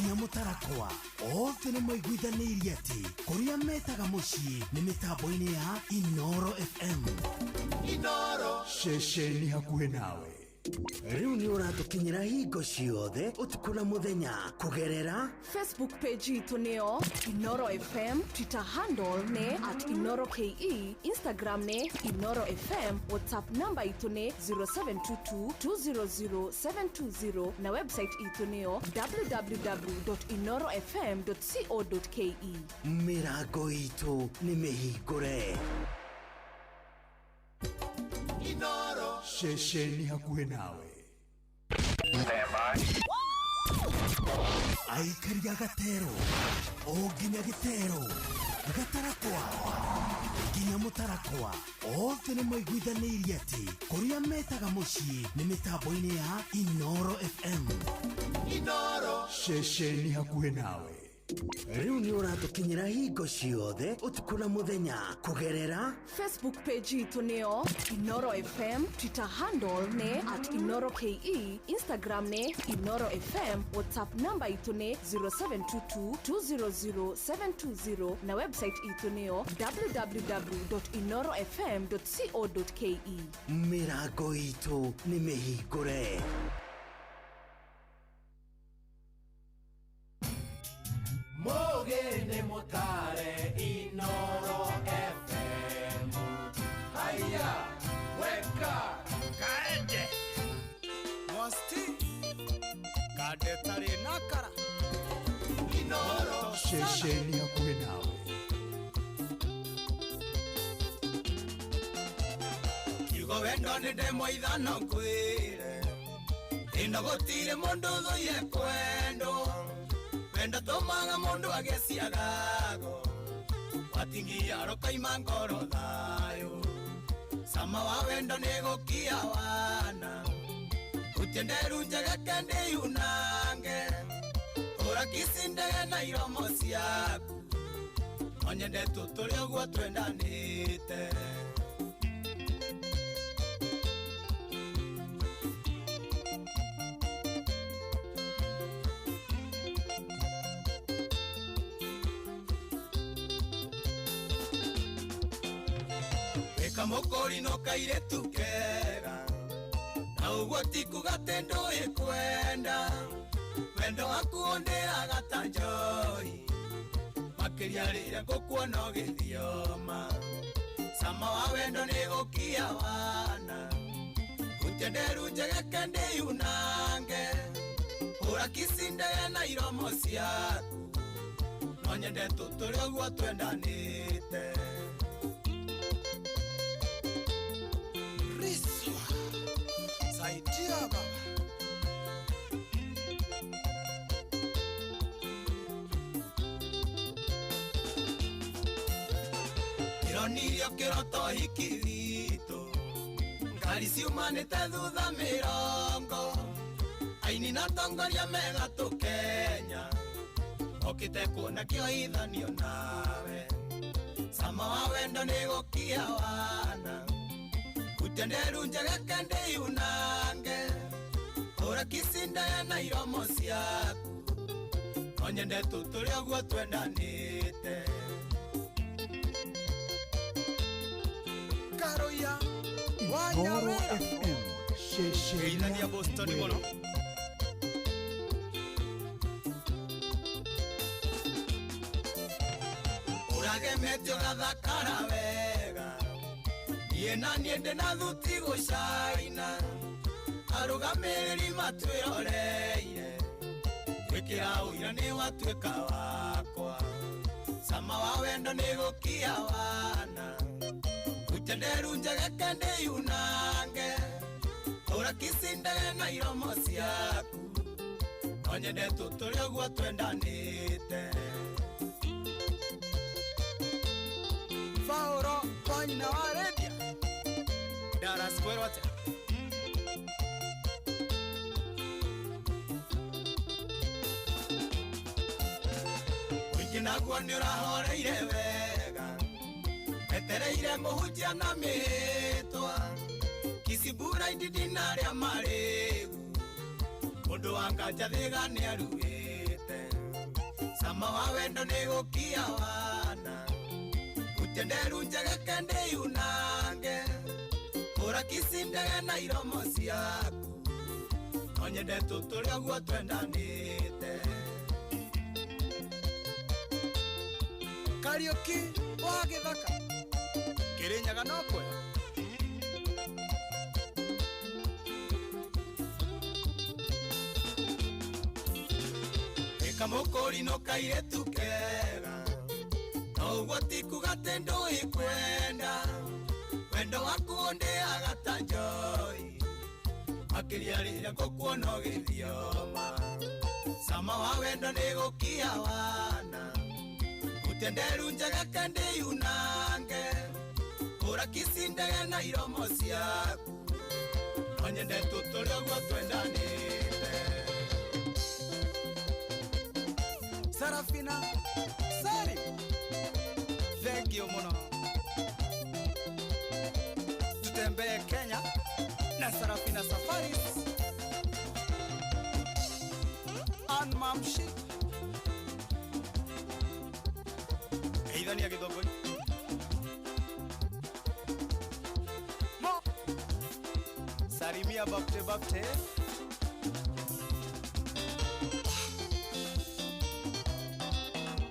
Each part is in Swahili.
nginya mutarakwa othe nĩ maiguithanĩirie atĩ kũrĩa metaga mũciĩ nĩ mĩtambo-inĩ ya Inoro FM. Inoro ceceni hakuhĩ nawe. Riu ni uratukinyira hingo ciothe utuku na muthenya kugerera Facebook page itu neo Inoro FM, Twitter handle ne @InoroKE, Instagram ne Inoro FM, WhatsApp number itu ne 0722200720 na website itu neo www.inorofm.co.ke. Mirago itu ni mehingure. Inoro ceceni hakuhĩ nawe. Aikaria Gatero o nginya Gitero, Gatarakwa nginya Mutarakwa othe nĩ maiguithanĩirie atĩ kũrĩa metaga mũciĩ nĩ mĩtambo-inĩ ya Inoro FM. Inoro ceceni hakuhĩ nawe. Riu ni uratukinyira hingo ciothe utuku na muthenya kugerera Facebook page itu neo Inoro FM, Twitter handle ne @InoroKE, Instagram ne Inoro FM, WhatsApp number itu ne 0722200720 na website itu neo www.inorofm.co.ke. Mirago itu ni mehingure. Mogene motare Inoro FM. Haya, weka kaende Mosti Kade tari nakara Inoro ceceni hakuhĩ nawe. Kiugo wendo nĩ ndemo ithano kwĩre Indogotire mundu thoye kwendo Wenda tomaga mundu ageciagago Watingia roka imangoro thayo Sama wa wendo negokia wana Utienderu njega kende yunange Ora kisindege na iromo siaku Onyende tuturi ogwo twendanite Mokori no kaire tukega Na ugwo tiku gatendo ekwenda Wendo akuondera gatanjoi Makiria rĩrĩa ngũkuona ũgĩthioma Sama wa wendo nĩgũkia wana Utenderu njegeke ndĩyunange Ũra kisindege na iromo ciaku No nyende tũtũre ũguo twendanĩte Saidia baba Ironirio kiroto hikirito Ngari ciumanite thutha mirongo Aini na tongoria mega tukenya Okite kuona kioithanio nawe Sama wa wendo nĩgũkia wana Utenderu njegeke ndĩyunange Ũra kisindege na iromo ciaku No nyende tũtũre ũguo twendanĩte Karoya Inoro FM ceceni ya Boston mono Ũragemetio gathakara wega Yena niende na thuti gũcaina Arũgamĩrĩri matwĩroreire Gwĩkĩra ũira nĩ watuĩka wakwa Sama wa wendo nĩgũkia wana Utenderu njegeke ndĩyunange Ũra kisindege na iromo ciaku No nyende tũtũre ũguo twendanĩte Fauro Panyina wa redia Daras kwerote Wikinaguo ni ũrahoreire wega Etereire mũhunjia na mĩtwa Kisibura indindina rĩa marĩgu Mundu wanga njathiga nĩ aruĩte sama wa wendo negokia wana utenderu njega kende yunange ora kisindega na iromo ciaku onyende tuturia guo twendanite Kariuki wa githaka Kirinyaga no kwe Kamokori no kaire tukega no gotiku gatendo ikwenda wendo waku onde agatanjoi akiria rira gokuono githioma sama wa wendo negokia wana utenderu njega kende yunange ora kisindega na iromo ciaku onyende tuturia guo twendanite Sarafina Sari Thank you mono Tutembee Kenya na Sarafina Safaris and Mamshi Eidania kidogo Mo Sarimia bapte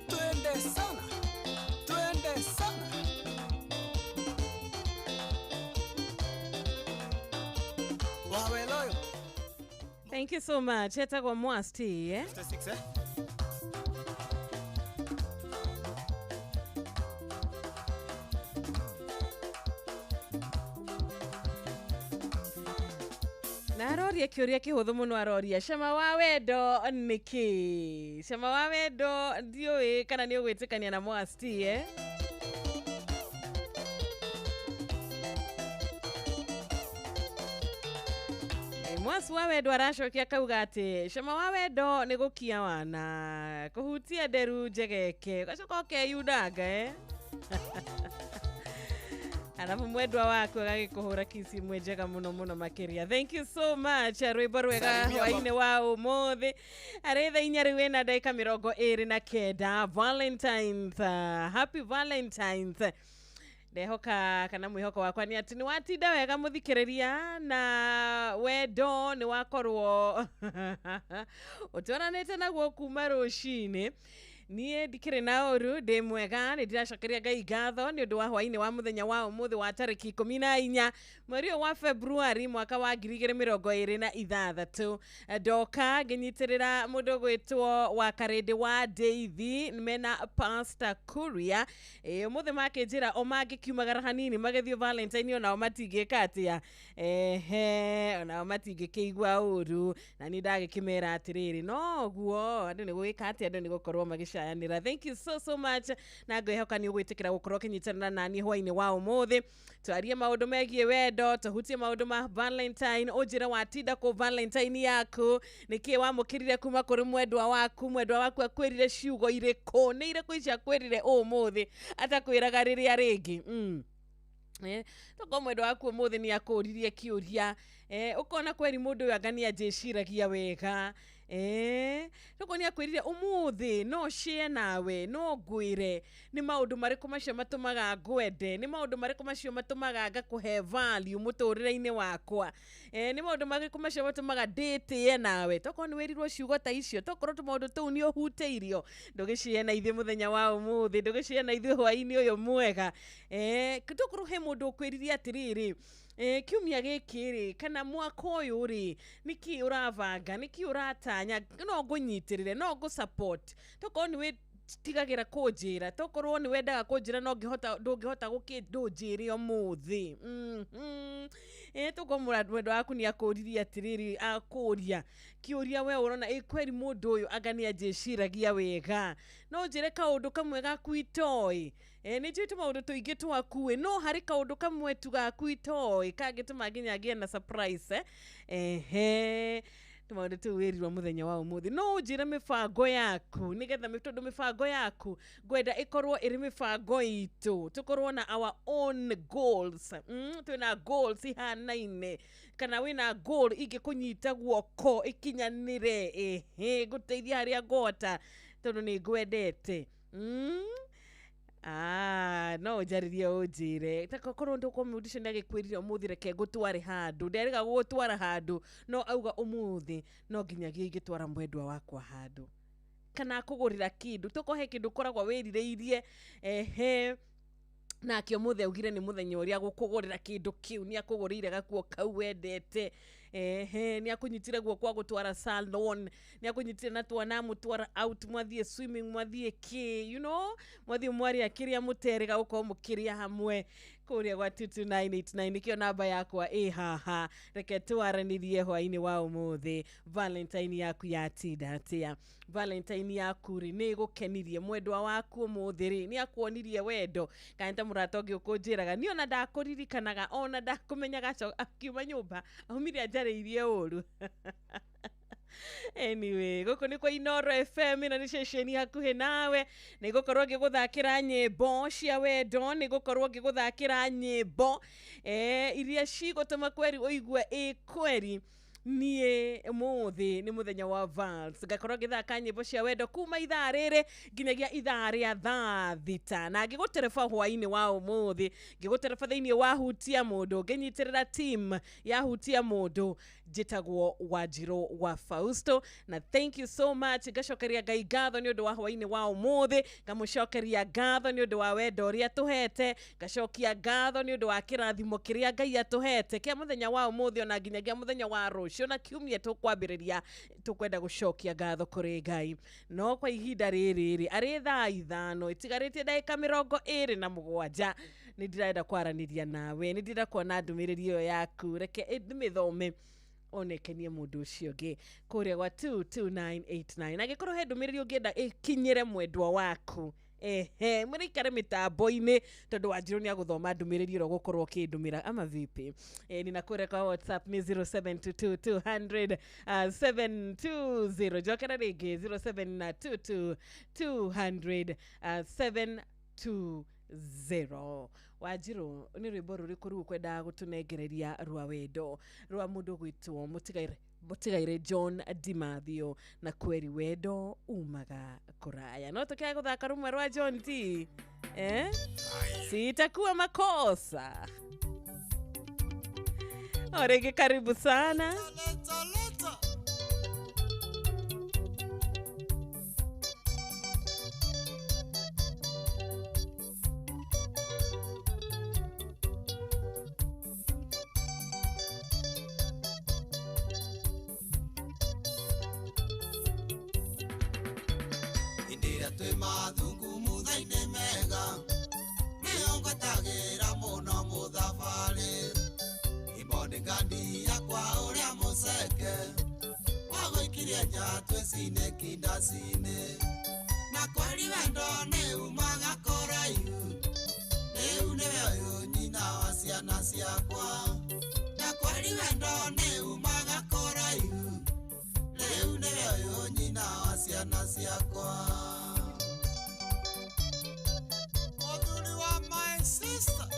Twende sana Wawe loyo Thank you so much. Eta kwa mwasti, eh? 56 eh? Naroria kiuria kihuthu muno aroria Shama wa wendo niki Shama wa wendo ndioi kana ni ugwitikania na mwasti, eh? Mwasi wa wendo aracokia kauga ati Shama wa wendo ni gukia wana kuhutia nderu njegeke gacoka ukeyunanga, eh? Alafu mwendwa wako agagikuhura kisi mwejega muno makiria. Thank you so much. Rwimbo rwega hwaine wa umuthi. Aretha inya riu ena ndagika 29 Valentine's. Happy Valentine's. Ndehoka kana mwihoko wakwa ni ati ni watinda wega muthikiriria na wendo ni wakorwo utoranete naguo kuma rucini nie ndikire na oru de mwega ni ndiracokeria Ngai ngatho ni undu wa hwaini wa muthenya wa umuthi wa tariki 14 mweri wa February mwaka wa 2026 ndoka nginyitirira mundu gwitwo wa Karindi wa Davy mena Pastor Kuria umuthi makinjira o mangikiumagara hanini magethio Valentine onao matingika atia onao matingikigwa uru na ni ndagikimera atiriri no guo andu ni gwika atia andu ni gukorwo magisha Yanira. Thank you so much. Na ngwihoka ni ugwitikira gukorwo kinyitarana nani hwaini wa umuthi. Twarie maundu megie wendo, tuhutie maundu ma Valentine, ujira watinda ku Valentine yaku, niki wamukirire kuma kuri mwendwa waku akwirire ciugo iriko, ni iriko icia kwirire umuthi, atakwiraga riria ringi. Toko mwendwa waku umuthi ni akuririe kiuria, ukona kweri mundu uyu angania njiciragia wega. Toko ni akwirire umuthi no share nawe no ngwire ni maundu mariko macio matumaga ngwende ni maundu mariko macio matumaga ngakuhe value muturire-ini wakwa ni maundu mariko macio matumaga date nawe toko ni wirirwo ciugo ta icio tokoro tu maundu tu ni uhuteirio ndugicie na ithi muthenya wa umuthi ndugicie na ithi hwaini uyu mwega tokoro he mundu ukwiririe atiriri kiumia gikiri kana mwaka uyu ri niki uravanga niki uratanya no ngunyitirire no ngu support toko ni we tigagira kunjira tokorwo ni wendaga kunjira no ndungihota gukindunjire umuthi tukomura wendo waku ni akuririe atiriri akuria kiuria we urona kweri mundu uyu agania njiciragia wega no njire kaundu kamwe gakwitoi ni njite maundu tuingi twakuwe no hari kaundu kamwe tugakwitoi kangituma nginyagia na surprise maundu tu wirirwo muthenya wa umuthi no njire mibango yaku nigetha mitondu mibango yaku ngwenda ikorwo iri mibango itu tukorwo na our own goals twina goals ihanaine kana wina goal ingikunyita guoko ikinyanire guteithia haria ngota tondu ni ngwendete no njaririe unjire takorwo nduko mudicio ndagikwirire umuthi reke ngutware handu nderega gutwara handu no auga umuthi no nginyagia ingitwara mwendwa wakwa handu kana kugurira kindu tukohe kindu koragwa wirireirie nake umuthi augire ni muthenya uria gukugurira kindu kiu ni akugurire gakuo kau wendete ni akunyitire guo kwa gutwara salon ni akunyitire na twana mutwara out mwathie swimming mwathie ki mwathie mwari akiria muterega uko mukiria hamwe kuria gwa 22989 kio namba yakwa haha reke twaranirie hwaini wa umuthi Valentine yaku yatinda atia Valentine yaku ri ni gukenirie mwendwa waku umuthi ri ni akuonirie wendo kaita muratongi ukunjiraga ni ona ndakuririkanaga ona ndakumenyaga akiuma nyumba ahumire ajareirie uru anyway goko ni kwa Inoro FM na ni ceceni hakuhe nawe ni gukorwo ngiguthakira nyimbo cia wendo ni gukorwo ngiguthakira nyimbo iria cigutuma kweri uigue kweri nie muthi ni muthenya wa Vals ngakorwo ngithaka nyimbo cia wendo kuma ithaa riri nginyagia ithaa ria thita na ngigutereba hwaini wa umuthi ngigutereba thiini wa hutia mundu nginyitirira team ya hutia mundu jitagwo Wanjiro wa Fausto na thank you so much ngacokeria Ngai ngatho ni undu wa hwaini wa umuthi ngamucokeria ngatho ni undu wa wendo uria tuhete ngacokia ngatho ni undu wa kirathimo kiria Ngai atuhete kia muthenya wa umuthi ona nginyagia muthenya wa rucio na kiumia tukwambiriria tukwenda gucokia ngatho kuri Ngai no kwa ihinda riri ari thaa 5 itigarite ndagika 27 ni ndirenda kwaraniria nawe ni ndira kuona ndumiriri yo yaku reke ndimithome onekenie mundu ucio ngi kuria gwa 22989 agikorwo he ndumiriri ungienda ikinyire mwendwa waku murikare mitambo-ini tondu Wanjiru ni aguthoma ndumiriri ro gukorwo kindumira ama vipi ni nakure kwa WhatsApp ni 0722000720 jokera ringi 0722000720 Wanjiru ni rwimbo ruriku ru kwenda gutunengereria rwa wendo rwa mundu gwitwo mutigaire John Dimathio na kweri wendo umaga kuraya no tukia guthaka rumwe rwa John T sitakuwa makosa orege karibu sana Twesine kindasine na kweli wendo ne umaga koraihu ne uneyo nyina wa ciana ciakwa na kweli wendo ne umaga koraihu ne uneyo nyina wa ciana ciakwa Muthuri wa my sister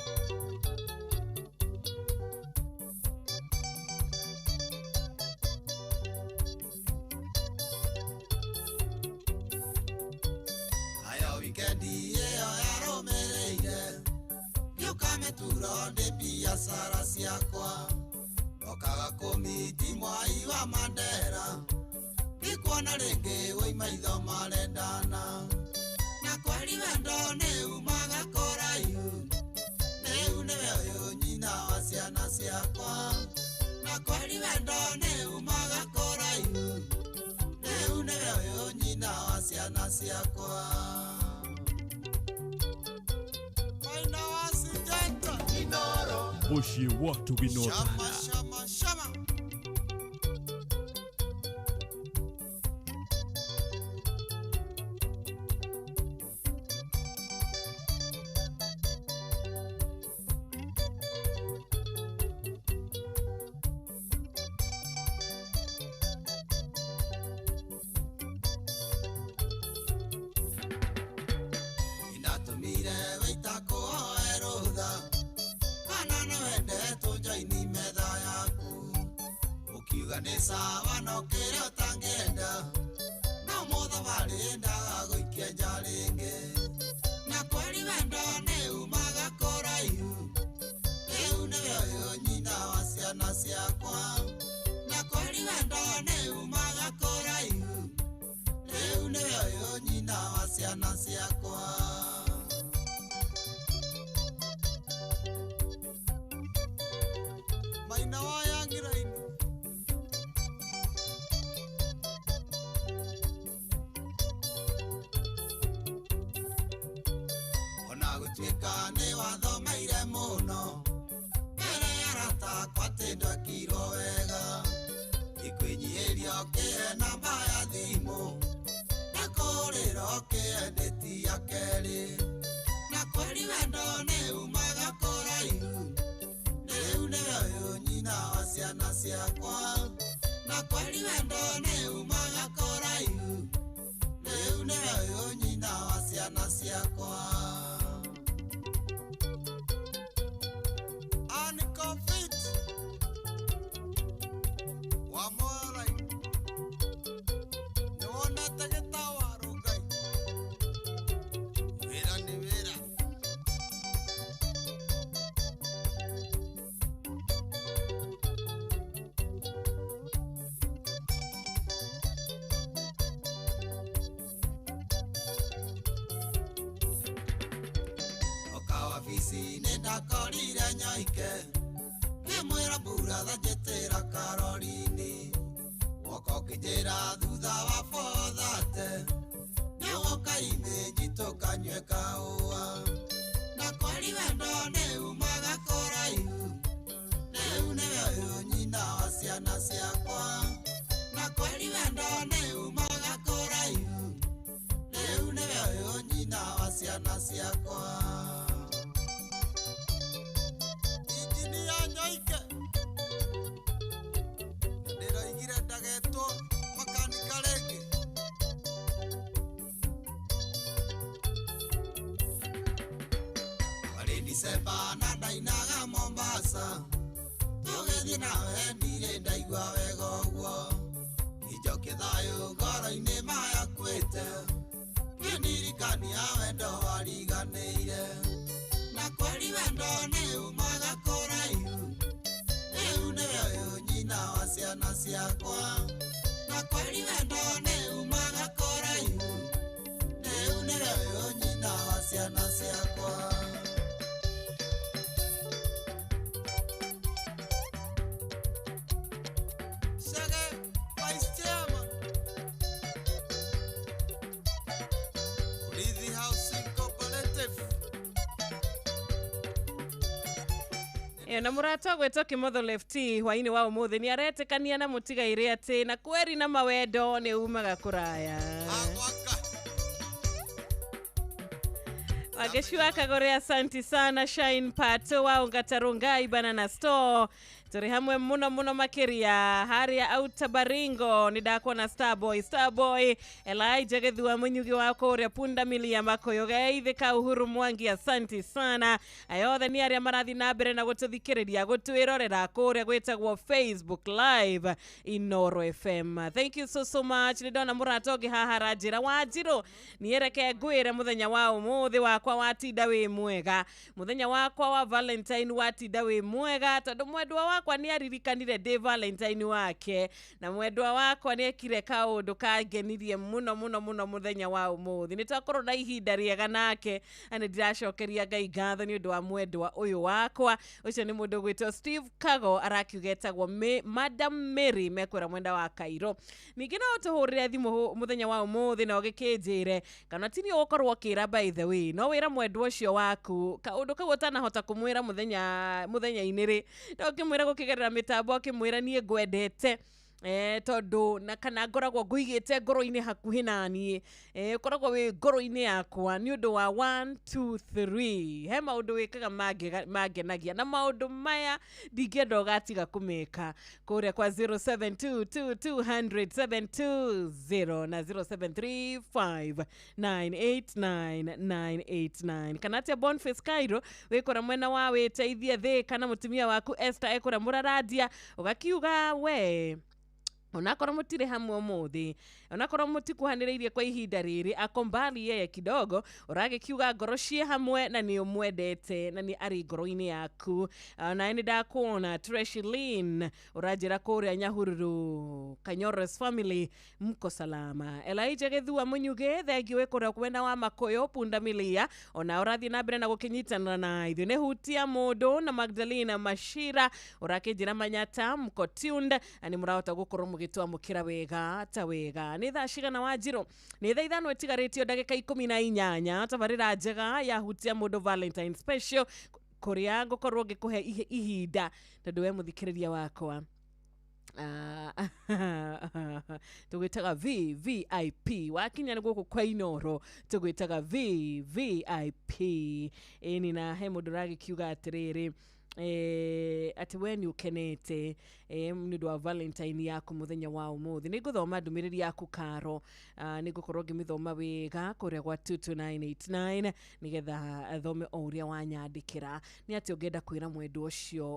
Turode biashara ciakwa ndokaga kumiti mwai wa Mandera ndikuona ringi woi maitho marendana na kweli wendo ni umaga koraihu ni uneyo nyina wa ciana ciakwa na kweli wendo ni umaga koraihu ni uneyo nyina wa ciana ciakwa Bushi watu binotana Shama, shama. Inatumire weitako erudha ni medha yaku ukiuga ni sawa no kire utangenda no motha valinda ndũkarie njarĩngĩ na kweli wendo nĩ umaga kũraihu rĩu nĩwe ũyũ nyina wa ciana ciakwa na kweli wendo nĩ umaga kũraihu rĩu nĩwe ũyũ nyina wa ciana ciakwa Maina wa Yangiraini ona gũtuĩka nĩ wathomeire mũno mbere arata akwa tĩndakirwo wega ikwĩnyihĩria ũkĩhe namba ya thimũ na kũrĩra ũkĩendetia kerĩ na kweli wendo nĩ umaga kũraihu rĩu nĩwe ũyũ nyina wa ciana ciakwa na kweli wendo nĩ umaga kũraihu rĩu nĩwe ũyũ nyina wa ciana ciakwa Anikofit wa Morai nĩwonete gĩtawa Rongai wĩra nĩ wĩra Okawabici-inĩ ndakorire nyoike ngĩmwĩra mburatha njĩtĩra Karori-inĩ woka ũkĩnjĩra thutha wa bothate nĩwoka imĩnji tũkanyue kahũa na kweli wendo nĩ umaga kũraihu rĩu nĩwe ũyũ nyina wa ciana ciakwa na kweli wendo nĩ umaga kũraihu rĩu nĩwe ũyũ nyina wa ciana ciakwa Injinia Nyoike ndĩroigire ndagetwo makanika rĩngĩ arĩ Decemba na ndainaga Mombasa tũgĩthiĩ nawe ndirĩ ndaigua wega ũguo ijoke thayũ ngoro-inĩ mayakuĩte ngĩndirikania wendo wariganĩire na kweli wendo nĩ umaga kũraihu rĩu nĩwe ũyũ nyina wa ciana ciakwa na kweli wendo nĩ umaga kũraihu rĩu nĩwe ũyũ nyina wa ciana ciakwa Shage Vice Chairman Ulinzi Housing Cooperative na mũrata gwĩtwo Kĩmotho Lefty hwainĩ wa ũmũthĩ nĩ aretĩkania na mũtigaire atĩ na kweri na mawendo nĩ umaga kũraya Agwaka Wageshua Kagore, asanti sana. Shine Pato wa Ungatarungai Banana Store. Turi hamwe muno makiria haria auta baringo nidakwa na Starboy Elijah Gethua munyugi wako uria punda milia makoyo geithika Uhuru Mwangi, asanti sana. Ayothe ni aria marathi na mbere na gututhikiriria gutwirorera kuria gwetagwo Facebook Live Inoro FM. Thank you so much. Nidona muratoge haha rajira wajiro niereke ngwire muthenya wa umuthi wakwa watinda wi mwega, muthenya wakwa wa Valentine watinda wi mwega, tondu mwendwa wakwa ni aririkanire day Valentine wake, na mwendwa wakwa ni ekire kaundu kangenirie muno muthenya wa umuthi. Nitakorwo na ihinda riega nake, ani ndiracokeria Ngai ngatho ni undu wa mwendwa uyu wakwa. Ucio ni mundu gwitwo Steve Kago arakiugetagwo Madam Mary mekwera mwenda wa Kairo. Ningi no tuhurire thimu muthenya wa umuthi na ugikinjire kana tini ukorwo kira by the way no wira mwendwa ucio waku kaundu kau utanahota kumwira muthenya iniri no kimwira gukigerera mitambo akimwira nie ngwendete tondu na kana ngoragwo nguigite ngoro-ini hakuhi nani koragwo wi ngoro-ini yakwa ni undu wa 1 2 3 he maundu wikaga mangenagia na maundu maya ndingenda ugatiga kumeka kuria kwa 0722000720 na 0735989989 kana tia Boniface Cairo wikora mwena wa witeithie thi kana mutumia waku Esther ekora muraradia ugakiuga we onakora mutire hamwe umuthi onakorwo mutikuhaniriirie kwa ihinda riri akombali yeye kidogo uragikiuga ngoro cie hamwe na ni umwendete na ni ari ngoro-ini yaku na ni ndakuona Treshilin urajira kuria Nyahururu Kanyores family mko salama. Elijah Gethua Munyuge thegi wekora kwenda wa Makoyo Pundamilia ona urathi na mbere na gukinyitana na ithu ne hutia mundu na Magdalena Mashira urakijira Manyata mko tuned ani murahota gukorwo mugitua mukira wega ta wega ni thaa cigana Wanjiru ni thaa ithano itigaritio ndagika 18 tabarira njega ya hutia mundu Valentine special kuria ngukorwo ngikuhe ihinda tondu we muthikiriria wakwa tugwitaga VIP wakinya niguku kwa Inoro tugwitaga VIP ni na he mundu ragikiuga atiriri ati we ni ukenete mundu wa Valentine yako muthenya wa umuthi ni guthoma ndumiriri yaku Karo ni gukorwo ngimithoma wega kuria gwa 22989 nigetha athome uria wanyandikira ni ati ungenda kwira mwendu ucio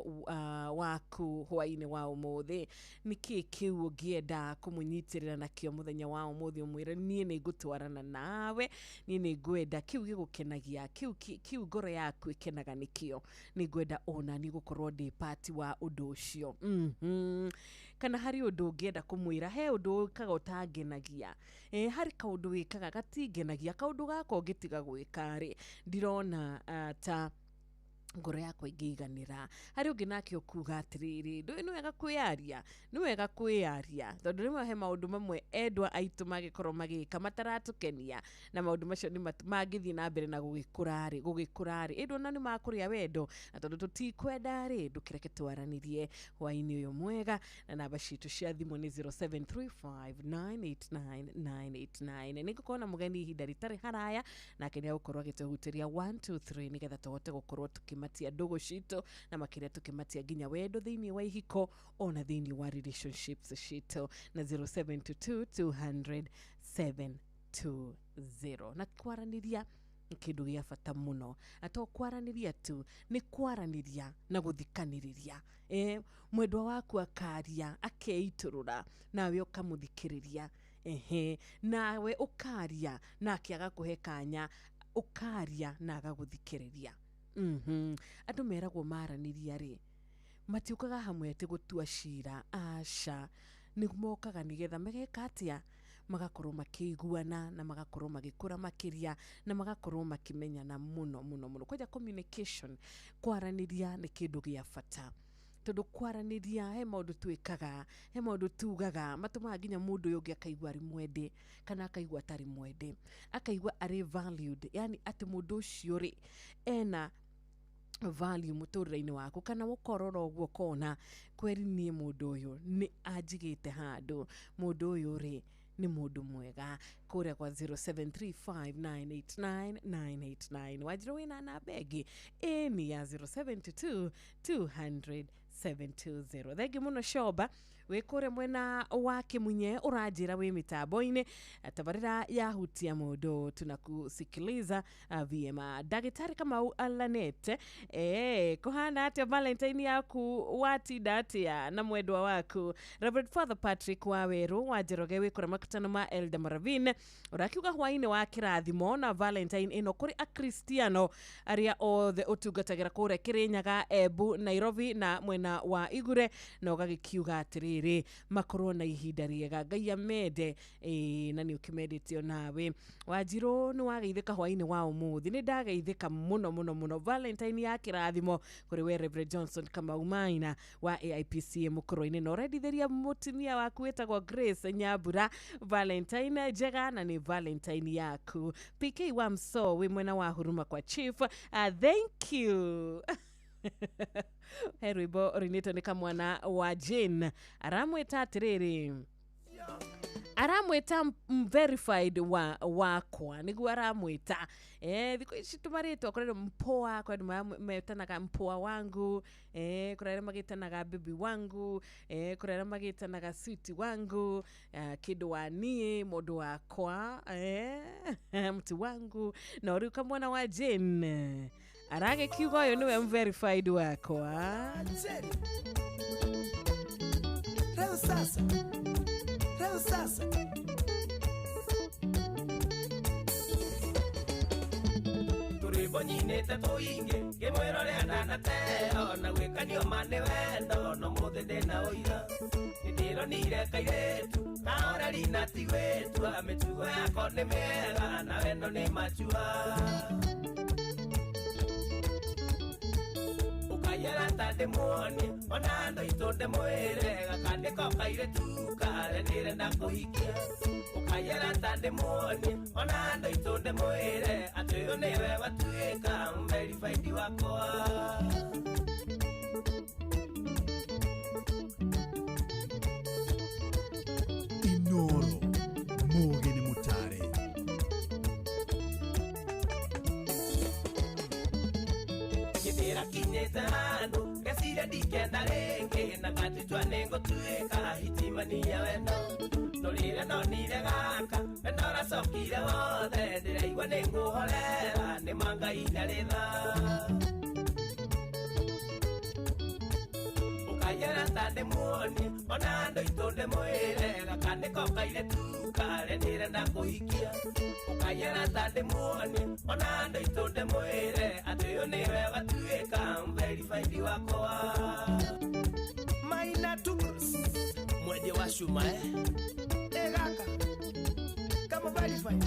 waku hwaini wa umuthi niki kiu ungienda kumunyitirira nakio muthenya wa umuthi umwire nie ni gutwarana nawe nie ni ngwenda kiu gigukenagia kiu ngoro yaku ikenaga nikio ni ngwenda ona ni gukorwo ndi party wa undu ucio kana hari undu ungienda kumwira he undu wikaga utangenagia hari kaundu wikaga gatingenagia kaundu gako ngitiga gwika ri ndirona ta ngoro yako ingiganira hari ungi nake ukuga atiriri ni wega kwiaria tondu rimwe he maundu mamwe endwa aitu magikorwo magika mataratukenia na maundu macio ni mangithii na mbere na gugikurari endwa na ni makuria wendo tondu tutikwenda ri ndukireke twaranirie hwaini uyu mwega na namba citu cia thimu ni 0735989989 ningukona mugeni ihinda ritari haraya nake ni gukorwo agituhutiria 123 nigetha tuhote gukorwo tukimatia ndogo cito na makiria tukimatia ginya wendo thiini wa ihiko ona thiini wa relationships cito na 0722000720 na kwaraniria kindu gia bata muno ato kwaraniria tu ni kwaraniria na guthikaniria mwendwa waku akaria akeiturura nawe ukamuthikiriria nawe ukaria na akiaga kuhe kanya ukaria na agaguthikiriria andu meragwo maraniria ri matiukaga hamwe ati gutua cira aca ni mokaga nigetha megeka atia magakorwo makiguana na magakorwo magikura makiria na magakorwo makimenyana muno kwaja communication kwaraniria ni kindu gia bata tondu kwaraniria he maundu twikaga he maundu tugaga matumaga nginya mundu uyu akaigua ari mwende kana akaigua atari mwende akaigua ari valued yani ati mundu ucio ri ena value muturire-ini waku kana gukorora uguo kona kweri nie mundu uyu ni anjigite handu mundu uyu ri ni mundu mwega kuria kwa 0735989989 Wanjiru wina namba egi ni ya 0722000720 thegi muno Shoba wikure mwena wa Kimunye urajira wi mitambo-ini tabarira ya hutia mundu tunakusikiliza vyema Dagitari Kamau Alanete kuhana atia Valentine yaku watinda atia na mwendwa waku Reverend Father Patrick Waweru wajiroge wikure makutano ma Elder Maravine urakiuga hwaini wa kirathimo na Valentine ino kuri a Cristiano aria othe utungatagira kure Kirinyaga Embu Nairobi na mwena wa Igure na ugagikiuga atiri makorwo na ihinda riega Ngai amende na ni ukimeditio nawe Wanjiru ni wageithika hwaini wa umuthi ni ndageithika muno Valentine ya kirathimo kuri we Reverend Johnson Kamau Maina wa AIPC mukoro-ini no redithiria mutimia waku wetagwo Grace Nyambura Valentine njega na ni Valentine yaku PK wa Mso we mwena wa Huruma kwa Chief thank you Heribo rinito ni kamwana wa Jane aramweta atiriri aramweta verified wakwa niguo aramweta thiko ici tumaritwo kurero mpoa kwa metanaga mpoa wangu kurero magitanaga baby wangu kurero magitanaga sweet wangu kido wanie mundu wakwa mtu wangu na riu kamwana wa Jane arage kiugo yo niwe verified wakwa Leo sasa Mbonyinete tuinge kimwirore ndanateo na gwikanio mane wendo no muthinde na oira ndironire kairetu naora rinati gwetu ametugo yako ni mega na wendo ni machua ukayera tande muoni ona ndo itonde mwere gakandiko kairetu kare ndirenda kuhikia ukayera tande muoni ona ndo itonde mwere atuyo niwe watuika verified wakwa Inoro Mugen Mutare. Kidira kinyetando gasira dikenda renge na gatitwa nengo tueka hitimani ya wendo nolire no nire gaka ndora sokire wothe ndiraigwa nengo horera ni manga inaritha ukayera tande muoni ona ndo itonde mwire gakandiko kairetu kare ndirenda kuhikia ukayera tande muoni ona ndo itonde mwire atuyo niwe watuika verified wakwa Maina Tugus mweje wa shuma egaka kama verified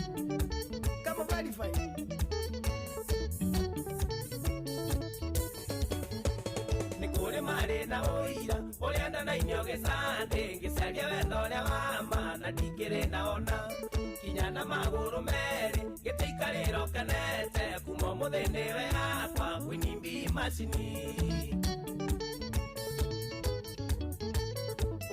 nikure mare na oira orianda na inyoge sande ngisaria wendo le mama na dikere naona kinyana maguru meri gitikariro kanete kumo muthinde we akwa kwinimbi mashini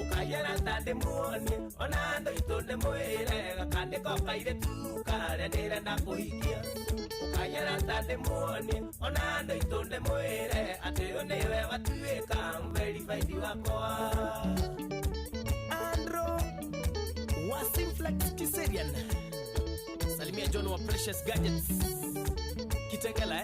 ukayera tande muoni ona ndo itonde mwire gakandiko kairetu kare ndirenda kuhikia ukayera tande muoni ona ndo itonde mwire atuyo niwe watuika verified wakwa Andro Wasimflex Kiserian Salimia John wa Precious Gadgets Kitengela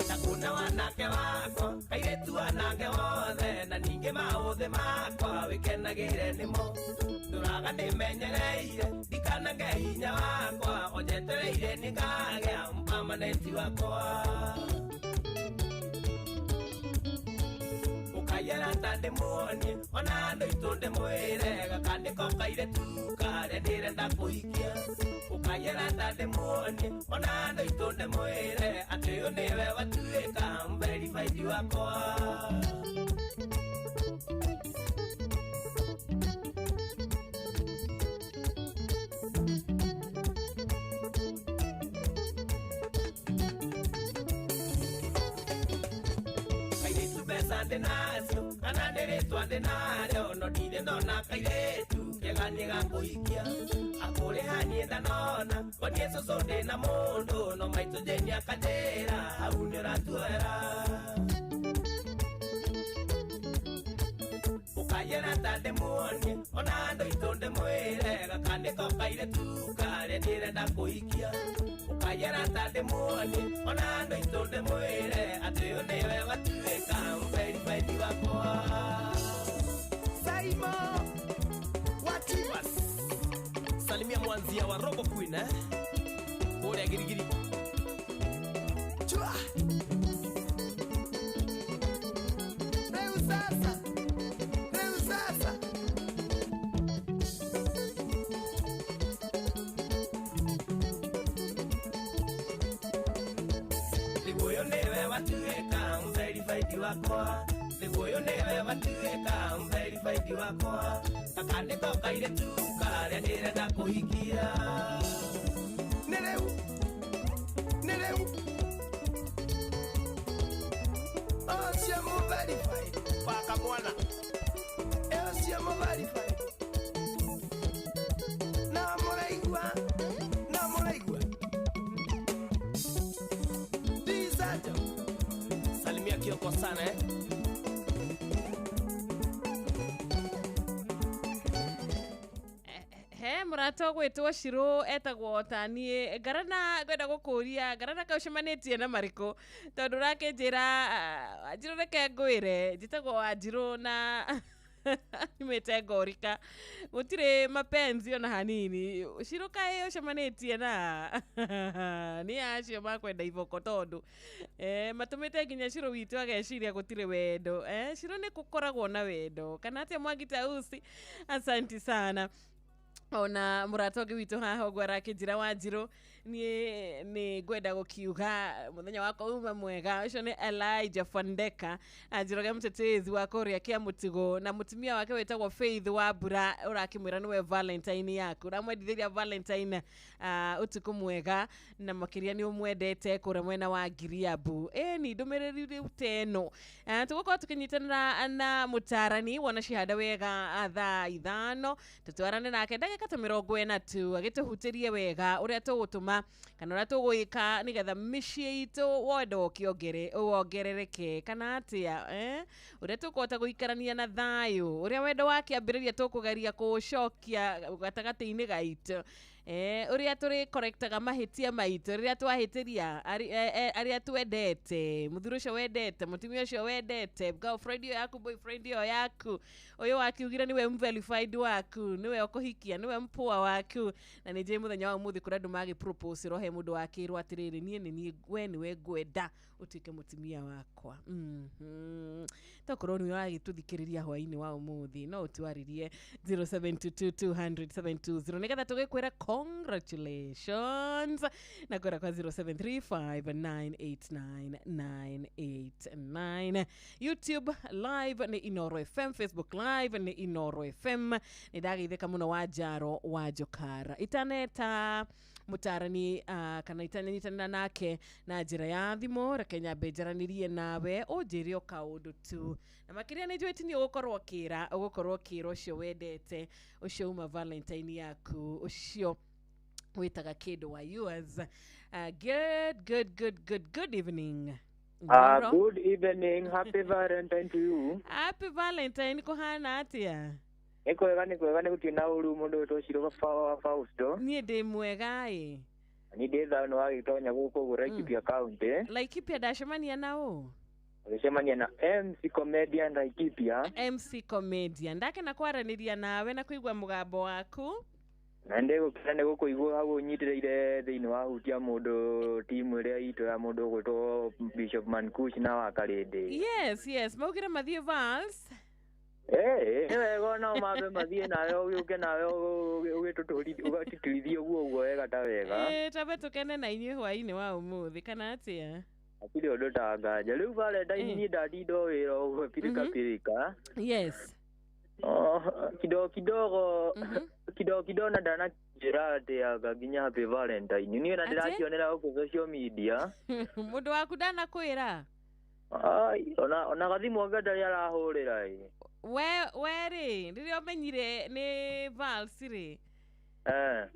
Takuna wanake wako kairetu wanake wothe na ninge mauthe makwa wikenagire nimo nduraga nimenyereire ndikanage hinya wakwa onjetereire nikagea mpamaneti wakwa ukayera tande muoni ona ndo itonde mwire gakandiko kairetu kare ndirenda kuhikia ukayera tande muoni ona ndo itonde mwire atuyo niwe watuika verified wakwa Sande nazo, anandere tuande nario, no dide nona kairetu, keganye gangoikia. Akore hanyenda nona, konieso sonde na mondo, no maito jenya kadera, haunera tuera. Ukayera tande muoni, onando itonde mwere, gakande kokairetu, kare ndirenda kuikia. Ukayera tande muoni, onando itonde mwere, atuyo niwe watueka, verified wakwa. Saimo Wativas Salimia mwanzia wa Robo Queen Bore ya girigiri Chua Reu sasa Ligoyo newe watueka, verified wakwa Ligoyo newe watueka, verified wakwa Kakandiko kairetu, kare ndirenda kuhikia Nereu Siamo verified Paka mwana Siamo verified Na moraigua Disajo Salimia Kioko sana he murata gwitwo Shiro etagwo tanie garana gwenda gukuria garana kaucemanitie na mariko tondu rake njira ajiro reke ngwire njitagwo Wanjiru na nimetengorika gutire mapenzi ona hanini shiroka eyo shamanetie na ni acio makwenda ivoko tondu matumite nginya shiro witu ageciria gutire wendo shiro ni gukoragwo na wendo kana atia Mwagita Usi asanti sana ona murata ũngĩ witũ haha ũguo arakĩnjĩra Wanjirũ ni ngwenda gũkiuga mũthenya wakwa uma mwega ũcio nĩ Elijah Fondeka anjĩraga mũtetezi wa kũrĩa kĩa mũtigo na mũtumia wake wĩtagwo Faith Wambura ũrakĩmwĩra nĩwe Valentine yaku ũramwendithĩria Valentine ũtukũ mwega na makĩria nĩ ũmwendete kũrĩa mwena wa Ngiriabu ni ndũmĩrĩri rĩu teno tũgũkorwo tũkĩnyitanĩra na mũtarani wona cihanda wega thaa 5 tũtwarane nake ndagĩka ta 40 agĩtũhutĩrie wega ũrĩa tũgũtũma kana ũrĩa tũgwĩka nĩgetha mĩciĩ itũ wendo wongerereke kana atĩa ũrĩa tũkũhota gũikarania na thayũ ũrĩa wendo wakĩambĩrĩria tũkũgeria kũũcokia gatagatĩ-inĩ gaitũ ũrĩa tũrĩ correctaga mahĩtia maitũ rĩrĩa twahĩtĩria arĩa twendete mũthuri ũcio wendete mũtumia ũcio wendete girlfriend ĩyo yaku boyfriend ĩyo yaku ũyũ wakiugire nĩwe verified waku nĩwe ũkũhikia nĩwe mpũa waku na nĩ njĩrĩ mũthenya wa ũmũthĩ kũrĩa andũ magĩ-propose rohe mũndũ wakĩrwo atĩrĩrĩ niĩ we nĩwe ngwenda ũtuĩke mũtumia wakwa tokorwo nĩwe wagĩtũthikĩrĩria hwaĩ-inĩ wa ũmũthĩ no ũtwarĩrie 0722200720 nĩgetha tũgĩkwĩra congratulations na kwĩra kwa 0735989989 YouTube live nĩ Inoro FM, Facebook live nĩ Inoro FM. Nĩ ndageithĩka mũno Wanjaro wa Jokara itaneta mũtarani kana itanyitanĩra nake na njĩra ya thimũ reke nyambe njaranĩrie nawe ũnjĩre o kaũndũ tu na makĩria nĩ njũĩ nĩ ũgũkorwo ũkĩra ũcio wendete ũcio uma Valentine yaku ũcio wĩtaga kĩndũ wa yours. Good evening. Good evening. Happy Valentine to you. Happy Valentine kuhana atia? Nĩ kwega nĩ gũtirĩ na ũru mũndũ wĩtwo Shiro Fausto. Niĩ ndĩ mwega ĩ. Niĩ ndĩ thano wagĩtonya gũkũ ũguo Laikipia County. Laikipia ndacemania na ũ? Ndacemania na MC Comedian Laikipia. MC Comedian. Ndakena kwaranĩria nawe na kũigua mũgambo waku. Na ndĩgũkena nĩ gũkũigua hau ũnyitĩrĩire thĩinĩ wa hutia mũndũ timu ĩrĩa itũ ya mũndũ ũgwĩtwo Bishop Mankush na wa Karĩndĩ. Yes. Maugire mathiĩ Vals. Wega no mambe mathiĩ nawe ũgĩũke nawe ũgatitĩrithie ũguo wega ta wega. Tabe tũkene na inyuĩ hwaĩ-inĩ wa ũmũthĩ kana atĩa? Hatirĩ ũndũ ta nganja. Rĩu Valentine niĩ ndatinda o wĩra ũguo pirika. Yes. Kidogo na ndanakĩra atĩ anga nginya happy Valentine. Niĩ na ndĩrakĩonera gũkũ social media. Mũndũ waku ndanakwĩra? Ona gathimũ anga ndarĩ arahũrĩra ĩ. We rĩ rĩrĩa ũmenyire nĩ Vals rĩ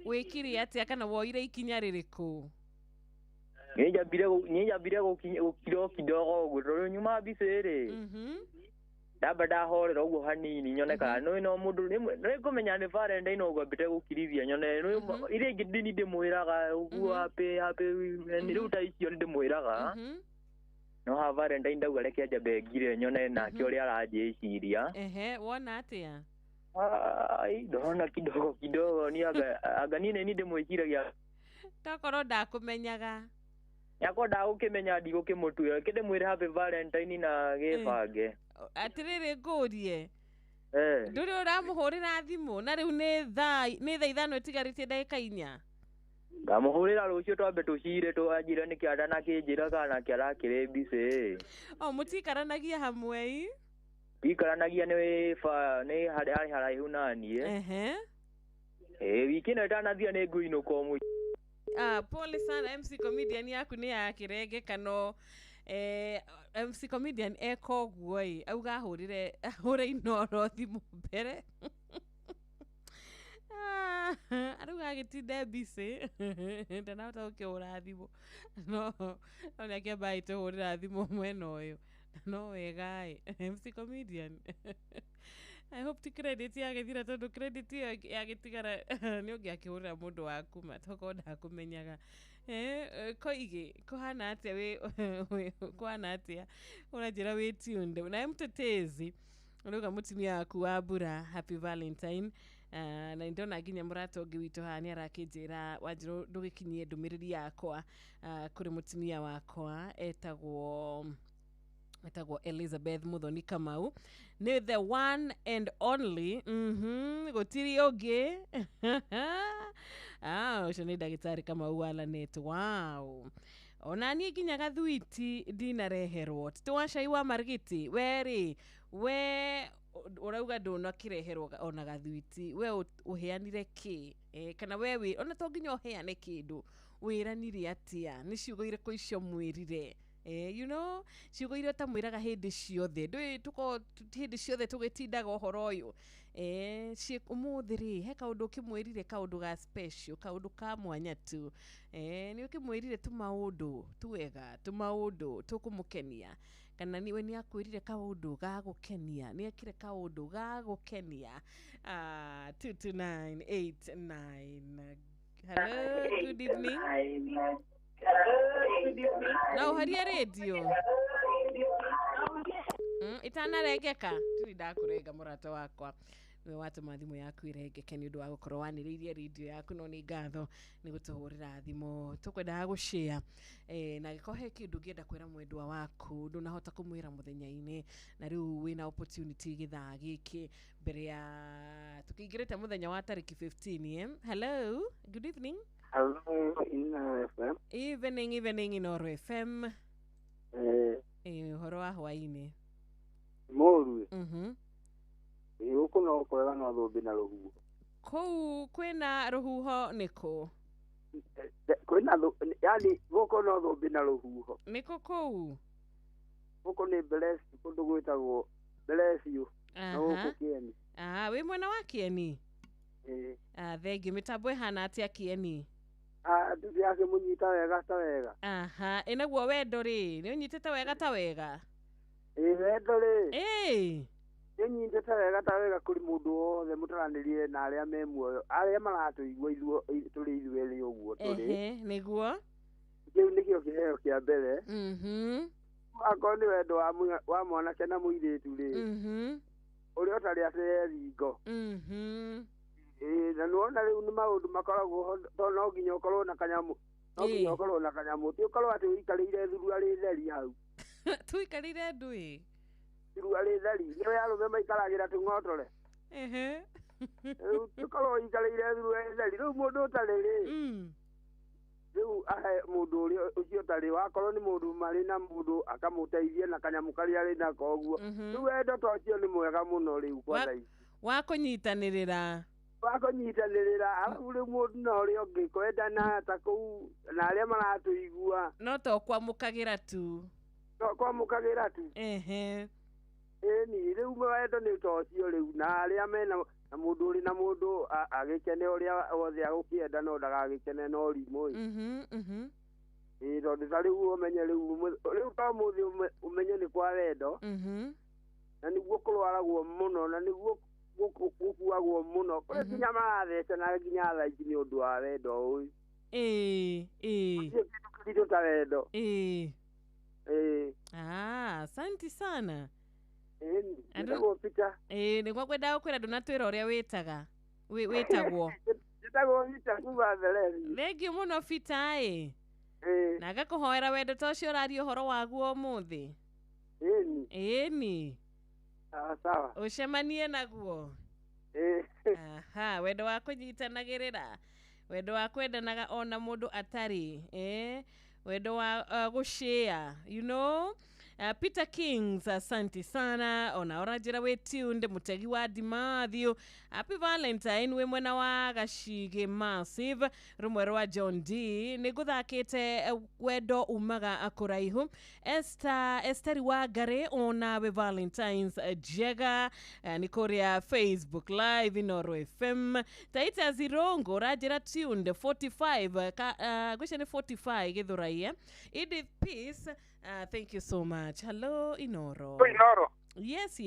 wĩkire atĩa kana woire ikinya rĩrĩkũ? Niĩ nyambire gũkira kidogo ũguo tondũ nyuma mbica ĩrĩ ndamba ndahorera ũguo hanini nyone kana nĩ no mũndũ nĩ ngũmenya nĩ Valentine ũguo mbite gũkirithia nyone iria ingĩ ndini ndĩmwĩraga ũguo happy rĩu ta icio ndĩmwĩraga no ha Valentine ndauga reke njambe ngire nyone nake ũrĩa aranjĩciria. Wona atĩa? Ndona kidogo ni anga niĩ ndĩmwĩciragia tokorwo ndakũmenyaga yakwa ndagũkĩmenya ndigũkĩmũtua kĩndĩmwĩre happy Valentine na gĩbange atĩrĩrĩ ngũrie ndũrĩ ũramũhũrĩra thimũ na rĩu nĩ thaa 5 ĩtigarĩtie ndagĩka 4? Ngamũhũrĩra rũciũ twambe tũcire twanjire nĩ kĩanda na kĩnjĩra kana kĩarakĩrĩ mbica mũtikaranagia hamwe ĩ? Ikaranagia nĩ harĩ haraihu na niĩ. Wiki ĩno ĩtanathia nĩ ngũinũka mũi. Pole sana MC Comedian yaku nĩ yakĩrengekano. MC Comedian eka ũguo ĩ auga ahũre Inoro thimũ mbere arauga agĩtinda busy ndanahota gũkĩhũra thimũ no nĩ akĩamba agĩtũhũrĩra thimũ mwena ũyũ no wega ĩ MC Comedian. I hope ti credit yagĩthira tondũ credit ĩyo yagĩtigara nĩ ũngĩakĩhũrĩra mũndũ waku tokorwo ndakũmenyaga. Koigi kuhana atĩa kuhana atĩa ũranjĩra wĩ tunde na mũtetezi Ruga mutumia waku wa mbura happy Valentine. Na ndona nginya muratongi witũ haha nĩ arakĩnjĩra Wanjirũ ndũgĩkinyie ndũmĩrĩri yakwa kũrĩ mutumia wakwa etagwo Elizabeth Muthoni Kamau. Nĩ the one and only. Gũtirĩ ũngĩ. Ũcio nĩ ndagĩtarĩ Kamau wa Lanet. Wow. Ona niĩ nginya gathwiti ndinareherwo. Tito wa cai wa marigiti. We urauga ndũnakireherwo ona gathwiti. We uheanire ki? Kana we ona to nginya uheane kindu. Wiranire atia? Nĩ ciugo irĩkũ icio mwĩrire? You know, ciugo iria tamwĩraga hĩndĩ ciothe. Ndũĩ tuko hĩndĩ ciothe tũgĩtindaga ũhoro ũyũ. Ũmũthĩ rĩ, he kaũndũ ũkĩmwĩrire, kaũndũ ga special, kaũndũ ka mwanya tu. Nĩ ũkĩmwĩrire tu maũndũ twega, tu maũndũ tũkũmũkenia. Kana niwe nĩ akwĩrire kaũndũ ga gũkenia, nĩ ekire kaũndũ ga gũkenia. 22989. Hello, good evening. No, haria radio. Itanarengeka. Turi ndakurenga murata wakwa. We watũma thimũ yaku irengeke nĩ ũndũ wa gũkorwo wanĩrĩirie radio yaku, no nĩ ngatho nĩ gũtũhũrĩra thimũ. Tũkwendaga gũshare na gĩkorwo he kĩndũ ngĩenda kwĩra mwendwa waku ndũnahota kũmwĩra mũthenya-inĩ, na rĩu wĩna opportunity gĩthaa gĩkĩ mbere ya tũkĩingĩrĩte mũthenya wa tarĩki 15. Hello, good evening. Hello, Inoro FM. Evening, Inoro FM. Ũhoro wa hwainĩ. Mũru. Gũkũ no kwega no thũmbĩ na rũhuho. Kũu kwĩna rũhuho nĩkũ? Yani gũkũ no thũmbĩ na rũhuho. Nĩkũ kũu? Gũkũ nĩ Bless, kũndũ gwĩtagwo Blessio. Na gũkũ Kieni. Wĩ mwena wa Kieni? Thengiũ. Mĩtambo ĩhana atĩa Kieni? Nduthi yake mũnyita wega ta wega. Naguo wendo rĩ, nĩ ũnyitĩte wega ta wega? Wendo rĩ. Nĩ ũnyitĩte wega ta wega kũrĩ mũndũ wothe mũtaranĩrie na arĩa me muoyo, arĩa maratũigua tũrĩ ithuerĩ ũguo tũrĩ. Nĩguo? Kĩu nĩkĩo kĩheo kĩa mbere. Akorwo nĩ wendo wa mwanake na mũirĩtu rĩ, ũrĩa ũtarĩ atĩre thingo. Na nuona rĩu nĩ maũndũ makoragwo to no nginya ũkorwo na kanyamũ, no nginya ũkorwo na kanyamũ, ti ũkorwo atĩ ũikarĩire thurua rĩ theri hau. Tũikarĩire ndũĩ? Thurua rĩ theri, nĩwe arũme maikaragĩra tũng'otore. Rĩu tũkorwo ũikarĩire thurua rĩ theri, rĩu mũndũ ũtarĩ rĩ, rĩu ahe mũndũ ũrĩa ũcio ũtarĩ, wakorwo nĩ mũndũ marĩ na mũndũ akamũteithia na kanyamũ karĩa arĩ nako ũguo. Rĩu wendo ta ũcio nĩ mwega mũno rĩu kwa thaa ici. Wa kũnyitanĩrĩra, arabu rĩu mũndũ na ũrĩa ũngĩ kwendana ta kũu na arĩa maratũigua. No to kwamũkagĩra tu. Ĩni, rĩu wendo nĩ ta ũcio rĩu, na arĩa mena na mũndũ ũrĩ na mũndũ agĩkene ũrĩa wothe agũkĩenda no ndagagĩkene na ũrimũ. Tondũ ta rĩu ũmenye rĩu to mũthĩ ũmenye nĩ kwa wendo, na nĩguo kũrwaragwo mũno, na nĩguo gũkuagwo mũno, kũrĩ nginya marathecana nginya thaa ici nĩ ũndũ wa wendo ũyũ. Kĩndũ kĩritũ ta wendo. Asante sana. Ndĩtagwo Peter. Nĩguo ngwendaga gũkwĩra ndũnatwĩra ũrĩa wĩtagwo. Ndĩtagwo Peter kuma Theresi. Thengiũ mũno Peter na ngakũhoera wendo ta ũcio ũraria ũhoro waguo ũmũthĩ. Ĩni. Sawa. Ũcemanie naguo. Wendo wa kũnyitanagĩrĩra, wendo wa kwendanaga ona mũndũ atarĩ, wendo wa gũshare, you know. Peter Kings, asante sana. Ona orajira we tunde mutegi wa Dimathio. Happy Valentine we mwena wa Gashige Massive. Rumwero wa John D. Niguthakite wedo umaga akuraihu. Esther Wagare ona we Valentines Jega. Nikoria Facebook Live Inoro FM. Taita Zirongo rajira tunde 45. Gwishani 45 githuraiye. Edith Peace. Thank you so much. Hello, Inoro. Inoro. Yes.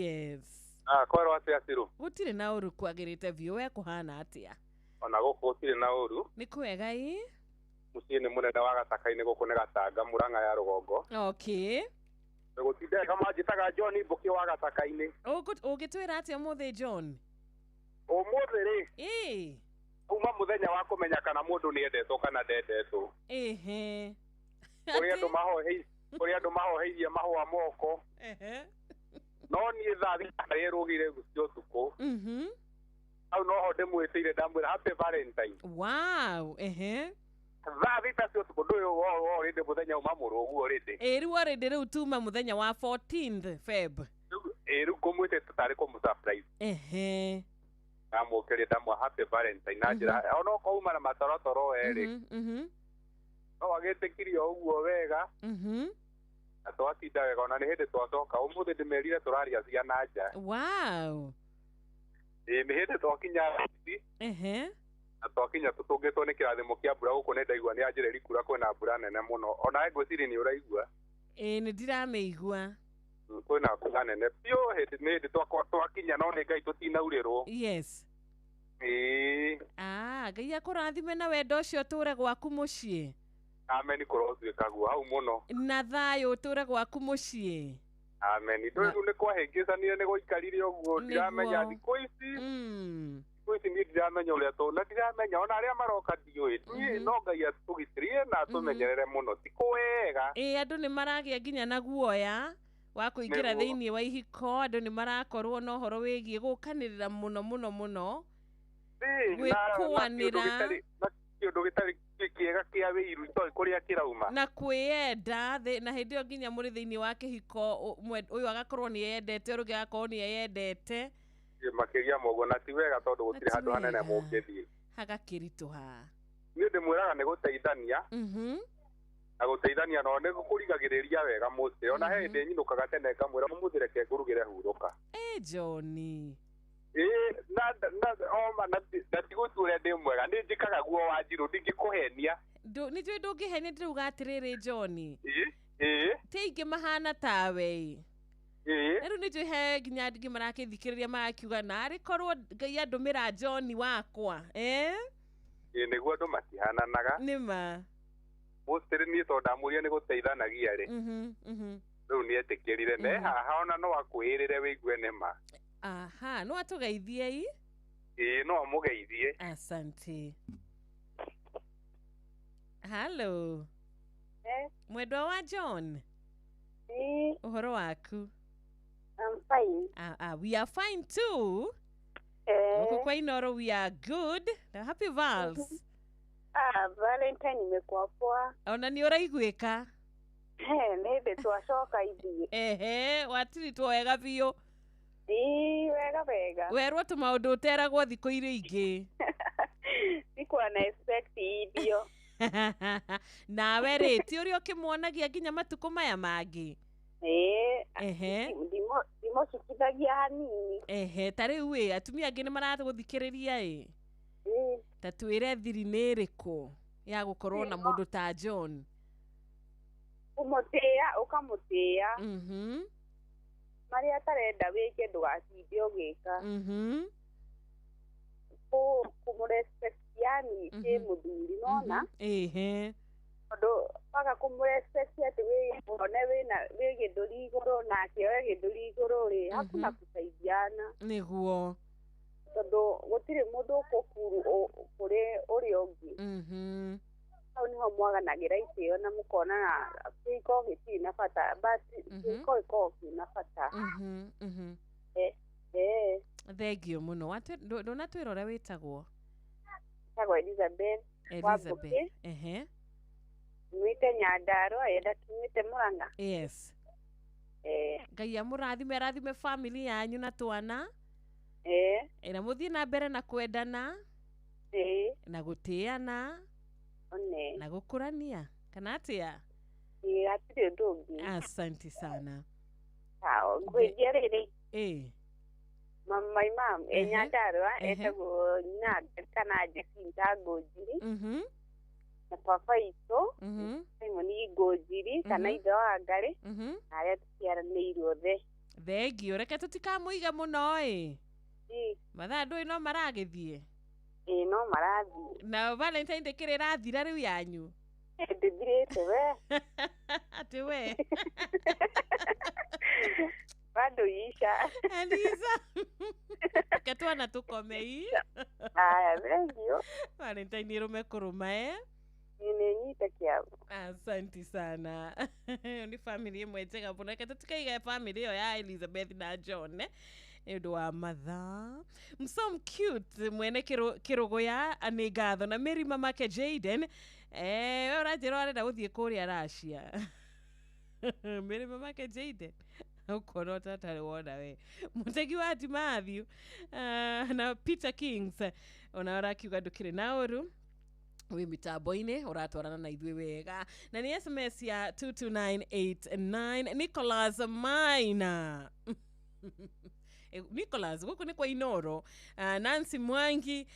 Kwaro atia Siru. Gutire na uru kwagirite vyo we kuhana atia. Ona goko gutire na uru. Ni kwega ii? Mucie ni munene wa Gataka-ini goko ni Gatanga Murang'a ya Rugongo. Okay. Gũtinda kama njĩtaga John Mbuki wa Gataka-inĩ. Ũgĩtwĩra atĩa mũthĩ John? Ũmũthĩ rĩ. Uma mũthenya wa kũmenya kana mũndũ nĩ endetwo kana ndendetwo. Kũrĩ andũ mahoheirie mahũa moko. No niĩ thaa thita rũgire gũcio ũtukũ. Hau noho ndĩmwĩtĩire ndamwĩra happy Valentine. Wow, Thaa thita cio ũtukũ ndũyũ rĩndĩ mũthenya uma mũrũguo rĩndĩ. Rĩu rĩndĩ rĩu tuma mũthenya wa 14th Feb. Rĩu ngũmwĩte tũtarĩ kũmũsurprise. Ndamũkĩria ndamwa happy Valentine na njĩra ona ũkauma na matorotoro erĩ. No agĩtĩkirie ũguo wega. Na twatinda wega ona nĩ hĩndĩ twacoka ũmũthĩ ndĩmerire tũraria ciana nja. Wow. Nĩ hĩndĩ twakinya na twakinya tũtũngĩtwo nĩ kĩrathimo kĩa mbura gũkũ nĩ ndaigua nĩ anjĩrĩri kura kwĩna mbura nene mũno. Ona ngwĩciria nĩ ũraigua. Nĩ ndiramĩigua. Kwĩna mbura nene biũ nĩ hĩndĩ twakinya no nĩ Ngai tũtinaurĩrwo. Yes. Ngai akũrathime na wendo ũcio ũtũre gwaku mũciĩ. Amen, kũrotwĩka guo hau mũno. Na thayũ ũtũre gwaku mũciĩ. Amen. Rĩu nĩ kwahĩngĩcanire nĩ gũikarire ũguo ndiramenya thikũ ici. Thikũ ici niĩ ndiramenya ũrĩa na ndiramenya ona arĩa maroka ndiũĩ. No Ngai atũgitĩrie na atũmenyerere mũno. Ti kwega. Andũ nĩ maragĩa nginya na guoya wa kũingĩra thĩinĩ wa ihiko. Andũ nĩ marakorwo na ũhoro wĩgiĩ gũkanĩrĩra mũno. Gwĩkũanĩra. Kĩũndũ gĩtarĩ kĩega kĩa wĩiru itoĩ kũrĩa kĩrauma. Na kwĩenda na hĩndĩ ĩyo nginya mũrĩ thĩinĩ wa kĩhiko ũyũ agakorwo nĩ yendete ũrĩa ũngĩ agakorwo nĩ yendete. Makĩria moguo na ti wega tondũ gũtirĩ handũ hanene mũngĩthiĩ. Hagakĩritũha. Niĩ ndĩmwĩraga nĩ gũteithania. Na gũteithania no nĩ kũrigagĩrĩria wega mũciĩ. Ona he hĩndĩ nyinũkaga tene ngamwĩra ũmũthĩ reke ngũrugĩre hurũka. John. Na tigũtu ũrĩa ndĩ mwega nĩ njĩkaga guo wa njirũ ndingĩkũhenia. Nĩ njũĩ ndũngĩhenia ndĩrauga atĩrĩrĩ John. Ti aingĩ mahana tawe. Rĩu nĩ njũĩ he nginya angĩ marakĩthikĩrĩria magakiuga narĩ korwo Ngai andũmĩra John wakwa. Nĩguo andũ matihananaga. Nĩma. Mũcitĩrĩ niĩ tondũ ndamũria nĩ gũteithanagia rĩ. Rĩu nĩ etĩkĩrire ne haha ona no akwĩrĩre wĩigue nĩma. No atũgeithie no amũgeithie. Asante. Hello. Mwendwa wa John. Ũhoro waku? I'm fine. We are fine too. Huku kwa Inoro we are good. Happy Vals. Valentine imekuwa poa. Ona nĩ ũraiguĩka? Nĩ hĩndĩ twacoka ithuĩ. Watiritwo wega biũ. Wega. Werwo tũmaũndũ ũteragwo thikũ iria ingĩ. Sikuwa na expect idio. Nawe rĩ ti ũrĩa ũkĩmuonagia nginya matukũ maya mangĩ. Ndimũcukithagia hanini. Ta rĩu atumia angĩ nĩ maratũthikĩrĩria ta twĩre thiri nĩ ĩrĩkũ ya gũkorwo na mũndũ ta John. Ũmũtĩa ũkamũtĩa. Marĩa atarenda wĩke ndũgacinde ũgĩka. Kũmũrespect yani kĩ mũthuri nona. Tondũ waga kũmũrespect atĩ wĩone wĩ gĩthũri igũrũ nake oe gĩthũri igũrũ rĩ hakuna gũteithiana. Nĩguo. Tondũ gũtirĩ mũndũ ũkũkuru kũrĩ ũrĩa ũngĩ. Hau nĩho mwaganagĩra itĩo na mũkona gĩko gĩtirĩ na bata basi gĩko kĩna bata. Thengio mũno. Ndũnatwĩra ũrĩa wĩtagwo? Wĩtagwo Elizabeth. Mwĩte Nyandarua enda tumĩte Mũrang'a. Yes. Ngai amũrathime arathime family yanyu na twana. Na mũthiĩ na mbere na kwendana. Na gũtĩana. Na gũkũrania. Kana atĩa? Hatirĩ ũndũ ũngĩ. Asante sana. Ngwĩjia rĩrĩ. My mom Nyandarua etagwo kana Jacinta Ngũnjiri. Na papa itũ Simon Ngũnjiri kana ithe wa Ngarĩ. Na arĩa tũciaranĩirwo othe. Thengio reke tũtikamũige mũno mathaa ndũĩ no maragĩthiĩ. No marathiĩ. Na Valentine ndĩkĩrĩ ĩrathira rĩu yanyu? Ndithirite we. Ati we. Bado isha. Eliza. Katwana tukome hii. Aya, thank you. Valentine rumekuruma Ninenyita kiabu. Asante sana. Ni family mwetega pona katika family ya Elizabeth na John Edo wa mother. Msom cute mwene kirogo ya anegatho na Mary mamake Jaden. Ora jero arenda guthie kuria Russia. Mary mamake Jaden. Ukono tatari wona we. Mutegi wa Matthew na Peter Kings. Onaora kiuga ndukire na oru. We mitambo-ini uratwarana na ithuĩ wega na ni SMS ya 22989 Nicholas Maina. Nicholas guku ni kwa Inoro. Nancy Mwangi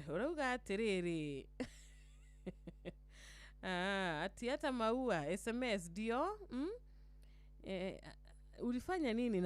urauga atiriri. Ati hata maua SMS dio. Ulifanya nini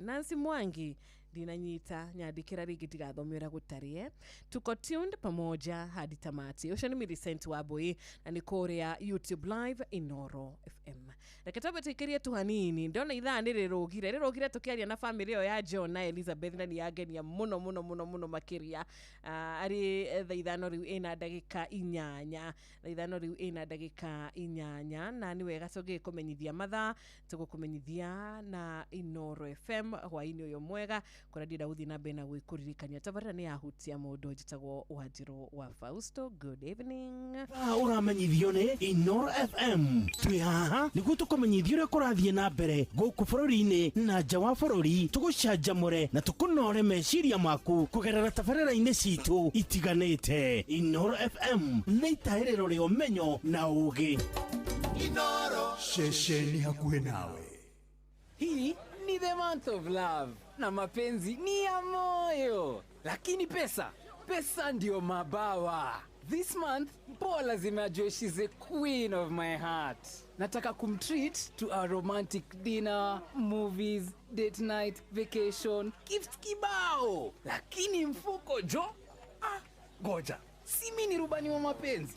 Nancy Mwangi? Dinanyita nyandikira ringi ndigathomera gutarie. Tuko tuned pamoja hadi tamati. Ucio ni Millicent Wabui na ni kuria YouTube live Inoro FM. Reketabe tuikirie tu hanini ndona ithaa nirogire tukiaria na family ya John na Elizabeth na ni agenia muno makiria. Ari thaithano riu ina ndagika 8 na ni wega coge kumenyithia mathaa tugukumenyithia na Inoro FM hwaini uyo mwega kora ndira uthi na bena gwikuririkania tabarira ni yahutia mundu njitagwo Wanjiru wa Fausto. Good evening. Uramenyithio ni Inoro FM. Twi haha niguo tukumenyithio ria kurathie na mbere guku bururi-ini na nja wa bururi, tugucanjamure na tukunore meciria maku kugerera tabarira-ini citu itiganite. Inoro FM ni itairiro ria umenyo na ugi. Inoro Shesheni hakuhe nawe. Hii ni the month of love na mapenzi ni ya moyo, lakini pesa ndio mabawa. This month Paul lazima ajue she's a queen of my heart. Nataka kumtreat to a romantic dinner, movies, date night, vacation, gift kibao, lakini mfuko jo goja, si mimi ni rubani wa mapenzi.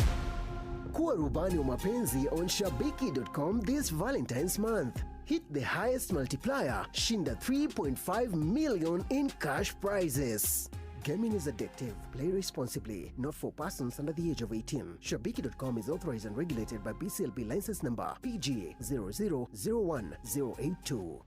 Kuwa rubani wa mapenzi on shabiki.com this Valentine's month. Hit the highest multiplier, shinda 3.5 million in cash prizes. Gaming is addictive. Play responsibly. Not for persons under the age of 18. Shabiki.com is authorized and regulated by BCLB license number PGA 0001082.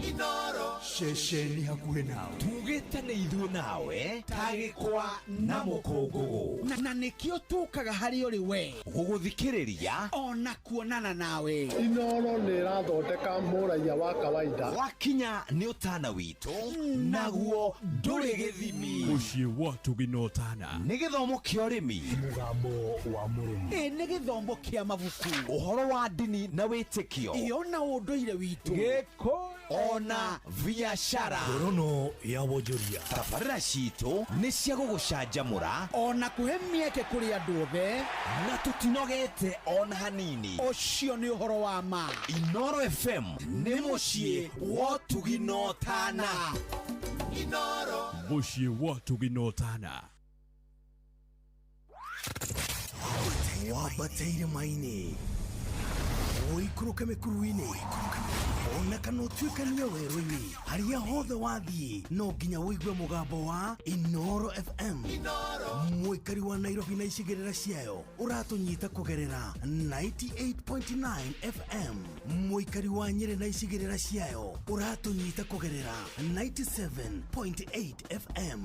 Inoro Shesheni hakuhe nawe. tugitane ithuĩ nawe tagĩkwa na mũkũngũgũ Na nikio tukaga hari uri we gũgũthikĩrĩria ona kuonana nawe. Inoro nĩ ĩrathondeka mũraia wa kawaida. wakinya nĩ ũtana witũ naguo ndũrĩ gĩthimi. Muciĩ wa Tuginotana nĩ gĩthomo kĩa ũrĩmi, mugambo wa mũrĩmi, nĩ gĩthomo kĩa mabuku, ũhoro wa ndini na wĩtĩkio, ona ũndũire witũ, gĩkũ ona biacara, ngorono ya wonjoria. tabarĩra citũ nĩ cia gũgũcanjamũra ona kuhe mieke kuri andu othe na tũtinogete ona hanini. ũcio nĩ ũhoro wa ma. Inoro FM nĩ mũciĩ wa Tuginotana. Inoro Muciĩ wa Tuginotana. Wabateire maini uikuruke mikuruini ona kana utuikanie werũ-inĩ haria hothe wathiĩ no nginya wĩigue mũgambo wa Inoro FM. Mũikari wa Nairobi na icigĩrĩra ciayo ũratũnyita kũgerera 98.9 FM. Mũikari wa Nyeri na icigĩrĩra ciayo ũratũnyita kũgerera 97.8 FM.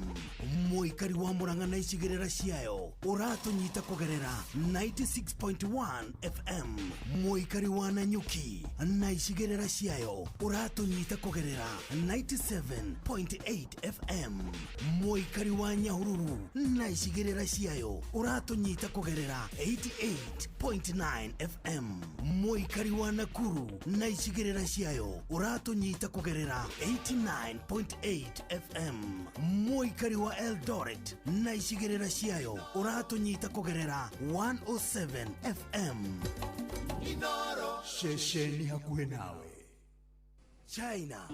Mũikari wa Murang'a na icigĩrĩra ciayo ũratũnyita kũgerera 96.1 FM. Mũikari wa Nanyuki na icigĩrĩra ciayo uratunyita kugerera 97.8 FM. Mũikari wa Nyahururu na icigĩrĩra ciayo uratunyita kugerera 88.9 FM. Mũikari wa Nakuru na icigĩrĩra ciayo uratunyita kugerera 89.8 FM. Mũikari wa Eldoret na icigĩrĩra ciayo uratunyita kugerera 107 FM. Inoro Shesheni hakuhe nawe. China.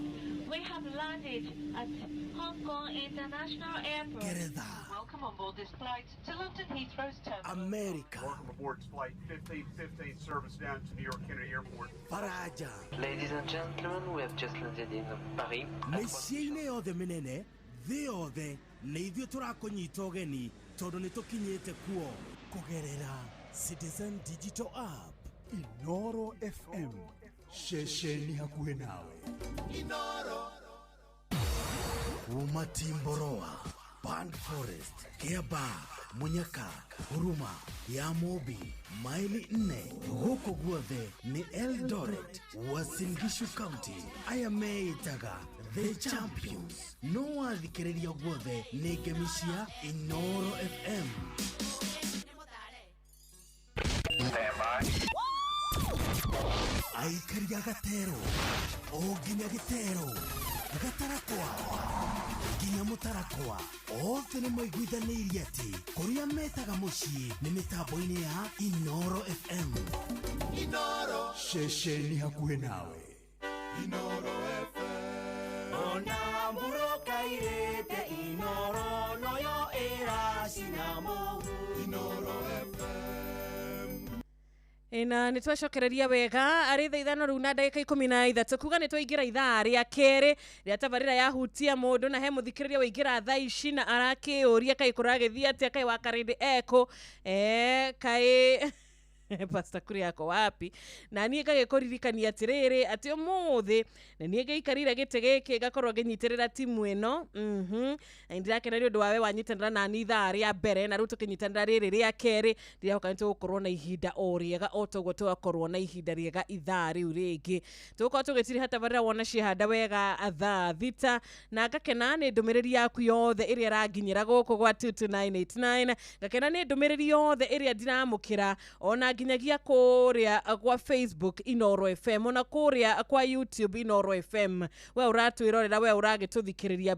We have landed at Hong Kong International Airport. Geretha. Welcome on board this flight to London Heathrow's terminal. America. Welcome aboard flight 1515 service down to New York Kennedy Airport. Faraja. Ladies and gentlemen, we have just landed in Paris. Mĩciĩ-inĩ yothe mĩnene thĩ yothe nĩ ithuĩ tũrakũnyita ũgeni tondũ nĩ tũkinyĩte kuo kũgerera Citizen Digital App. Inoro FM, shesheni hakuhe nawe. Inoro Uma Timboroa, Band Forest, Kiaba, Munyaka, Huruma, Yamobi, Maili Nne, huko guothe ni Eldoret, Uasin Gishu County, Ayameitaga, The Champions. No wathikĩrĩria guothe ni Gemishia Inoro FM. Aikaria Gatero, Oginya Gitero, Gatarakwa, Ginya Mutarakwa, othe nĩ maiguithanĩirie atĩ kũrĩa metaga mũciĩ nĩ mĩtambo-inĩ ya Inoro FM. Inoro, shesheni hakuhe nawe. Inoro FM. Ona mburoka irete Inoro noyo eracinamo. Inoro FM. Ina nitwacokereria wega ari thaithano runa ndagika 13 kuga nitwaingira ithaa rĩa kerĩ rĩa tabarĩra ya hutia mũndũ na he mũthikĩrĩria waingira thaa ici na arakĩũria kai kũragĩthia atĩa kai wakarĩndĩ eko kai Pastor kuri yako wapi na niĩ ngagĩkũririkania atĩrĩrĩ atĩ ũmũthĩ na niĩ ngĩikarire gĩtĩ gĩkĩ ngakorwo ngĩnyitĩrĩra timu ĩno na ndirakena nĩ ũndũ wawe wanyitanĩra na niĩ ithaa rĩa mbere na rĩu tũkĩnyitanĩra rĩrĩ rĩa kerĩ ndĩrahoka nĩ tũgũkorwo na ihinda o rĩega o toguo tũgakorwo na ihinda rĩega ithaa rĩu rĩngĩ tũgũkorwo tũgĩtiri tabarĩra wona cihanda wega thaa thita na ngakena nĩ ndũmĩrĩri yaku yothe ĩrĩa ĩranginyĩra gũkũ gwa 22989 ngakena nĩ ndũmĩrĩri yothe ĩrĩa ndiramũkĩra ona nginyagia kũrĩa kwa Facebook Inoro FM ona kũrĩa kwa YouTube Inoro FM we ũratwĩrorera we ũragĩtũthikĩrĩria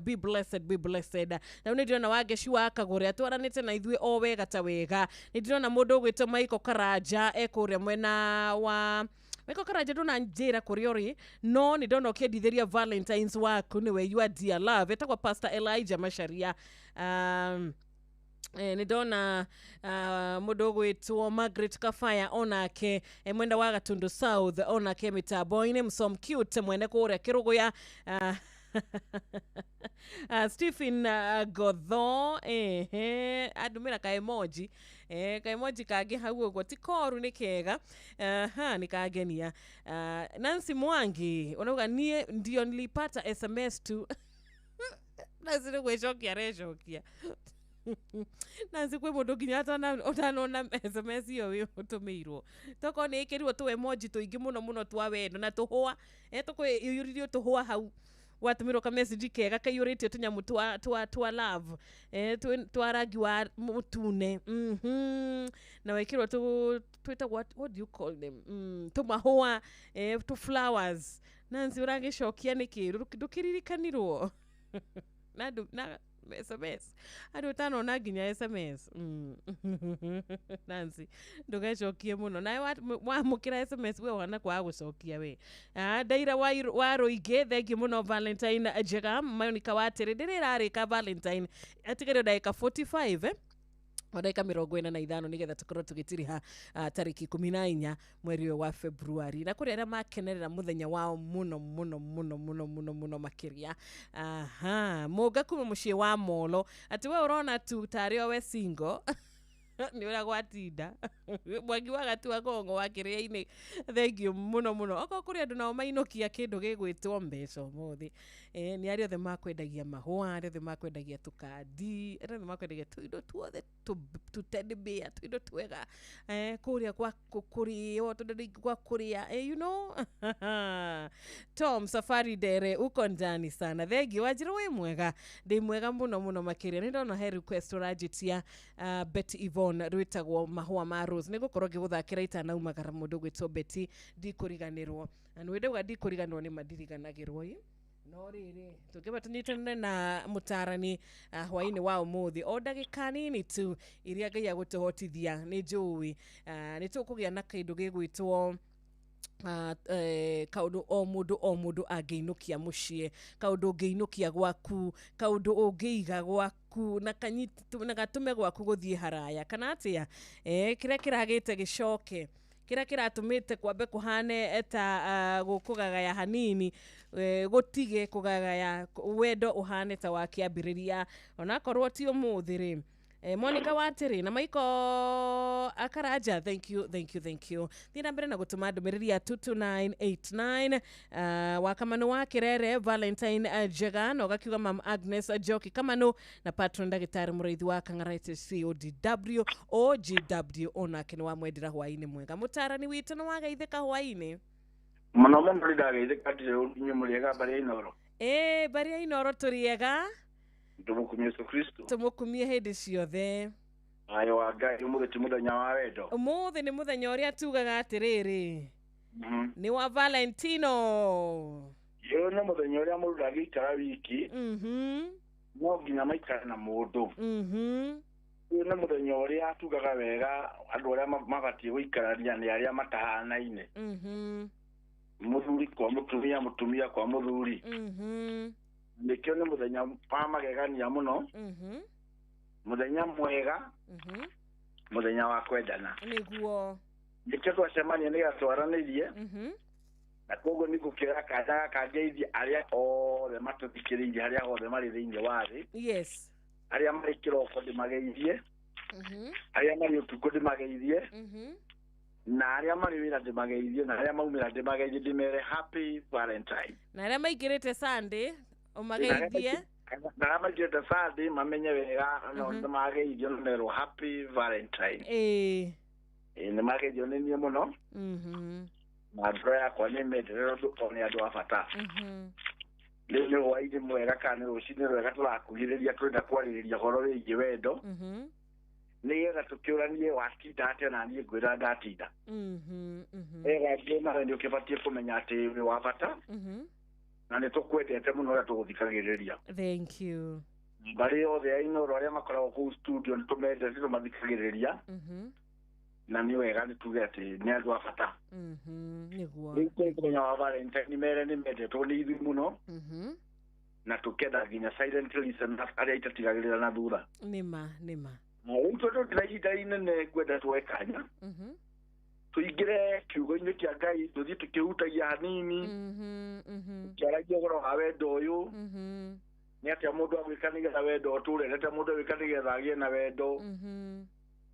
be blessed na nĩ ndĩrona wangeci wa Kagũrĩa twaranĩte na ithuĩ o wega ta wega nĩ ndĩrona mũndũ ũgwĩtwo Michael Karanja ekũrĩa mwena wa Michael Karanja ndona njĩra kũrĩa ũrĩ no nĩ ndona ũkĩendithĩria Valentines waku nĩwe you are dear love etagwa Pastor Elijah Macharia nĩ ndona mũndũ ũgwĩtwo Margaret Kafaya onake mwenda wa Gatundu South onake mĩtambo-inĩ Msom Cute mwene kũrĩa Kĩrũgũya Stephen Gotho andũmĩra ka emoji kangĩ hau ũguo ti koru nĩ kega nĩ kangenia Nancy Mwangi onauga niĩ ndio nilipata SMS tu Nancy nĩ gwĩcokia arecokia Nancy kwĩ mũndũ nginya ũtanona SMS iyo wĩ ũtũmĩirwo toko nĩ ĩkĩrirwo tũ emoji tũingĩ mũno twa wendo na tũhũa tũkwĩyũririo tũhũa hau watũmĩrwo ka message kega kaiyũrĩtio tũnyamũ twa love twa rangi wa mũtune na wekĩrwo twĩtagwo what do you call them tũmahũa tũ flowers Nancy ũragĩcokia nĩkĩ ndũkĩririkanirwo na SMS andũ ũtanona nginya SMS Nancy ndũgecokie mũno nawe wamũkĩra SMS we wana kwa gũcokia we Ndaira wa Rũingĩ thengi mũno Valentine njega Monica Watĩrĩ ndĩrĩrarĩka Valentine atigarĩo ndagĩka 45 Odeka 45 nigetha tukorwo tugitiriha tariki 14 mweri wa February na kuri arĩa makenerera muthenya wao muno makiria mũga kuma mũciĩ wa Molo ati we urona tu tari we single ni ura gwatinda Mwangi wa Gatua Gongo wa Kĩrĩa-inĩ thank you muno oko kuri andu nao mainũkia kindu gĩgwĩtwo mbeca ũmũthĩ ni arĩ othe makwendagia mahũa arĩ othe makwendagia tukadi arĩ othe makwendagia tuindo tuothe tu teddy bear tuindo twega kũrĩa kwa kũrĩa tondũ kwa kũrĩa you know Tom Safari Dere uko ndani sana thank you wajira we mwega ndi mwega muno makiria ni ndona he request ũranjitia Betty Yvonne rwĩtagwo mahũa ma Rose nĩ gũkorwo ngĩgũthakĩra itanaumagara mũndũ gwĩtwo Betty ndikũriganĩrwo na nĩ wendagwa ndikũriganĩrwo nĩ mandiriganagĩrwo no rĩrĩ tũngĩba tũnyitane na mũtarani hwainĩ wa ũmũthĩ o ndagĩka nini tu iria Ngai agũtũhotithia nĩ njũĩ nĩ tũkũgĩa na kĩndũ gĩgwĩtwo kaundu o mundu angeinukia mucie, kaundu ngeinukia gwaku, kaundu ungeiga gwaku na gatume gwaku guthie haraya kana atia kiria kiragite gicoke, kiria kiratumite kwambe kuhane eta gukugagaya hanini gutige kugagaya wendo uhane ta wa kiambiriria ona korwo ti umuthiri. Monica Watiri na Maiko Akaraja, thank you. Thina mbere na gutuma ndumiriri ya 22989 wakamano wa Kirere Valentine Jegan ogakiuga Mam Agnes Joki Kamano na patron ndagitari murithi wa Kangarite CODW OGW ona kini wa mwendira hwaini mwega mutarani witu no wagaithika hwaini muno muno ndagaithika tire nyumuriega bari inoro bari inoro turiega tumukumie Yesu Kristo tumukumie hindi ciothe ayo wagai umuthi muthenya wa wendo umuthi ni muthenya uria tugaga atiriri ni wa Valentino yo no muthenya uria mundu agikara wiki no nginya maikara na mundu yo no muthenya uria tugaga wega andu aria mabatie guikarania ni aria matahanaine muthuri kwa mutumia mutumia kwa muthuri nikio ni muthenya wa magegania muno muthenya mwega muthenya wa kwendana niguo nikio twacemania ni gatwaranirie na koguo ni gukira kaja kangeithi aria othe matuthikiririe haria othe mari thiini wa thi yes aria mari kiroko ndimageithie aria mari utuku ndimageithie na aria mari wira ndimageithie na aria maumira ndimageithie ndimere happy Valentine na aria maigirite Sunday umageithie na magirite Sunday mamenye wega no ndimageithie no happy Valentine ni mageithio ni nie muno na ndroya kwa ni medero ndukone andu afata ni waidi mwega kana rucini rwega turakugiriria twenda kwaririria horo wigi wendo nigetha tukiuranie watinda atia na nie ngwira ndatinda ega ngina ndio kibatie kumenya ati ni wa bata na ni tukwendete muno ria tuguthikagiriria thank you bari othe ainoro aria makoragwo ku studio ni tumendete tumathikagiriria na ni wega ni tuge ati ni andu a bata niguo ni wa Valentine ni mere ni mendetwo ni ithui muno na tukenda nginya silent listeners aria itatigagirira na thutha nima Unto ndiraita inene gwenda twekanya tuingire kiugo-ini kia Ngai tuthie tukihutagia hanini kiaragia goro wa wendo uyu ni atia mundu agwika nigetha wendo uturerete mundu agwika nigetha agie na wendo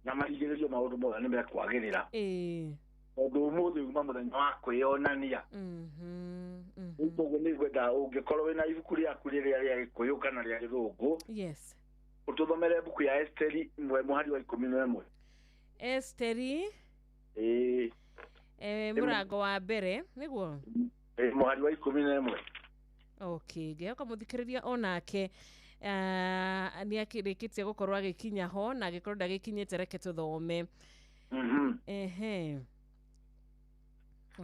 na marigiririo maundu mothe ni mekwagirira undu umuthi uma muthenya wa kwionania uguo ni gwenda ungikorwo wina ibuku riaku riria ria Gikuyu kana ria Githungu yes ututhomere buku ya Esteri muhari wa 11 Esteri murango wa mbere niguo muhari wa 11 okay geoka muthikiriria onake ni akirikitie gukorwa agikinya ho na agikorwo ndagikinyite reke tuthome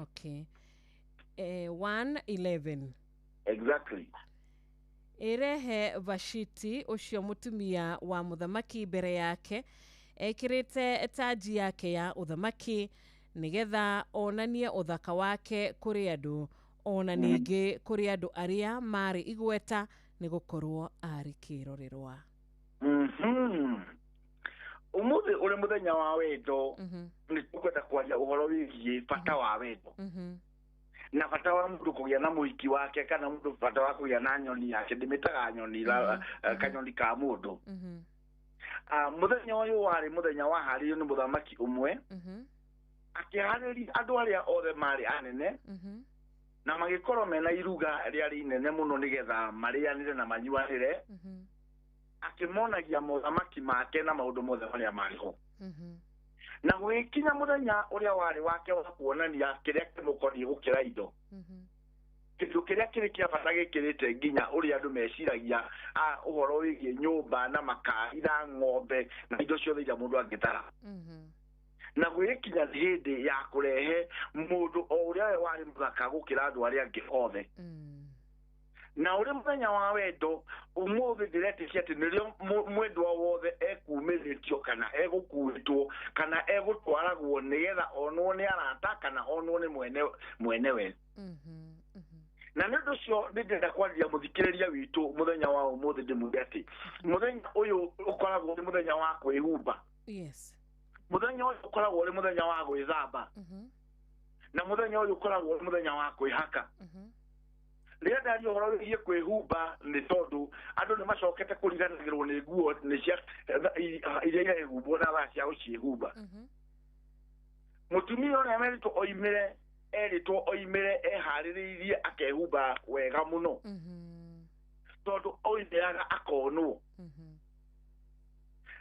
okay 1:11 exactly Erehe Vashiti ucio mutumia wa muthamaki mbere yake ekirite taji yake ya uthamaki nigetha onanie uthaka wake kuri andu ona ningi kuri andu aria mari igweta ni gukorwo ari kirorerwa umuthi uri muthenya wa wendo ni tukwenda kwaria uhoro wigie bata wa wendo na bata wa mundu kugia na muhiki wake kana mundu bata wa kugia na nyoni yake ndimitaga nyoni kanyoni ka mundu muthenya uyu wari muthenya wa hari ni muthamaki umwe akihariria andu aria othe mari anene na magikorwo mena iruga ria rinene muno nigetha marianire na manyuanire akimonagia muthamaki make na maundu mothe maria mariho na gwikinya muthenya uria wari wake wa kuonania kiria kimukoni gukira indo kindu kiria kiri kia bata gikirite nginya uria andu meciragia uhoro wigie nyumba na makaira ng'ombe na indo ciothe iria mundu angitara na gwikinya hindi ya kurehe mundu o uria wari muthaka gukira andu aria angi othe na uri muthenya wa wendo umuthi ndiretĩkia atĩ nĩrĩo mwendwa wothe ekumĩrĩtio kana egũkuĩtwo kana egũtwaragwo nĩgetha onwo nĩ arata kana onwo nĩ mwene we na nĩ ũndũ ũcio nĩndĩrenda kwarĩria mũthikĩrĩria witũ mũthenya wa ũmũthĩ ndĩmwĩre atĩ mũthenya ũyũ ũkoragwo nĩ mũthenya wa kwĩhumba mũthenya ũyũ ũkoragwo nĩ mũthenya wa gwĩthamba na mũthenya ũyũ ũkoragwo nĩ mũthenya wa kwĩhaka rĩrĩa ndaria ũhoro wĩgiĩ kwĩhumba nĩ tondũ andũ nĩ macokete kũriganagĩrwo nĩ nguo iria irehumbwo na thaa cia gũciĩhumba mũtumia ũrĩa eritwo oimĩre eharĩrĩirie akehumba wega mũno tondũ oimĩraga akonwo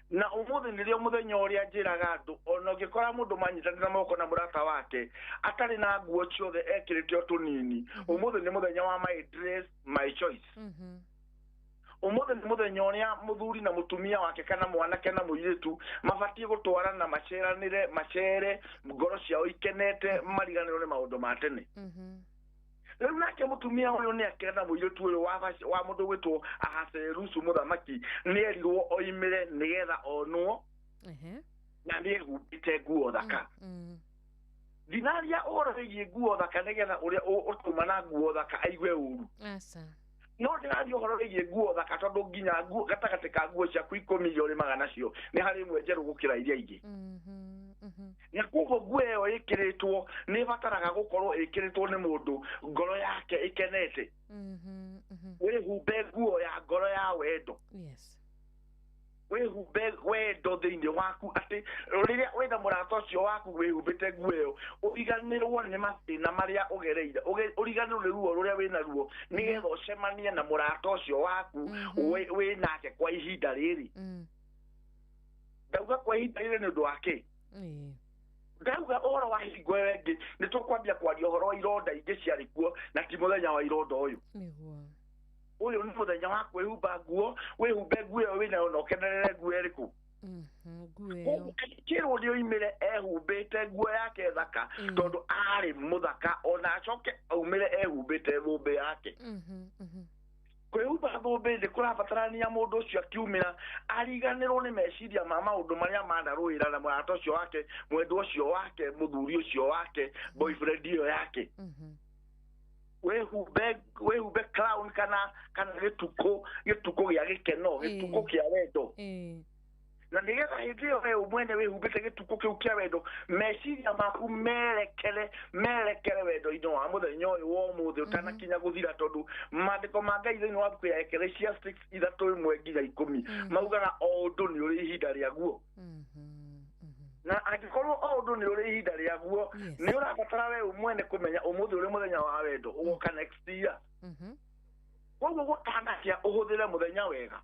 na ũmũthĩ nĩrĩo mũthenya ũrĩa njĩraga andũ ona ũngĩkora mũndũ manyitanĩra moko na mũrata wake atarĩ na nguo ciothe ekĩrĩte o tũnini ũmũthĩ nĩ mũthenya wa my dress my choice ũmũthĩ nĩ mũthenya ũrĩa mũthuri na mũtumia wake kana mwanake na mũirĩtu mabatiĩ gũtwarana macere ngoro ciao ikenete mariganĩrwo nĩ maũndũ ma tene rĩu nake mũtumia ũyũ nĩ akĩenda mũirĩtu ũyũ wa mũndũ gwĩtwo Ahasuerusu mũthamaki nĩ erirwo oimĩre nĩgetha onwo na nĩ ehumbĩte nguo thaka ndinaria ũhoro wĩgiĩ nguo thaka nĩgetha ũrĩa ũtuma na nguo thaka aigue ũru no ndĩraria ũhoro wĩgiĩ nguo thaka tondũ nginya gatagatĩ ka nguo ciaku 10 iria ũrĩmaga nacio nĩ harĩ imwe njerũ gũkĩra iria ingĩ na koguo nguo ĩyo ĩkĩrĩtwo nĩ ĩbataraga gũkorwo ĩkĩrĩtwo nĩ mũndũ ngoro yake ĩkenete wĩhumbe nguo ya ngoro ya wendo wĩhumbe wendo thĩinĩ waku atĩ rĩrĩa wĩna mũrata ũcio waku wĩhumbĩte nguo ĩyo ũriganĩrwo nĩ mathĩna marĩa ũgereire ũriganĩrwo nĩ ruo rũrĩa wĩna ruo nĩgetha ũcemanie na mũrata ũcio waku wĩnake kwa ihinda rĩrĩ ndauga kwa ihinda rĩrĩ nĩ ũndũ wa kĩ ndauga ũhoro wa hingo ĩyo ĩngĩ nĩ tũkwambia kwaria ũhoro wa ironda ingĩ ciarĩ kuo na ti mũthenya wa ironda ũyũ ũyũ nĩ mũthenya wa kwĩhumba nguo wĩhumbe nguo ĩyo wĩnayo na ũkenerere nguo ĩrĩkũ kĩrwo nĩ oimĩre ehumbĩte nguo yake thaka tondũ arĩ mũthaka ona acoke aumĩre ehumbĩte thũmbĩ yake kwĩhumba thũmbĩ nĩ kũrabatarania mũndũ ũcio akiumĩra ariganĩrwo nĩ meciria ma maũndũ marĩa manarũĩra na mũrata ũcio wake mwendwa ũcio wake mũthuri ũcio wake boyfriend ĩyo yake wĩhumbe crown kana gĩtukũ gĩa gĩkeno gĩtukũ kĩa wendo na nĩgetha hĩndĩ ĩyo we mwene wĩhumbĩte gĩtukũ kĩu kĩa wendo meciria maku merekere wendo-inĩ wa mũthenya ũyũ wa ũmũthĩ ũtanakinya gũthira tondũ maandĩko ma Ngai thĩinĩ wa buku ya Ecclesiastes 3:1-10 maugaga o ũndũ nĩ ũrĩ ihinda rĩaguo na angĩkorwo o ũndũ nĩ ũrĩ ihinda rĩaguo nĩ ũrabatara we mwene kũmenya ũmũthĩ ũrĩ mũthenya wa wendo ũgoka next year koguo gũtanakia ũhũthĩre mũthenya wega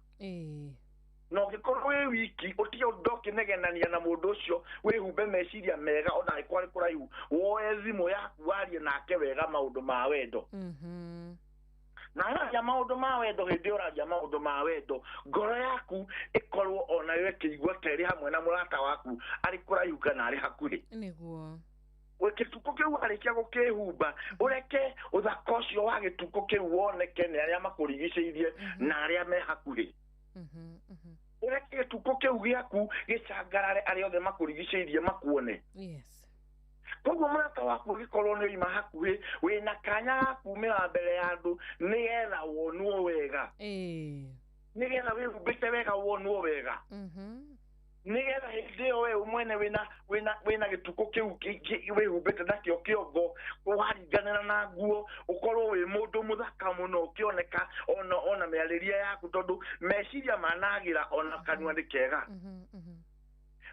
na ũngĩkorwo wĩ wiki ũtige ndũkĩnegenania na mũndũ ũcio wĩhumbe meciria mega ona angĩkorwo arĩ kũraihu woe thimũ yaku warie nake wega maũndũ ma wendo na araria maũndũ ma wendo hĩndĩ ũraria maũndũ ma wendo ngoro yaku ĩkorwo ona we kĩigua terĩ hamwe na mũrata waku arĩ kũraihu kana arĩ hakuhĩ nĩguo gĩtukũ kĩu arĩkia gũkĩhumba ũreke ũthaka ũcio wa gĩtukũ kĩu woneke nĩ arĩa makũrigicĩirie na arĩa me hakuhĩ ũreke gĩtukũ kĩu gĩaku gĩcangarare arĩa othe makũrigicĩirie makuone koguo mũrata waku ũgĩkorwo nĩ oima hakuhĩ wĩna kanya ga kumĩra mbere ya andũ nĩgetha wonwo wega nĩgetha wĩhumbĩte wega wonwo wega nĩgetha hĩndĩ ĩyo we mwene wĩna gĩtukũ kĩu wĩhumbĩte nakĩo kĩongo waringanĩra na nguo ũkorwo wĩ mũndũ mũthaka mũno ũkĩoneka ona mĩarĩrie yaku tondũ meciria managĩra ona kanua nĩ kega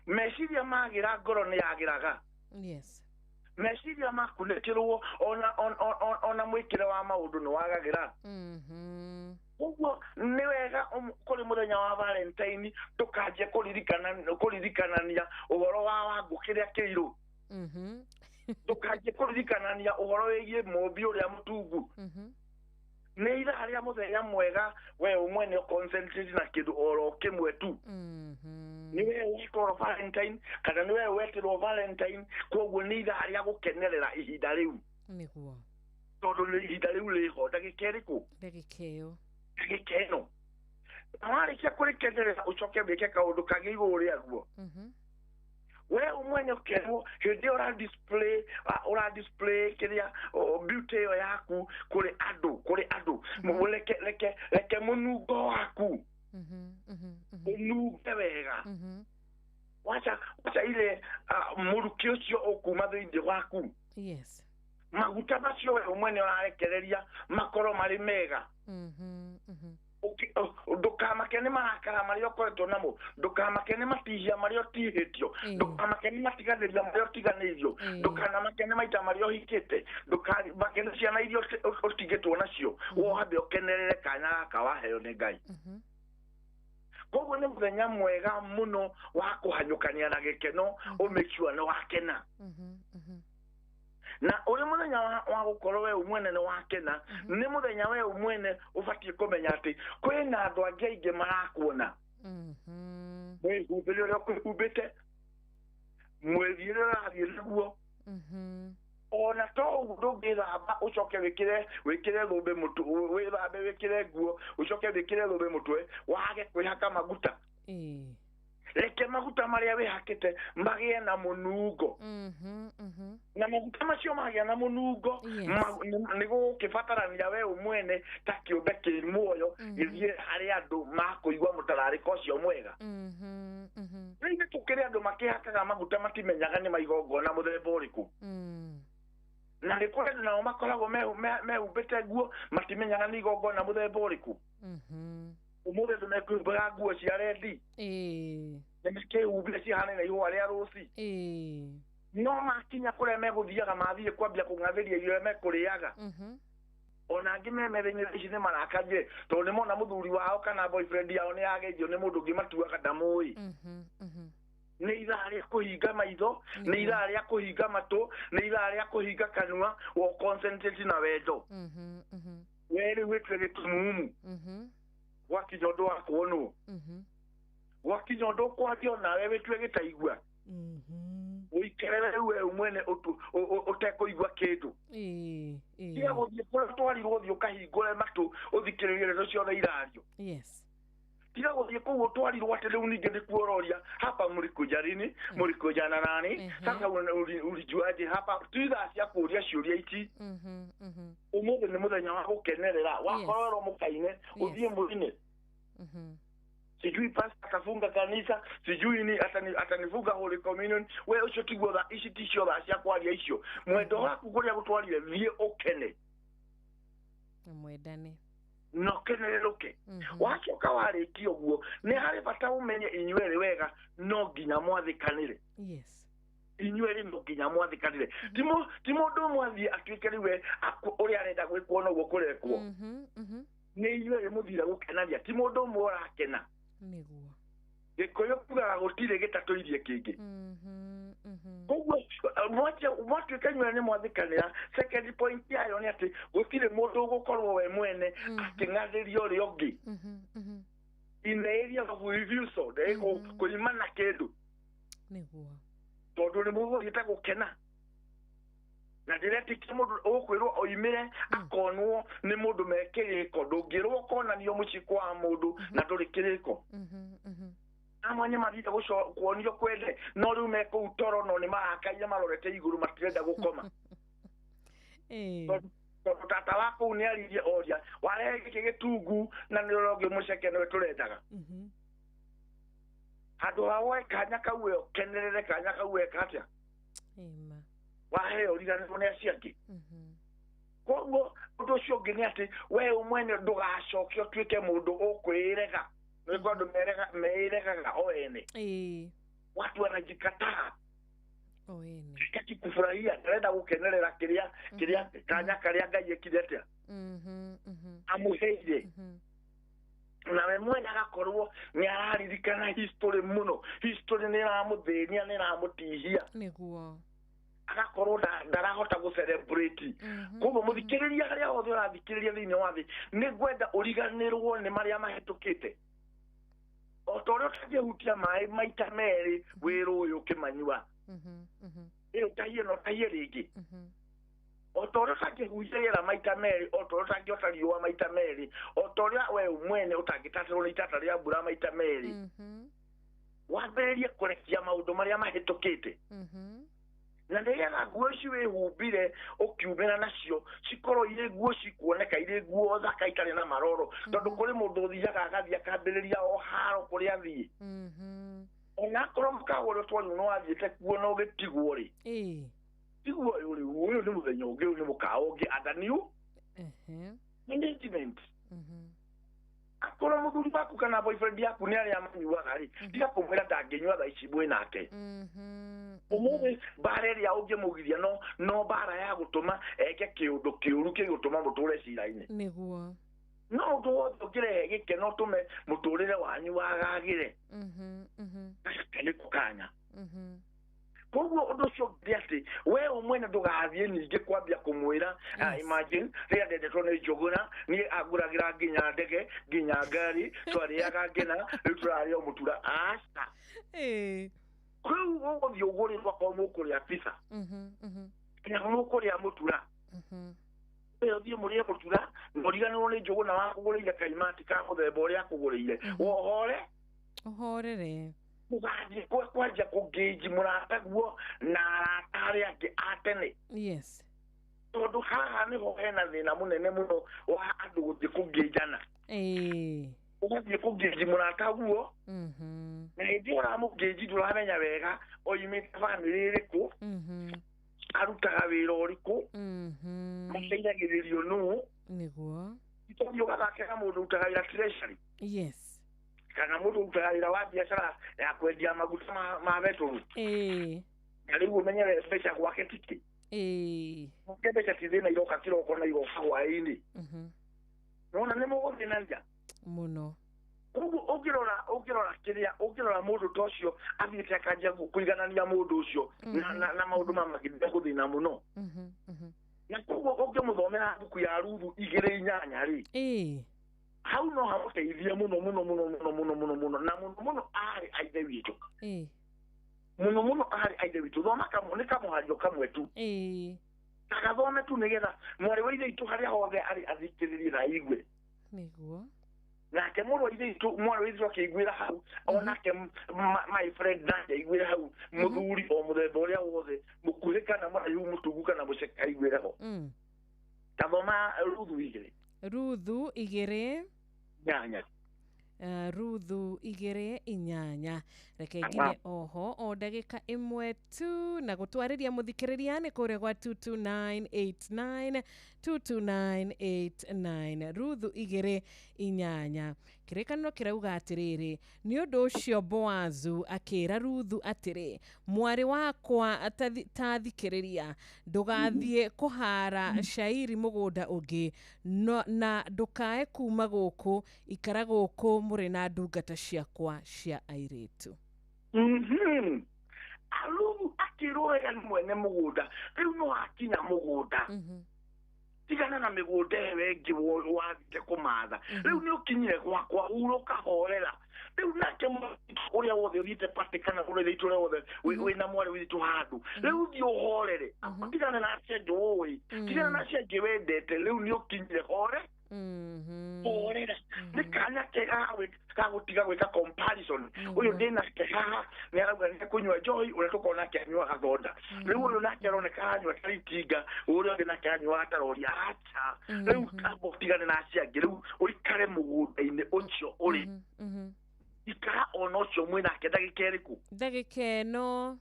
meciria magĩra ngoro nĩ yagĩraga meciria makunĩkĩrwo ona mwĩkĩre wa maũndũ nĩ wagagĩra ũguo nĩ wega kũrĩ mũthenya wa Valentine tũkanjia kũririkanania ũhoro wa Wangũ kĩrĩa kĩirũ tũkanjia kũririkanania ũhoro wĩgiĩ Mũmbi ũrĩa mũtungu nĩ ithaa rĩa mũthenya mwega we mwene concentrate na kĩndũ oro kĩmwe tu nĩ we wĩtwo Valentine kana nĩ we wetirwo Valentine koguo nĩ ithaa rĩa gũkenerera ihinda rĩu todo le ihinda riu riho ndagika iriku ndagika ino warĩkia kũrĩkenderera ũcoke wĩke kaũndũ kangĩ igũrũ rĩaguo we umwene ũkerwo hĩndĩ ũra display kĩrĩa beauty ĩyo yaku kũrĩ andũ reke mũnungo waku ũnunge wega wacha ile mũrukĩ ũcio ũkuma thĩinĩ waku maguta macio we umwene ũrarekereria makorwo marĩ mega ndukamake nĩ marakara marĩa ũkoretwo namo ndukamake nĩ matihia marĩa ũtihĩtio ndukamake nĩ matiganĩria marĩa ũtiganĩirio ndukanamake nĩ maita marĩa ũhikĩte ndukamake nĩ ciana iria ũtigĩtwo nacio wohambe ũkenerere kanya gaka waheo nĩ Ngai koguo nĩ mũthenya mwega mũno wa kũhanyũkania na gĩkeno ũmĩkua nĩ wakena na uri muthenya wa gukorwo we umwene ni wakena ni muthenya we umwene ubatie kumenya ati kwina andu angi aingi marakuona mwihubire uria kwihubite mwethire rathie naguo ona to ndungithamba ucoke wikire thumbe mutu withambe wikire nguo ucoke wikire thumbe mutwe wage kwihaka maguta reke maguta marĩa wĩhakĩte magĩe na mũnungo na maguta macio magĩa na mũnungo nĩ gũkĩbatarania we ũmwene ta kĩũmbe kĩ muoyo gĩthiĩ harĩ andũ makũigua mũtararĩko ũcio mwega rĩngĩ tũkĩrĩ andũ makĩhakaga maguta matimenyaga nĩ maigongona mũthemba ũrĩkũ na nĩ kũrĩ andũ nao makoragwo mehumbĩte nguo matimenyaga nĩ igongona mũthemba ũrĩkũ umuthi tumekwimbaga nguo cia rendi nimekĩhumbire cihane na ihũa rĩa rũci no makinya kũrĩa megũthiaga mathiĩ kwambia kũng'athĩria irio mekũrĩaga ona angĩ memethĩ-inĩ ici nĩ marakarire tondũ nĩ mona mũthuri wao kana boyfriend yao nĩ yageithio nĩ mũndũ ũngĩ matuaga ndamũĩ nĩ ithaa rĩa kũhinga maitho nĩ ithaa rĩa kũhinga matũ nĩ ithaa rĩa kũhinga kanua wo concentrate na wendo weri wĩtwe gĩtumumu wakinya ũndũ wa kuonwo wakinya ũndũ ũkwario nawe wĩtue gĩtaigua ũikerere we umwene ũtekũigua kĩndũ tiga gũthiĩ kũrĩa twarirwo ũthiĩ ũkahingũre matũ ũthikĩrĩrie ndeto ciothe irario tiga gũthiĩ kũu ũtwarirwo atĩ rĩu ningĩ nĩkuororia hapa mlikuja lini mlikuja na nani sasa ulijuaje hapa tuithaa cia kũũria ciũria ici umuthi nĩ mũthenya wa gũkenerera wakorwo mũkaine ũthiĩ mũthine sijui pasta akafunga kanisa sijui ni atanifunga holy communion we ucio tiguo tha ici ticio tha cia kwaria icio mwendo waku kũrĩa gũtwarire thiĩ ũkene mwendane no kenereruke wacoka warĩkia ũguo nĩ harĩ bata ũmenye inyuerĩ wega no nginya mwathikanĩre inyuerĩ no nginya mwathikanĩre ti mũndũ mwathiĩ atuĩke rĩu ũrĩa arenda gwĩkwo noguo kũrekwo nĩ inyuerĩ mũthira gũkenania ti mũndũ ũmwe ũrakena gĩkũyũ kugaga gũtirĩ gĩtatũirie kĩngĩ koguo mwatuĩka inyuerĩ nĩ mwathikanĩra second point yayo nĩ atĩ gũtirĩ mũndũ ũgũkorwo we mwene akĩng'athĩria ũrĩa ũngĩ in the area of refusal kũima na kĩndũ tondũ nĩ mũgũthiĩte gũkena na ndĩretĩkia mũndũ ũkwĩrwo oimĩre akonwo nĩ mũndũ mekĩrĩko ndũngĩrwo ũkonanio mũciĩ kwa mũndũ na ndũrĩ kĩrĩko amwe nĩ mathiĩte kuonio kwende no rĩu mekũu toro no nĩ marakaire marorete igũrũ matirenda gũkoma tondũ tata wa kũu nĩ aririe oria warehe gĩkĩ gĩtungu na nĩ ũrĩa ũngĩ mũceke nĩwe tũrendaga handũ ha woe kanya kau ĩyo kenerere kanya kau eka atĩa waheo riganĩrwo nĩ acio angĩ koguo ũndũ ũcio ũngĩ nĩ atĩ we ũmwene ndũgacoke ũtuĩke mũndũ ũkwĩrega nĩ andũ meĩregaga o ene watu wanajikataa sitaki kufurahia ndarenda gukenerera kiria kanya karia Ngai ekire atia amuheire na we mwene agakorwo nĩ araririkana history muno history nĩ ĩramuthĩnia nĩ ĩramutihia nĩguo agakorwo ndarahota gũcelebrate koguo mũthikĩrĩria harĩa othe ũrathikĩrĩria thĩinĩ wa thĩ nĩ ngwenda ũriganĩrwo nĩ marĩa mahĩtũkĩte o ta ũrĩa ũtangĩhutia maĩ maita merĩ wĩra ũyũ ũkĩmanyua ĩyo tahie no tahie rĩngĩ otoria ũtangĩhuhĩrĩra maita merĩ otoria ũtangĩota riũa maita merĩ otoria we mwene ũtangĩtatarwo nĩ itata rĩa mbura maita merĩ wambĩrĩrie kũrekia maũndũ marĩa mahĩtũkĩte na nĩgetha nguo ici wĩhumbire ũkiumĩra nacio cikorwo irĩ nguo cikuoneka irĩ nguo thaka itarĩ na maroro tondũ kũrĩ mũndũ ũthiaga agathiĩ akambĩrĩria o haro kũrĩa athiĩ onakorwo mũkagũrwo twanyu no wathiĩte kuo na ũgĩtigwo rĩ tiguo ũyũ nĩ mũthenya ũngĩ ũyũ nĩ mũkawa ũngĩ andaniu engagement akorwo mũthuri waku kana boyfriend yaku nĩ arĩa manyuaga rĩ tiga kũmwĩra ndangĩnyua thaa ici mwĩ nake ũmũthĩ mbara ĩrĩa ũngĩmũgiria no mbara ya gũtũma eke kĩũndũ kĩũru kĩgũtũma mũtũre cira-inĩ nĩguo no ũndũ wothe ũngĩrehe gĩkeno ũtũme mũtũrĩre wanyu wagagĩre nĩko kanya koguo ũndũ ũcio ngĩ atĩ we ũmwene ndũgathiĩ ningĩ kwambia kũmwĩra imagine rĩrĩa ndendetwo nĩ njũgũna niĩ angũragĩra nginya ndege nginya ngari twarĩaga ngena rĩu tũrarĩa mũtura aca kũu ũgũthiĩ ũgũrĩrwo akorwo mũkũrĩa pizza kana mũkũrĩa mũtura ũthiĩ mũrĩe mũtura ũriganĩrwo nĩ njũgũna wakũgũrĩire kaimati ka mũthemba ũrĩa akũgũrĩire ũhorere mũgathiĩ kwanjia kũngĩnji mũrata guo na arata arĩa angĩ a tene tondũ haha nĩho hena thĩna mũnene mũno wa andũ gũthiĩ kũngĩnjana ũgathiĩ kũngĩnji mũrata guo na hĩndĩ ĩyo ũramũngĩnji ndũramenya wega oimĩte bamĩrĩ ĩrĩkũ arutaga wĩra ũrĩkũ mateithagĩrĩrio nũũ itũthiĩ ũgathakĩra mũndũ ũrutaga wĩra treasury kana mũndũ ũrutaga wĩra wa biacara ya kwendia maguta ma betũrũ na rĩu ũmenyere mbeca gwake tiki mbeca ti thĩna iroka kĩroko na igoka hwaĩ-inĩ nona nĩ mũgũthĩnania mũno koguo ũngĩrora mũndũ ta ũcio athiĩte akanjia kũiganania mũndũ ũcio na maũndũ mamagĩrĩria gũthĩna mũno na koguo ũngĩmũthomera mbuku ya Ruthu 2:8 rĩ hau no hamũteithie mũno na mũno arĩ aithe witũ mũno arĩ aithe witũ thoma kamwe nĩ kamũhario kamwe tu tagathome tu nĩgetha mwarĩ wa ithe witũ harĩa hothe arĩ athikĩrĩrie na aigue nake mũrũ wa ithe witũ mwarĩ wa ithe akĩiguĩra hau onake my friend nake aiguĩre hau mũthuri o mũthemba ũrĩa wothe mũkuhĩ kana mũraihu mũtungu kana mũceka aiguĩre ho tathoma Ruthu 2 Ruthu 2:8 Ruthu 2:8 reke ngine oho o ndagĩka ĩmwe tu na gũtwarĩria mũthikĩrĩria nĩ kũrĩa gwa 22989 Ruthu 2:8 kĩrĩkanĩro kĩrauga atĩrĩrĩ nĩ ũndũ ũcio Boazu akĩra Ruthu atĩrĩ mwarĩ wakwa tathikĩrĩria ndũgathiĩ kũhara cairi mũgũnda ũngĩ na ndũkae kuma gũkũ ikara gũkũ mũrĩ na ndungata ciakwa cia airĩtu Ruthu akĩrũega nĩ mwene mũgũnda rĩu no akinya mũgũnda tigana na mĩgũnda ĩyo ĩngĩ wathire kũmatha rĩu nĩ ũkinyire gwakwa urũka horera rĩu nake ũrĩa wothe ũthiĩte pate kana ũrĩa thĩitũ ũrĩa wothe wĩna mwarĩ witũ handũ rĩu thiĩ ũhorere tigana na acio angĩ ũĩ tigana na acio angĩ wendete rĩu nĩ ũkinyire horera nĩ kanya kega gagũtiga gwĩka comparison ũyũ ndĩnake haha nĩ arauga nĩ kũnyua njohi ũrĩa tũkorwo nake anyua gathonda rĩu ũyũ nake aroneka anyua taritinga ũrĩa ũngĩ nake anyua gataroria aca rĩu kamba ũtigane na acio angĩ rĩu ũikare mũgũnda-inĩ ũcio ũrĩ ikara ona ũcio mwĩ nake ndagĩka ĩrĩkũ ndagĩka ĩno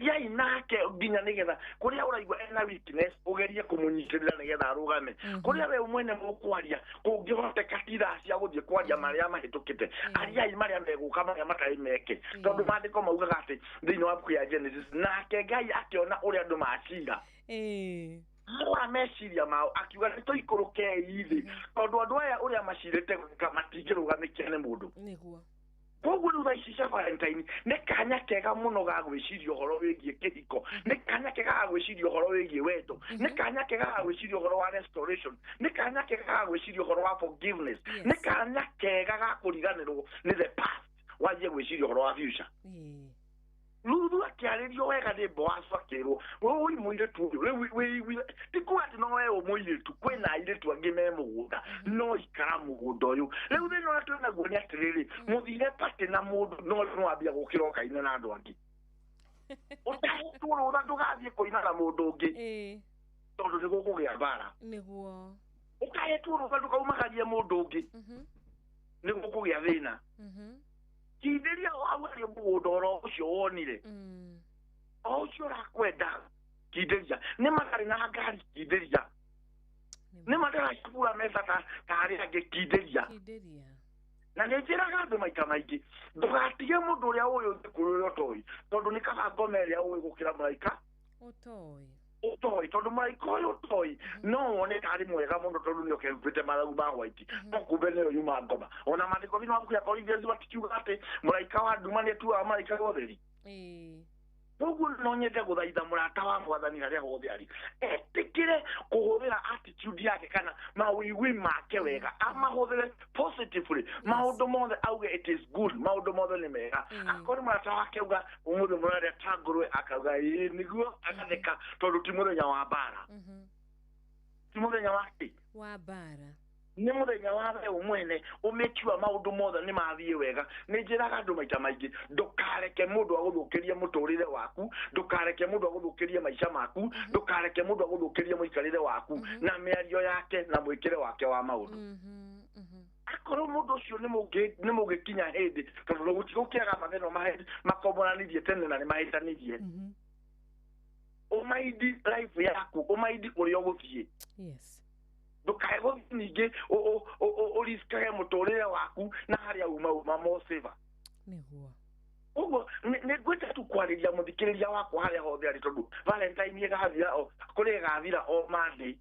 yai nake nginya nĩgetha kũrĩa ũraigua ena weakness ũgerie kũmũnyitĩrĩra nĩgetha arũgame kũrĩa we mwene mũkwaria kũngĩhoteka ti thaa cia gũthiĩ kwaria marĩa mahĩtũkĩte ariai marĩa megũka marĩa matarĩ meke tondũ maandĩko maugaga atĩ thĩinĩ wa mbuku ya Genesis nake Ngai akĩona ũrĩa andũ macira wa meciria mao akiuga nĩ tũikũrũkei thĩ tondũ andũ aya ũrĩa macirĩte matingĩrũgamĩkia nĩ mũndũ koguo rĩu thaa ici cia Valentine nĩ kanya kega mũno ga gwĩciria ũhoro wĩgiĩ kĩhiko nĩ kanya kega ga gwĩciria ũhoro wĩgiĩ wendo nĩ kanya kega ga gwĩciria ũhoro wa restoration nĩ kanya kega ga gwĩciria ũhoro wa forgiveness nĩ kanya kega ga kũriganĩrwo nĩ the past wanjie gwĩciria ũhoro wa future Lulu akiarĩrio wega nĩ mboaco akĩrwo wĩ mũirĩtu ũyũ ti kuga atĩ no we mũirĩtu kwĩna airĩtu angĩ me mũgũnda no ikara mũgũnda ũyũ rĩu thĩna ũrĩa twĩ naguo nĩ atĩrĩrĩ mũthire patĩ na mũndũ no wambia gũkĩra ũkaina na andũ angĩ ũtagũtwo rũtha ndũgathiĩ kũina na mũndũ ũngĩ tondũ nĩguo kũgĩa mbara nĩguo ũkahetwo rũtha ndũkaumagarie mũndũ ũngĩ nĩguo kũgĩa thĩna kithĩria wawaria mũgũnda oro ũcio wonire o ũcio ũrakwenda kithĩria nĩ matarĩ na ngari kithĩria nĩ mataracabura mesa tarĩ angĩ kithĩria na nĩ njĩraga andũ maita maingĩ ndũgatige mũndũ ũrĩa ũyũ ũngĩ kũrĩ ũrĩa ũtoĩ tondũ nĩ kaba ngoma ĩrĩa ũĩ gũkĩra mũraika ũtoĩ tondũ mũraika ũyũ ũtoĩ no wone tarĩ mwega mũno tondũ nĩ ũkehubĩte mathagu ma white no kumbe nĩyo yuma ngoma ona maandĩko thĩinĩ wa mabuku ya Korinthi matikiuga atĩ mũraika wa nduma nĩ atuaga mũraika wa ũtheri koguo no nyende gũthaitha mũrata wa mwathani harĩa hothe arĩ etĩkĩre kũhũthĩra attitude yake kana mawĩigwi make wega amahũthĩre positively maũndũ mothe auge it is good maũndũ mothe nĩ mega akorwo mũrata wake auga ũmũthĩ mũrarĩa ta ngũrwe akauga ĩĩ nĩguo agatheka tondũ ti mũthenya wa mbara ti mũthenya wa mbara nĩ mũthenya wa we mwene ũmĩkiwa maũndũ mothe nĩ mathiĩ wega nĩ njĩraga andũ maita maingĩ ndũkareke mũndũ agũthũkĩrie mũtũrĩre waku ndũkareke mũndũ agũthũkĩrie maica maku ndũkareke mũndũ agũthũkĩrie mũikarĩre waku na mĩario yake na mwĩkĩre wake wa maũndũ akorwo mũndũ ũcio nĩ mũgĩkinya hĩndĩ tondũ gũtigũkĩaga mathĩna makomboranirie tene na nĩ mahĩtanĩrie ũmaindi life yaku ũmaindi ũrĩa ũgũthiĩ ndũkae gũthiĩ ningĩ ũriskage mũtũrĩre waku na harĩa uma mosĩva ũguo nĩ ngwĩte tu kwarĩria mũthikĩrĩria wakwa harĩa hothe arĩ tondũ valentine ĩgathira kũrĩ ĩgathira o Monday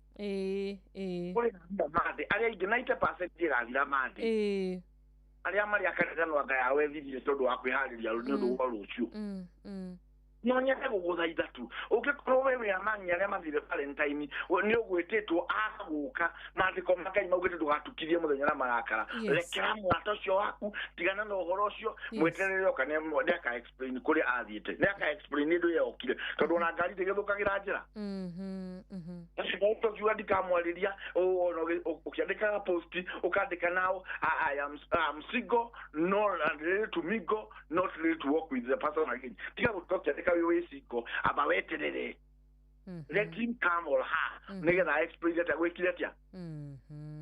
kũrĩ ĩgathira Monday arĩa aingĩ 90% ĩgathira Monday arĩa marĩ akanitha anga yawe thirie tondũ wa kwĩharĩria nĩ ũndũ wa rũciũ no nyende gũgũthaitha tu ũngĩkorwo we wĩ amanyi arĩa mathire Valentine nĩ ũgwĩtĩtwo agũka maandĩko ma Ngai maugĩte ndũgatukithie mũthenya na marakara rekera mũrata ũcio waku tigana na ũhoro ũcio mweterere oka nĩ aka explain kũrĩa athiĩte nĩ aka explain nĩ ndũ yokire tondũ ona ngari ndĩgĩthũkagĩra njĩra acio ũkiuga ndikamwarĩria ũkĩandĩkaga post ũkandĩka nao I am single not ready to mingle not ready to walk with the person again tiga gũtũkĩandĩka wĩ single aba weterere let him come or her nĩgetha explain that gwĩkire atĩa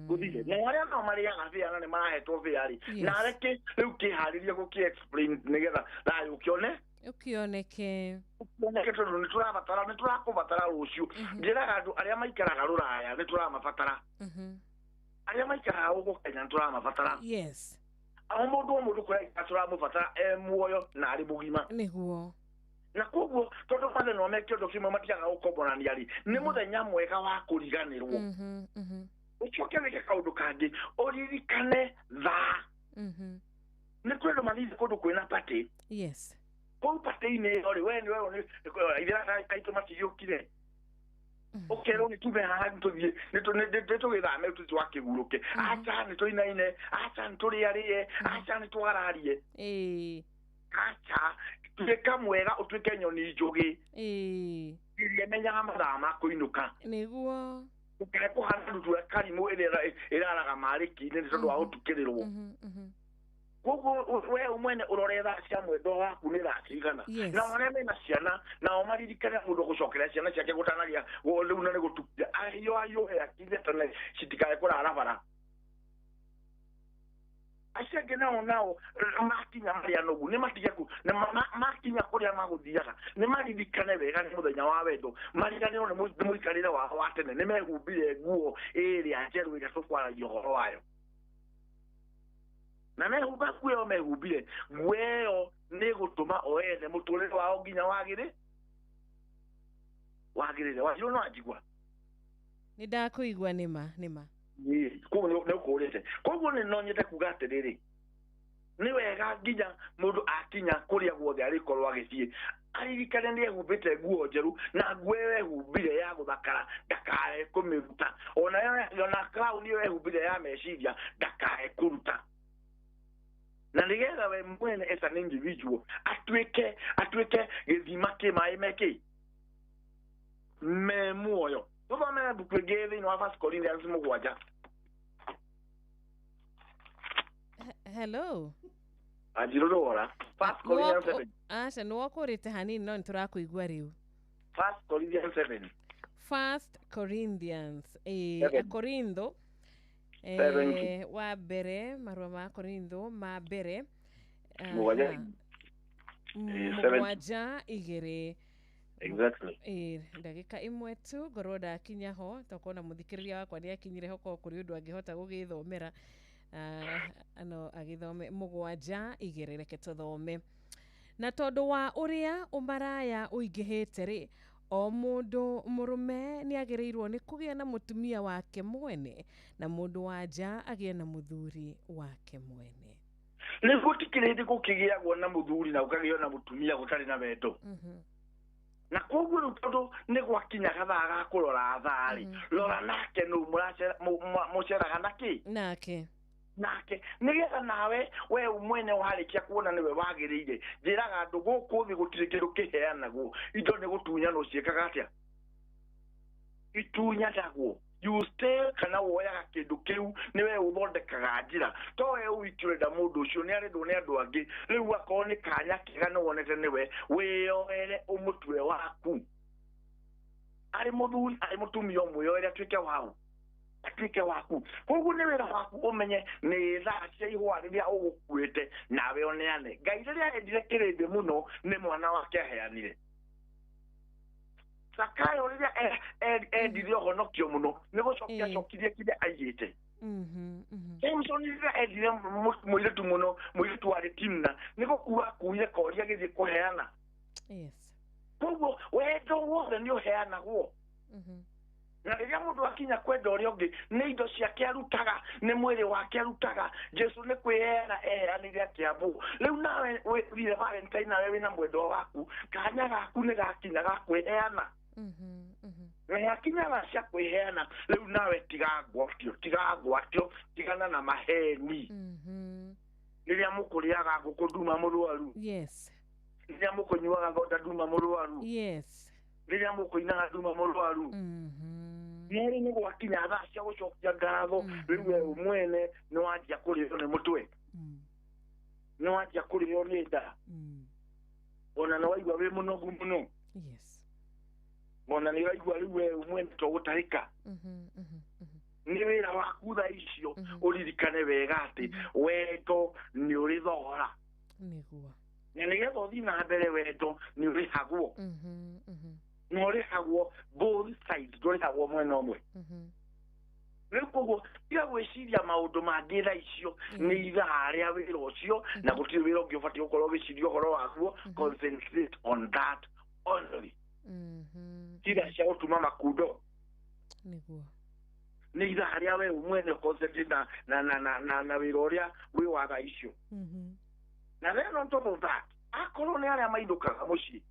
gũthire na arĩa no marĩaga thĩana nĩ marahetwo thĩarĩ na reke rĩu kĩharĩria gũkĩ explain nĩgetha thayũ ũkĩoneke tondũ nĩ tũrakũbatara rũciũ njĩraga andũ arĩa maikaraga rũraya nĩ tũramabatara arĩa maikaraga gũkũ Kenya nĩ tũramabatara o mũndũ kũrĩa tũramũbatara muoyo na arĩ mũgima nĩguo na koguo tondũ mathĩna no meke ũndũ kĩmwe matigaga gũkomborania rĩ nĩ mũthenya mwega wa kũriganĩrwo ũcoke wĩke kaũndũ kangĩ ũririkane thaa nĩ kwĩ andũ mathiĩte kũndũ kwĩna patĩ kũu patĩ-inĩ ĩyo rĩ we nĩ we ithĩra kaitũ matigĩũkire ũkerwo nĩ tume haha nĩtũthiĩ nĩtũgĩthame twakĩhurũke aca nĩ tũinaine aca nĩ tũrĩarĩe aca nĩ twararie aca tuĩka mwega ũtuĩke nyoni njũgĩ iria menyaga mathaa ma kũinũka nĩguo ũkae kũhana ndutu ya karimũ ĩrĩa ĩraraga marĩki-inĩ nĩ tondũ wa gũtukĩrĩrwo koguo we mwene ũrore thaa cia mwendo waku nĩ thaa cigana na arĩa mena ciana nao maririkane mũndũ gũcokeria ciana ciake gũtanagĩa rĩu na nĩ gũtukire ayũhe akire tene citikae kũrara bara acio angĩ nao makinya marĩa nogu nĩ matige makinya kũrĩa magũthiaga nĩ maririkane wega nĩ mũthenya wa wendo mariganĩrwo nĩ mũikarĩre wao wa tene nĩ mehumbire nguo ĩrĩa njerũ ĩrĩa tũkwaragia ũhoro wayo na mehumba nguo ĩyo mehumbire nguo ĩyo nĩ gũtũma o ene mũtũrĩre wao nginya wagĩrĩre wagĩrĩre no anjigua nĩ ndakũigua nĩma koguo nĩ ũkũrĩte koguo nĩ no nyende kuga atĩrĩrĩ nĩ wega nginya mũndũ akinya kũrĩa guothe arĩkorwo agĩthiĩ aririkane nĩ ehumbĩte nguo njerũ na nguo ĩyo ehumbire ya gũthakara ndakae kũmĩruta ona crown ĩyo ehumbire ya meciria ndakae kũruta na nigetha we mwene as an individual atuike githima ki mai meki me muoyo tuva me bukwegezi no First Corinthians 7. Hello. Ajirora. First Corinthians 7. Asha no wakorete hanini no nturakuigwa riu. First Corinthians 7. First Corinthians Korintho wa mbere marua ma Korintho ma mbere mugwanja igere ndagika imwe tu ngorwo ndakinya ho tokona muthikiriria wakwa ni akinyire hoko kuri undu angihota gugithomera ano agithome mugwanja igere reke tuthome na tondu wa uria umaraya uingihite ri o mundu murume ni agireirwo ni kugia na mutumia wake mwene na mundu wanja agie na muthuri wake mwene ni gutikirite kukigiagwo na muthuri na ukagio na mutumia gutari na wendo na koguo rutondo ni gwakinya gathaa ga kurora thari rora nake no muceraga nake nigetha nawe we umwene warikia kuona niwe wagirire njiraga andu guku thi gutire kindu kiheanagwo indo ni gutunya no ciekaga atia itunya dagwo you stay kana woya kindu kiu niwe uthondekaga njira to we uikirenda mundu ucio ni arendo ni andu angi riu akoo ni kanya kiga no wonete niwe wioere umutwe waku ari muthuri ari mutumia umwioere atwike wao atwike waku koguo ni wira waku umenye ni thaa cia ihwa riria ugukuite nawe oneane Ngai riria endire kirindi muno ni mwana wake aheanire Sakayo riria endire honokio muno ni gucokia cokirie kire aigite Samson riria endire muiretu muno muiretu wa Timna ni gukua kuire koria githie kuheana koguo wendo wothe ni uheanagwo na riria mundu akinya kwenda uria ungi ni indo ciake arutaga ni mwiri wake arutaga Jesu ni kwiheana eheanire akiambu riu nawe wire Valentine nawe wina mwendo waku kanya gaku ni gakinya ga kwiheana na yakinya ga cia kwiheana riu nawe tigagwatio tigana na maheni riria mukuriaga nguku nduma murwaru riria mukunyuaga thonda nduma murwaru riria mukuinaga nduma murwaru Neri ni gwakinya thaa cia gucokia ngatho riu we umwene ni wanjia kurio ni mutwe ni wanjia kurio ni nda ona no waigua we munogu muno ona ni waigua riu we umwene to gutarika ni wira waku thaa icio uririkane wega ati wendo ni uri thogora niguo na nigetha uthi na mbere wendo ni urihagwo no rihagwo both sides dorihagwo mwena umwe riu koguo tiga gwiciria maundu mangi thaa icio ni ithaa ria wira ucio na gutiri wira ungi ubatie gukorwo giciria uhoro waguo concentrate on that only tiga cia gutuma makundo niguo ni ithaa ria we umwene concentrate na wira uria wi wa thaa icio na then on top of that akorwo ni aria maindukaga mucii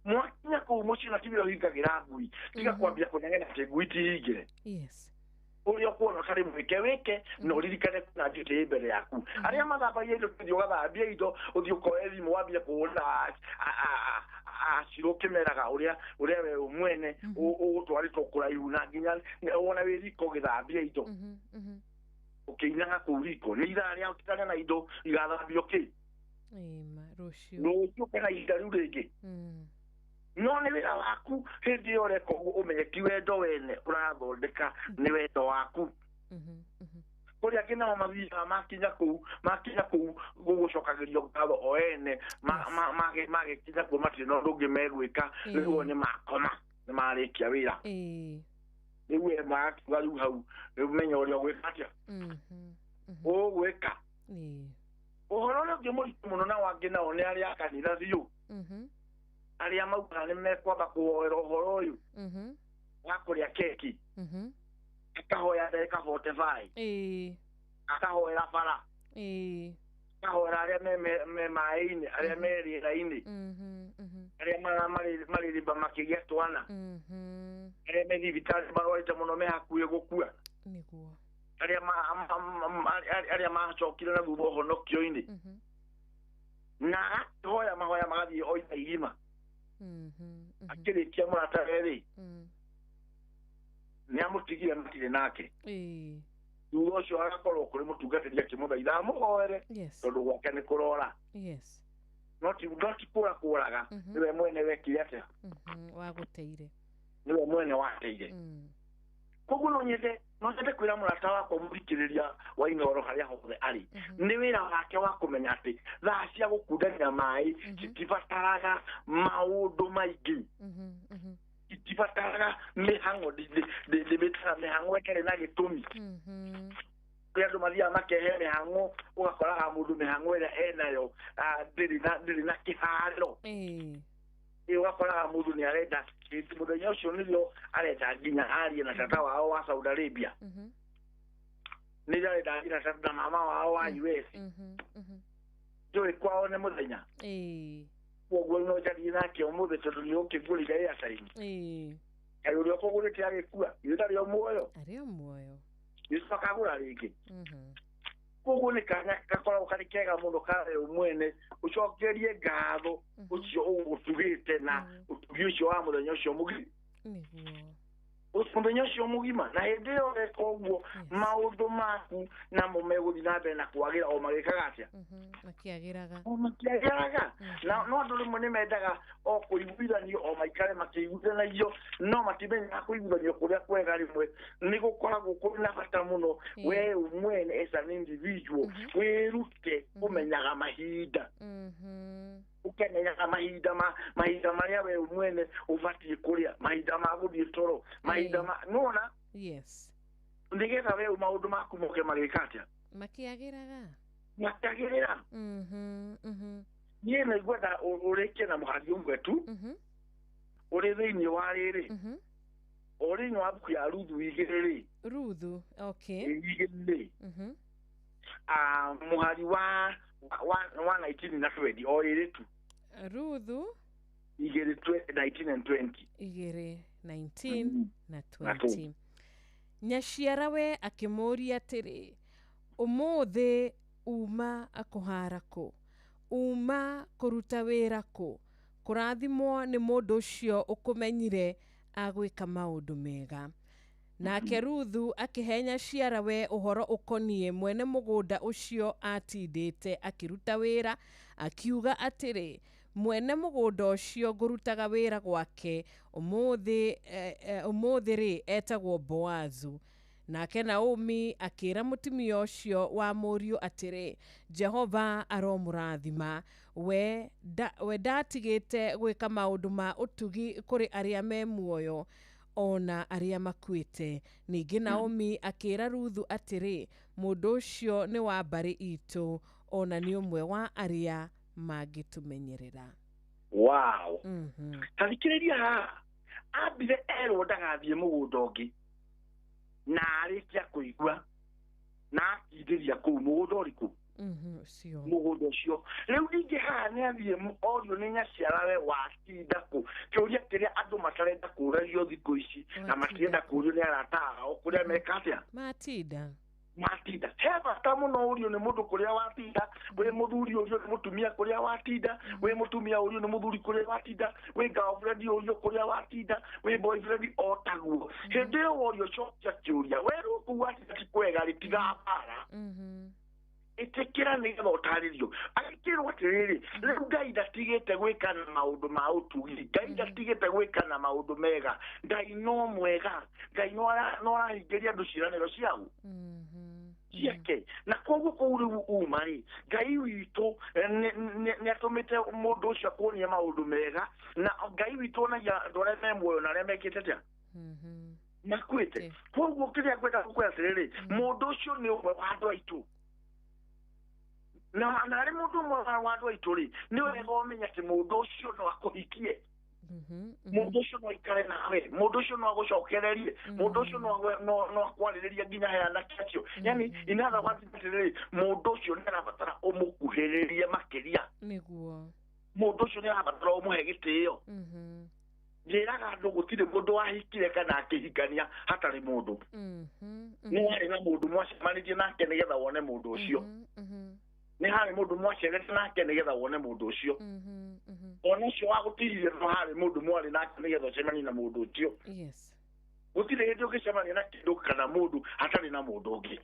mwakinya kuu mucii na tibiro hingagira ngui tiga kwambia kunyang'ena ati ngui tihingire uria kuona kari mwike wike no ririkane na njiti mbere yaku aria mathambagia indo tuthio gathambia indo uthio koe thimu wambia kuona aciro kimeraga uria we umwene ugutwaritwo kuraihu na nginya wona wiriko githambia indo ukiinaga kuu riko ni ithaa ria utitane na indo igathambio ki rucio kana ihinda riu ringi no ni wira waku hindi iyo reka umenye ti wendo wene urathondeka ni wendo waku kuria kina mabia makinya kuu gugucokagirio ngatho o ene magikinya kuu matire no ndungi megwika riu ni makoma ni marikia wira riu e makiuga riu hau riu menya uria gwika atia ugwika uhoro uria ungi muritu muno na wangi nao ni aria a kanitha biu aria mauga ni mekwamba kuhoera uhoro uyu wa kuria keki akahoya ndagika 45 akahoera bara akahoera aria me mai-ini aria me rĩera-inĩ aria maririmba makigia twana aria me thibitarĩ marwarĩte mũno me hakuhĩ gũkua aria macokire na thutha ũhonokio-inĩ na hoya mahoya magathiĩ oita irima akĩrĩkia mũratawe rĩ nĩ amũtigire matirĩ nake thutha ũcio agakorwo kũrĩ mũtungatĩri akĩmũthaitha amũhoere tondũ gwake nĩ kũrora no ti kũraga nĩwe mwene wekire atĩa wagũteire nĩwe mwene wateire koguo no nyende kwĩra mũrata wakwa mũthikĩrĩria wa Inooro harĩa hothe arĩ nĩ wĩra wake wa kũmenya atĩ thaa cia gũkundania maĩ citibataraga maũndũ maingĩ citibataraga mĩhang'o ndĩmĩtaga mĩhang'o ĩtarĩ na gĩtũmi kũrĩa andũ mathiaga makehe mĩhang'o ũgakoraga mũndũ mĩhang'o ĩrĩa enayo ndĩrĩ na kĩharĩro ũgakoraga mũndũ nĩ arenda mũthenya ũcio nĩrĩo arenda nginya arie na tata wao wa Saudi Arabia nĩrĩo arenda arie na mama wao wa US njũĩ kwao nĩ mũthenya koguo no njarie nake ũmũthĩ tondũ nĩ ũkĩngũrire airtime kaĩ ũrĩa ũkũgũrĩte agĩkua ithuĩ ndarĩ o muoyo Yesu akagũra rĩngĩ koguo nĩ kanya gakoragwo karĩ kega mũno kawe mwene ũcokerie ngatho ũcio ũgũtugĩte na ũtugi ũcio wa mũthenya ũcio mũthenya ũcio mũgima na hĩndĩ ĩyo weka ũguo maũndũ maku namo megũthiĩ na mbere na kwagĩra o magĩkaga atĩa makĩagĩraga no andũ rĩmwe nĩ mendaga o kũiguithanio o maikare makĩiguithanagio no matimenyaga kũiguithanio kũrĩa kwega rĩmwe nĩ gũkoragwo kũrĩ na bata mũno we mwene as an individual wĩrute kũmenyaga mahinda ũkenyaga mahinda marĩa we mwene ũbatiĩ kũrĩa mahinda ma gũthiĩ toro mahinda nona nĩgetha we maũndũ maku moke magĩka atĩa makĩagĩrĩra niĩ nĩ ngwenda ũrĩkie na mũhari ũmwe tu ũrĩ thĩinĩ wa rĩrĩ o thĩinĩ wa buku ya Ruthu igĩrĩ igĩrĩ mũhari wa 19 na 20 o rĩrĩ tu Ruthu igĩrĩ 19 and 20 igĩrĩ 19 na 20 nyaciara we akĩmũria atĩrĩ ũmũthĩ uma akũhara kũ uma kũruta wĩra kũ kũrathimwo nĩ mũndũ ũcio ũkũmenyire agwĩka maũndũ mega nake Ruthu akĩhe nyaciara we ũhoro ũkoniĩ mwene mũgũnda ũcio atindĩte akĩruta wĩra akiuga atĩrĩ mwene mũgũnda ũcio ngũrutaga wĩra gwake ũmũthĩ rĩ etagwo Boazu nake Naomi akĩra mũtumia ũcio wa mũriũ atĩrĩ Jehova aromũrathima we ndatigĩte gwĩka maũndũ ma ũtugi kũrĩ arĩa me muoyo ona arĩa makuĩte ningĩ Naomi akĩra Ruthu atĩrĩ mũndũ ũcio nĩ wa mbarĩ itũ ona nĩ ũmwe wa arĩa mangĩtũmenyerera tathikĩrĩria haha ambire erwo ndagathiĩ mũgũnda ũngĩ na arĩkia kũigua na akindĩria kũu mũgũnda ũrĩkũ mũgũnda ũcio rĩu ningĩ haha nĩ athiĩ orio nĩ nyaciara we watinda kũ kĩũria kĩrĩa andũ matarenda kũragio thikũ ici na matirenda kũrio nĩ arata ao kũrĩa meka atĩa matinda he bata mũno ũrio nĩ mũndũ kũrĩa watinda wĩ mũthuri ũrio nĩ mũtumia kũrĩa watinda wĩ mũtumia ũrio nĩ mũthuri kũrĩa watinda wĩ girlfriend ũrio kũrĩa watinda wĩ boyfriend o taguo hĩndĩ ĩyo worio cokia kĩũria werwo kũu watinda ti kwega rĩtiga mbara ĩtĩkĩra nĩgetha ũtarĩrio agĩkĩrwo atĩrĩrĩ rĩu Ngai ndatigĩte gwĩka na maũndũ ma ũtugi Ngai ndatigĩte gwĩka na maũndũ mega Ngai no mwega Ngai no arahingĩria andũ ciĩranĩro ciao ciake na koguo kũu rĩu uma rĩ Ngai witũ nĩ atũmĩte mũndũ ũcio akuonia maũndũ mega na Ngai witũ onagia andũ arĩa me muoyo na arĩa mekĩte atĩa makuĩte koguo kĩrĩa ngwenda gũkwĩra atĩrĩrĩ mũndũ ũcio nĩ ũmwe wa andũ aitũ na arĩ mũndũ ũmwe wa andũ aitũ rĩ nĩ wega ũmenye atĩ mũndũ ũcio no akũhikie mũndũ ũcio no aikare nawe mũndũ ũcio no agũcokererie mũndũ ũcio no akwarĩrĩria nginya heana kĩacio yani in other words atĩrĩrĩ mũndũ ũcio nĩ arabatara ũmũkuhĩrĩrie makĩria mũndũ ũcio nĩ arabatara ũmũhe gĩtĩĩo njĩraga andũ gũtirĩ mũndũ wahikire kana akĩhikania hatarĩ mũndũ nĩ harĩ na mũndũ mwacemanĩtie nake nĩgetha wone mũndũ ũcio nĩ harĩ mũndũ mwacerete nake nĩgetha wone mũndũ ũcio ona ũcio wa gũtirire no harĩ mũndũ mwarĩ nake nĩgetha ũcemanie na mũndũ ũcio gũtirĩ hĩndĩ ũngĩcemania na kĩndũ kana mũndũ hatarĩ na mũndũ ũngĩ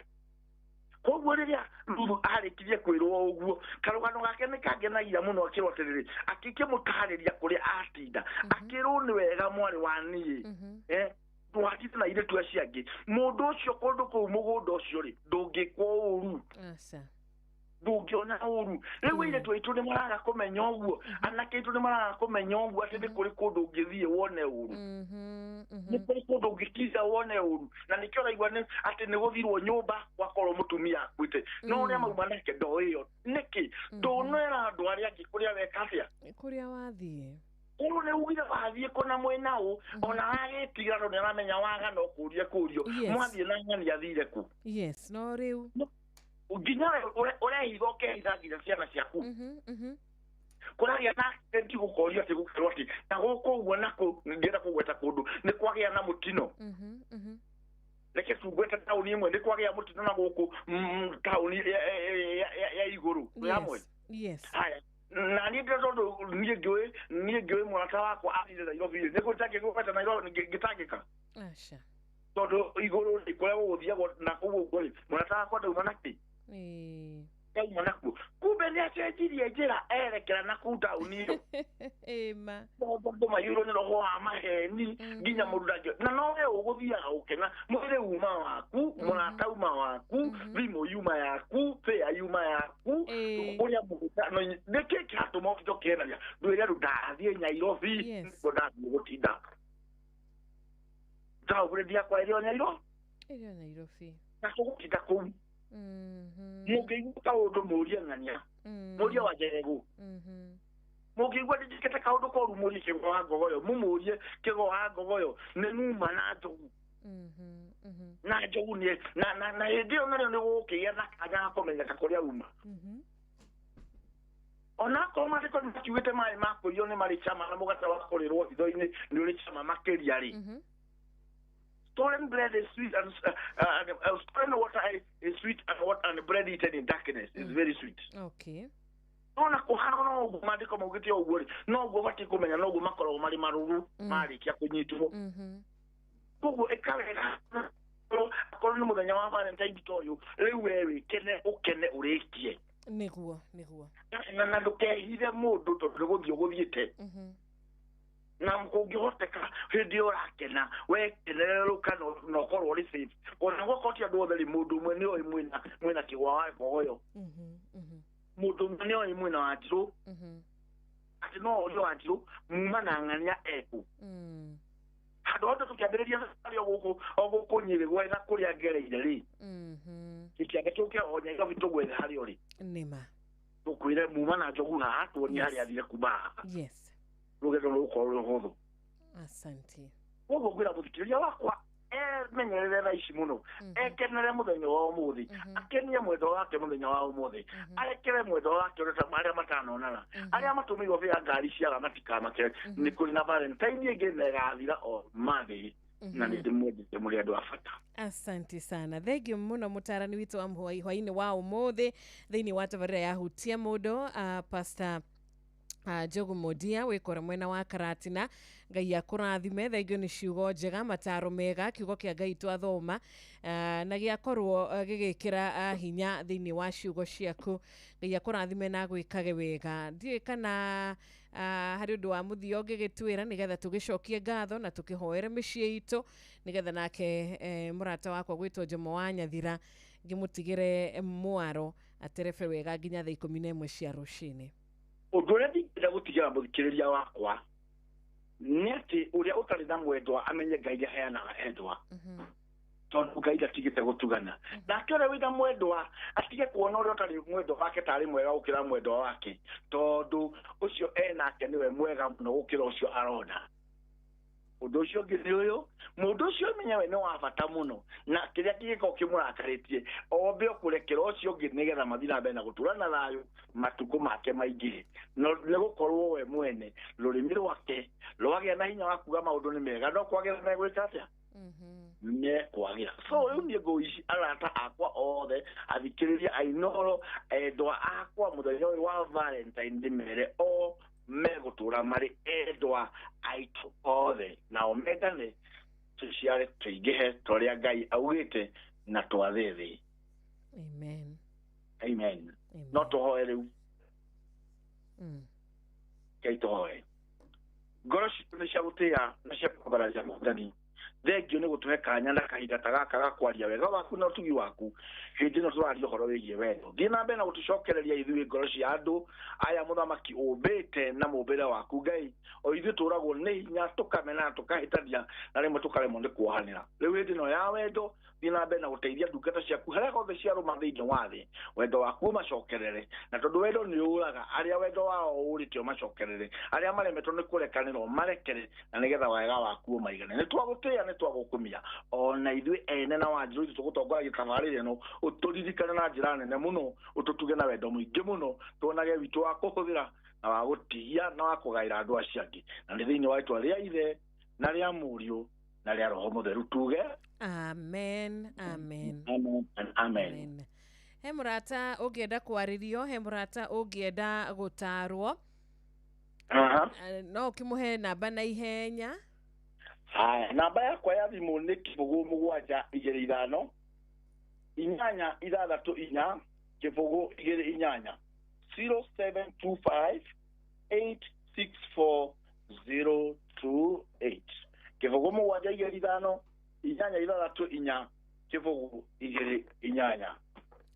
koguo rĩrĩa Lulu arĩkirie kwĩrwo ũguo karũgano gake nĩ kangenagia mũno akĩroterere akĩmũtarĩria kũrĩa atinda akĩrwo nĩ wega mwarĩ wa niĩ twatite na ire twa ciangĩ mũndũ ũcio kũndũ kũu mũgũnda ũcio rĩ ndũngĩkwo ũru ndũngĩona ũru rĩu ire twaitũ nĩ maraga kũmenya ũguo anake aitũ nĩ maraga kũmenya ũguo atĩ nĩ kũrĩ kũndũ ũngĩthiĩ wone ũru nĩ kũrĩ kũndũ ũngĩkinya wone ũru na nĩkĩo ũraigua atĩ nĩ gũthirwo nyũmba gwakorwo mũtumia akuĩte no ũrĩa mauma nake ndo ĩyo nĩkĩ ndũnera andũ arĩa angĩ kũrĩa weka atĩa kũrĩa wathiĩ Uru ne ugire wathiĩ kona mwena ũũ ona agĩtiga ro nĩ aramenya waga no kũria kũrio mwathiĩ na nyani athire ku yes no rĩu nginya ũrehitha ũkehitha nginya ciana ciaku kũragĩa na accident gũkorio atĩ gũkerwo atĩ na gũkũ ũguo nako ngĩenda kũgweta kũndũ nĩ kwagĩa na mũtino reke tungwete taũni ĩmwe nĩ kwagĩa mũtino na gũkũ taũni ya igũrũ yamwe haya na niĩ ndĩrona niĩ ngĩũĩ mũrata wakwa athire Nairobi nĩ gũtangĩgũkata Nairobi ngĩtangĩka tondũ igũrũ nĩ kũrĩa gũgũthiagwo na kũu ũguo rĩ mũrata wakwa ndauma nakĩ ndauma nakuo kumbe nĩ acenjirie njĩra erekera na kũu taũni ĩyo tondũ maiyũrwo nĩ roho wa maheni nginya mũndũ ndangĩ na no we ũgũthiaga gũkena mwĩrĩ uma waku mũrata uma waku thimũ yuma yaku pea yuma yaku ũrĩa mũgũtano nĩkĩ kĩratũma ũkĩto kĩenaria ndwĩre rĩu ndathiĩ Nairobi nĩguo ndathiĩ gũtinda taũgũrĩ ndiakwa ĩrĩ o Nairobi na tũgũtinda kũu mũngĩigua kaũndũ mũrie ng'ania mũrie wa Njeregu mũngĩigua ndĩkĩte kaũndũ koru mũrie Kĩgwa wa Ngogoyo mũmũrie Kĩgwa wa Ngogoyo nĩ numa na njogu na njogu nĩ na hĩndĩ ĩyo narĩo nĩ gũgũkĩgĩa na kanya ga kũmenyeka kũrĩa uma ona akorwo maandĩko nĩ makiugĩte maĩ ma kũiywo nĩ marĩ cama na mũgate wa kũrĩrwo hitho-inĩ nĩ ũrĩ cama makĩria rĩ stolen bread is sweet and stolen water is sweet and bread eaten in darkness is very sweet. Okay. Ona kuhana no ugu maandiko maugite uguo ri no uguo bati kumenya no uguo makoragwo mari maruru marikia kunyitwo. Uguo ekawega akorwo nĩ mũthenya wa Valentine toyo rĩu wewe kene ukene ũrĩkie. Nĩguo. Na ndũkehithe mũndũ tondũ gũthiĩ ũgũthiĩte. Na mkũngĩhoteka hĩndĩ ũrakena wekenerũka na ũkorwo ũrĩ safe ona gũkorwo andũ othe rĩ mũndũ ũmwe nĩ oĩ mwĩna Kĩgwa wa Ngogoyo mũndũ ũmwe nĩ oĩ mwĩna wa Njirũ atĩ no ũrĩ wa Njirũ muma na ng'ania eku handũ hothe tũkĩambĩrĩria thabarĩ o gũkũ Nyĩrĩ gwetha kũrĩa ngereire rĩ gĩkĩambe kĩu kĩa o Nairobi tũgwethe harĩa ũrĩ nĩma tũkwĩre muma na njogu haha tuonie harĩa athire kuma haha rugendo rũkorwo rũhũthũ asante ũguo ngwĩra mũthikĩrĩria wakwa menyerere thaa ici mũno ekenere mũthenya wa ũmũthĩ akenie mwendwa wake mũthenya wa ũmũthĩ arekere mwendwa wake arĩa matanonana arĩa matũmĩirwo bĩa ngari ciaga matikamake nĩ kũrĩ na Valentine ĩngĩ na ĩgathira o mathĩ na nĩ ndĩmwendete mũrĩ andũ a bata. Asante sana thengiũ mũno mũtarani witũ wa hwaĩ-inĩ wa ũmũthĩ thĩinĩ wa tabarĩra ya hutia mũndũ Pastor Njogu Modia wĩkora mwena wa Karatina Ngai akũrathime thengiũ nĩ ciugo njega mataro mega kiugo kĩa Ngai twathoma na gĩakorwo gĩgĩkĩra hinya thĩinĩ wa ciugo ciaku Ngai akũrathime na gwĩkage wega ndiĩ kana harĩ ũndũ wa mũthia ũngĩgĩtwĩra nĩgetha tũgĩcokie ngatho na tũkĩhoere mĩciĩ itũ nĩgetha nake mũrata wakwa gwĩtwo Jomo wa Nyathira ngĩmũtigĩre mwaro aterebe wega nginya thaa 11 cia rũcinĩ. Ũndũ ũrĩa ndingĩenda gũtigĩra mũthikĩrĩria wakwa nĩ atĩ ũrĩa ũtarĩ na mwendwa amenye Ngai aheanaga endwa tondũ Ngai ndatigĩte gũtugana nake ũrĩa wĩna mwendwa atige kuona ũrĩa ũtarĩ mwendwa wake tarĩ mwega gũkĩra mwendwa wake tondũ ũcio enake nĩwe mwega mũno gũkĩra ũcio arona. Ũndũ ũcio ũngĩ nĩ ũyũ mũndũ ũcio menya we nĩ wa bata mũno na kĩrĩa kĩgĩkorwo kĩmũrakarĩtie ombe kũrekera ũcio ũngĩ nĩgetha mathiĩ na mbere na gũtũra na thayũ matukũ make maingĩ nĩ gũkorwo we mwene rũrĩmĩ rwake rwagĩa na hinya wa kuga maũndũ nĩ mega no kwagĩra na gwĩka atĩa ne kwagira so riu nie go ici arata akwa othe athikiriria ainoro endwa akwa muthenya uyu wa Valentine ndimere o megutura mari endwa aitu othe na omegane tuciare tuingihe toria Ngai augite na twathithi. Amen. Amen. No tuhoe riu Ngai tuhoe ngoro citu nĩ cia gũtĩa na cia kũbararia Mwathani. Thengio nĩ gũtũhe kanya na kahinda ta gaka ga kwaria wega waku na ũtugi waku hĩndĩ ĩno tũraria ũhoro wĩgiĩ wendo. Thiĩ na mbere na gũtũcokereria ithuĩ ngoro cia andũ aya mũthamaki ũmbĩte na mũmbĩre waku Ngai, o ithuĩ tũragwo nĩ hinya tũkamena tũkahĩtania na rĩmwe tũkaremwo nĩ kuohanĩra. Rĩu hĩndĩ ĩno ya wendo thiĩ na mbere na gũteithia ndungata ciaku harĩa hothe ciarũma thĩinĩ wa thĩ, wendo waku ũmacokerere, na tondũ wendo nĩ ũraga arĩa wendo wao ũrĩte ũmacokerere, arĩa maremetwo nĩ kũrekanĩrwo marekere, na nĩgetha wega waku ũmaigane. Nĩ twagũtĩa nĩ twagũkumia ona ithuĩ ene na wanjĩrũ itũ tũgũtongoragia tabarĩra ĩno, ũtũririkane na njĩra nene mũno, ũtũtuge na wendo mũingĩ mũno, tuonage witũ wa kũhũthĩra na wa gũtihia na wa kũgaĩra andũ acio angĩ, na nĩ thĩinĩ wa rĩĩtwa rĩa Ithe na rĩa Mũriũ na rĩa Roho Mũtheru tuge amen. Amen. Amen and amen. He mũrata ũngĩenda kwarĩrio, he mũrata ũngĩenda gũtarwo, no ũkĩmũhe namba na ihenya. Haya, namba yakwa ya thimũ nĩ 0725 864 224 0725 864 028 725 864 224.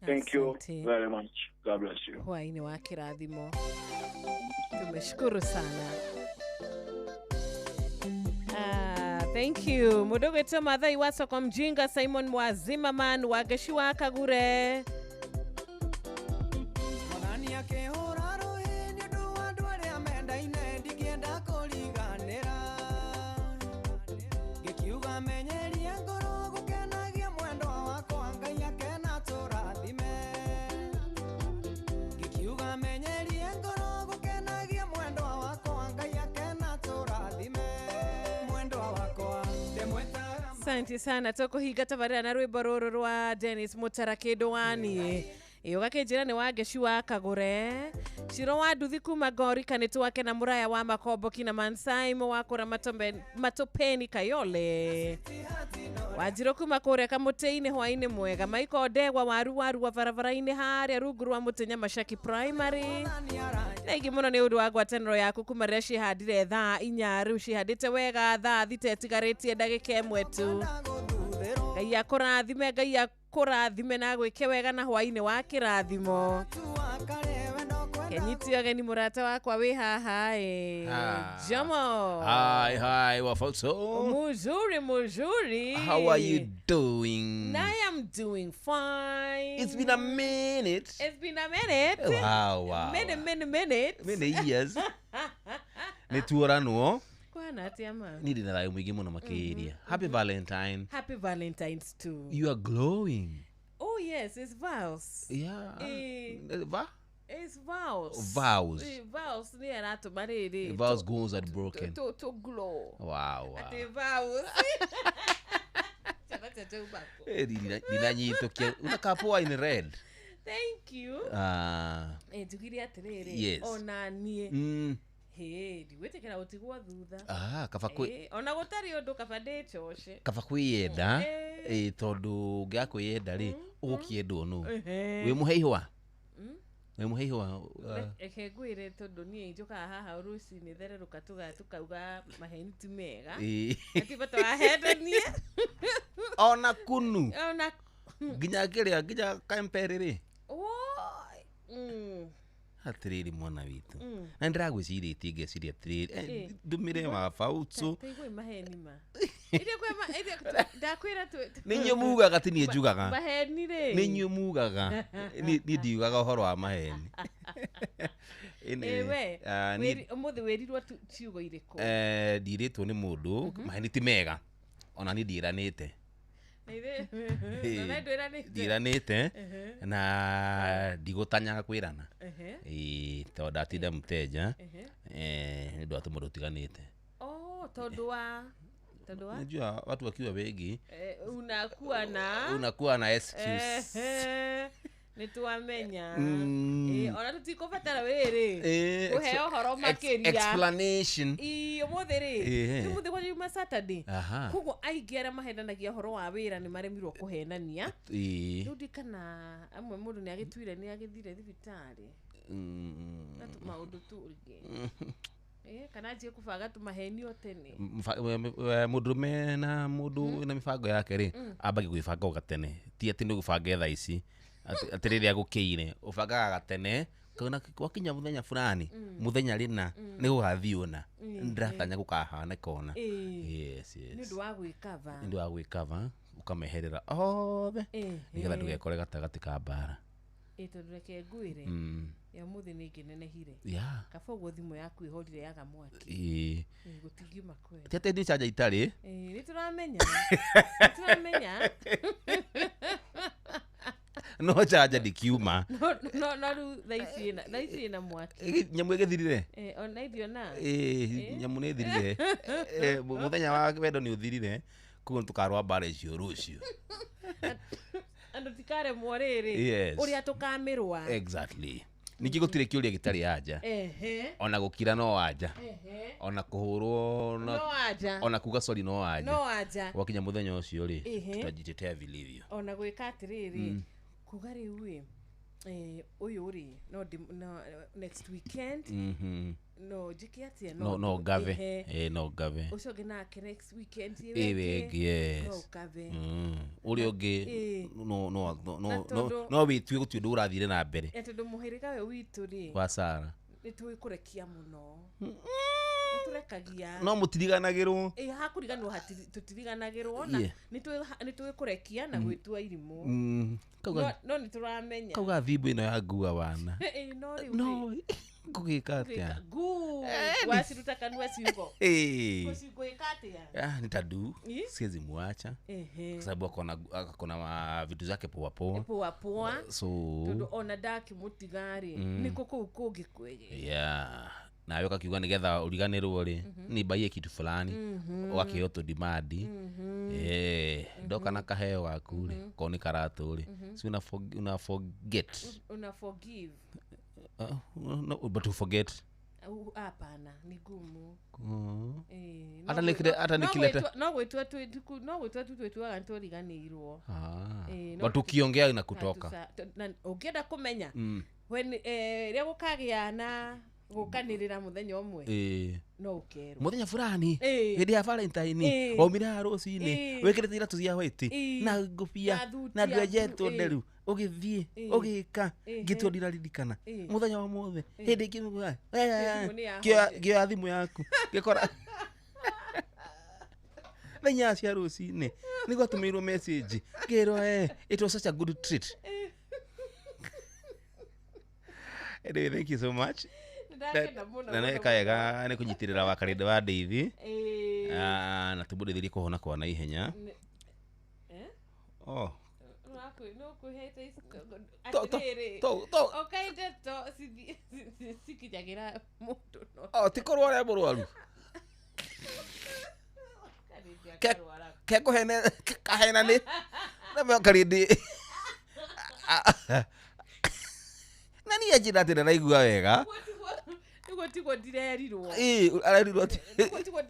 Thank you very much. God bless you. Hwaini wa kirathimo. Tumeshukuru sana. Thank you. Mudogweto Mathai Waso kwa Mjinga, Simon Mwazimaman wa Gashiwa Kagure. Mwanani yake horaro heni duwa duwale amenda ine ndikienda koliganera. Gekiuga menyeri ngoro gukenagia mwendo wako Ngai yake na tũrathime. Gekiuga menyeri ngoro gukenagia mwendo wako Ngai yake na tũrathime. Asante sana. Toko higa tabarira na rwĩmbo rũrũ rwa Dennis Mutarakĩndũ wani ũgakĩnjĩra nĩ wa Gashiwa Kagure, Shiro wa Nduthi kuma Gori, Kanĩtũ wake na Mũraya wa Makomboki na Mansaimo wakũra Matopeni Kayole, Wanjirũ kuma kũrĩa Kamũtĩ-inĩ hwainĩ mwega, Maiko Ndegwa waru wa barabara-inĩ harĩa rungu rwa Mũtenya Mashaki Primary. Na ingĩ mũno nĩ ũndũ wa ngwatanĩro yaku kuma rĩrĩa cihandire thaa 4, rĩu cihandĩte wega thaa 6 ĩtigarĩtie ndagĩka ĩmwe tu. Ngai akũrathime, Ngai akũrathime na gwĩke wega na hwainĩ wa kĩrathimo. Kenyiti ageni mũrata wakwa wĩ haha Jomo. Hi, Wafoso. Muzuri. How are you doing? I am doing fine. It's been a minute. Wow. Many years. Nĩtuoranwo. Kwana atia ma. Nĩ ndĩ na rayo mũingĩ mũno makĩria. Happy Valentine. Happy Valentines too. You are glowing. Oh yes, it's vows. Yeah. It's vows. Vows ni aratumariri. Vows goals are broken. To glow. Wow. Ati vows. Ninanyitũkia. Unakaa poa in red. Thank you. Njugire atiriri. Yes. Ona nie. Ndiwetekera utigwa thutha. Kaba kwĩ. Ona gũtarĩ ũndũ kaba ndĩcoshe. Kaba kwĩyenda. Tondũ ngĩakwĩyenda rĩ, ũgũkĩendwo nũ. Wĩ mũheihwa. Wĩ mũheihwa. Eke ngwĩre tondũ niĩ njokaga haha rũcinĩ thererũka tukauga maheni ti mega. Atibata wahendanie. Ona kunu. Nginya kampere rĩ. Atiriri mwana witu. Na ndiragwĩcirĩtie ngeciria atiriri. Ndumire Wafoso. Taigwe maheni ma. Ndakwĩra tu. Nĩ inyuĩ mugaga ti niĩ njugaga. Maheni rĩ. Nĩ inyuĩ mugaga. Niĩ ndiugaga ũhoro wa maheni. Ewe. Ũmũthĩ wĩrirwo ciugo irĩkũ? Ndirĩtwo nĩ mũndũ maheni ti mega. Ona niĩ ndiĩranĩte. Ndiranĩte na ndigũtanyaga kwĩrana. Tondũ ndatinda mũteja nĩ ũndũ wa tũmũndũ tũtiganĩte. Tondũ wa Unajua watu wakiwa wengi unakuwa na excuse. Nituamenya ona tutikobatara wiri kuheo horo makiria explanation umuthi kwa juma Saturday kugo aigera mahendanagia horo wa wira ni maremirwo kuhenania rudi kana amwe mundu ni agitwire ni agithire thibitari atu maundu turige kana je kufaga tumahenio tene mundume na mundu na mifango yake ri ambagi gwibanga ugatene ti ati ni gubanga tha ici atiriria gukiire ubangaga gatene kana wakinya muthenya fulani muthenya rina ni gugathiona ndiratanya gukahana kona yes ndu wa gwikava ukameherera othe nigetha ndugekore gatagati ka bara itondureke nguire ya muthi ningi nenehire kafogo thimu yaku ihorire yaga mwaki gutingiuma kweli tete ndi chaja itari ni turamenya no chaja dikiuma no thaisi na mwaki nyamu igithirire ona idio na nyamu ni thirire muthenya wa wendo ni uthirire kuko tukarwa bare cio rucio ando tikare mworere uria tukamirwa exactly niki gutire kiuria gitari anja ona gukira no anja ona kuhurwo no anja ona kuga sorry no anja wakinya muthenya ucio ri tutajitetea vilivyo ona gwika atiriri kuga riu uyu ri no next weekend no jikiatia no gave no gave ucio gina next weekend yes no gave uri ungi no witwi gutu ndu urathire na mbere eto muhirika we witu ri wa Sara nituikurekia muno turekagia no mutiriganagirwo hakuriganwo tutiriganagirwo na nituikurekia na gwitua irimu no nituramenya kauga thimbu ino ya ngua wana no kugika atia wasiruta kanwa ciugo kusigwika atia nitadu siwezi muacha kwa sababu akona vitu zake poa so tundu ona daki mutigari niko kugi kwege na yoka kiuga nigetha uriganirwo ri ni baie kitu fulani wakio to demand ndoka na kaheo gaku ri ko ni karatu ri si una forget una forgive no but to forget hapana ni gumu ata nikileta no gwetwa twetwa toriganirwo but ukiongea na kutoka ukienda kumenya when ria gukagia na gukanirira muthenya umwe no ukero muthenya fulani hindi ya Valentine waumira rucini wikirite iratu cia white na ngufia na ndwejeto nderu ugithie ugika ngitwo ndiraririkana muthenya wa mothe hindi kimwe gio thimu yaku gikora thenya cia rucini niguo tumirwo message ngiro it was such a good treat. Anyway, thank you so much. Na kaega ni kunyitirira wa karinde wa Ndeithi na tubudithirie kuhona kwa na ihenya no kuhete atiriri okainde to sikijagira mundu no tikorwo re murwaru ke kuhene kahena ni na karinde nani ajira tena naigua wega tigwo ndirerirwo ararirwo tigwo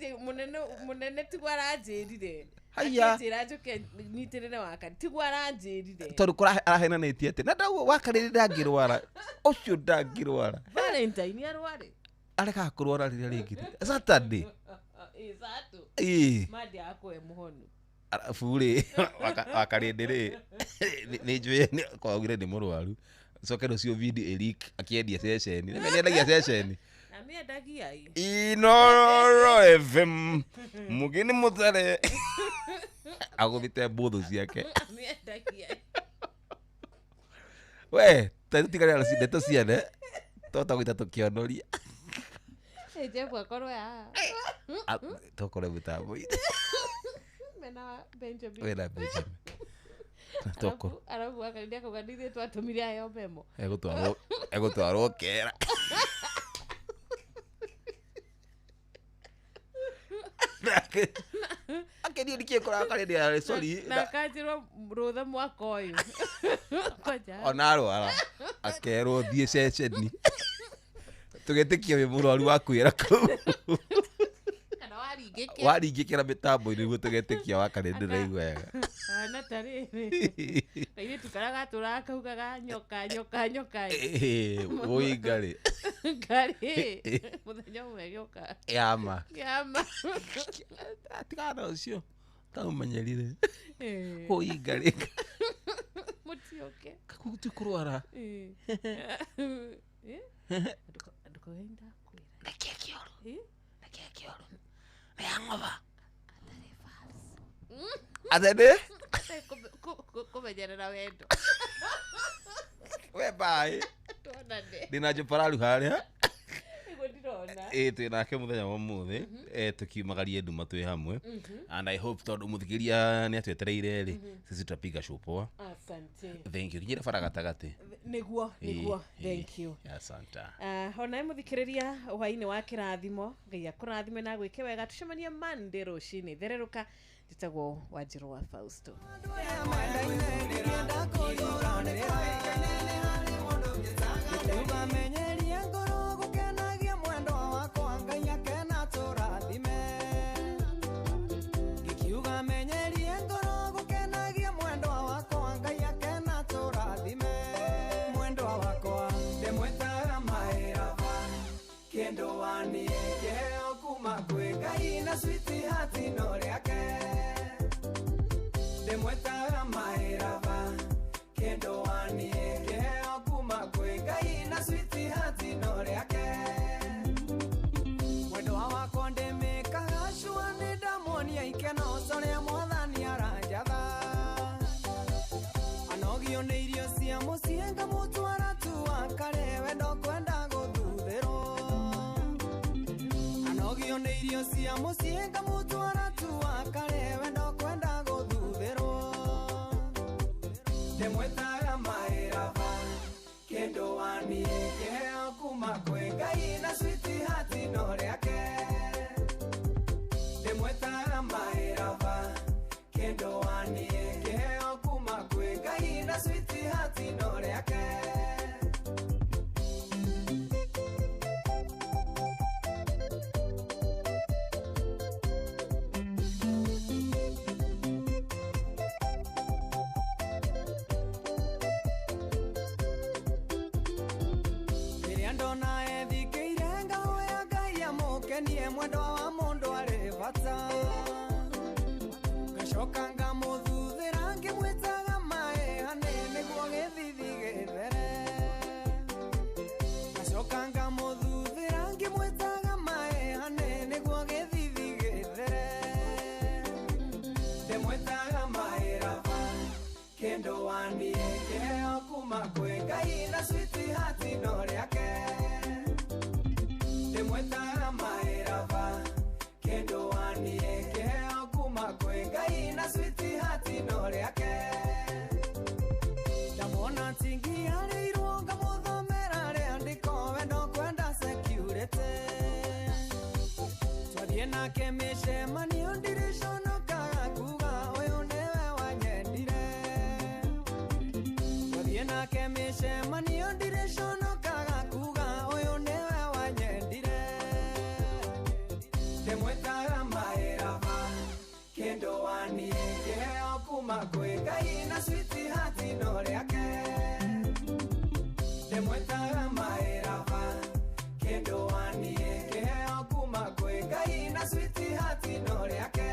munene tigwo aranjirire haya njira njuke nitirire waka tigwo aranjirire tondu kura arahenanetie ati na ndagu wakarire ndangirwara ucio ndangirwara Valentine arware areka kurwara rire ringi Saturday madi akwe muhonu fure wakarindire ni njwe kwa ugire ni murwaru soke cio video Eric akiendia session na mendagia session na mendagia Inoro FM mugini mutare aguthite mbuthu ciake mendagia we tatikari ala ndeto ciane tota gwita tukionoria jefu akorwo ya tokore butambo mena Benjamin wena Benjamin toko arabu akarindia kuganithie twatumire ayo memo egutwarwo kera nake ni ndikekora kare sorry na kajiro rutha mwaka uyu onaro ara akero thie ceceni tugetikia we murwaru wa kwira kau waringikira mitambo-ini niguo tugetikia wakane ndiraigua wega ana tariri kaire tukaraga turakaugaga nyoka ui ngari muthenya umwe gioka yama atigana ucio taumenyerire ui ngari mutioke kakuti kurwara ndukoenda kwira reke kioro neang'ova athene kumenyerera wendo we bai tuonane ndina njupararu haria iguo ndirona twinake muthenya wa muthi tukiumagarie nduma twi hamwe and I hope tondu muthikiria ni atwetereire ri sisi tutapiga show poa. Asante, thank you kinyira bara gatagati niguo thank you asante. Ona muthikiriria uhaini wa kirathimo ngai akurathime na gwike wega tucemanie Monday rucini thereruka njitagwo Wanjiru wa Fausto. Sweetie hati no reake demweta maerava kendo wani ke okuma kwega ina sweetie hati no reake mwendo wa konde meka shua ni damoni ikeno sore mwathani aranjatha anogio ne irio cia musienga mutwara tu akare wendo kwenda guthutherwo anogio ne irio cia musienga mutwara tu akare wendo kwenda guthutherwo demwetaga maerava kendo wani ke kuma kwenga ina sweetie hati no reake demwetaga maerava kendo wani ke kuma kwenga ina sweetie hati no reake nie mwendo wa mundu ari bata gacokanga muthuthira ngimwitaga mae hanene guo githithi githere gacokanga muthuthira ngimwitaga mae hanene guo githithi githere ndimwitaga mae rava kendo wani keo kuma kwenga ina sweetie hati no reake demwetaga maerava kendo wani keo kuma kwenga ina sweetie hati no reake ndamona tingi areirwo ngamuthomera riandiko wendo kwenda security twathie nake micemanio ndiriconokaga kuga uyu niwe wanyendire twathie nake micemanio ndiriconokaga kuga uyu niwe wanyendire demwetaga maerava kendo wani keo kuma kwenga ina sweetie hati no reake demwetaga maerava kendo wani keo kuma kwenga ina sweetie hati no reake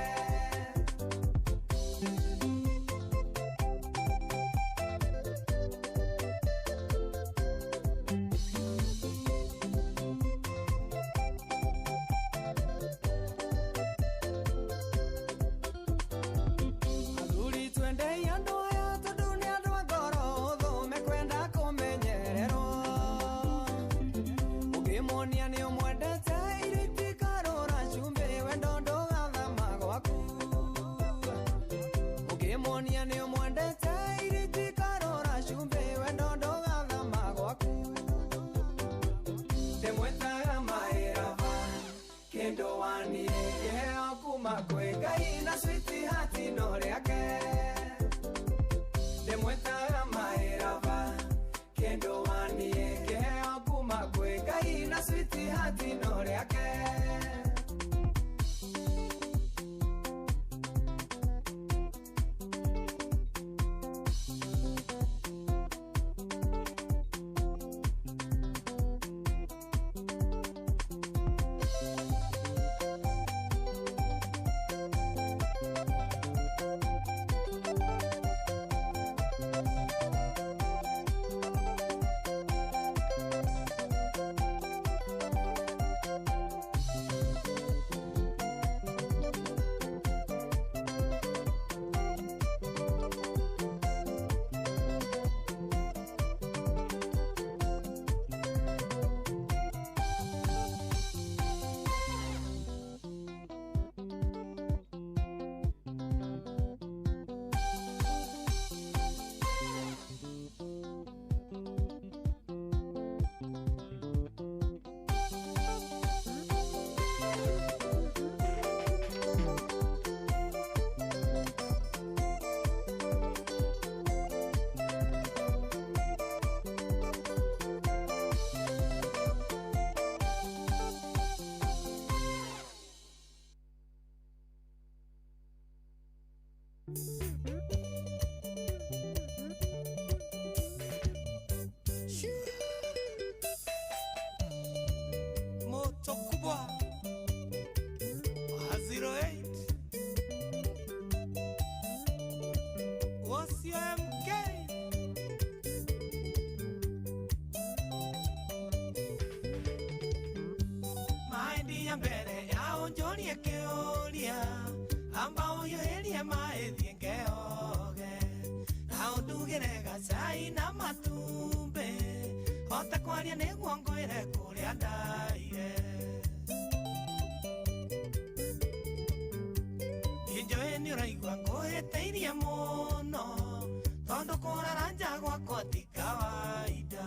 kendo wani keo kuma kwenga ina sweetie hatino rĩake ndĩmwĩtaga maĩraba kĩndũ waniĩ kĩheo kuma kwĩ Ngai na switi hatino rĩake Moto kubwa 08 Wasio MK Maindi ya mbere ya onjorie kĩũria ambao yoherie maĩthiĩ ngeoge na ũndugĩre gacai na matumbĩ hote kwaria nĩguo ngwĩre kũrĩa ndaire injoĩ nĩ ũraigua ngũhĩtĩirie mũno tondũ kũrara nja gwakwa ti kawaida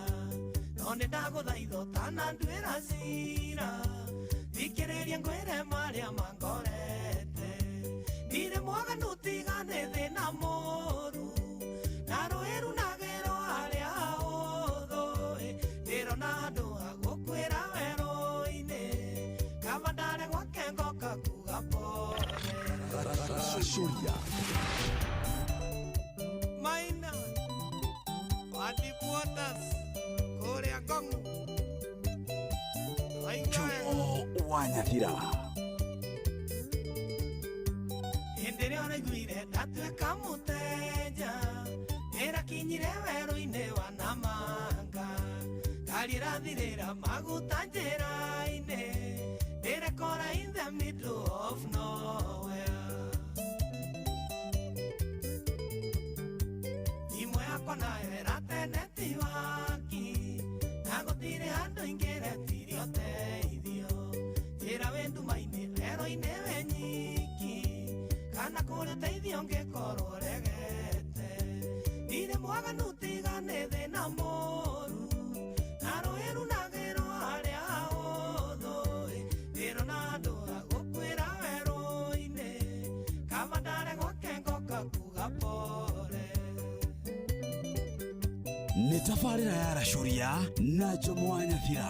no nĩ ndagũthaitha ũtananduĩra cira thikĩrĩria ngwĩre marĩa mangorete ndirĩ mwaganu tigane thĩna mũru na rũĩ runagĩrwo harĩa hũthũ ndĩrona andũ a gũkwĩra werũ-inĩ kama ndarĩ gwake ngoka kuga pole Maina wa Deep Waters kũrĩa Ngong'u Wanyathira hĩndĩ ĩrĩa ũraiguire ndatuĩka mũteja nĩrakinyire werũ-inĩ wa Namanga ngari ĩrathirĩra maguta njĩra-inĩ ndĩrekora in the middle of nowhere imwe yakwa nayo ĩrateneti waki na gũtirĩ handũ ingĩretirie ũteithio njĩra wĩ nduma-inĩ werũ-inĩ wĩ nyiki kana kũrĩ ũteithio ngĩkorwo regete ndirĩ mwaganu tigane thĩna mũru na rũĩ runagĩrwo harĩa hũthũ ndĩrona andũ a gũkwĩra werũ-inĩ kama ndarĩ gwake ngoka kuga pole nĩ tabarĩra ya Racuria na Jomo Wanyathira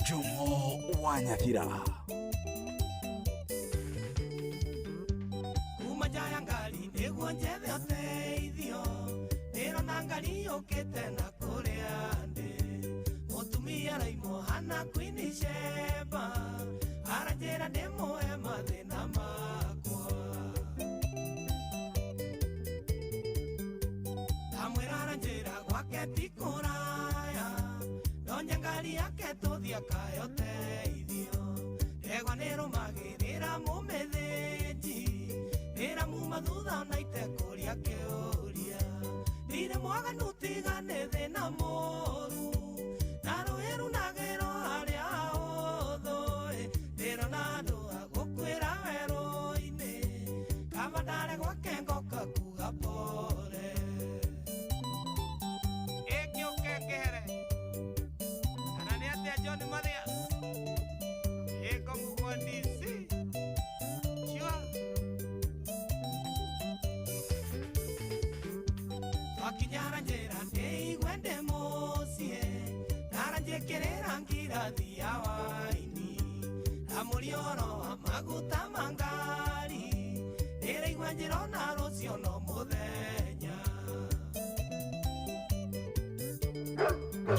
Jomo Wanyathira kuma njaya ngari nĩguo njethe ũteithio ndĩrona ngari yũkĩte na kũrĩa ndĩ mũtumia raimo hana Queen Sheba aranjĩra ndĩmũhe mathĩna makwa ndamwĩra aranjĩra gwake ti kũraya ndonye ngari yake tũthiĩ akahe ũteithio ndegwa nĩrũmagĩrĩra mũmĩthĩnji nĩramuma thutha na itekũria kĩũria ndirĩ mwaganu tigane thĩna mũru na rũĩ runagĩrwo harĩa hũthũ ndĩrona andũ a gũkwĩra werũ-inĩ kama ndarĩ gwake ngoka kuga pole ĩkĩũke ngĩhere kana nĩ atĩa John Mathias ĩko mũgũa DC Wakinyara njera ndeigwe ndemucie naranjekerera ngirathi ya waini na murioro wa maguta mangari ndereigwe njira na rucio no muthenya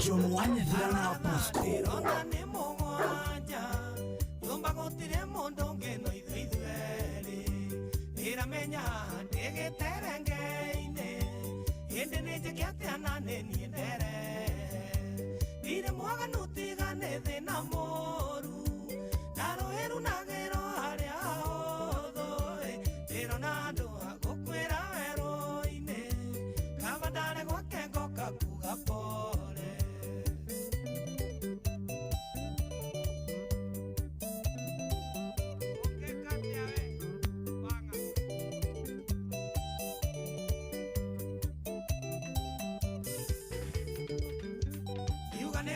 Jomwanya thirana Bosco Rona nĩ mũgwanja nyũmba gũtirĩ mũndũ ũngĩ no ithuĩ nĩramenya ndĩgĩterenge-inĩ hĩndĩ nĩ njĩkĩte na nĩ niĩ ndere ndirĩ mwaganu tigane thĩna mũru na rũĩ runagĩrwo harĩa hũthũ ndĩrona andũ a gũkwĩra werũ-inĩ kaba ndarĩ gwake ngoka kuga pole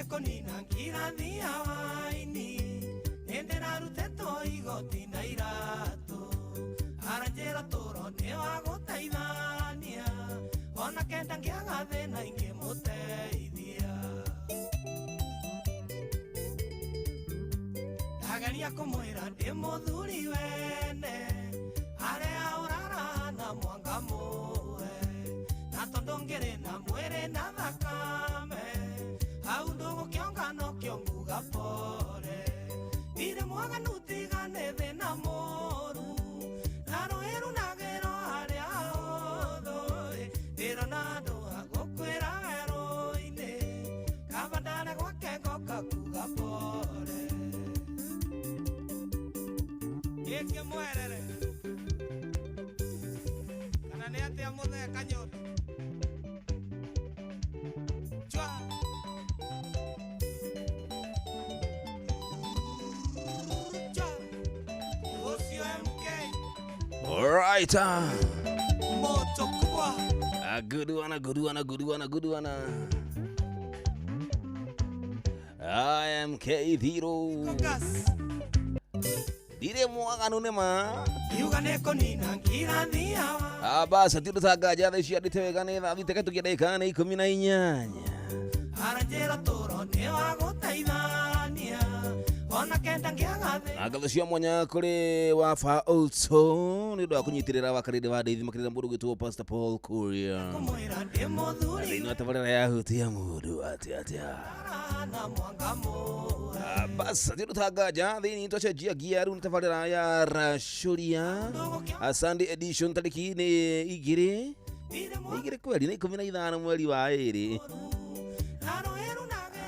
Konina ngirathi ya waini nĩndĩrarutĩtwo igoti na iratũ aranjĩra tũro nĩ wa gũteithania ona kenda ngĩaga thĩna ingĩmũteithia ndageria kũmwĩra ndĩ mũthuri wene harĩa ũrarahana mwanga mũwe na tondũ ngĩrĩ na mwĩrĩ na thakame hau ndũgũkĩonga no kĩonguga pole ndirĩ mwaganu tigane thĩna mũru na rũĩ runagĩrwo harĩa hũthũ ndĩrona andũ a gũkwĩra werũ-inĩ kaba ndarĩ gwake ngoka kuga pole gĩkĩ mwerere kana nĩ atĩa mũtheka nyoto chwa Alright. Moto kubwa. Good one. I am K0. Dire mwaganu nema. Yuga neko nina ngirathi ya. Basi tutagaja thaici anditewega nĩ thaa thite katugia ndagĩka nĩ 18. Aranjĩra tũro nĩ wa gũteithania ona kenda ngĩaga thĩ. Ngatho cia mwanya kũrĩ wafa also nĩ ũndũ wa kũnyitĩrĩra wakarĩndĩ wa ndeithi makĩrĩra mũndũ gwĩtwo Pastor Paul Kuria. Kũmwĩra ndĩ mũthuri. Thĩinĩ wa tabarĩra ya hutia mũndũ atĩa. Na mwanga mũwe. Basi tutagaja thĩinĩ twacenjia gia rĩu nĩ tabarĩra ya Rashuria Sunday edition tarĩki nĩ 2 kweri nĩ 15 mweri wa 2.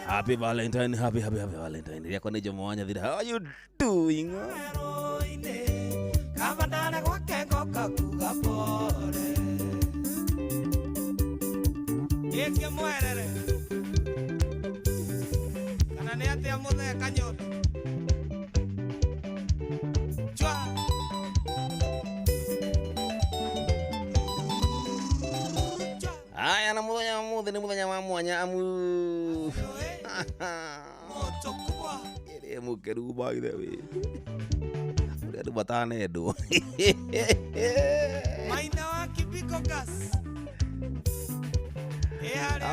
Happy Valentine, happy Valentine. Riakwa nĩ Jomwanya thira. How are you doing? Kavandana gwake ngoka kuga pole. Gĩkĩ mwerere. Kana nĩ atĩa mũtheka nyoto. Chwa. Aya na muthenya wa mwanya amu. Moto kubwa. Ere mukeru by the way. Uri batane ndo. Maina wa kibiko gas.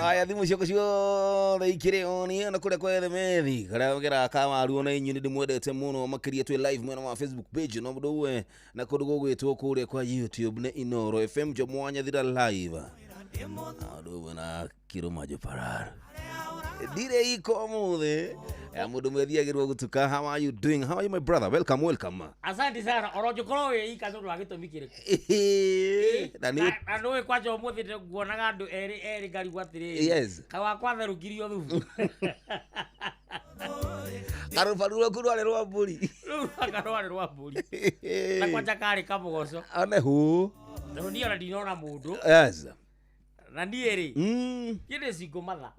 Aya thimu cioko ciothe ikĩrĩ oni ona kũrĩa kwa methi karĩa gera kamaru ona inyu nĩ ndĩmwendete mũno makĩria twĩ live mwena wa Facebook page no mũndũ we na kũndũ gũgwĩtwo kũrĩa kwa YouTube nĩ Inoro FM Jomwanya thira live andũ na Kirumajo Parar dire iko mũthĩ ya mũndũ mwethiagĩrwo gũtuka. How are you doing? How are you my brother? Welcome. Asante sana orojokorwo we ikazo ndo agĩtũmi kĩrĩkũ na nĩ andũ kwacho mũthĩ nguonaga andũ erĩ ngari gwatirĩ yes kawa kwatherũkirio thubu karufaruro kurware rwa mburi karware rwa mburi na kwanja karĩ kamũgoco one hu ndio ndio ndinona mũndũ yes na ndierĩ kĩrĩ cingo matha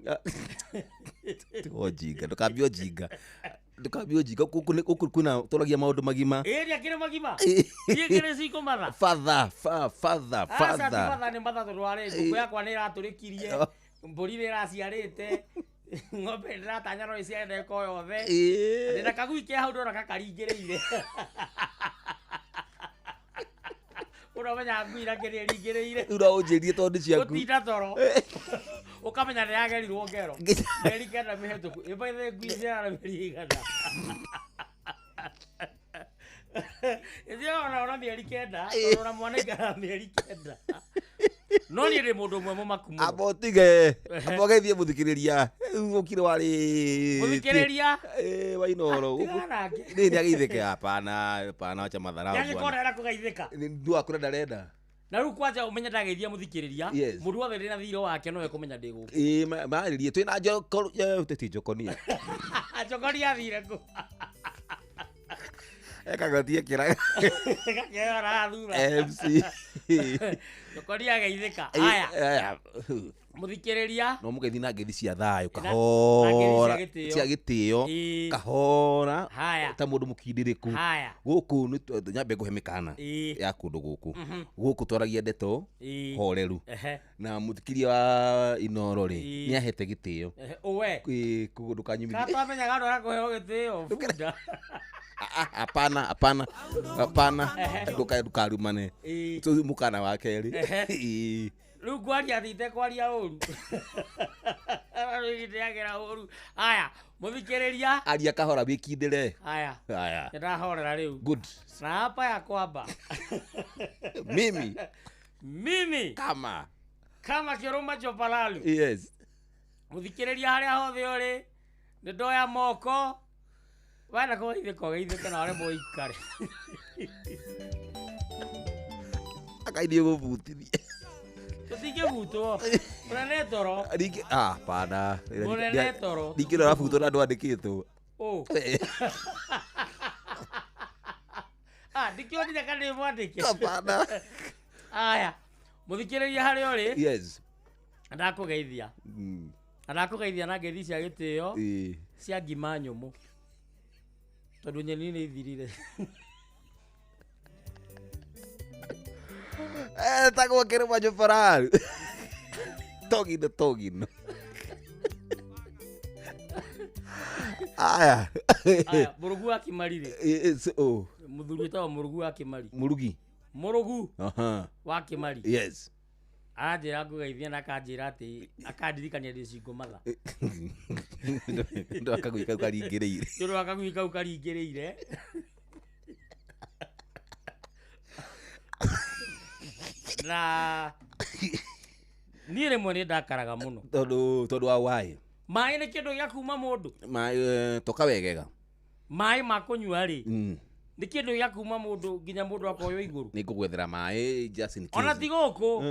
ojinga ndukambio jinga kuna tolagia maundu magima kĩrĩ magima kĩrĩ cingo matha father father nĩ matha tũrware ngũkũ yakwa nĩ iratũrĩkirie mbũri nĩ ĩraciarĩte ng'ombe ndĩratanya no iciarĩte ko yothe ndĩna kagui ke hau ndona gakaringĩrĩire Kuna menya ngwira kiri ringireire. Ura unjirie tondu ciaku. Gutinda toro. Ukamenya ni yagerirwo ngero. Meri kenda mihituku. Ibaithe ngwizira na meri igana. Ithio ona meri kenda, ona mwana igana meri kenda. No ni ri mundu mwe mumakumu. Abotige. Abogeithie muthikiriria. Ukire wari. Muthikiriria? Wainoro. Ni ageithike hapana acha madharau. Yaani kora kugeithika. Ndu akura ndarenda. Na riu kwanja umenya ndageithia muthikiriria. Mundu wothe ndina thiro wake no ekumenya ndigu. Maririe twina jokonia. Jokonia thire ku. Ekagotie kira. Kera thura. MC. Jokonia geithika. Aya. Muthikiriria no mugethi na ngethi cia thayo kahora cia gitio kahora ta mundu mukindiriku guku ni nyambe nguhe mikana ya kundu guku twaragia ndeto horeru na muthikiria wa Inoro ri ni ahete gitio uwe kundu kanyumi katwamenya gado gakuheo gitio apana ndukarumane tu mukana wa keri Riu kwaria thite kwaria uru. Rigiagera uru. Aya, muthikiriria. Aria kahora bikindire. Aya. Ndahorera riu. Good. Na hapa ya kwamba. Mimi. Kama kiruma chopalalu. Yes. Muthikiriria haria hothe uri. Ndoya moko. Wana ko ithe kana ore boikare. Akaidie gubutithia. Sige buto. Munene toro. Pana. Munene toro. Dikira rafuto na ndo andikitwo. Dikio ni jakane mwandike. Pana. Aya. Muthikiriria hari uri? Yes. Ndakugeithia. Ndakugeithia na ngethi cia gitio. Cia ngima nyumu. Tondu nyeni ni ithirire. Tago kere majo parar. Togino. Aya, murugu akimarire. Muthuri tawa murugu akimari. Murugu. Wa kimari. Yes. Anjira ngugeithia na kanjira ati akandirikania ndi cingo matha. Ndo akagwika ukaringireire. Ndo akagwika ukaringireire. Na nire mwene ndakaraga muno tondu wa wai mai ni kindu gya kuma mundu mai toka wegega mai makunyua ri ni kindu gya kuma mundu nginya mundu akoyo iguru ni kugwethera mai just in case ona ti guku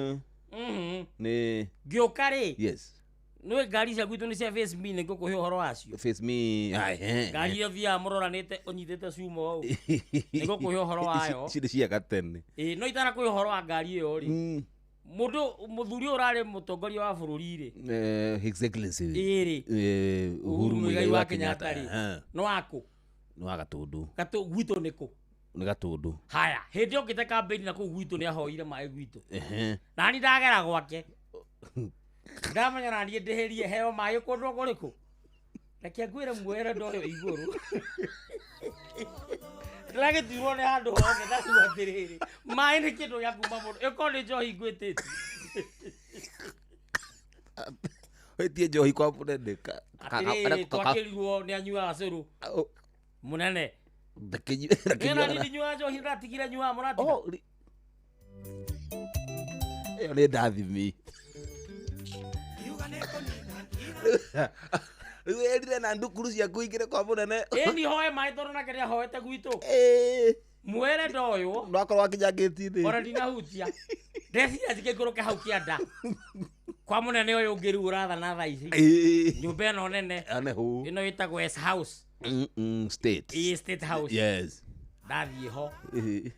ni gioka ri yes no ngari cia gwitu ni cia face me ni ngukuhe uhoro wacio face me ngari yo thia muroranite unyitete cumo au ni ngukuhe uhoro wayo ciri cia gatene no itara kuhe uhoro wa ngari iyo ri mundu muthuri urari mutongoria wa bururi ri His Excellency Uhuru Muigai wa Kenyatta ri no aku no agatundu gwitu niku ni gatundu haya hindi okite campaign na ku gwitu ni ahoire mai gwitu nani ndagera gwake ndamenya nani ndiherie heo mai kundu kuriku reke ngwire mwere ndoyo iguru Lagi tuwo ne handu hoge da tuwa tiriri mai ni kindu ya kuma mundu eko ni njohi ngwitete wetie njohi kwa munene twakirwo ni anyua curu munene Ena ni nyua njohi ndatigire nyua muratiga iyo ni ndathimi Erire na ndukuru cia kuingire kwa munene ni hoe mai toru na keria hoete gwitu mwere ndoyo no akorwo akinyangiti thi ora ndina hutia ndeciria njikiguruke hau kianda kwa munene uyu ngiru urathana tha ici nyumba ino nene ino itagwo S house state state house yes ndathie ho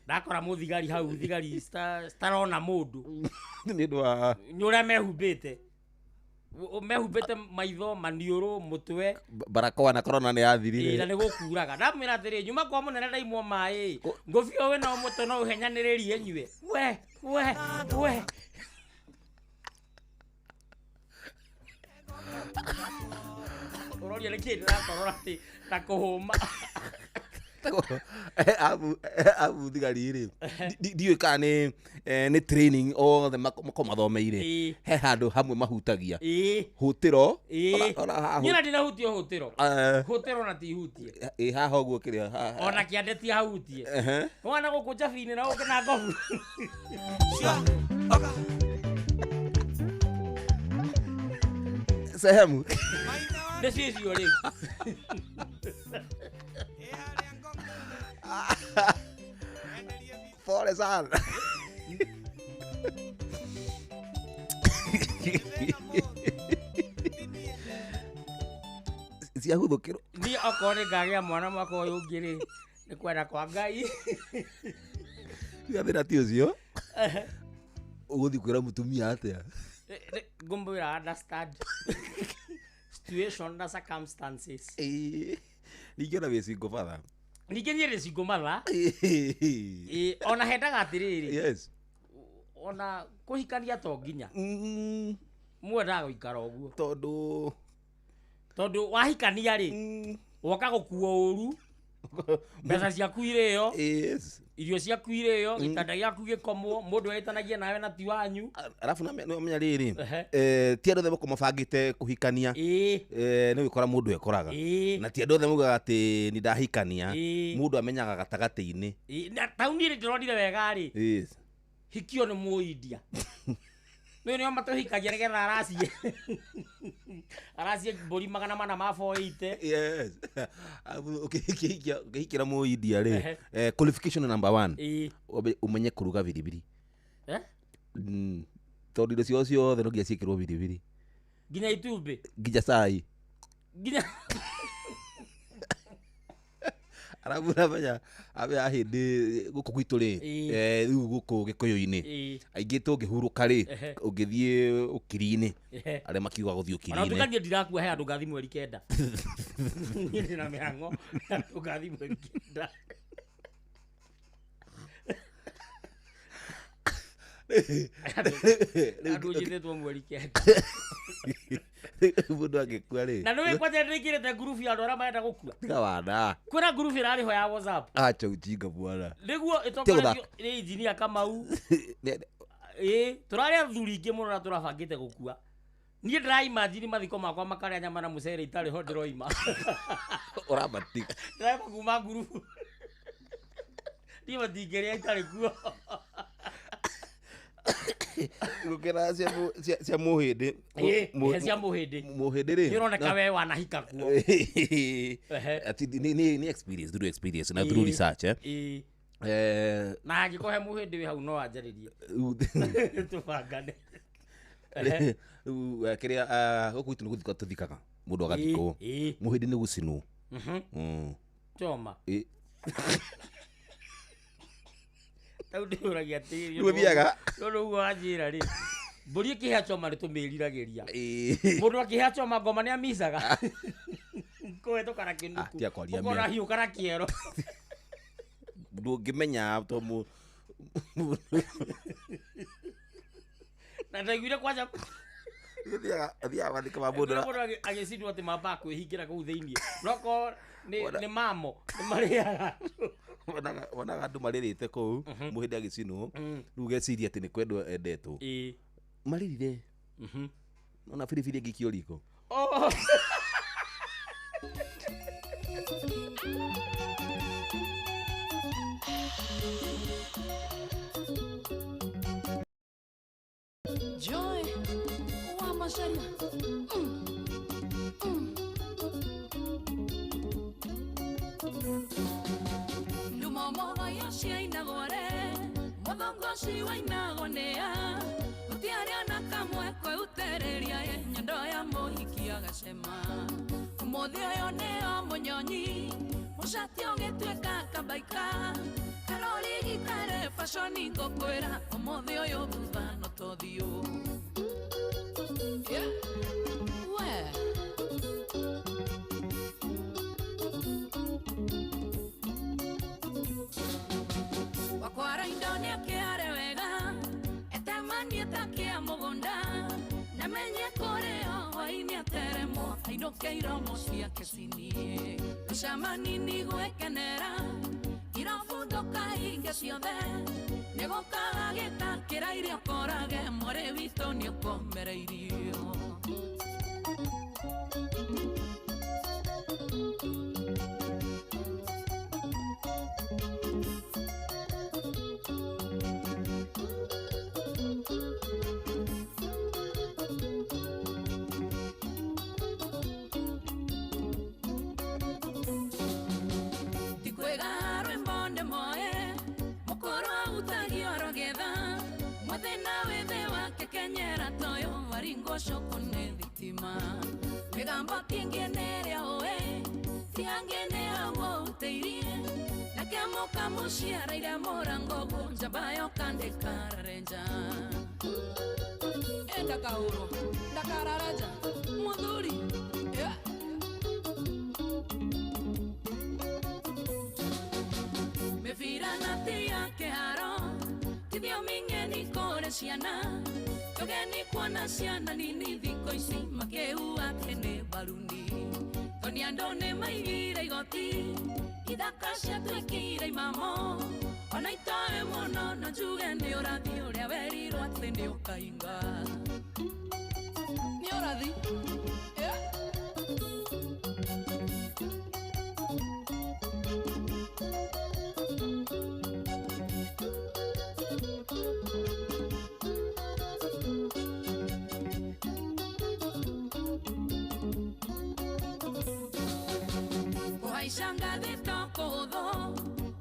ndakora muthigari hau thigari starona mundu ni ndwa nyura mehumbite maitho maniuru mutwe barakoa na corona ni yathirire ira ni gukuraga ndamira atiri nyuma kwa munene ndaimwo mai ngofio we no muto no uhenyaniririe nyue we uroria ni kindu na korora ti ta kuhuma abu thigari ndiwe kana ni training othe makomathomeire he handu hamwe mahutagia hutiro nyina ndina hutio hutiro na ti hutie haha uguo kiria ona kiandeti hahutie wana gukunja fini na ukina ngobu sehemu desisi ole pole sana cia huthukiro ni akore ngagĩa mwana mwaka ũyũ ũngĩ rĩ nĩ kwenda kwa Ngai thĩna ti ũcio ũgũthiĩ kwĩra mũtumia atĩa ngũmwĩra understand situation na circumstances ningĩ ona wĩ single father ningĩ niĩ ndĩ single mother ona hendaga atĩrĩrĩ yes ona kũhikania to nginya mwendaga gũikara ũguo tondũ wahikania rĩ woka gũkuo ũru mbeca ciaku irĩyo irio ciaku irĩyo gĩtanda gĩaku gĩkomwo mũndũ etanagia nawe na ti wanyu arabu nĩmenya rĩrĩ ti andũ othe makomabangĩte kũhikania nĩ gwĩkora mũndũ ekoraga na ti andũ othe maugaga atĩ nĩ ndahikania mũndũ amenyaga gatagatĩ-inĩ tau niĩ ndĩronire wega rĩ hikio nĩ Mũindia nĩ nĩo matũhikagia nĩgetha aracie mbũri 400 ma 480 yes ũkĩhikĩra Mũindia rĩ qualification number 1 ũmenye kũruga biribiri tondũ indo ciao ciothe no nginya ciĩkĩrwo biribiri nginya itumbĩ nginya cai nginya arabu namenya abe ahĩndĩ gũkũ gwitũ rĩ rĩu gũkũ Gĩkũyũ-inĩ aingĩ tũngĩhurũka rĩ ũngĩthiĩ ũkiri-inĩ arĩa makiuga gũthiĩ ũkiri-inĩ ona tũkathiĩ ndirakua he andũ ngathi mweri 9 niĩ ndĩna mĩhang'o andũ ngathi mweri 9 andũ njĩtĩtwo mweri 9 mũndũ angĩkua rĩ na nĩwe kwanja ndĩkĩrĩte ngurubu ya andũ arĩa marenda gũkua tiga wana kwĩna ngurubu ĩrarĩho ya WhatsApp acha ujinga bwana nĩguo ĩtongoretio nĩ injinia Kamau tũrarĩ athuri ingĩ mũno na tũrabangĩte gũkua niĩ ndĩraimagine mathiko makwa makarĩa nyama na mũcere itarĩ ho ndĩroima ũramatika ndĩraima kuma ngurubu niĩ matingĩrĩa itarĩ kuo gũkĩra cia mũhĩndĩ cia mũhĩndĩ rĩ nĩ ũroneka we wanahika kuo nĩ experience through experience na through research na angĩkorwo he mũhĩndĩ wĩ hau no anjarĩrie tũbangane rĩu kĩrĩa gũkũ gwitũ nĩ gũthikwo tũthikaga mũndũ agathikwo mũhĩndĩ nĩ gũcinwo choma tau ndĩũragia tĩri ũthiaga ũndũ ũguo wanjĩra rĩ mbũri ĩkĩhĩa choma nĩ tũmĩriragĩria mũndũ akĩhĩa choma ngoma nĩ amicaga kũhĩtũka na kĩnuku ũkona hiũ kana kĩero ndũngĩmenya to na ndaiguire kwanja thiaga wathika ma mũndũ agĩcindwo atĩ mamba kwĩhingĩra kũu thĩiniĩ noko nĩ mamo nĩ marĩaga wonaga andũ marĩrĩte kũu mũhĩndĩ agĩcinwo rĩu geciria atĩ nĩ kwendwo endetwo marĩrire ona biribiri ĩngĩikio riko Joy wa Macharia Lumomo ya shaina gore Modongo shiwaina gonea Utiaria na kamwe kwe utereria nyando ya mohikia gacema Mothio yone o munyonyi Mushatio getweka kabaika Karoli gitare fashoni ngokwera Mothio yo thutha no tothio Wakwara indonia kiare wega Etamani etakia mugunda Namenye koreo waini ateremo Ndokeirio mucia kecinie Rucamanini gwekenera Irabunduka hinge ciothe Nĩgũkaga gĩtakĩra irio korage Mwari witũ nĩũkomereirio Shokone vitima Megamba kingenere oe Tiangene hawo uteirie Nakiamoka mushiara ira morango Jabayo kande karareja Enda kauro Dakarareja Muduri yeah. Mefira nati yake haro Tidio mingeni kore siana Togeni kuona ciana nini thiko ici makeu atene baruni Toni andone maigire igoti Ithaka ciatwĩkire imamo Ona itoe mũno no njuge nĩ ũrathi ũrĩa werirwo atĩ nĩ ũkainga Nĩ ũrathi? Shanga de tokodo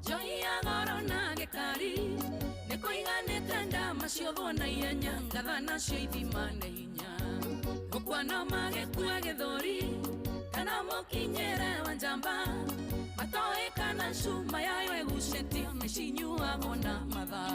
Joia gorona gekari Nekoigane trenda masiogo na ienya Ngadhana sheithimane inya Gukwana magekua gethori Kana mokinyere wanjamba Matoe kana shuma yayo eguseti Meshinyu agona madha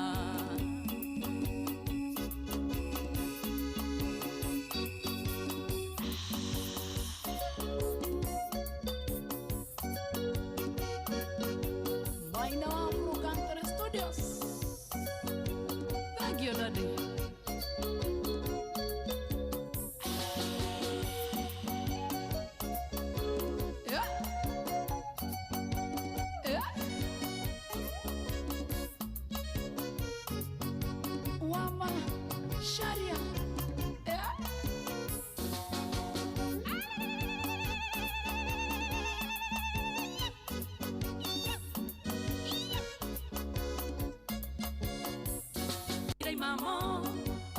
Mamo,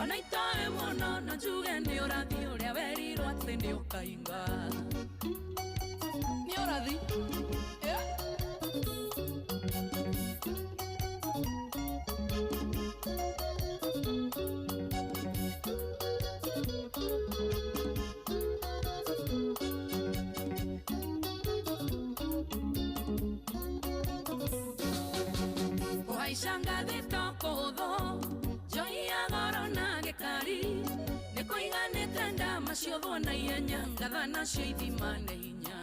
ona itoe mũno no njuge nĩ ũrathi ũrĩa werirwo atĩ nĩ ũkainga Nĩ ũrathi? Kũhaica de tokodo Nĩkũiganĩte maciotho na ihenya Ngathana sheithimane inya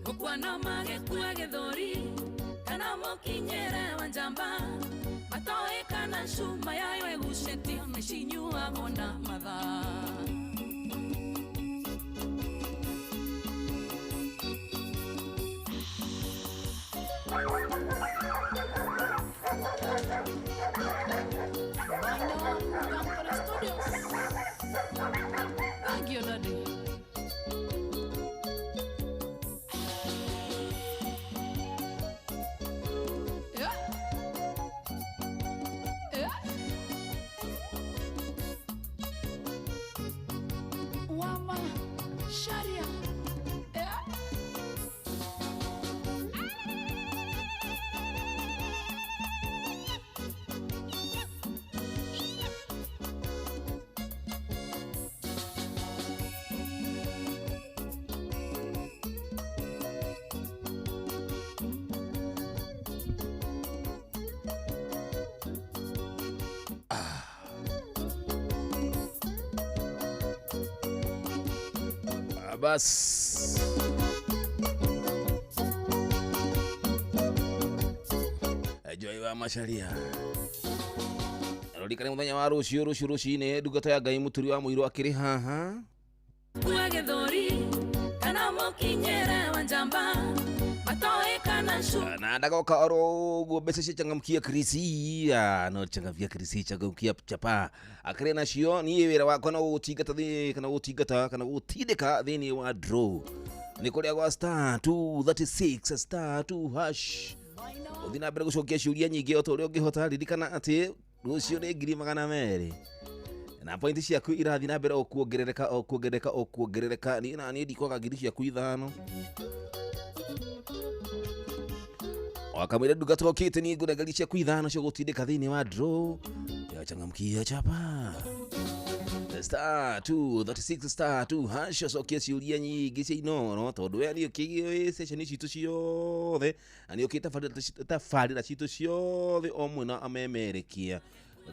Gũkwana magekua gĩthũri Kana mokinyere wanjamba Matoe kana shuma yayo egucetio Meshinyu agona madha Bas Joy wa Macharia Rorikane muthenya wa ruciine ndungata ya Ngai muturi wa muiro akiri haha kinyere wanjamba matoeka na shu na ndagoka oro go mbeca changamkia Krisi no changamkia Krisi changamkia chapa akare na cio ni wira wakwa no utigata thi kana utigata kana utideka thini wa draw ni kuria gwa star 236 star 2 hash uthina mbere gucokia ciuria nyingi o tore ungihota ririkana ati rucio ni 200 na point ciaku irathi na mbere okuongerereka ni na ni ndikoga ngiri ciaku ithano wakamwira nduga tokite ni nguragari ciaku ithano cio gutindika thini wa draw ya changamkia chapa star 236 star 2 hash cokia ciuria nyingi cia inono tondu we ni ukigio session citu ciothe ani ukita tafarira citu ciothe o mwena amemerekia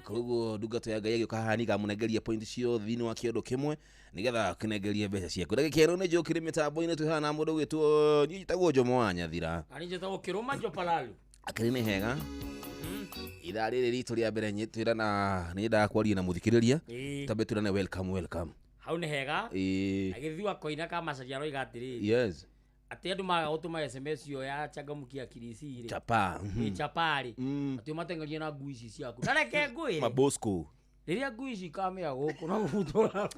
koguo ndugato ya Ngai agikahani gamunegeria point cio thini wa kiondo kimwe nigetha kinegerie mbeca ciaku ndagikero ni njukire mitambo-ini tuhana mundu gwitwo nyitagwo Njomo wa Nyathira ani njitagwo Kiruma Jopalalu akiri ni hega ida riri ritu ria mbere nyitwira na ni ndakwaria na muthikiriria tambe turane welcome hau ni hega agithiwa koina kama macaria igatiri yes ati andu maga gutuma SMS yo ya changamkia Krisi ri chapa chapari ati matengeria na ngui ici ciaku ndareke ngui mabosco riria ngui ici kamea guku no gutura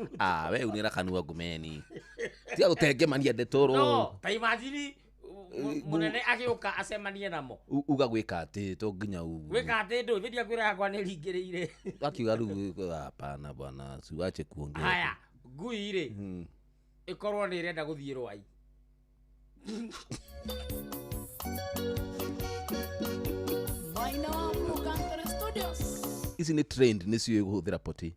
we unira kanua ngumeni tia gutengemania ndetoro no ta imagine munene agiuka acemanie namo uga gwika ati to nginya ugu gwika ati ndu thiria kwira yakwa ni ringirire akiuga ru hapana bwana siwache kuongea haya ngui ri ikorwo ni irenda guthie rwai isi ni trend nicio guthira poti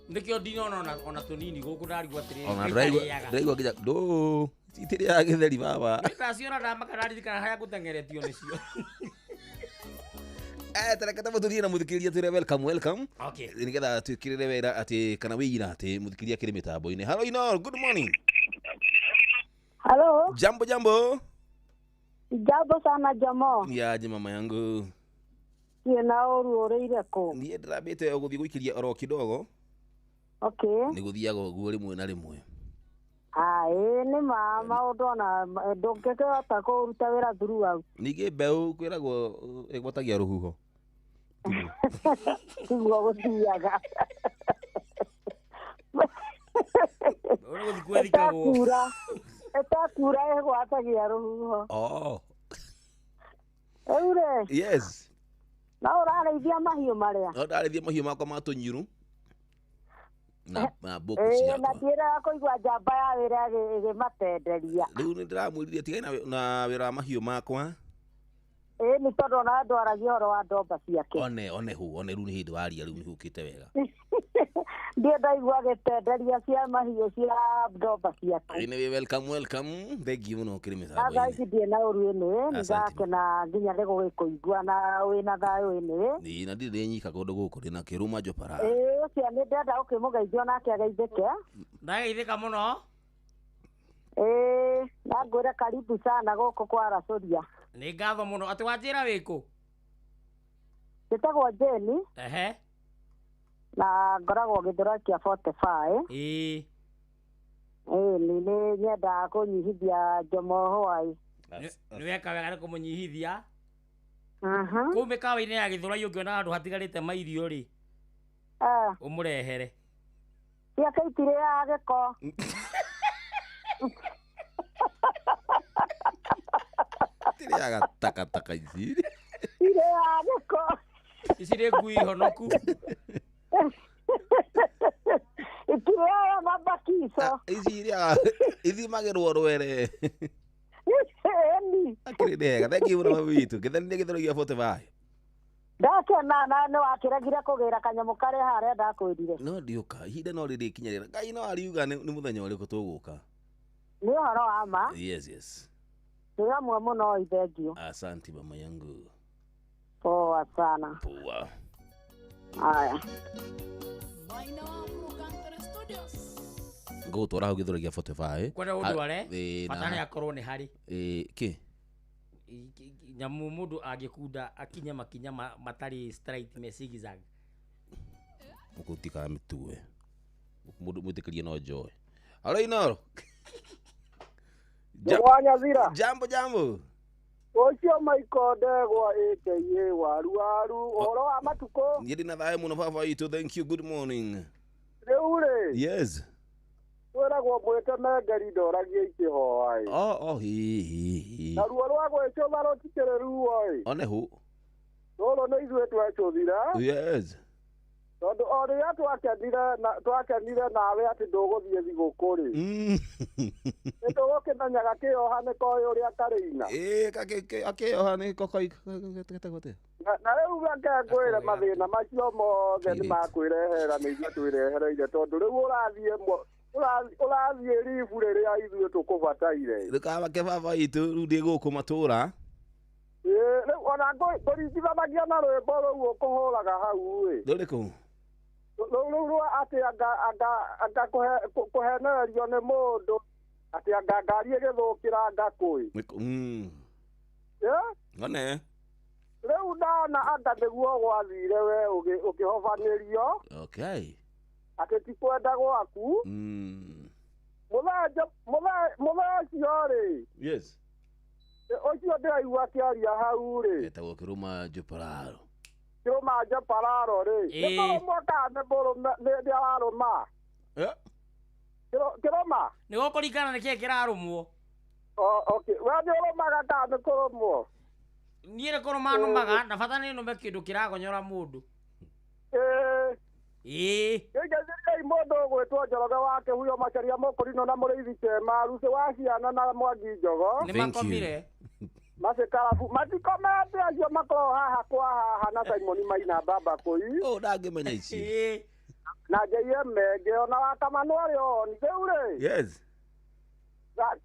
ndikio ndinona ona tunini guku ndarigwa tiri ona ndaigwa nginya ndo itiri ya githeri baba ndaciona ndamakarari kana haya gutengeretio nicio tareka tamuturie na muthikiria tire welcome okay nigetha twikirire wera ati kana wira ati muthikiria kiri mitambo-ini hello Inor good morning hello jambo jambo sana Jomo ya mama yangu na oru oreire ko ni ndirabite guthii guikiria oro kidogo okay ni guthiaga guo rimwe na rimwe ni mama udona ndongeke ota ko ruta wira thuru au ningi mbeu kwiragwo igwatagia ruhuho tiguo guthiaga ora guthikwo etakura igwatagia ruhuho eure yes na urareithia mahiũ maria no ndareithia mahiũ makwa matunyiru na boku ciakwa na ndira kuigua njamba ya wira igimatenderia riu ni ndiramwiririe tigai na wira wa mahiũ makwa ni tondu na ndwaragia horo wa ndomba ciake one riu ni hindi waria riu ni hukite wega ndio ndaigua gitenderia cia mahiũ cia ndomba ciake ni welcome thank you no kiri misa aga ici na uru ene ngake na nginya rego gikuigua na wina thayo ene ni na ndire nyika kundu guku rina Kiruma Jopara cia ni ndenda ukimugeithio nake ageithike ndageithika muno na ngwire karibu sana guku kwa Racoria ni ngatho muno ati wanjira wiku ndetagwo Jeni na ngoragwo githura kia 45 ni nyenda kunyihithia Njomo Hwai ni weka wega kumunyihithia kumbe kawa-ini ya githura yungiona andu hatigarite mairio ri umurehere cia kaitire ya giko tire ya takataka ici ire ya giko ici ri ngui honoku ikiraya mabakiso ithi magirwo rwere akiri ndega thank you no witu githani githuragia 45 ndakena na no akiragira kugira kanyamu kare hare ndakwirire no ndiuka ihinda no riri kinyarira Ngai no ariuga ni muthenya uriku tuguka ni horo ama yes ndio mwe muno ithengio asante mama yangu poa sana poa haya go tora ho githuragia 45 kwenda undu wale patani akorwo ni hari ki nyamu mundu agikunda akinya makinya matari straight me zigzag ukutika mitue mundu mwitikirie no joy alai naro Wanyathira. Jambo. Ocio Michael Ndegwa aka waru oro wa matuko. Yedi na thae muno baba itu. Thank you. Good morning. Reure. Yes. Wera mwete megari ndoragia ikihoai. Hi. Na ruo rwa gwecho baro tikere ruoi. One hu. Rolo no izwe twachothira. Yes. Tondu ori ya twakenire nawe ati nduguthie thigukuri. Nitugukinanyaga kiohane koyo uria karina. Akiohane kokoi gote. Na riu ngengwire mathina macio mothe ni makwirehera ni ithuĩ twirehereire tondu riu urathie ribu riria ithuĩ tukubataire. Rikabake baba itu riu ndi guku matura. Riu ona ngũringithanagia na rwĩmbo rũu ũkũhũraga hau ĩ. Rũrĩkũ? Rũu atĩ anga kũhenererio nĩ mũndũ atĩ anga ngari ĩgĩthũkĩra ngakũĩ. One. Rĩu ndana anga nĩguo gwathire we ũkĩhobanĩrio. Okay. Atĩ ti kwenda gwaku. Mũthenya ũcio rĩ. Yes. Ocio ndĩraigua akĩaria hau rĩ. Etagwo Kĩrũma Jopararo. Kĩrũma Jopararo rĩ. Nĩkũrũmwo kana nĩ ararũma. Kĩrũma. Nĩgũkũringana nĩkĩĩ kĩrarũmwo. Okay. We nĩũrũmaga kana nĩkũrũmwo? Niĩ nĩkũrũma nũmaga na bata nĩ nũme kĩndũ kĩragonyora mũndũ. Gĩkĩthiriai mũndũ ũgwĩtwo Njoroge wa Kĩhuyo Macharia Mũkũrinũ na Mũrĩithi Kema Ruci wa Ciana na Mwangi Njogo. Nĩmakomire. Macikarabu matikomete acio makoragwo haha kwa haha na Simon Maina Baba Kũi. Ndangĩmenya ici. Na JM Menge ona wa Kamanwari oni rĩu rĩ. Yes.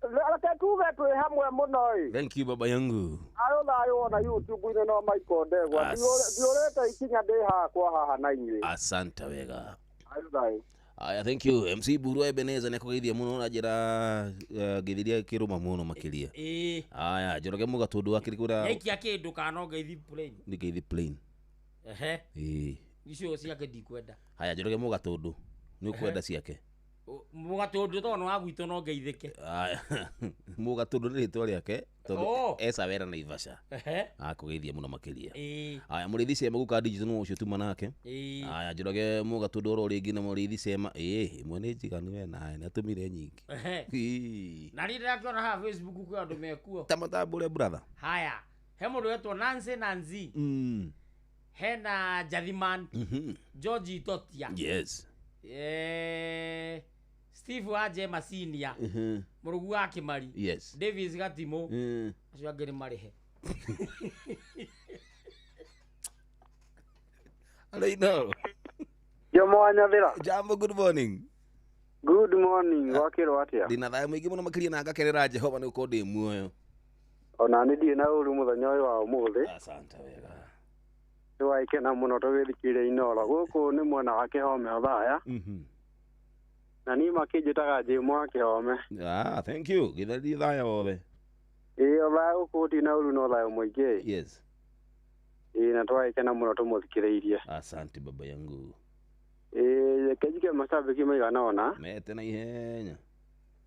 Reke tuge twĩ hamwe mũno ĩ. Thank you baba yangu. Thayũ ona YouTube-inĩ no Michael Ndegwa. Ndiũrĩte ikinya ndĩ haha kwa haha na inyuĩ. Asante wega. Thayũ. Aya, thank you. MC Buru Ebeneza nĩkũgeithia mũno na njĩra ngĩthiria Kĩrũma mũno makĩria. Aya, Njoroge Mũgatundu akĩrĩkũra. Nĩkia kĩndũ kana ngeithi plain. Ngeithi plain. Icio ciake ndikwenda. Aya, Njoroge Mũgatundu nĩ ũkwenda ciake. Mũgatundu tondũ wa gwitũ no ngeithĩke. Aya, Mũgatundu nĩ rĩtwa rĩake tondũ eca wera na Ivasha. Akũgeithia mũno makĩria. Aya, Mũrĩithi Cema guka digital no ũcio tuma nake. Aya, Njoroge Mũgatundu oro rĩngĩ na Mũrĩithi Cema imwe nĩ njiganu we nawe na tũmire nyingĩ. Na niĩ ndĩrakĩona haha Facebook kwĩ andũ mekuo. Tamatambũre brother. Haya, he mũndũ wetwo Nancy. Hena Jathiman. George Itotia. Yes. Steve Waje Masinia. Mũrugu wa Kĩmari. Yes. Davis Gatimo. Acio angĩ nĩ marĩhe. Hello. Jomo Wanyathira. Jambo, good morning. Good morning. Wakĩrwo atĩa? Ndĩna thayũ mũingĩ mũno makĩria na ngakenera Jehova nĩ ũkorwo ndĩ muoyo. Ona nĩ ndirĩ na ũru mũthenya ũyũ wa ũmũthĩ. Asante wega. Nĩwaikena mũno tũgĩthikĩrĩria Inoro. Gũkũ nĩ mwena wa Kĩhome Othaya. Na niĩ makĩnjĩtaga James wa Kĩhome. Thank you. Gĩtheria thaya wothe. Othaya gũkũ gũtirĩ na ũru no thayũ mũingĩ. Yes. Na twaikena mũno tũmũthikĩrĩirie. Asante baba yangu. Kejike macambĩki maigana ona. Mete na ihenya.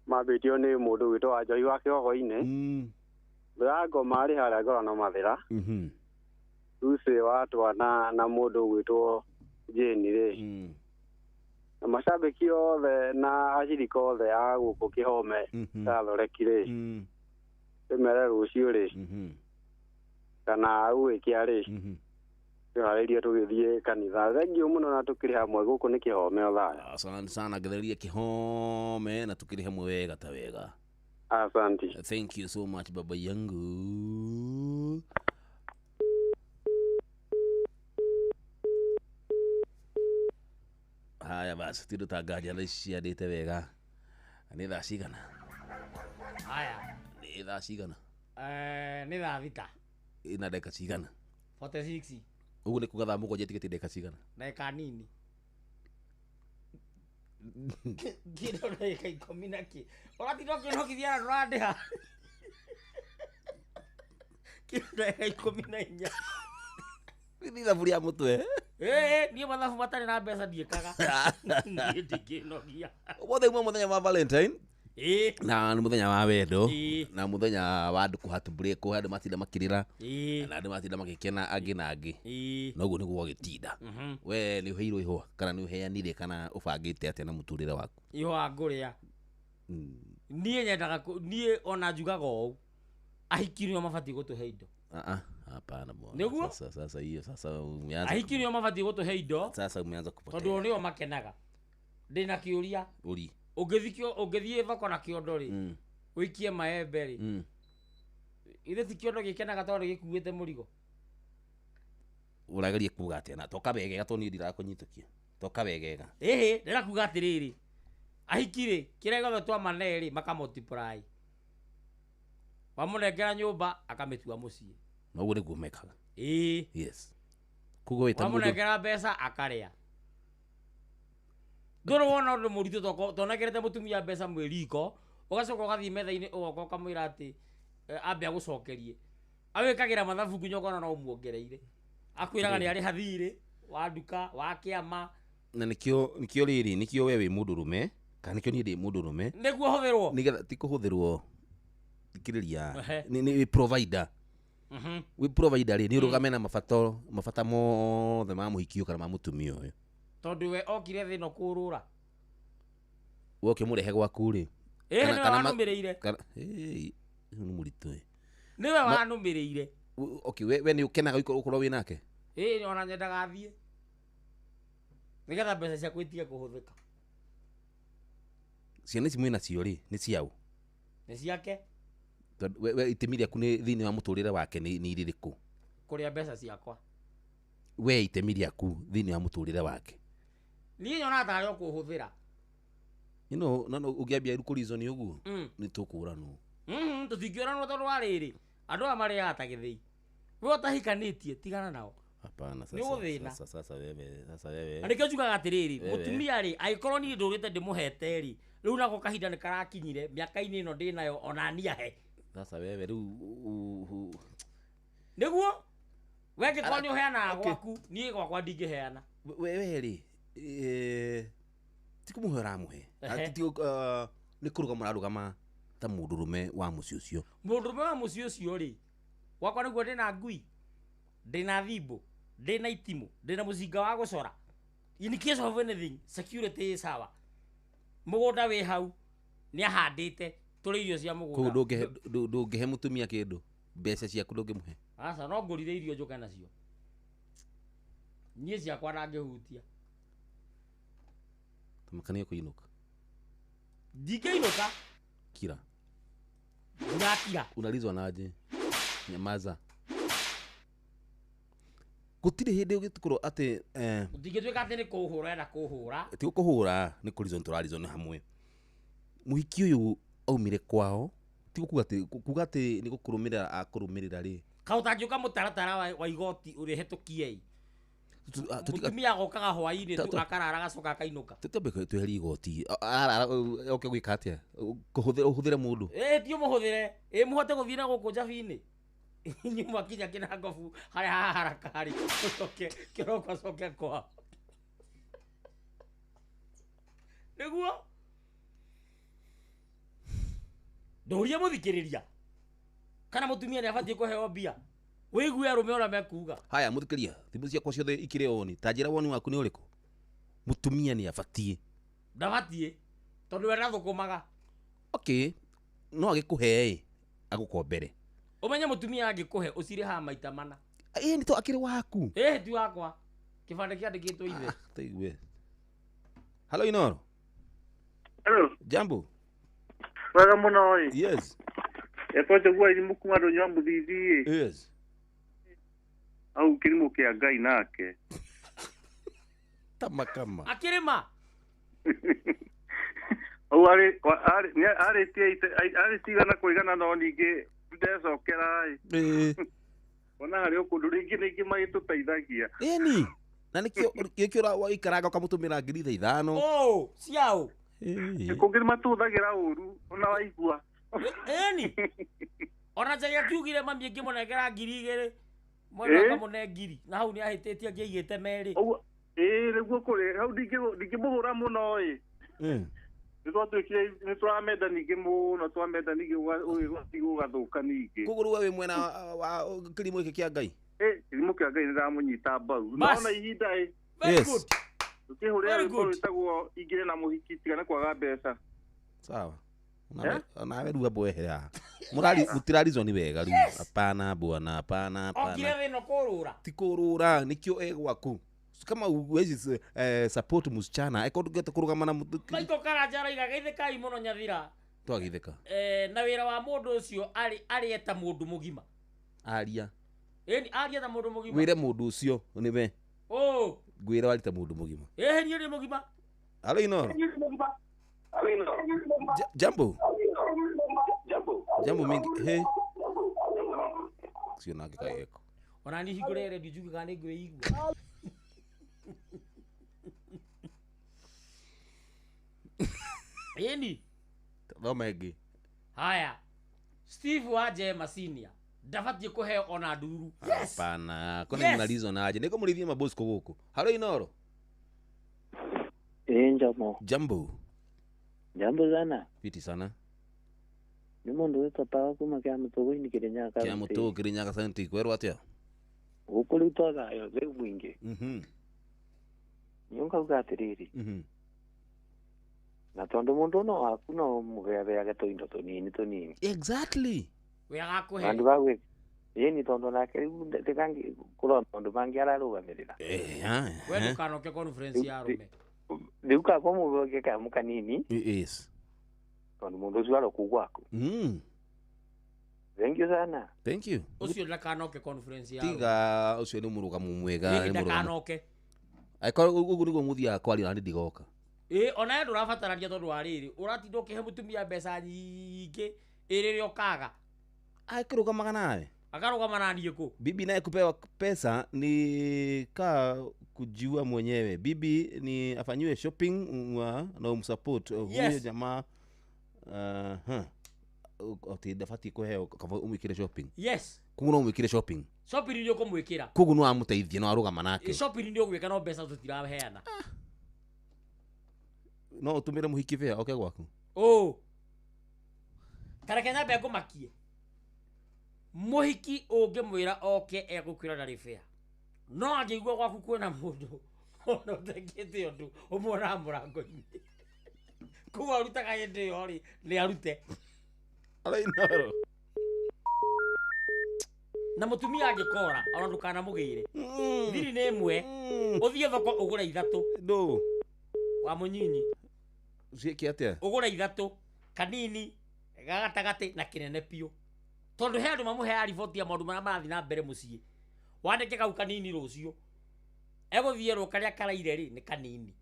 Mambĩtio nĩ mũndũ wĩtwo Wanjoi wa Kĩogo-inĩ. Mũrango marĩ harĩa Ngorano Mathĩra. Lucy wa Twana na mũndũ gwĩtwo Jane rĩ. Na macambĩki othe na acirika othe a gũkũ Kĩhome Gathoreki rĩ. Tũmere rũciũ rĩ. Kana gwĩkĩa rĩ. Tũharĩrie tũgĩthiĩ kanitha. Thengiũ mũno na tũkĩrĩ hamwe gũkũ nĩ Kĩhome Othaya. Asante sana gĩtheria Kĩhome na tũkĩrĩ hamwe wega ta wega. Asante. Thank you so much baba yangu. Haya basi tirutangaria thaa ici ciandĩte wega. Nĩ thaa cigana? Haya. Nĩ thaa cigana? Nĩ thaa thita. Ina ndagĩka cigana? 46. Ũguo nĩ kuga thaa mũgwanja ĩtigĩtie ndagĩka cigana? Ndagĩka nini. Kĩndũ ndagĩka ikũmi na kĩ. Ũratinda ũkĩnogithia na ndũrandĩha. Kĩndũ ndagĩka ikũmi na inya. Nĩ thaburia mũtwe. Niĩ mathabu matarĩ na mbeca ndiĩkaga. Niĩ ndingĩnogia. Ũmũthĩ uma mũthenya wa Valentine na nĩ mũthenya wa wendo na mũthenya wa andũ kũhatũmbũria kũ andũ matinda makirira na andũ matinda magĩkena angĩ na angĩ noguo nĩguo gũgĩtinda we nĩ ũheirwo ihũa kana nĩ ũheanire kana ũbangĩte atĩa na mũtũrĩre waku ihũa ngũrĩa niĩ nyendaga niĩ ona njugaga ũũ ahiki nĩo mabatiĩ gũtũhe indo hapana bwana nĩguo sasa hiyo sasa umeanza ahiki nĩo mabatiĩ gũtũhe indo sasa umeanza kupotea tondũ nĩo makenaga ndĩna kĩũria ũngĩthiĩ thoko na kĩondo rĩ ũikie maembe rĩ ithe ti kĩondo gĩkenaga tondũ gĩkuĩte mũrigo ũrageria kuga atĩa na toka wegega tondũ niĩ ndirakũnyitũkia toka wegega ndĩrakuga atĩrĩrĩ ahiki rĩ kĩrĩa gĩothe twamane rĩ makamultiply wamũnengera nyũmba akamĩtua mũciĩ noguo nĩguo mekaga yes wamũnengera mbeca akarĩa ndũrĩ wona ũndũ mũritũ tonekerete mũtumia mbeca mwĩriko ũgacoka ũgathiĩ metha-inĩ ũgoka ũkamwĩra atĩ ambe agũcokerie awĩkagĩra mathabu nginya ũkona no muongereire akwĩraga nĩ arĩ hathirĩ wa nduka wa kĩama na nĩkĩo rĩrĩ nĩkĩo we wĩ mũndũrũme kana nĩkĩo niĩ ndĩ mũndũrũme nĩguo hũthĩrwo nĩgetha ti kũhũthĩrwo thikĩrĩria nĩ provider wĩ provider rĩ nĩ ũrũgame na mabata mothe ma mũhiki kana ma mũtumia ũyũ tondũ we okire thĩ no kũrũra woke mũrehe gwaku rĩ nĩwe wanũmĩrĩire nĩ mũritũ nĩwe wanũmĩrĩire okay we nĩ ũkenaga ũkorwo wĩ nake ona nyendaga thiĩ nĩgetha mbeca ciaku itige kũhũthĩka ciana ici mwĩ nacio rĩ nĩ ciaũ nĩ ciake we itemi rĩaku nĩ thĩinĩ wa mũtũrĩre wake nĩ irĩrĩkũ kũrĩa mbeca ciakwa we itemi rĩaku thĩinĩ wa mũtũrĩre wake niĩ nyona tarĩ o kũhũthĩra no ũngĩambia rĩu kũrizoni ũguo nĩ tũkũranwo tũtingĩũranwo tondũ wa rĩrĩ andũ aya marĩaga ta gĩthĩi we ũtahikanĩtie tigana nao hapana nĩ ũgũthĩna sasa wewe nĩkĩo njugaga atĩrĩrĩ mũtumia rĩ angĩkorwo niĩ ndũrĩte ndĩmũhete rĩ rĩu nako kahinda nĩ karakinyire mĩaka-inĩ ĩno ndĩnayo ona niahe sasa wewe rĩu nĩguo we angĩkorwo nĩ ũheanaga gwaku niĩ gwakwa ndingĩheana wewe rĩ ti kũmũhe ũramũhe nĩ kũrũga mũrarũgama ta mũndũrũme wa mũciĩ ũcio mũndũrũme wa mũciĩ ũcio rĩ gwakwa nĩguo ndĩna ngui ndĩna thimbo ndĩna itimũ ndĩna mũcinga wa gũcora in case of anything security is sawa mũgũnda wĩ hau nĩ ahandĩte tũrĩ irio cia mũgũnda kũu ndũngĩhe mũtumia kĩndũ mbeca ciaku ndũngĩmũhe aca no ngũrire irio njũke nacio niĩ ciakwa ndangĩhutia tũmakanie kũinũka ndingĩinũka kira ndakira unalizwa naje nyamaza gũtirĩ hĩndĩ ũgĩkorwo atĩ ndingĩtuĩka atĩ nĩ kũhũra enda kũhũra ti gũkũhũra nĩ kũrizon tũrarizon hamwe mũhiki ũyũ aumire kwao ti kuga atĩ nĩ gũkũrũmĩrĩra akũrũmĩrĩra rĩ kaũ tangĩũka mũtaratara wa igoti ũrĩhetũkie mũtumia agokaga hwainĩ tu akarara agacoka akainũka tũtambe tweherie igoti oke gwĩka atĩa ũhũthĩre mũndũ ti ũmũhũthĩre mũhote gũthiĩ na gũkũ njabi-inĩ nyuma kinya kina ngobu harĩa haharakari ũcoke kĩroko acoke kwao nĩguo ndũria mũthikĩrĩria kana mũtumia nĩ abatiĩ kũheo mbia wĩigue arũme ũrĩa mekuga haya mũthikĩria thimũ ciakwa ciothe ikĩrĩ oni ta njĩra woni waku nĩ ũrĩkũ mũtumia nĩ abatiĩ ndabatiĩ tondũ we ndathũkũmaga okay no agĩkũhe agũkombere ũmenye mũtumia angĩkũhe ũcirĩhaga maita mana nĩ to akĩrĩ waku ti wakwa kĩbandĩ kĩandĩkĩtwo ithe taigue hello Inoro hello jambo wega mũno yes etonjogua irimu kuma ndũnywa mũthithi yes au kĩrimũ kĩa Ngai nake tamakama akĩrĩma au arĩtigana kũigana no ningĩ ndecokera ona harĩ ũkũndũ rĩngĩ rĩngĩ magĩtũteithagia ĩni na nĩkĩo ũraikaranga ũkamũtũmĩra ngiri 5 ciaũ kũngĩ matũthagĩra ũru ona waigua ĩni ona njagia kiugire mami ngĩmũnengera ngiri 2 mwana akamũne ngiri na hau nĩ ahĩtĩtie ngĩigĩte merĩ rĩguo kũrĩ hau ndingĩmũhũra mũno nä tåramenda ningä må no twamenda ningä å gathåka ningä koguo rä we wä mwena wa kä rimå gä kä kä a ngai kä rimå kä a ngai nä ndamå nyita mbaru nona ihinda tå kä hå rä ra rwä rä tagwo ingä rä na må hiki tigane kwaga mbeca sawa nawe rua mbwehere haha mũtirarizoni wega rĩu hapana bwana hapana ti kũrũra nĩkĩo gwaku kama uwezi support msichana ekondugete kurugama na Maiko Karanja iga geithĩkai mũno Nyathira twageithĩka na wĩra wa mũndũ ũcio arĩ eta mũndũ mũgima aria aria ta mũndũ mũgima wĩre mũndũ ũcio nĩwe ngwĩra wari ta mũndũ mũgima niĩ nĩ mũgima alo Inoro Jambo mingi he sio nake kaeko ona ni hingũrĩre ndijuge kana ngwĩigua Yeni thomegi haya Steve waje Masinia ndabatie kuheo ona nduru hapana kone mnalizo naje niko mlivia mabosi kogoko halo Inoro Jambo sana fiti sana ni mundu wetwa pawa kuma kya mutogo ini Kirinyaga kya mutogo Kirinyaga santi kwerwa atia ukuri toga yo ze mwingi nyonga ugatiriri na tondu mundu no akuno mugebe ya gato indo tonini exactly we agakuhe andu bagwe yeni tondu nake tikangi kulo tondu bangi ararugamirira we ndukanoke conference ya rume ndiuka kwa mugoge ka mukanini yes tondu mundu ucio arokugwako thank you sana thank you ucio ndakanoke conference ya tiga ucio ni murugamu mwega ni ndakanoke aikora ugu nigo muthia kwari na ndigoka ona ndu rabatarania tondu wa riri uratinda ukihe mutumia mbeca nyingi irire okaga akirugamaga nawe akarugama na niĩ ku bibi naye kupewa pesa ni kujua mwenyewe bibi ni afanyiwe shopping na umsupport huyo jamaa dafati kuheo kama umwikire shopping kugu no umwikire shopping ndio kumwikira kugu no amuteithie no arugama nake shopping ndio gwika no mbeca tutiraheana no utumire muhiki fea oke gwaku Karekenya be kumakie muhiki ungimwira oke egukwira ndari fea no angĩigua gwaku kwĩna mũndũ ona ũtekĩte ũndũ ũmwona mũrango-inĩ kuga ũrutaga hĩndĩ ĩyo rĩ nĩ arute Inoro na mũtumia angĩkora ona ndũkanamũgĩire thiri nĩ ĩmwe ũthiĩ thoko ũgũre ithatũ wa mũnyinyi uciĩke atĩa ũgũre ithatũ kanini gagatagatĩ na kĩnene biũ tondu he andu mamuhe riboti ya maundu maria marathi na mbere mucii wandike kau kanini rucio eguthierwo karia karaire ri ni kanini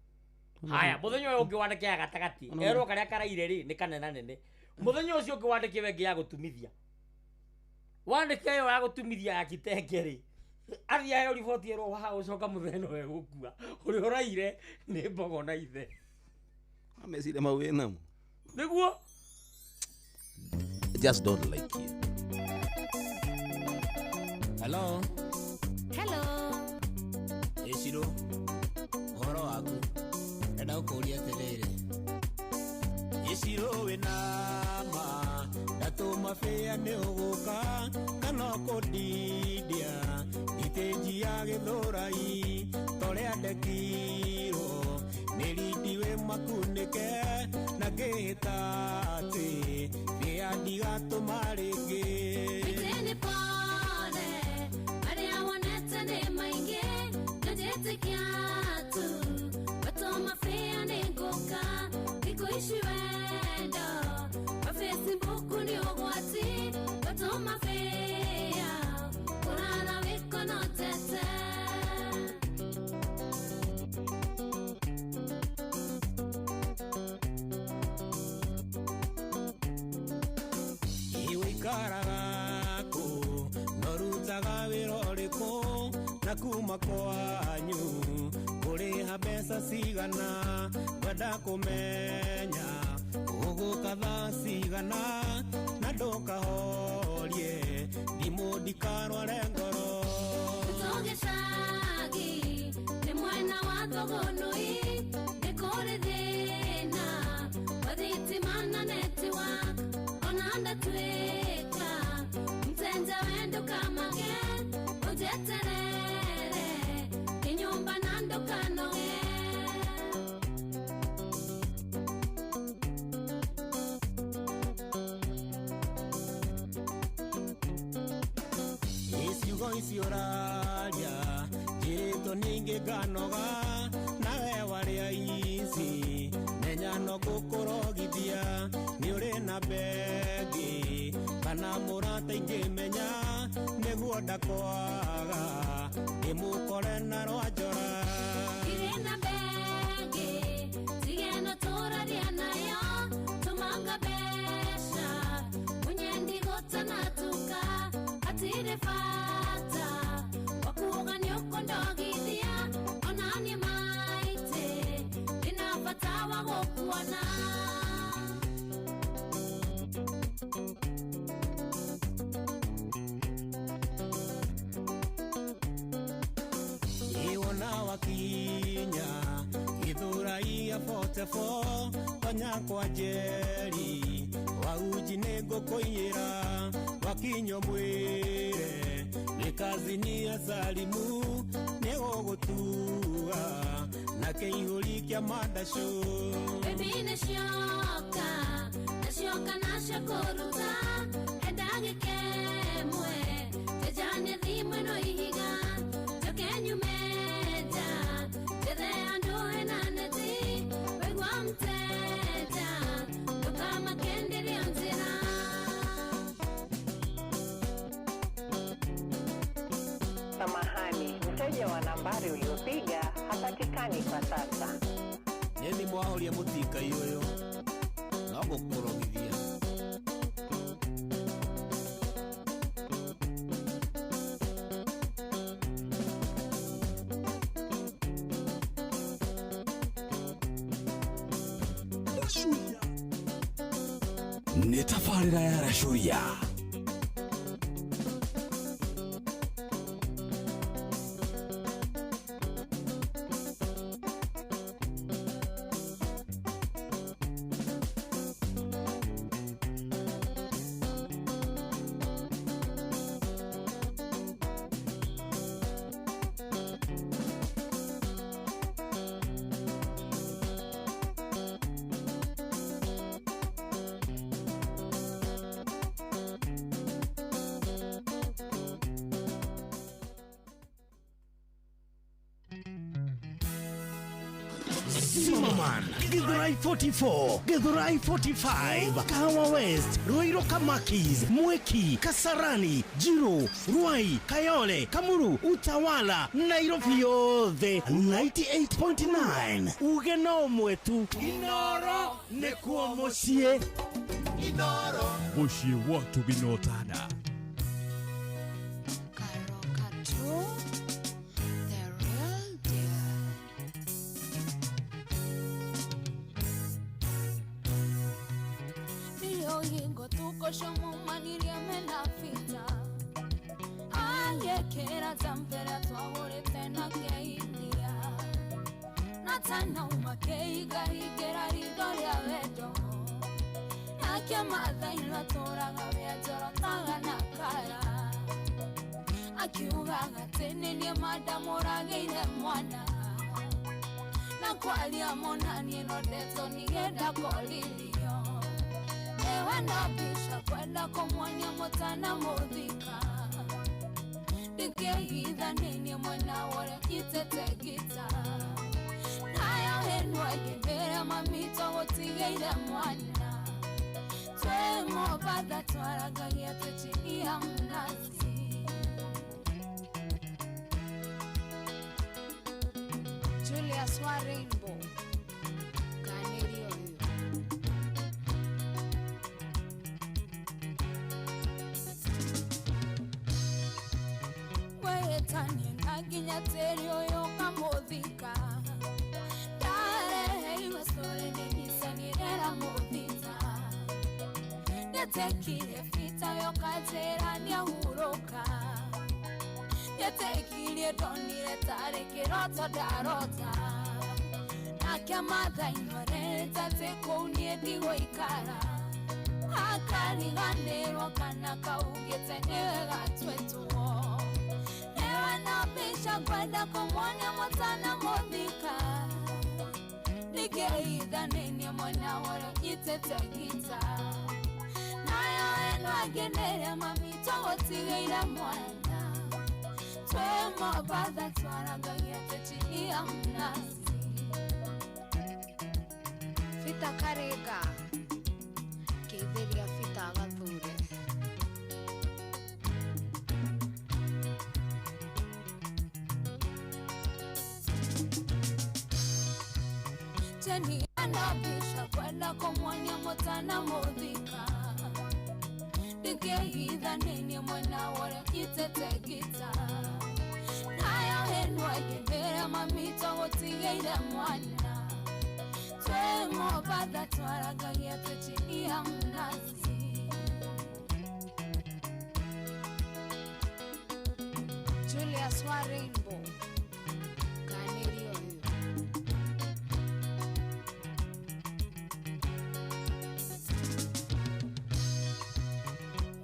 haya muthenya uyu ungi wandike ya gatagati erwo karia karaire ri ni kanena nene muthenya ucio ungi wandike wengi ya gutumithia wandike yo ya gutumithia ya kitenge ri athia yo riboti erwo ha ucoka muthenya we gukua uri uraire ni mbogo na ithe amecire mawena niguo just don't like you. Hello. Eshiro. Uhoro waku. Enda ukuria terere. Eshiro we nama. Datuma fea ne uguka. Kana kodidia. Iteji ya githurai. Tore adekiro. Neritiwe makunike. Nagetate. Bea digato marege. Nakuma kwanyu kuriha mbeca cigana ngwenda kumenya ugukatha cigana na ndukahorie ndimu ndikarware ngoro tugicagi ni mwena wa thogonui nikuri thina Tonda tweka Mtenja wendo kama gen Ujeterere Kinyumba nando kanoge Isi oraria Jirito ninge ganoga Nawe waria isi Nenya no kukurogithia Ni uri na begi Kana murata inge menya Neguo ndakwaga Imukore na rwajora Iri na begi Tigeno turaria nayo Tumanga besha Unyendi gota natuka Atire fata Wakuga nyoko ndogithia Onani maite Inafata wagokuana Iwona wakinya Ithura iya 44 Tonya kwa jeri Wauji nego koyera Wakinyo mwire Nikazi ni ya salimu Nego gotua Na keihuri kia madasho Baby nashoka nashakoruta Edage kemwe Tejane dhimwe no ihiga Tokenyu meja Tede andoe na neti Wegwa mteja Tukama kendiri onzira Samahani, mteja wa nambari uliopiga hapatikani kwa sasa. Neni mwahoria mutika yoyo Na gukurogithia Netafarira ya Rashuria. Zimmerman, Githurai 44, Githurai 45, Kahawa West, Ruiru Kamakis, Mweki, Kasarani, Jiro, Ruai, Kayole, Kamuru, Utawala, Nairobi yothe 98.9. Ugeno mwetu Inoro nekuo mucie. Inoro mucie watu binotana. Koshomu maniria menafita Aye kera tampera tuawore tena ke India Natana umake igahigera ridoria vedo Nakia madha ila tora gavea joro taga na kara Akiugaga tene ni madamora geire mwana Na kwali amona ni nodeto nigeda kolilio Wenda bisha kwenda kumwanya motana modhika Dike hitha nini mwena wale jitete gita Naya henwa gibere mamito wotigeire mwana Twe mobada twaraga yetu chini ya mnazi Julius wa Rainbow Kanerio Tanya naginya terio yo kamodhika Dare hei wasore nisanirera modhika Yatekile fita yo kazera ni ahuroka Yatekile donire tare kiroto darota Nakia madha inoreta teko unie digo ikara akariganĩrwo kana kaugĩte nĩ wega twĩtuo newe na bisha kwenda kũmuonia mũtana mũthika nĩkĩithanĩnie mwena ũrĩa nyitĩte gita nayo ĩno agenere mami tũgũtigĩire mwana twĩ Mombasa twaragagia chini ya mnazi Fita Karega Kĩithĩria Fita Gathure Jenny anabisha kwenda kũmuonia mũtana mũthika nĩkĩithanĩnie mwena ũrĩa nyitĩte gita nayo ĩno agenere mami tũgũtigĩire mwana twĩ Mombasa twaragagia chini ya mnazi Julius wa Rainbow Kanerio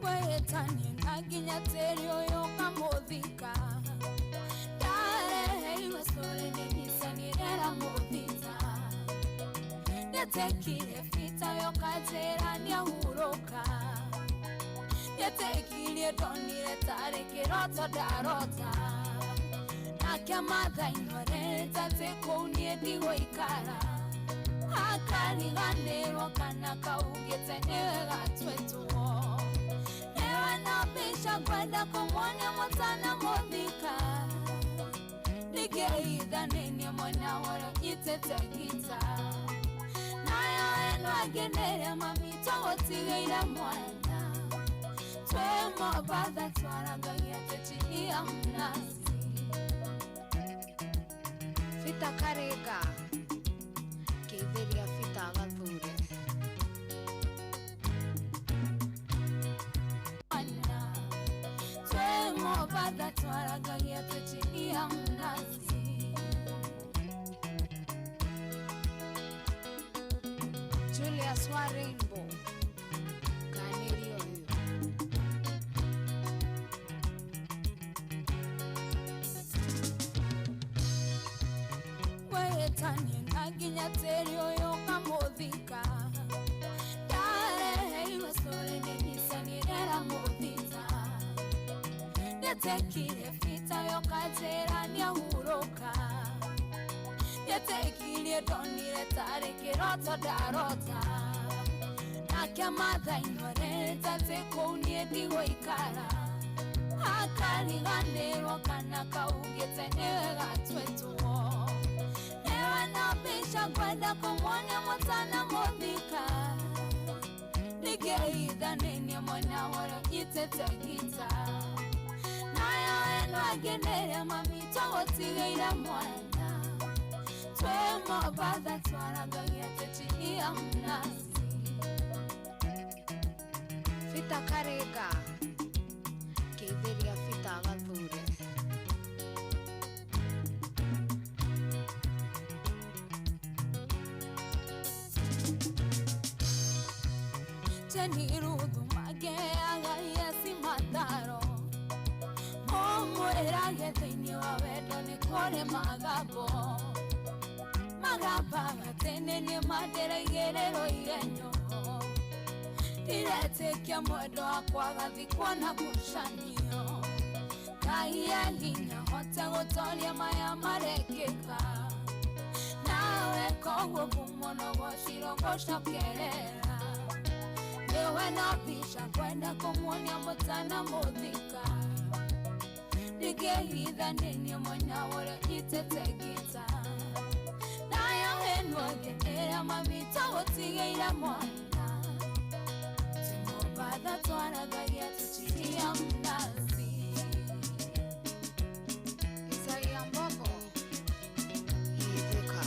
Wetani naginya terio yo kamuthika Dare iwe sore nisani era muthika Netekire Fita yo katera nyahuroka Netekire donire tare kiroto darota Nakia matha inoreta teko uniedigo ikara Akariganĩrwo kana kaugĩte nĩ wega twĩtuo newe na bisha kwenda kũmuonia mũtana mũthika nĩkĩithanĩnie mwena ũrĩa nyitĩte gita nayo ĩno agenere mami tũgũtigĩire mwana twĩ Mombasa twaragagia chini ya mnazi Fita Karega Kĩithĩria Fita Gathure twĩ Mombasa twaragagia chini ya mnazi Julius wa Rainbow Kanerio Wetani naginya terio yo kamuthika Dare iwe sore nisani era muthika Netekire Fita yo katera nyahuroka Netekire donire tare kiroto darota Nakia matha inoreta teko uniedigo ikara Akariganĩrwo kana kaugĩte nĩ wega twĩtuo newe na bisha kwenda kũmuonia mũtana mũthika nĩkĩithanĩnie mwena ũrĩa nyitĩte gita nayo ĩno agenere mami tũgũtigĩire mwana twĩ Mombasa twaragagia chini ya mnazi Fita Karega Kĩithĩria Fita Gathure Jenny Ruthu mageaga yesi mataro Mũmwĩrage thĩinĩ wa wendo nĩ kũrĩ magabo Magabaga tene nĩ mandĩraigĩrĩrwo igenyo Ndiretĩkia mwendo wakwa gathikwo na ngucanio Ngai hinya hote gũtoria maya marekĩka Nawe koguo kũmũnogocirwo gũcokerera Niwe na bisha kwenda kũmuonia mũtana mũthika Nĩkĩithanĩnie mwena ũrĩa nyitĩte gita nayo ĩno agenere mami tũgũtigĩire mwana twĩ Mombasa twaragagia chini ya mnazi Isaia Mbogo Ithika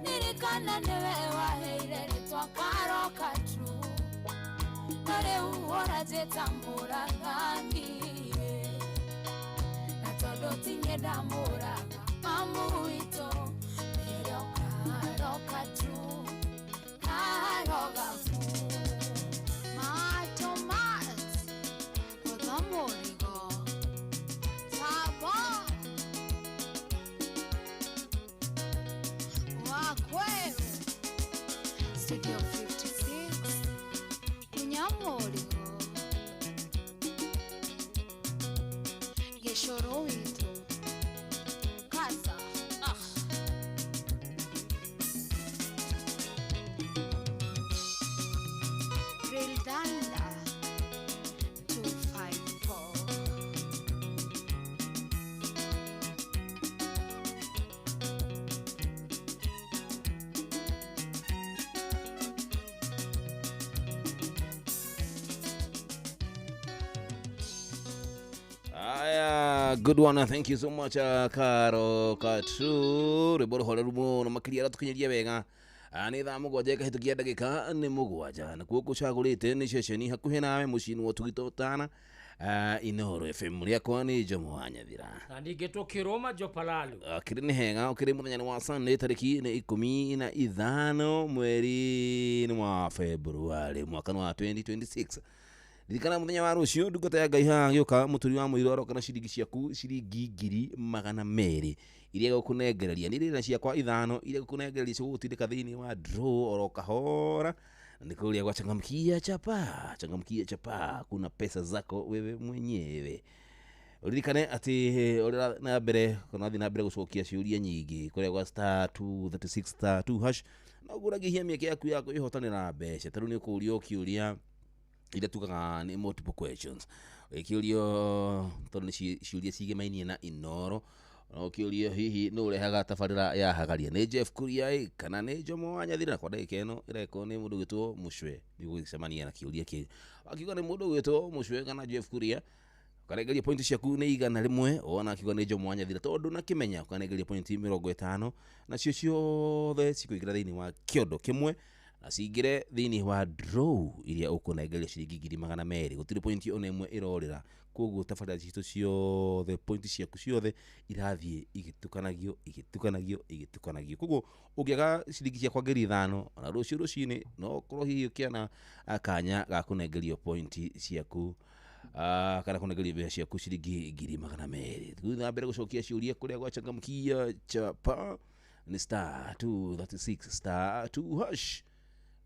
Nirikana newe waheire ritwa karoka tu Noreu ora jetambura thani na todo tinyenda mura mamuito pero karoka tu karoga Tomas, Odamorigo, Taba, Wakwero, Studio 56, Kunyamorigo, Yeshoroito, Casa, Rildanda 254. Good one, thank you so much, Karo Katu. Reboro hore rumo na makiria tukinyiria wega. Ani tha mugwanja kahitukia ndagika ni mugwanja na kuo kucagurite ni ceceni hakuhe nawe mucini wo tugitotana Inoro FM riakwa ni Jomo wa Nyathira Ndigitwo kiroma Jopalalu akiri ni hega ukiri muthenya wa Sunday tariki ni 15 mweri ni wa February mwaka wa 2026 Dirikana muthenya wa rucio ndungata ya Ngai ha gioka muturi wa muiroro kana ciringi ciaku ciringi 200 iria gukunengereria ni rira ciakwa ithano iria gukunengereria cio gutindika thiini wa draw oro kahora nikuria kwa changamkia chapa kuna pesa zako wewe mwenyewe uririkane ati urira na mbere kana thina mbere gucokia ciuria nyingi kuria kwa star 236 star 2 hash na uguragihia mieke yaku yako ihotanira mbeca taru ni kuuria kiuria ila tukaga ni multiple questions kiurio tondu ni ciuria cigemainie na Inoro no kiurio hihi no urehaga tabarira ya hagaria ni Jeff Kuria kana ni Jomo wa Nyathira kwa ndagika ino ireko ni mundu gitwo Mucwe nigucemania na kiuria ki akiuga ni mundu gitwo Mucwe kana Jeff Kuria karegeria point ciaku ni igana rimwe ona akiuga ni Jomo wa Nyathira tondu na kimenya kanegeria point 50 na cio ciothe cikuigira thiini wa kiondo kimwe asingire thiini wa draw iria ukunengeria ciringi 200 gutiri point ona imwe irorira koguo tabarira citu ciothe point ciaku ciothe irathie igitukanagio koguo ungiaga ciringi ciakwa 5,000 na rucio rucini no korwo hihi ukiana akanya ga kunengerio point ciaku kana kunengeria mbeca ciaku ciringi 200 thutha mbere gucokia ciuria kuria gwa changamkia chapa ni star 236 star 2 hash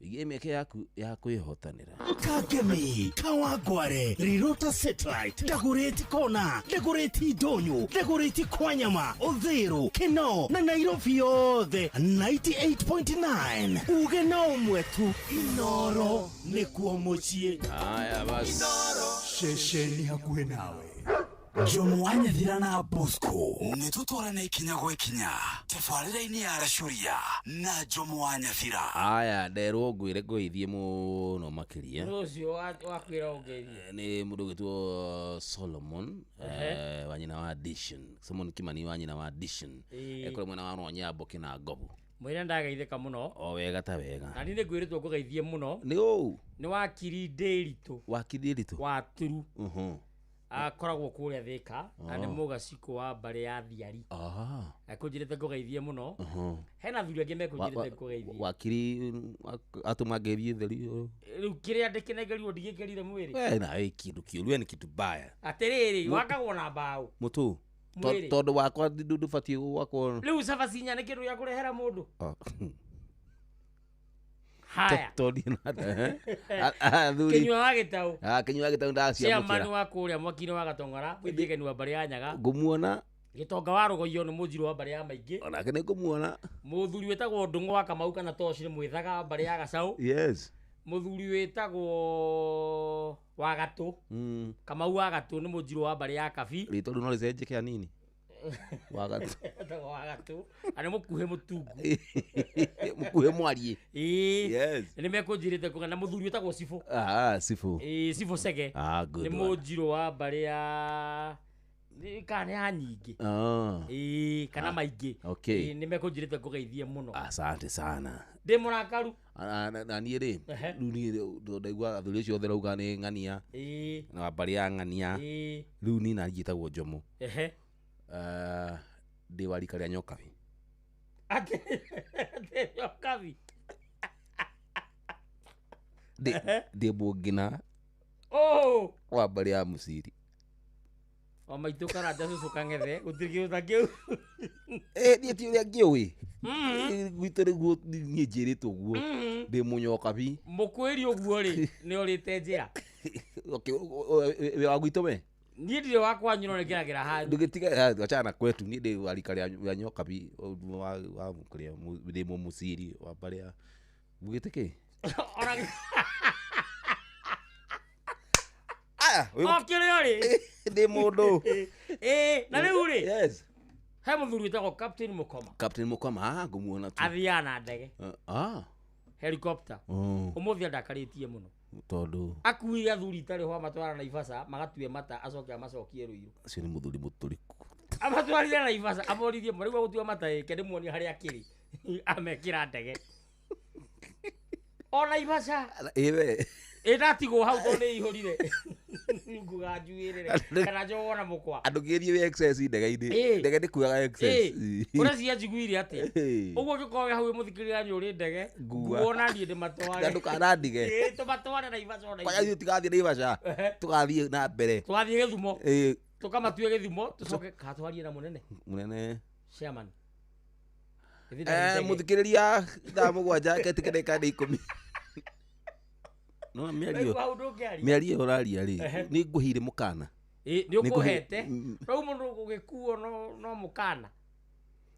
igemieke yaku ya kwihotanira Kagemi Kawangware Rirota Satellite Dagoretti Kona Dagoretti Donyo Dagoretti Kwanyama Odhero Keno na Nairobi yothe 98.9 ugena mwetu Inoro nikuo mucie haya basi shesheni hakuhe nawe Jomo wa Nyathira na Bosco nitutwarana ikinya gwe kinya tabarira-ini ya Aracuria na Jomo wa Nyathira haya nderwo ngwire ngwithie muno makiria rucio wakwira ungeithie ni mundu gitwo Solomon wanyina wa Addition Solomon Kimani wanyina wa Addition ekore mwena wa Ronyambo kina Ngobu mwira ndageithika muno o wega ta wega na ni ngwiritwo ngugeithie muno ni u ni wakiri Ndiritu wa Turu akoragwo kuria Thika na ni mugaciko wa bare ya Thiari akunjirite ngugeithie muno hena thuri angi mekunjirite ngugeithie wakiri atuma ngethie theri riu kiria ndikinegerio ndigikerire mwiri na kindu kiuru ni kitu baya atiriri wakagwo na mbao mutu tondu wakwa ndu fatie wakwa riu sabacinya ni kindu ya kurehera mundu haya todi na thuri kinywa wa gitau kinywa gitau ndacia mukira cia manu wa kuria mwakini wa Gatongora mwithige ni wa bare ya Nyaga ngumuona Gitonga wa Rugoyo ni mujiro wa bare ya maingi ona kene ngumuona muthuri wetagwo Ndungu wa Kamau kana Toshi ni mwithaga bare ya Gacau yes muthuri wetagwo wa Gatu Kamau wa Gatu ni mujiro wa bare ya Kabi rito no licenjeke anini wa Gatu ani mukuhe mutungu mukuhe mwarie yes ni mekunjirite kugana muthuri wetagwo Sifu Sifu Sifu Sege good ni mujiro wa bare ya ni kana ya nyingi kana maingi ni mekunjirite kugeithie muno. Asante sana. Ndi murakaru na niĩ rĩ rĩu niĩ ndaigua athuri acio othe rauga nĩ ng'ania na mbari ya ng'ania rĩu niĩ na njĩtagwo Njomo ndĩ wa rika rĩa Nyokabi. Nyokabi ndĩ Mũngina wa mbari ya Mũciri. O maitu karanja cucu kang'ethe gũtirĩ kĩndũ ta kĩu. Niĩ ti ũrĩa ngĩũĩ gwitũ nĩguo niĩ njĩrĩtwo guo ndĩ Mũnyokabi. Mũkwĩri ũguo rĩ nĩ ũrĩte njĩra wĩ wa gwitũ we? Niĩ ndirĩ wa kwanyu no nĩngĩragĩra handũ ndũgĩtiga achana kwetu niĩ ndĩ wa rika rĩa Nyokabi wa mũkũrĩa ndĩ Mũciri wa mbari ya gũgĩte kĩ okĩrĩ rĩ ndĩ mũndũ na rĩu rĩ he mũthuri wĩtagwo Captain Mũkoma. Captain Mũkoma ngũmuona tu athiaga na ndege helicopter ũmũthĩ ndakarĩtie mũno tondũ akuire athuri itarĩ ho amatwara Naivasha magatue mata acoke amacokie Ruiru. Acio nĩ mũthuri mũtũrĩku amatwarire Naivasha amoririe mwarigwa gũtua mata yake ndĩmuonie harĩa akĩrĩ amekĩra ndege o Naivasha we ndatigwo hau tondũ nĩ ihũrire nguga njuĩrĩre kana njogona mũkwa andũ kĩrie we excess ndege-inĩ ndege ndĩkuaga excess ũreciria njiguire atĩa ũguo ũngĩkorwo hau mũthikĩrĩria nyũrĩ ndege nguona niĩ ndĩmatware andũ kana ndige tũmatware Naivasha kwa hiyo tigathiĩ Naivasha tũgathiĩ na mbere twathiĩ Gĩthumo tũkamatue Gĩthumo tũcoke katwarie na mũnene chairman mũthikĩrĩria thaa mũgwanja ketĩke ndagĩka nĩ 10 no mĩario ũraria rĩ nĩ ngũhire mũkana nĩ ũkũhete rĩu mũndũ ũgĩkuo no mũkana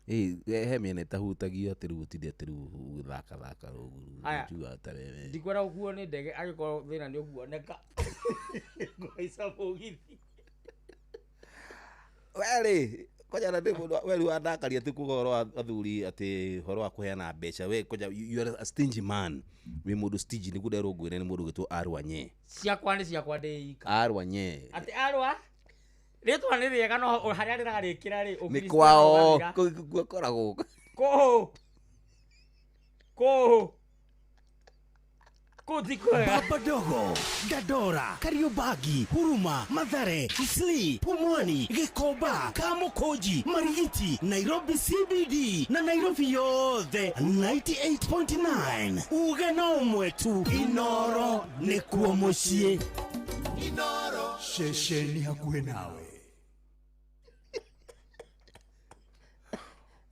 he mĩena ĩtahutagio atĩ rĩu gũtinde atĩ rĩu gũthaka njuga atarebe ndikwenda gũkuo nĩ ndege agĩkorwo thĩna nĩ ũkuoneka ngũhaica mũgithi werĩ koja na ndĩmũndũ we rĩu wandakaria atĩ kuga ũhoro wa athuri atĩ ũhoro wa kũheana mbeca we koja you are a stingy man wĩ mũndũ stingy nĩguo nderwo ngwĩre nĩ mũndũ ũgĩtwo Arwanye. Ciakwa nĩ ciakwa ndĩ ika Arwanye atĩ Arwa rĩtwa nĩ rĩega no harĩa rĩrarĩkĩra rĩ nĩ kwao koragwo Baba Dogo, Dadora, Kariobangi, Huruma, Mathare, Isli, Pumwani, Gĩkomba, Kamukonji, Marigiti, Nairobi CBD na Nairobi yothe 98.9 uge no ũmwe tu Inoro nĩkuo mũciĩ. Inoro ceceni hakuhĩ nawe.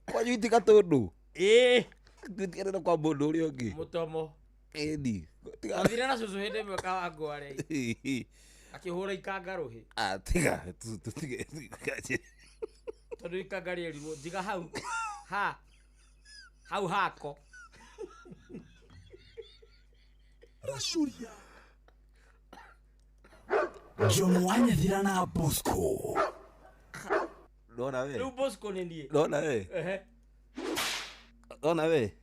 Kwanyu itika tũndũ twĩtigĩrĩra kwa mũndũ ũrĩa ũngĩ Mũtomo Edi athire na cucu hĩndĩ ĩmwe kawangware akĩhũra ikanga rũhĩ tiga tondũ ikanga rĩerirwo njiga hau hako Rashuria Njomo wanyathira na Bosco Dona we rĩu Bosco nĩ niĩ Dona we Dona we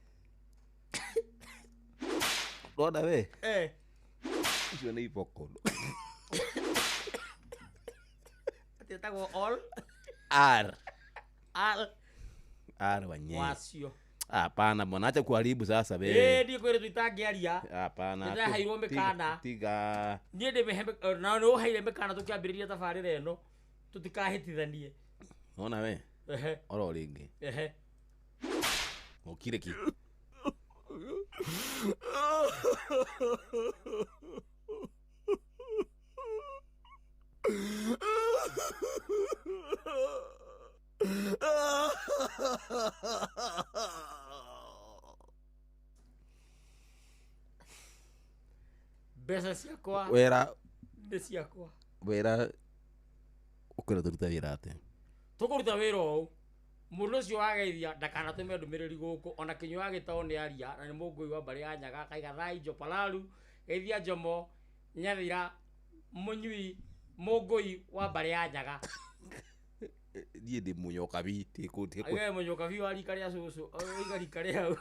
Dona we icio nĩ iboko atĩtagwo all Arwanye wacio hapana bwana acha kuharibu sasa wewe ndiye kwere tutangĩaria hapana ndahairwo mĩkana tiga niĩ ndĩmĩhe na nĩ ũhaire mĩkana tũkĩambĩrĩria tabarĩra ĩno tũtikahĩtithanie ona we oro rĩngĩ ũkire ki mbeca ciakwa wera nĩ ciakwa wera ũkwĩra tũruta wĩra atĩa tũkũruta wĩra ũũ mũndũ ũcio wageithia ndakanatũme ndũmĩrĩri gũkũ ona Kĩnyua agĩtao nĩ aria na nĩ mũngũi wa mbari ya Nyaga Kaiga Thai Jopalaru geithia Njomo Nyathira Mũnyui mũngũi wa mbari ya Nyaga niĩ ndĩ Mũnyokabi ayo Mũnyokabi wa rika rĩa cucu oiga rika rĩa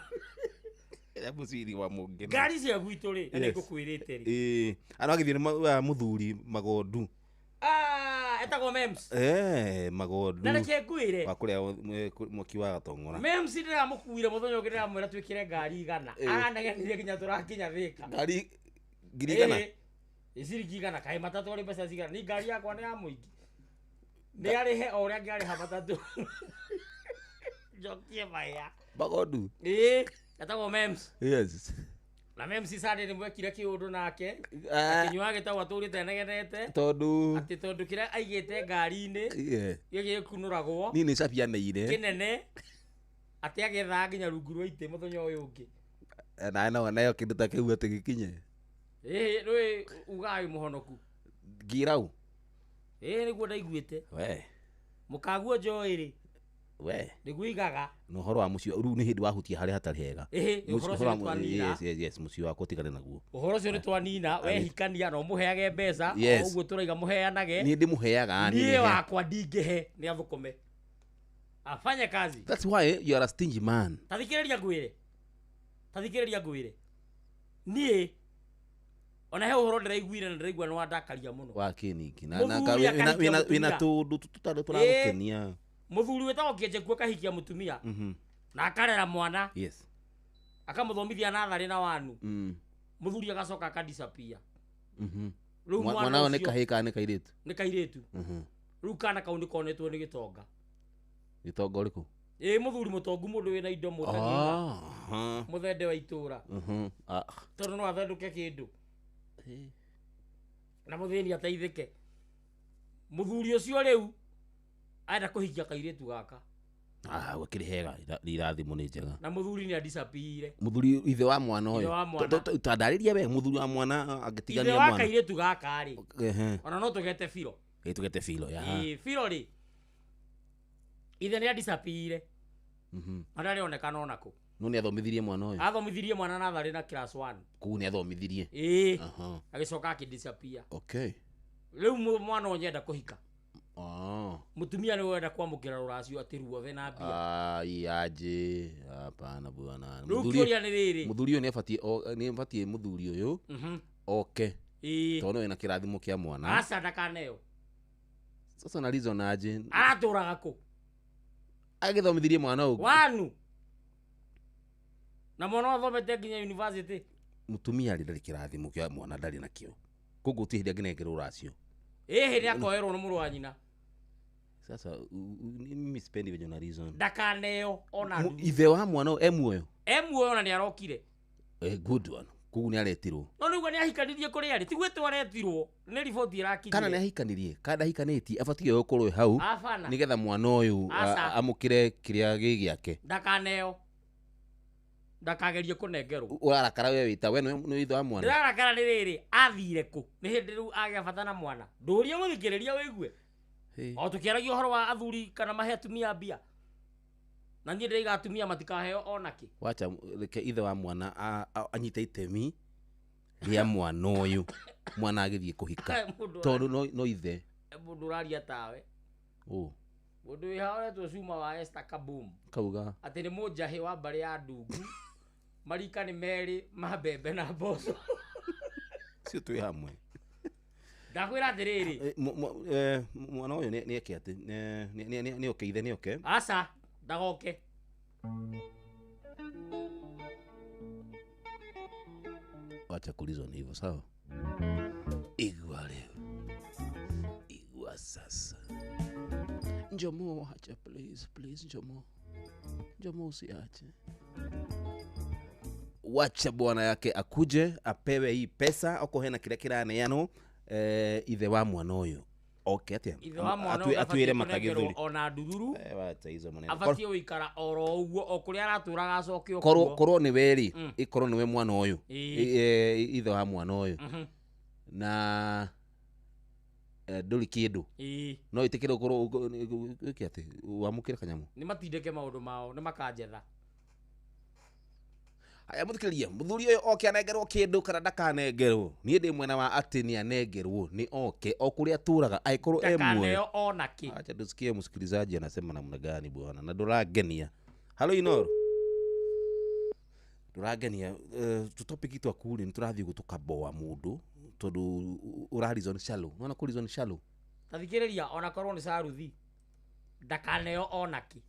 ya Mũciri wa Mũngina ngari cia gwitũ rĩ nĩ ngũkwĩrĩte rĩ ano agĩthiĩ mũthuri Magondu etagwo memes magondu na reke ngwire wakuria muki wa gatongora memes ndira mukuire muthonyo ngirira mwira twikire ngari 100 anagenire kinya turakinya thika ngari ngiri 100 iciriki 100 kai matatu ari mbeca cigana ni ngari yakwa ni ya muingi ni arihe o uria ngiariha matatu jokie maya magondu etagwo memes yes na memes sare ni mwekire kiundu nake akinywa gitagwa turite negenete tondu kira aigite ngari-ini gigi kunuragwo ni capianeire kinene ati agetha nginya rungu rwa ite muthenya uyu ungi nayo kindu ta kiu ati gikinye rwi ugai muhonoku ngirau niguo ndaiguite we mukaguo njoiri we niguigaga no horo wa mucio ru ni hindi wahutia hari hatari hega yes mucio wako tigane naguo uhoro cio ni twanina we hikania no muheage mbeca uguo turaiga muheanage ni ndi muheaga ni wakwa ndingihe ni athukome afanye kazi. That's why you are a stingy man. Tathikiriria ngwire nie ona he uhoro ndiraiguire na ndiraigua no andakaria muno wa kiniki na wina tundu tutare turagukenia muthuri wetagwo Kĩenjekuo kahikia mutumia na akarera mwana yes akamuthomithia nathari na wanu muthuri agacoka akadisappear mwana one kahika ne kairitu riu kana kau ni konetwo ni gitonga uriku muthuri mutongu mundu wina indo mutagina muthende wa itura tondu no athenduke kindu na muthini ateithike muthuri ucio riu aenda kuhikia kairitu gaka wakiri hega irathimo ni njega na muthuri ni adisappear muthuri ithe wa mwana uyu tandariria we muthuri wa mwana agitigania mwana ithe wa kairitu gaka ri ona no tugete filo ya filo ri ithe ni adisappear andari onekana onako no ni athomithirie mwana uyu athomithirie mwana na thari na class 1 ku ni athomithirie agicoka akidisappear okay riu mwana onyenda kuhika mutumia ni wenda kwamukira ruracio atiruo the na bia yaje hapana bwana muthuri uyu ni abatie muthuri uyu okay tono ina kirathimo kia mwana asa ndakaneo sasa na reason aje araturaga ku agithomithirie mwana uyu wanu na mwana athomete nginya university mutumia ari ndari kirathimo kia mwana ndari nakio koguo ti hindi nginengera ruracio hindi akoerwo no muru wa nyina sasa mimi sipendi venye na reason ndakaneo ona ithe wa mwana emuoyo ona ni arokire good one kugu ni aretirwo no niguo ni ahikanirie kuri ari tigwe twaretirwo ni riboti irakinyire kana ni ahikanirie kada hikaneti abatie gukorwo hau nigetha mwana uyu amukire kiria gigiake ndakagerie kunengerwo urarakara we wita we no ithe wa mwana ndarakara ni riri athire ku ni hindi riu agiabata na mwana nduria muthikiriria wigue o tukiaragia uhoro wa athuri kana mahe atumia mbia na niĩ ndĩraiga atumia matikaheo onaki wacha reke ithe wa mwana anyite itemi ria mwana uyu mwana agithie kuhika tondu no ithe mundu raria tawe mundu wihaoretwo cuma wa Esther Kaboom kauga ati ni munjahi wa mbari ya ndungu marika ni meri mabembe na mboco cio twi hamwe ndakwira atiriri mwana uyu ni eke ati ni okay ithe ni okay asa ndagoke wacha kulizo ni hivyo sawa igwa leo igwa sasa njomo hacha please njomo usiache wacha bwana yake akuje apewe hii pesa oko hena kile kiraneano ithe wa mwana uyu okay atia atuire matagithuri ona ndururu wacha hizo maneno abatie uikara oro uguo okuria araturaga acoke korwo ni weri ikorwo ni we mwana uyu ithe wa mwana uyu na nduri kindu no itikire ukorwo iki ati wamukire kanyamu ni matindeke maundu mao ni makanjetha aya muthikiria muthuri uyu oke anengerwo kindu kana ndakanengerwo nie ndi mwena wa ati ni anengerwo ni oke okuria turaga aikorwo emwe onaki acha tusikie msikilizaji anasema namna gani bwana na nduragenia halo Inoro nduragenia tutopic itu akuri ni turathie gutukaboa mundu tondu urarizon shallow nona kurizon shallow tathikiriria ona korwo ni saruthi ndakaneo onaki.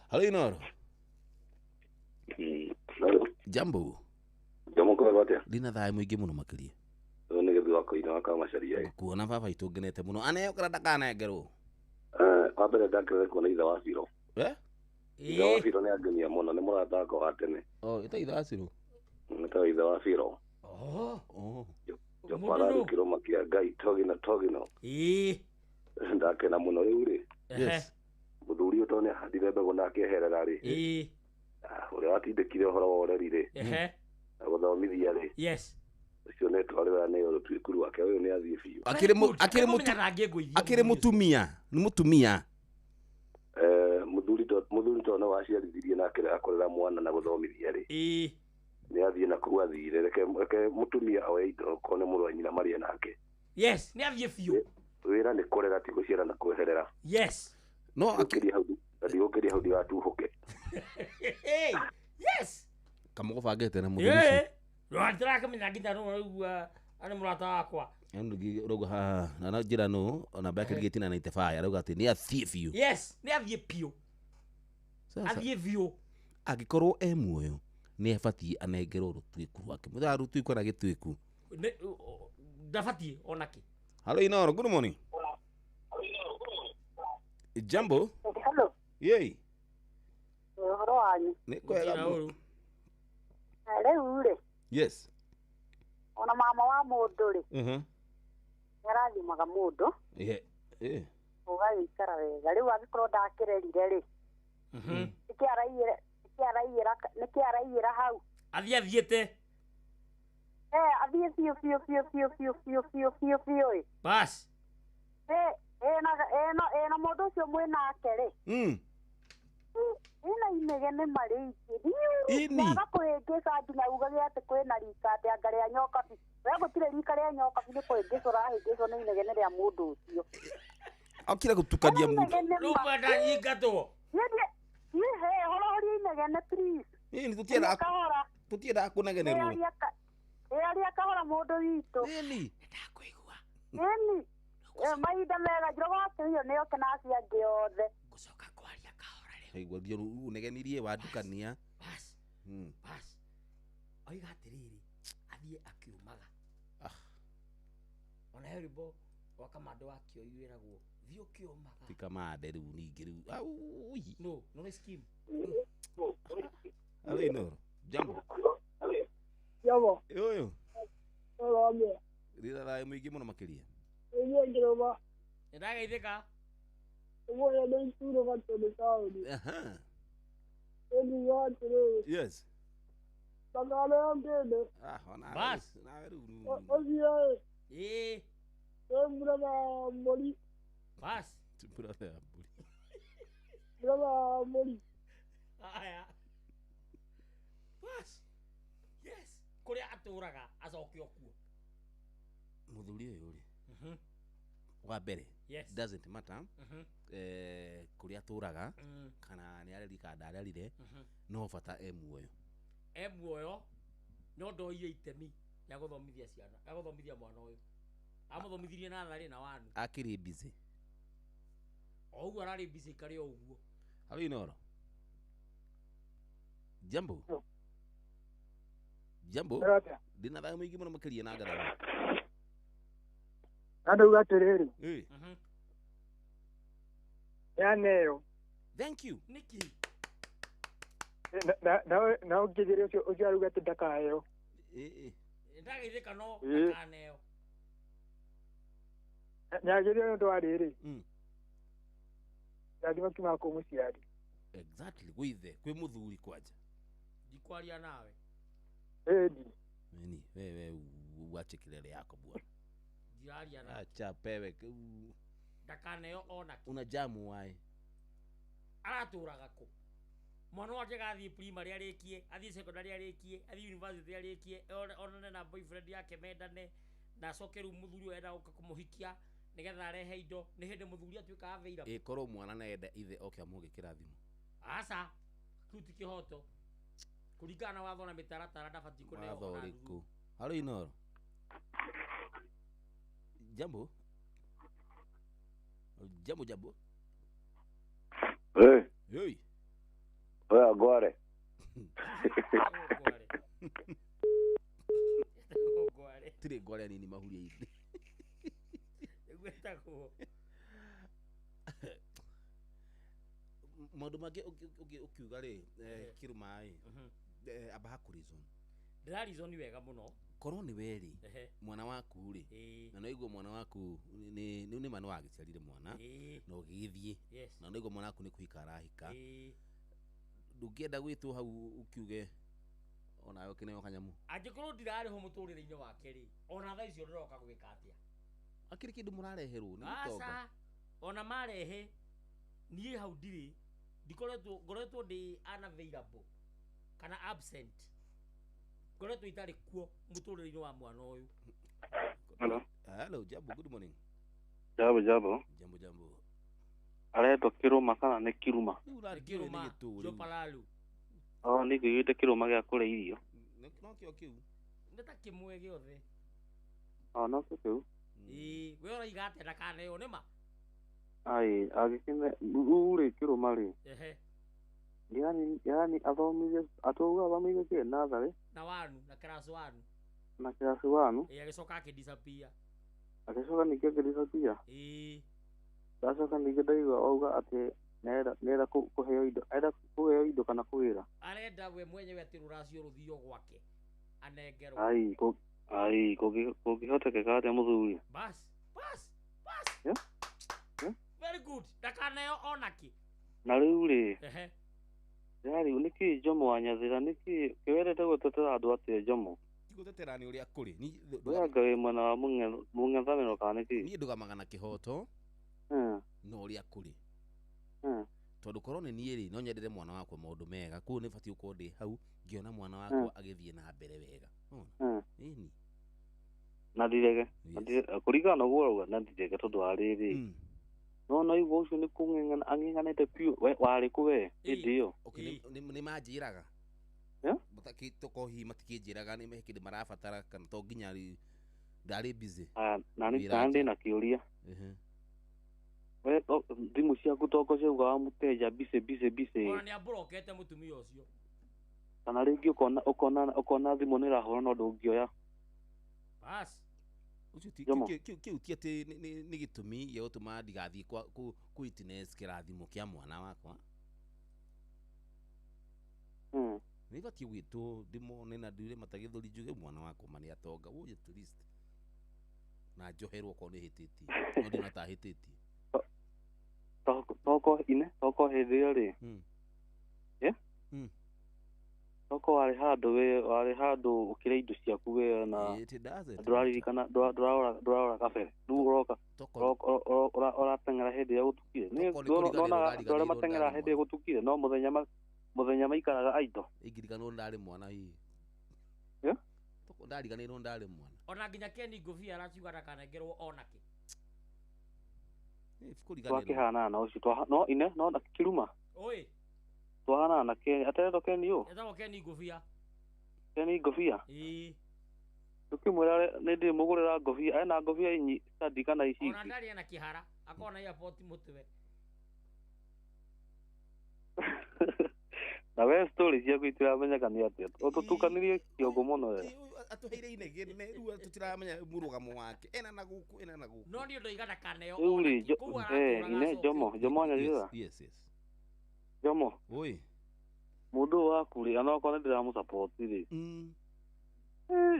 Halo Inoro. Jambo. Jambo kwa wote. Dina thae muingi muno makiria. Ni githu wako ina waka macaria. Kuona baba itungenete muno. Aneo kara ndakanengerwo. Wabere ndakire kuona itha wa Ciro. Itha wa Ciro ni angenia muno, ni murata ko wa tene. Ita itha wa Ciro. Nita itha wa Ciro. Jo para rukiro makia Ngai togino. Ndakena muno riu ri. Muthuri utone handire mbego nake herera ri. Uri watindikire horo wa ureri ri. Guthomithia ri. Ucio ne twarira ne urutwikuru wake uyu ni athie biu. Akire mutumia, ni mutumia. Muthuri to no waciarithirie nake akorera mwana na guthomithia ri. Ni athie na kuwa thire reke mutumia awe indo kone muru anyina maria nake. Ni athie biu. Wira ni korera ti guciara na kweherera. No akiria hau watuhuke. Kama gubangite na muthuri. Rwatira kamenya nginya no ani murata wakwa. Ngi rogo ha na njira no ona back gate na 95 arauga ati ni athie biu. Ni athie biu. Athie biu. Agikorwo muoyo ni abatie anengerwo rutwiku rwake. Mutha rutwiku na gitwiku. Ndabatie onaki. Hello Inoro, good morning. Jambo. Hello. Yey. Horo wanyu. Ni kwega. Ule. Yes. Ona mama wa mundu ri. Yarathimaga mundu. Ugaikara wega. Riu agikorwo ndakirerire ri. Nikiaraiyira hau. Athiete. Athie fiu. Bas. Na mundu ucio mwinake ri. Ina inegene mari iki. Naga kuhingisa nginya ugage ati kwina rika ati angare ya nyoka bi. We gutire rika ria nyoka bi ni kuhingiswa rahingiswa ni inegene ria mundu ucio. Akira gutukania mundu. Rubanda nyingatwo. Horo inegene please. Ni tutienda kunegenerwo. Aria kahora mundu witu. Ndakuigua. Mahinda mega njorogote hiyo niyo kenacia giothe. Gucoka kwaria kahora ri. Aigua ndio unegenirie wadukania. Bas. Oiga atiriri athie akiumaga. Ona heribo wakamando wakio yuiragwo thio kiumaga. Tikamande riu ningi riu. No scheme. Halo Inoro. Jambo. Jambo. Yo. Olame. Rira thae muingi muno makiria. Iye ngiroma. Ndageithika. Uwe ya ndicuro gatone kauni. Endi yatire. Yes. Bagale ambele. Ona. Bas. Na riu. Ozie. Brother Moli. Bas. Brother Moli. Brother Moli. Aya. Bas. Kuria aturaga acokio kuo. Muthuri uyu ri. Wa mbere. Doesn't matter. Kuria aturaga kana ni areri ka ndarerire no bata muoyo. Muoyo no ndoire itemi ya guthomithia ciana, ya guthomithia mwana uyu. Amuthomithirie na thari na wanu. Akiri busy. Oguo arari busy kari oguo. Halo Inoro. Jambo. Dina thae muingi muno makiria na ngara. Andauga atiriri. Yaneo. Thank you. Niki. Na ukijire ucio aruga ati ndakaheo. Ndageithika no ndakaneo. Nyagire ndo ariri. Ndima kima ko muciari. Exactly. Gwithe kwi muthuri kwanja. Ndikwaria nawe. Nini wewe uache kilele yako bwana. Jiraria na. Acha pewe. Ndakaneo ona. Una jamu wai. Araturaga ko. Mwana wake gathi primary arikie, athi secondary arikie, athi university arikie, ona na boyfriend yake mendane na cokeru muthuri enda uka kumuhikia nigetha arehe indo ni hindi muthuri atuika aveira. Korwo mwana na enda ithe oke amuge kirathimo. Asa tuti kihoto. Kuringana watho na mitaratara ndabati kuneo. Watho riku. Halo Inoro. Jambo. Jambo. Hey. Oya gore. Tire gore nini mahuria hizi. Gwetako. Maundu mangĩ ũkiuga rĩ Kirumai aba kurizon ndarizon wega mũno korwo nĩ weri mwana waku rĩ na noigwo mwana waku nĩ mwana wagĩciarire mwana na ũgĩgĩthiĩ na noigwo mwana waku nĩ kũhika arahika ndũngĩenda gwĩtwo hau ũkiuge ona yo kĩneo kanyamu angĩkorwo ndirarĩho mũtũrĩre-inĩ wake rĩ ona thaa icio ndĩroka gwĩka atĩa akĩrĩ kĩndũ mũrareherwo nĩ mũtonga ona marehe niĩ hau ndirĩ ngoretwo ndĩ unavailable kana absent ngoretwo itarĩ kuo mũtũrĩre-inĩ wa mwana ũyũ. Hello, Jambo, good morning. Jambo. Aretwo Kiruma kana nĩ Kiruma? Kiruma, Jopalalu. Nĩ ngũigĩte Kiruma gĩa kũrĩa irio. No kĩo kĩu. Nĩ ta kĩmwe gĩothe. No kĩo kĩu. We ũraiga atĩa ndakaneo nĩ ma? Ai, agĩkĩne rĩ Kiruma rĩ. Yani athomithie atũga kĩ natharĩ na wanu na class 1 na class 1 agĩcoka akĩdisappear agĩcoka ningĩ akĩdisappear ndacoka ningĩ ndaigua auga atĩ nenda kũheo indo kana kũgĩra arenda we mwenyewe atĩ rũracio rũthio gwake anengerwo kũngĩhotekeka atĩa mũthuri bas very good ndakaneo onaki na rĩu rĩ Yari niki Jomo wa Nyathira niki kiwerete gũtetera andũ atĩ Jomo gũtetera nĩ ũrĩa kũrĩ ngawe mwena wa mũng'ethanĩro kana niki niĩ ndũgamagana kĩhoto no ũrĩa kũrĩ tondũ korwo nĩ niĩ rĩ no nyendere mwana wakwa maũndũ mega kũu nĩ batiĩ gũkorwo ndĩ hau ngĩona mwana wakwa agĩthiĩ na mbere wega ĩni na ndirege kũringana na ũguo ũrauga na ndirege tondũ wa rĩrĩ no igua ucio nĩ kũng'eng'ana ang'eng'anĩte piũ warĩ kũ we hĩndĩ ĩyo nĩ manjĩraga tũkohi matikĩnjĩraga nĩ kĩndũ marabatara kana to nginya ndarĩ busy na ndĩ na kĩũria we thimũ ciaku toko ciaugaga mũteja bice ona nĩ amburokete mũtumia ũcio kana rĩngĩ ũkona thimũ nĩ ĩrahũra no ndũngĩoya bas kiu ti atĩ nĩ gĩtũmi gĩa gũtũma ndigathiĩ ku witness kĩrathimo kĩa mwana wakwa nĩ batiĩ gwĩtwo ndĩmone na nduĩre matagĩthũri njuge mwana wakwa nĩ atonga ũyũ at least na njoherwo okorwo nĩ hĩtĩtie no ndĩ natahĩtĩtie toko hĩndĩ ĩyo rĩ toko warĩ handũ ũkĩrĩa indo ciaku we na ndũraririkana ndũrarora kabere rĩu ũroka ũrateng'era hĩndĩ ĩrĩa gũtukire ndũrĩa mateng'era hĩndĩ ĩrĩa gũtukire no mũthenya maikaraga aido ingiriganĩrwo ndarĩ mwana hihi ndariganĩrwo ndarĩ mwana ona nginya Kenny Ngũbia arakiuga ndakanengerwo onakĩ twakĩhanana na ũcio no na Kiruma oi twana na Kenya atetwo Kenny etagwo Kenny Ngũbia tukimwĩra nĩ ndĩmũgũrĩra ngũbia ena ngũbia study kana ici ona ndarĩ ena kĩhara akona airport mũtwe na we story ciaku itiramenya nĩ atĩa ũtũtukanirie kĩongo mũno we atũheire inegene rĩu tũtiramenya mũrũgamo wake ena na gũkũ no nĩ ũndũ igana kaneo Jomo Nyathira Jomo mũndũ waku rĩ anokorwo ndĩramũsupport rĩ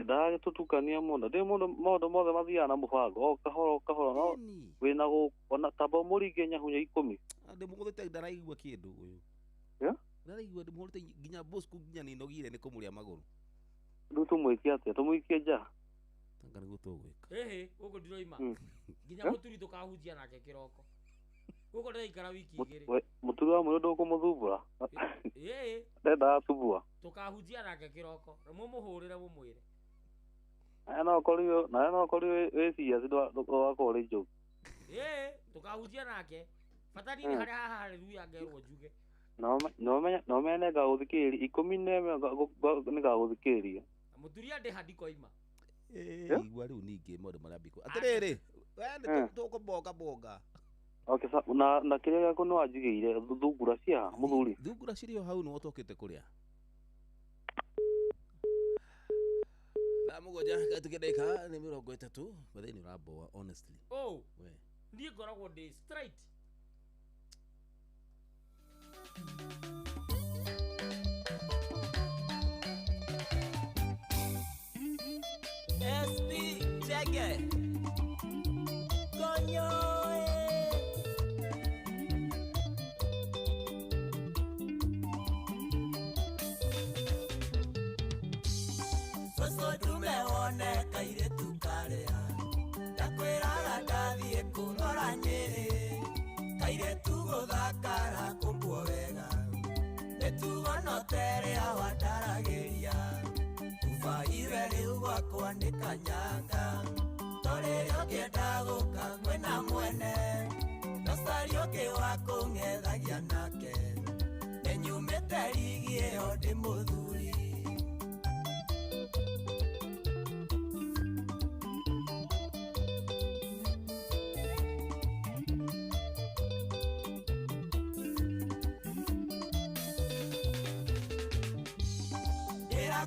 ndagĩtũtukania mũno ndĩ maũndũ mothe mathiaga na mũbango o kahora no wĩna ona tamba mũringe nyahunya 10 ndĩmũgũthĩte ndaraigua kĩndũ ũyũ ndaraigua ndĩmũgũthĩte nginya Bosco nginya nĩnogire nĩ kũmũrĩa magũrũ rĩu tũmwĩke atĩa tũmũikie nja tanga nĩguo tũgwĩka gũkũ ndiroima nginya mũturi tũkahunjia nake kĩroko gũkũ ndĩraikara wiki igĩrĩ mũturi wa mwĩrĩ ndũkũmũthumbũra ndendaga thumbua tũkahunjia nake kĩroko mũmũhũrĩre mũmwĩre nawe no ũkorwo wĩ serious ndwakorwo ũrĩ joke tũkahunjia nake bata nini harĩa haha haleluya ngerwo njuge no mene ngagũthikĩrĩria 11 nĩngagũthikĩrĩria mũturia ndĩ handikoima igua rĩu ningĩ maũndũ marĩa mbiko atĩrĩrĩ we nĩ tũkũmbonga Okay, na kile yako no ajigire thungura cia muthuri. Thungura cirio hau no tokete kuria. Na mugoja katukideka ni 30 but then rabo honestly. Oh. We. Ndiye goragwo day straight. SP Jagger. Coño. Soso tumeone kaire tukarea. Takwiraga ndathie kurora Nyeri. Kaire tuguthakara kumbuo wega. Nitugonotere awandaragiria. Kuvaire riu gwakwa ni kanyanga. Torerio kienda guka mwena mwene. Nosario kiwa kung'ethagia nake. Ninyumite rigi iyo ndi muthuri.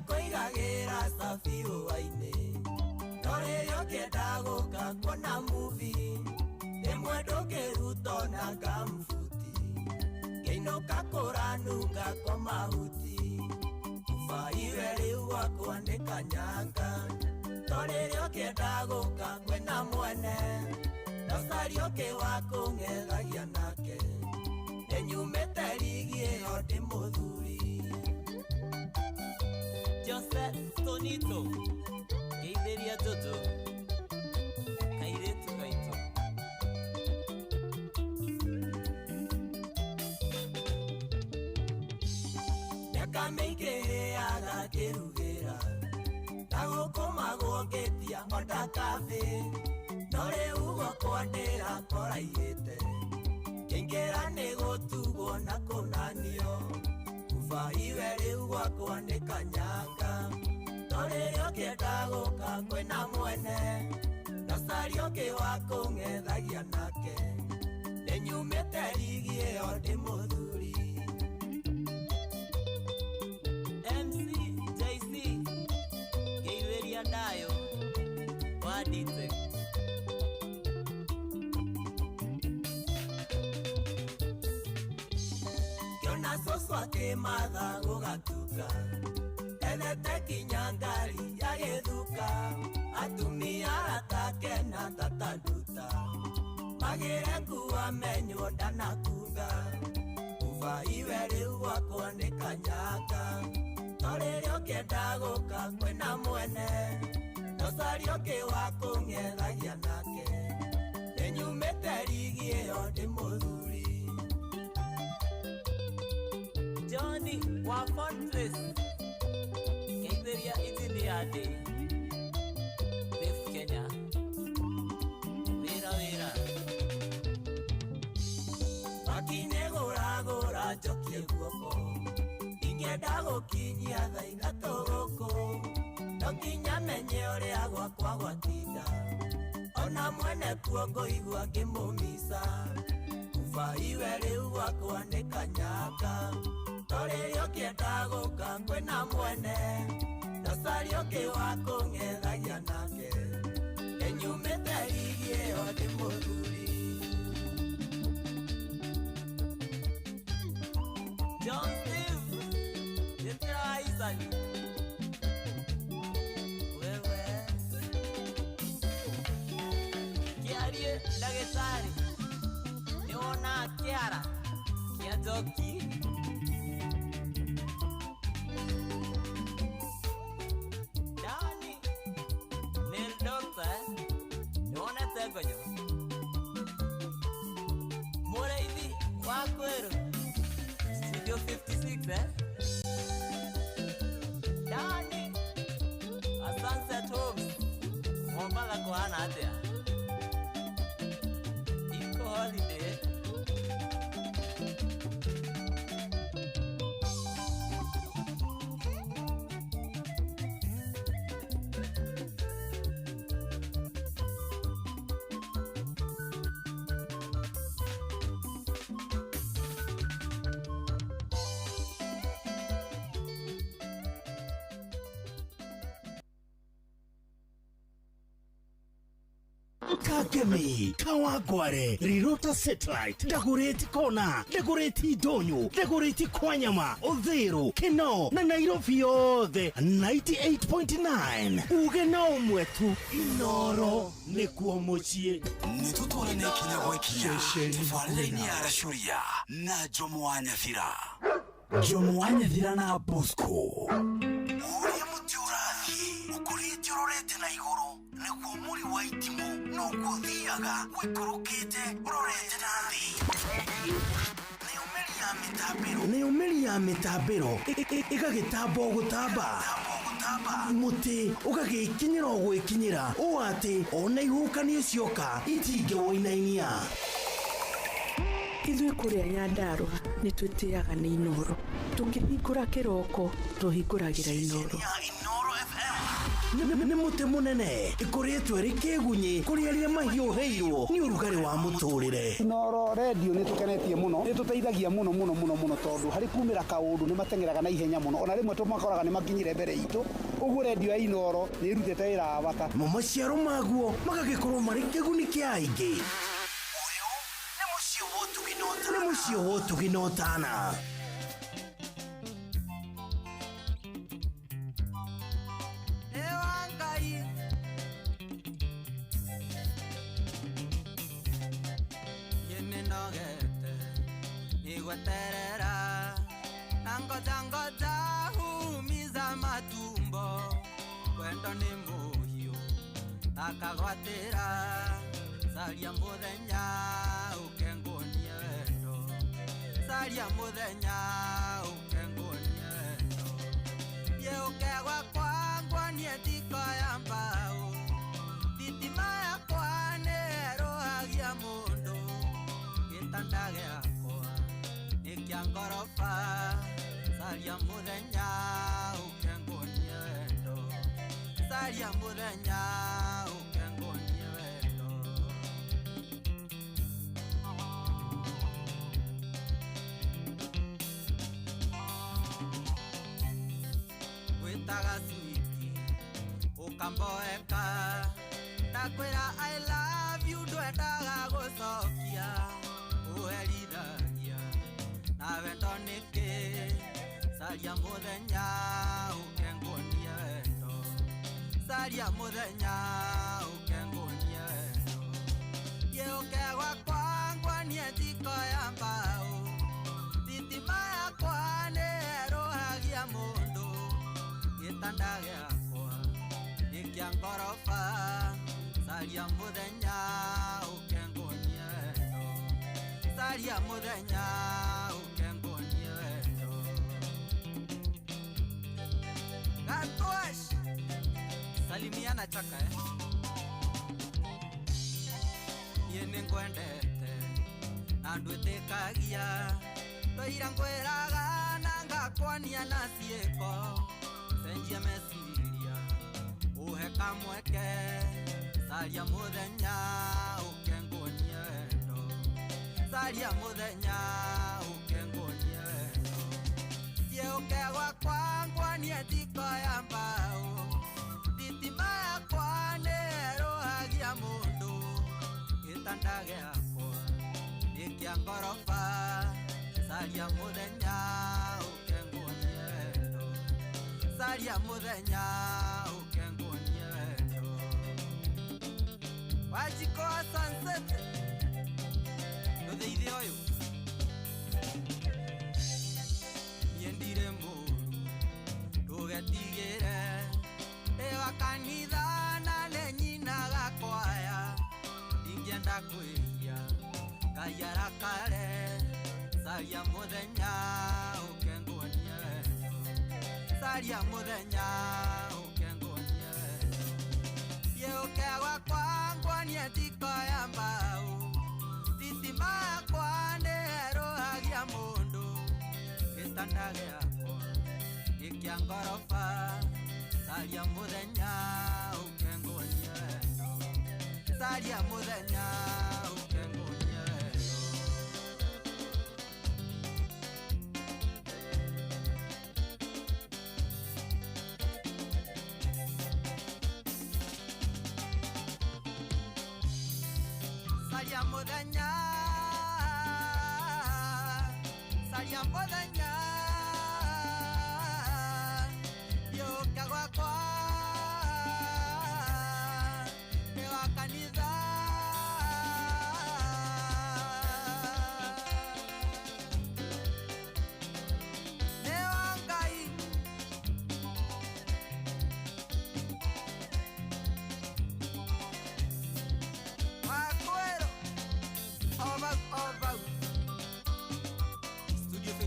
Koigagira safi uwaine. Torerio kienda guka kuona movie. Emwe ndukiruto na kamfuti. Ngeinuka kuranunga kwa mahuti. Kuvaire riu gwakwa ni kanyanga. Torerio kienda guka kwena mwene. Nosario kiwa kung'ethagia nake. Ninyumite rigi iyo ndi muthuri. Jose Tonito Geitheria Toto Kairetu Gaito Miaka mĩingĩ agakĩrugĩra na gũkũmagwo ngĩtia onda kabe no rĩu gwakwa ndĩrakoraigĩte ngĩingĩra nĩ gũtugwo na kũnanio Kuvaire riu gwakwa ni kanyanga. Torerio kienda guka kwena mwene. Nosario kiwa kung'ethagia nake. Ninyumite rigi iyo ndi muthuri. MC JC Geitheria Dayo Wadite Kiona soso akimatha gugatuka. Ethete kinyangari yagithuka. Atumia atake na tatanduta. Magire kuwa menyo ndanakunga. Kuvaire riu gwakwa ni kanyanga. Torerio kienda guka kwena mwene. Nosario kiwa kung'ethagia nake. Ninyumite rigi iyo ndi muthuri. Johnny wa Fortress Geitheria Itiniade Def Kenya Wira Makine gura jokie guoko Ingenda gukinyia thaa ithatũ gũkũ No nginya menye ũrĩa gwakwa gwatinda Ona mwene kuo ngũigua ngĩmũmica Kuvaire riu gwakwa nĩ kanyanga Torerio kienda guka kwena mwene. Nosario kiwa kung'ethagia nake. Ninyumite rigi iyo ndi muthuri. John Steve Jetera Isaac Wewe Kiarie ndagĩtarĩ Niwona Kiara Kia Joki Konyo Moreithi Wakweru Studio 56 Dani A Sunset Homes Mwambala kuhana atia Iko holiday Kagemi, Kawagware, Rirota Satellite, Dagoretti Kona, Dagoretti Donyo, Dagoretti Kwanyama, Odhero, Keno, na Nairobi yothe 98.9. Ugenao mwetu Inoro nikuo mucie. Nitutwarane kinyago ikinya. Twarane ya Arashuria na Jomwanya Thira. Jomwanya Thira na Bosco. Uri mutiurathi, ukuriti urorete na iguru, nikuo muri wa itimo, no kuthiaga, wikurukite, urorete na thi. Neumeri ya mitabiro igagitamba gutamba muti ugagikinyira gwikinyira o ati ona ihukani cioka itinge woinainia Ithuĩ kũrĩa Nyandarua nĩ twĩtĩaga nĩ Inoro. Tũngĩhingũra kĩroko tũhingũragĩra Inoro. Nĩ mũtĩ mũnene ĩkoretwo ĩrĩ kĩgunyi kũrĩ arĩa mahiũhĩirwo nĩ ũrugarĩ wa mũtũrĩre. Inoro radio nĩ tũkenetie mũno, nĩ tũteithagia mũno tondũ harĩ kumĩra kaũndũ nĩ matengeraga na ihenya mũno, ona rĩmwe tũmakoraga nĩ makinyire mbere itũ. Ũguo radio ya Inoro nĩ ĩrutĩte wĩra wa bata. Maciaro maguo magagĩkorwo marĩ kĩguni kĩa aingĩ. Nĩ mũciĩ wo tũginotana. Terera nangoja humiza matumbo kwenda ni muhiu takagwatira saria muthenya ukengonie wendo saria muthenya ukengonie wendo ye ukegwa kwangwa nie tiko ya mbao thitima yakwa nerohagia mundu gitandagea Ngorofa saria muthenya ukengonie wendo saria muthenya ukengonie wendo witaga switi ukamboeka ndakwira I love you ndwendaga gucokia uherithagia na wendo niki saria muthenya ukengonie wendo saria muthenya ukengonie wendo ye ukegwa kwangwa nie tiko ya mbao thitima yakwa nerohagia mundu gitanda giakwa nikia ngoroba saria muthenya ukengonie wendo saria muthenya salimiana chaka yene ngwendete na ndwitikagia toira ngwiraga na ngakwania na cieko senjia mesiria uhe kamweke saria muthenya ukengonie wendo saria muthenya ukengonie wendo ye ukegwa kwangwa nie tiko ya mbao gitanda giakwa nikia ngoroba saria muthenya ukengonie wendo saria muthenya ukengonie wendo wajiko sunset ndutheithi uyu yendire muru tugetigire ewa kanitha na lenyina gakwaya ingenda kwia kayara kare saria muthenya ukengonie wendo saria muthenya ukengonie wendo ye ukegwa kwangwa nie tiko ya mbao thitima yakwa nerohagia mundu gitanda giakwa nikia ngoroba saria muthenya ukengonie wendo saria muthenya ukengonie wendo Salia modanya Salia modanya Yo kagwa kwa Ewa kanisa Ewa ngai Macuero Over Studio 56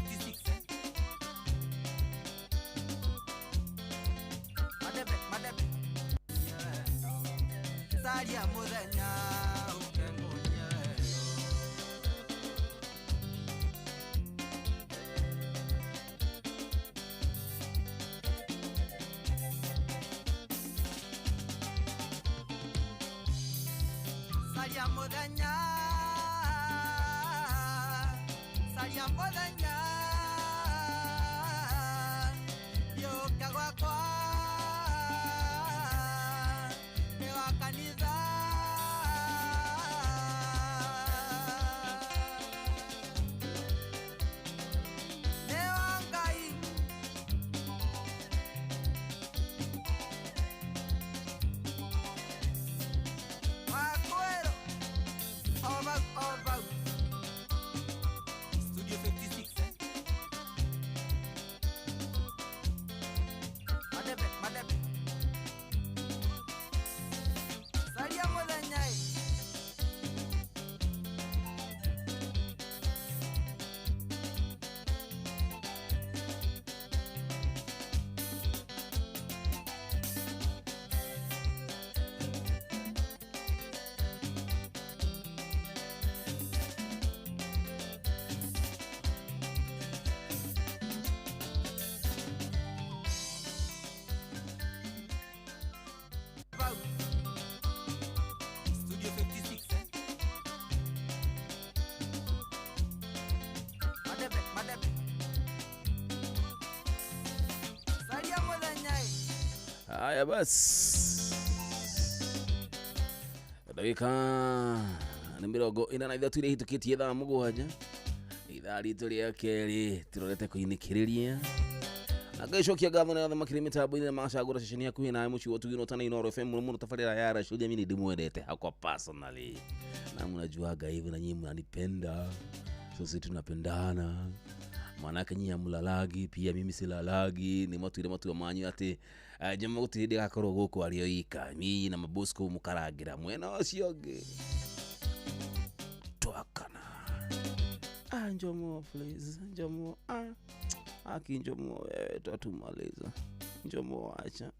Madebe Salia modanya Salia modanya Salia modanya Yo kagwa kwa Ewa kanisa Ewa ngai Macuero Over Studio 56 Madebe Salia modanya Studio 56 Madebe Salia modanya Haya basi, ndagika nĩ mĩrongo ĩna na ithatũ iria hĩtũkĩtie thaa mũgwanja. Ithaa ritũ rĩa kerĩ tũrorete kũinĩkĩrĩria na ngĩcokia ngatho na othe makĩrĩ mĩtambo-inĩ na macagũra ceceni hakuhĩ nawe mũciĩ wa Tugino Tana Inooro FM mũno tabarĩra ya Rashid. Mimi ndimwendete hakwa personally, na mnajuaga hivyo na nyinyi mnanipenda, sisi tunapendana. Maanake nyinyi mlalagi pia mimi silalagi, ni matu manyu ati jamaa gutinde gakorwo guku ario ika mimi na mabosko mukaragira mwena ucio ngi twakana njomo please njomo akinjomo tatumaliza njomo acha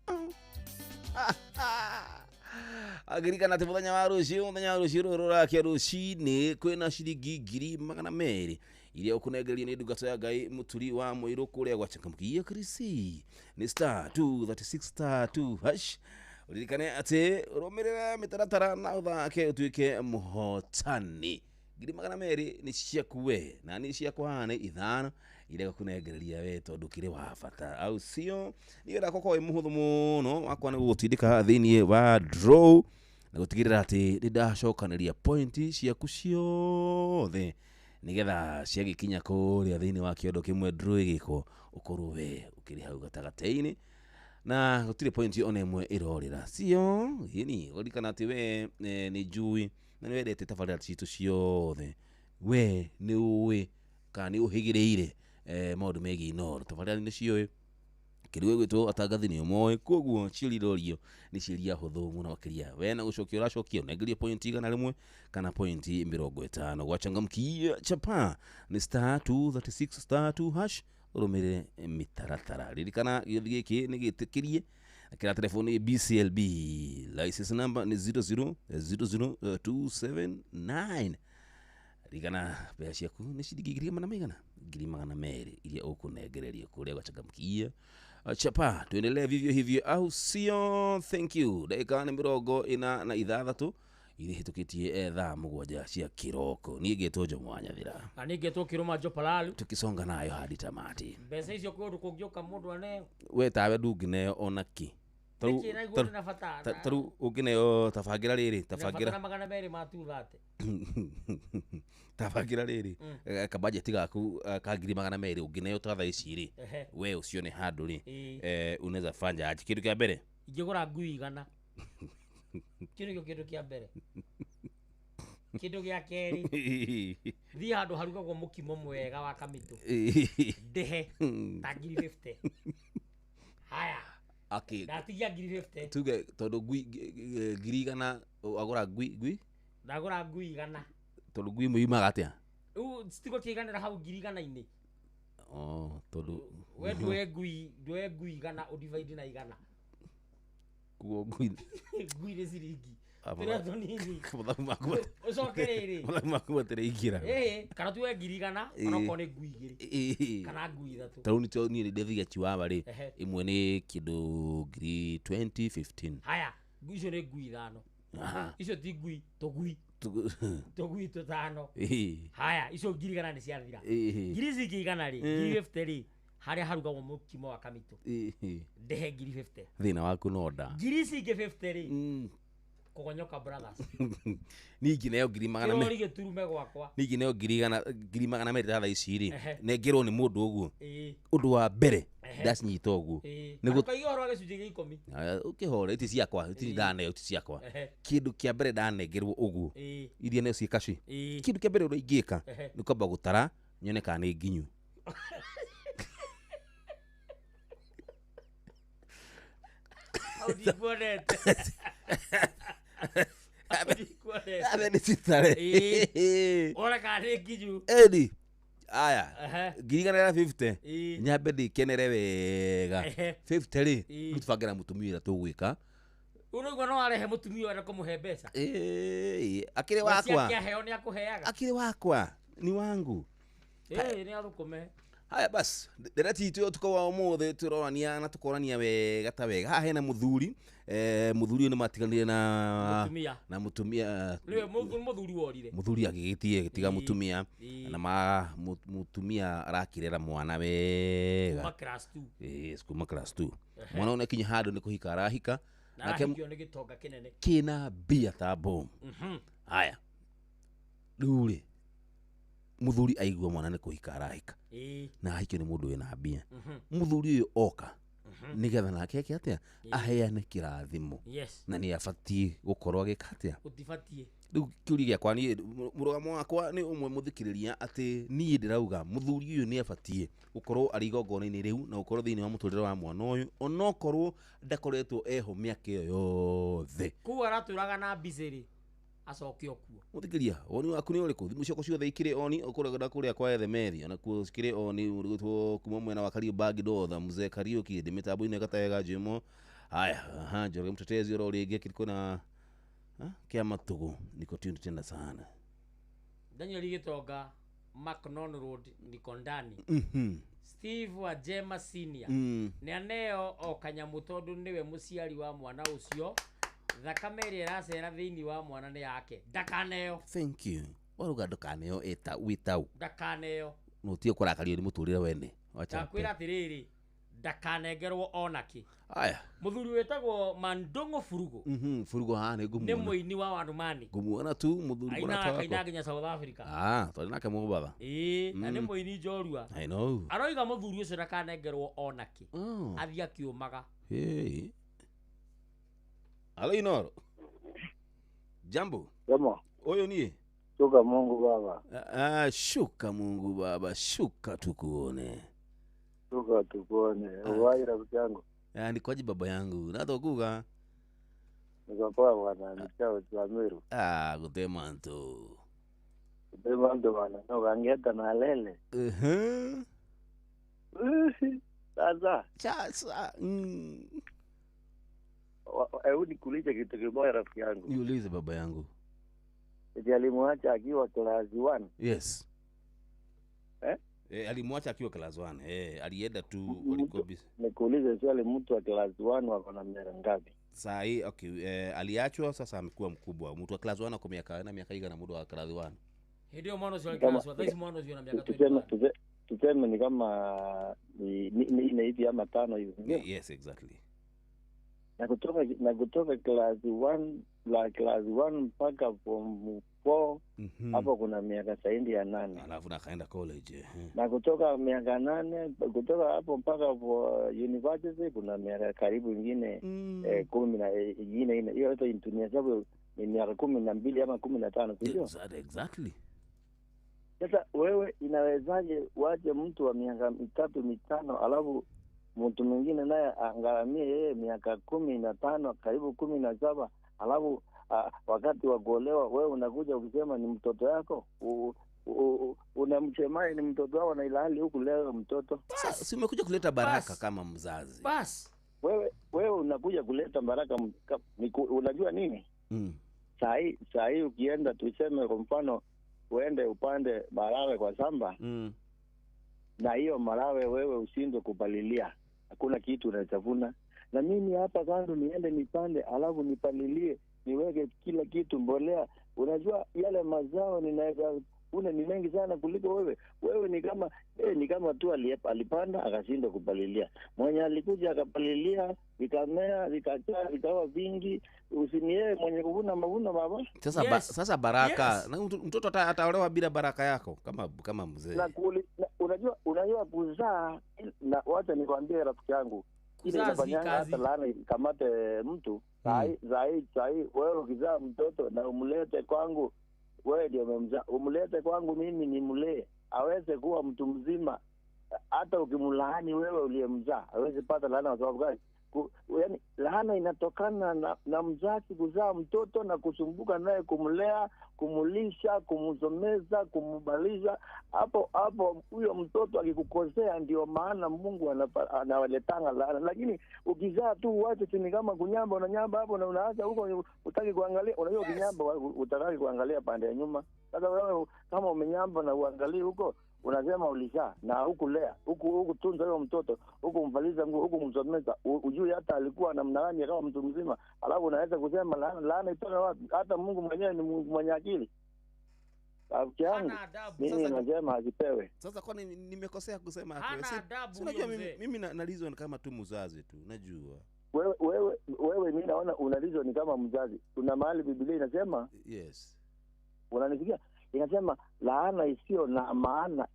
agirikana ati muthenya wa rucio rurakia rucini kwina ciringi 200,000 iria ukunengeria ni ndugato ya Ngai muturi wa Muiru kuria gwachangamkia Krisi ni *236*2 hash. Uririkane ati rumirira mitaratara na uthake utuike muhotani. 200,000 ni ciakuwe na ni ciakwahane ithano iria kunengeria we tondu kire wa bata au sio. Nigira kokoi muhuthu muno wakwa ni gutindika thiini wa draw na gutigirira ati ndacokaniria point ciaku ciothe nigetha ciagikinya kuria thiini wa kiondo kimwe draw igiko ukorwo we ukiri hau gatagataini na gutire point ona imwe irorira sio. Hini uririkana ati we ni njui na ni wendete tabarĩra citu ciothe we ni uwe kana uhigireire maundu megi Inooro tabarĩra ni cio kiriwe gwitwo atangathi ni umoe koguo cirirorio ni ciria huthu muno makiria we na gucokio uracokio nengerie point igana rimwe kana point 50 gwachangamkia chapa ni *236*2 hash urumire mitaratara. Ririkana giki ni gitikirie kira telefoni BCLB license number ni 0000279. Ririkana pesa ciaku ni ciringi 200,000 iria ukunengereria kuria gwachangamkia chapa. Tuendelee vivyo hivyo au sio? Thank you. Dakika ni 46 iria hitukitie thaa mũgwanja cia kiroko. Niĩ ngetwo Jomwanyathira na niĩ ngetwo Kiruma Jopalalu, tukisonga nayo hadi tamati. Mbeca icio kũndũ kũngĩũka mũndũ ane we tawe ndungĩneo ona ki taru ukineo tabangira riri tabangira magana meri matuthate tabangira riri ka budget gaku ka 200,000 ungineo tatha ici ri we ucio ni handu ri unaweza fanya aje kindu kia mbere ingigura ngui 100 kindu kia mbere kindu gia keri thi handu harugagwo mukimo mwega wa kamitu ndehe ta 50 haya okay ndatigia 50 tuge tondu ngui 100 agura ngui ndagura ngui 100 tondu ngui muimaga atia stiko kiganira hau 100 tondu we ndwe ngui 100 udivide na 100 kuo ngui ni ciringi makuwa tereigira kana tuwe 100 onako ni ngui 2 kana ngui 3 taruni to ni ndethiga chiwawa ri imwe ni kindu 2015 haya ngui icio ni ngui 5 icio ti ngui tugui 5 haya icio 100 ni ciathira ngiri zingi 100 ri 50 ri haria harugagwo mukimo wa kamitu ndehe 50 thina waku no nda ngiri zingi 50 ri Kogonyoka brothers ningi nayo 100 rige turume gwakwa ningi nayo 100 metha ici ri nengirwo ni mundu uguo undu wa mbere ndacinyita uguo nigu kaigoro agicunje gi 10 ukihora iti ciakwa iti ndane iti ciakwa kindu kia mbere ndanengerwo uguo iria ne ciikaci kindu kia mbere uraingika ni kwamba gutara nyone kana ni nginyu Audi bonete Abe ni sitare. Ora kare kiju. Edi. Aya. Girigana 50. Nyambe ndikenere wega. 50 ri. Tutubangira mutumia tugwika. Uno no arehe mutumia ara kumuhe mbeca. Akire wakwa. Akiheo ni akuheaga. Akire wakwa ni wangu. Ni arukume. Haya bas dereti tu tukowa umuthe turorania na tukorania wega ta wega haha hena muthuri muthuri ni matiganire na mutumia niwe muthuri worire muthuri agigitie gitiga mutumia na mutumia arakirera mwana wega kuma class 2 kuma class 2 mwana una kinya hado ni kuhika arahika na kio ni gitonga kinene kina bia ta bomb haya dure muthuri aigua mwana ni kuhika arahika na haikio ni mundu wina mbia muthuri uyu oka nigetha nake eke atia aheane kirathimo na ni afatie gukorwo agikatia utifatie riu kiuri giakwa ni murugamo wakwa ni umwe muthikiriria ati ni ndirauga muthuri uyu ni afatie gukorwo ari igongona-ini riu na gukorwo thiini wa muturire wa mwana uyu onokorwo ndakoretwo eho miaka iyo yothe ku araturaga na bizeri acokio kuo muthikiria oni waku ni uriku thimu cioko ciothe ikire oni ukurega kuria kwa ethemethi ona kuo cikire oni urigutwo kuma mwena wa Kariobangi ndotha mzee Kariuki ndi mitambo-ini gatega jimo haya Njoroge mtetezi ro ringi kiriko na kia matugu niko tundu tena sana Daniel Gitonga Macnon Road niko ndani Steve wa Jema Senior ni aneo o kanyamutondu niwe muciari wa mwana ucio thakame ĩrĩa ĩracera thĩinĩ wa mwana nĩ yake ndakaneo thank you waruga ndakaneo eta witau ndakaneo no tie kurakario ni muturire wene wacha kwira atiriri ndakanengerwo onaki aya muthuri wetagwo Mandongo Furugo Furugo ni ngumu ni muini wa Wanumani ngumuona tu muthuri mwana wako aina nginya South Africa tari nake mubatha na ni muini njorua I know aroiga muthuri ucio ndakanengerwo onaki athia kiumaga Halo Inoro. Jambo. Jambo. Oyo nie? Shuka Mungu baba. Shuka Mungu baba. Shuka tukuone. Shuka tukuone. Uwai rafiki yangu. Ni kwaje baba yangu. Natokuga. Nikapoa bwana, nichao Meru. Gutema nto. Gutema nto bwana. No gangeta na lele. Sasa. Sasa. Hebu nikuulize kitu kimoja rafiki yangu. Niulize baba yangu. Eti alimwacha akiwa class 1? Yes. Alimwacha akiwa class 1. Alienda tu walikuwa busy. Nikuulize swali, mtu wa class 1 wako na miaka ngapi? Saa hii aliachwa sasa amekuwa mkubwa. Mtu wa class 1 ako miaka iga na mtu wa class 1. Ndio mwana wa class 1. Hizo mwana wa miaka 20. Tuseme ni kama ni hivi ama 5 hivi. Yes, exactly. na kutoka class 1 mpaka form 4 hapo kuna miaka zaidi ya 8. Alafu nakaenda college. Na kutoka miaka 8 kutoka hapo mpaka university kuna miaka karibu ingine 10 na ingine hiyo yote intumia sababu ni miaka 12 ama 15 sio? Exactly. Sasa wewe inawezaje waje mtu wa miaka 3 5 alafu mtu mwingine naye angaramie yeye miaka 15 karibu 17 alafu wakati wa kuolewa wewe unakuja ukisema ni mtoto yako unamchemaye ni mtoto wao na ilhali huku leo mtoto si umekuja kuleta baraka kama mzazi bas wewe unakuja kuleta baraka unajua nini saa ukienda tuseme kwa mfano uende upande marawe kwa samba na hiyo marawe wewe ushindwe kupalilia hakuna kitu unachavuna na mimi hapa kando niende nipande alafu nipalilie niweke kila kitu mbolea unajua yale mazao ninaweka una ni mengi sana kuliko wewe ni kama tu alipanda akashindwa kupalilia mwenye alikuja akapalilia vikamea vikawa vingi usiniye mwenye kuvuna mavuno baba sasa baraka na mtoto ataolewa bila baraka yako kama mzee unajua kuzaa na wacha nikwambie rafiki yangu ile inafanyanga hata laana kamate mtu sahi wewe ukizaa mtoto na umlete kwangu wewe ndio umemzaa umlete kwangu mimi nimlee aweze kuwa mtu mzima hata ukimlaani wewe uliyemzaa hawezi pata laana kwa sababu gani yaani laana inatokana na mzazi kuzaa mtoto na kusumbuka naye kumlea kumulisha kumsomeza kumbalisha hapo huyo mtoto akikukosea ndio maana Mungu anawaletanga laana lakini ukizaa tu uache chini kama kunyamba unanyamba hapo na unaacha huko utaki kuangalia unajua kinyamba utaki kuangalia pande ya nyuma sasa wewe kama umenyamba na uangalie huko unasema ulisha na hukulea huku tunza huyo mtoto huku mvaliza nguo huku msomeza ujui hata alikuwa namna gani kama mtu mzima alafu unaweza kusema laana itoka wapi hata Mungu mwenyewe ni Mungu mwenye akili rafiki yangu mimi nasema asipewe sasa kwani nimekosea kusema unajua mimi nalizo kama tu mzazi tu najua wewe mimi naona unalizo ni kama mzazi kuna mahali Biblia inasema yes unanisikia inasema laana isiyo na maana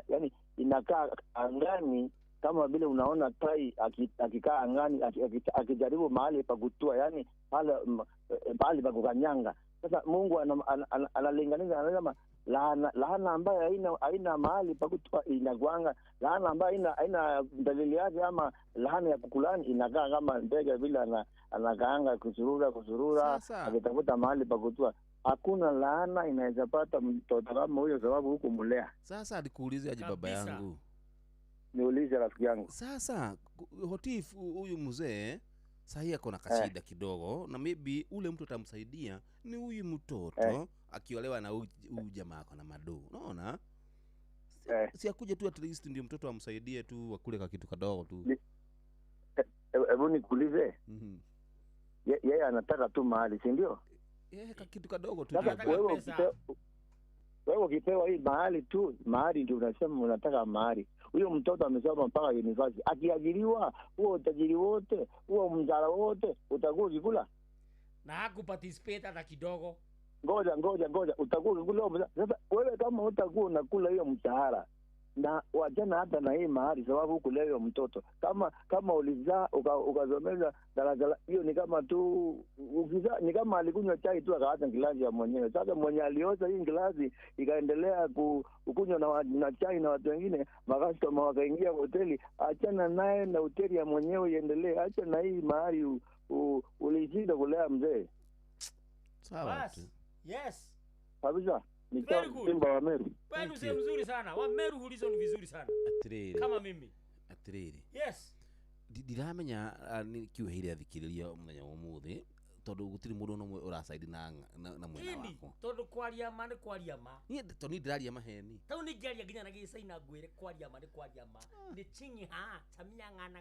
yani inakaa angani kama vile unaona tai akikaa angani akijaribu mahali pa kutua yani pale pa kukanyanga sasa Mungu analinganisha anasema laana ambayo haina mahali pa kutua inakwanga laana ambayo haina dalili yake ama laana ya kukulani inakaa kama ndege vile anakaanga kusurura akitafuta mahali pa kutua hakuna laana inaweza pata mtoto kama huyo sababu huko mlea sasa alikuuliza aje baba yangu niulize rafiki yangu sasa hotifu huyu mzee sahi ako na kashida kidogo na maybe ule mtu atamsaidia ni huyu mtoto akiolewa na huyu jamaa ako na mado unaona si akuje tu at least ndio mtoto amsaidie tu akule ka kitu kadogo tu hebu nikuulize yeye anataka tu mahali si ndio kitu kadogo tu wewe ukipewa hii mahali ndio unasema unataka mahali huyo mtoto amesoma mpaka university akiajiriwa huo utajiri wote huo mzara wote utakuwa ukikula na hakuparticipate hata kidogo ngoja utakuwa ukikula sasa wewe kama utakuwa unakula hiyo mshahara na wajana hata na hii mahali sababu huku leo mtoto kama ulizaa ukazomeza daraja hiyo ni kama tu ukizaa ni kama alikunywa chai tu akaacha glasi ya mwenyewe sasa mwenye alioza hii glasi ikaendelea kukunywa na chai na watu wengine makastoma wakaingia hoteli achana naye na hoteli ya mwenyewe iendelee acha na hii mahali ulishinda kulea mzee sawa tu yes kabisa ni Simba wa Meru. Wewe ni mzuri sana. Wa Meru hulizo ni vizuri sana. Atiriri. Kama mimi. Atiriri. Yes. Ndiramenya ni kiuhire athikiriria muthenya umuthi tondu gutiri mundu no urasaidi na mwena wako. Tondu kwaria ma ni kwaria ma. Ni to ni ndiraria maheni. Tau ni ngiaria nginya na gicaina ngwire kwaria ma. Ni chingi ha chamia ngana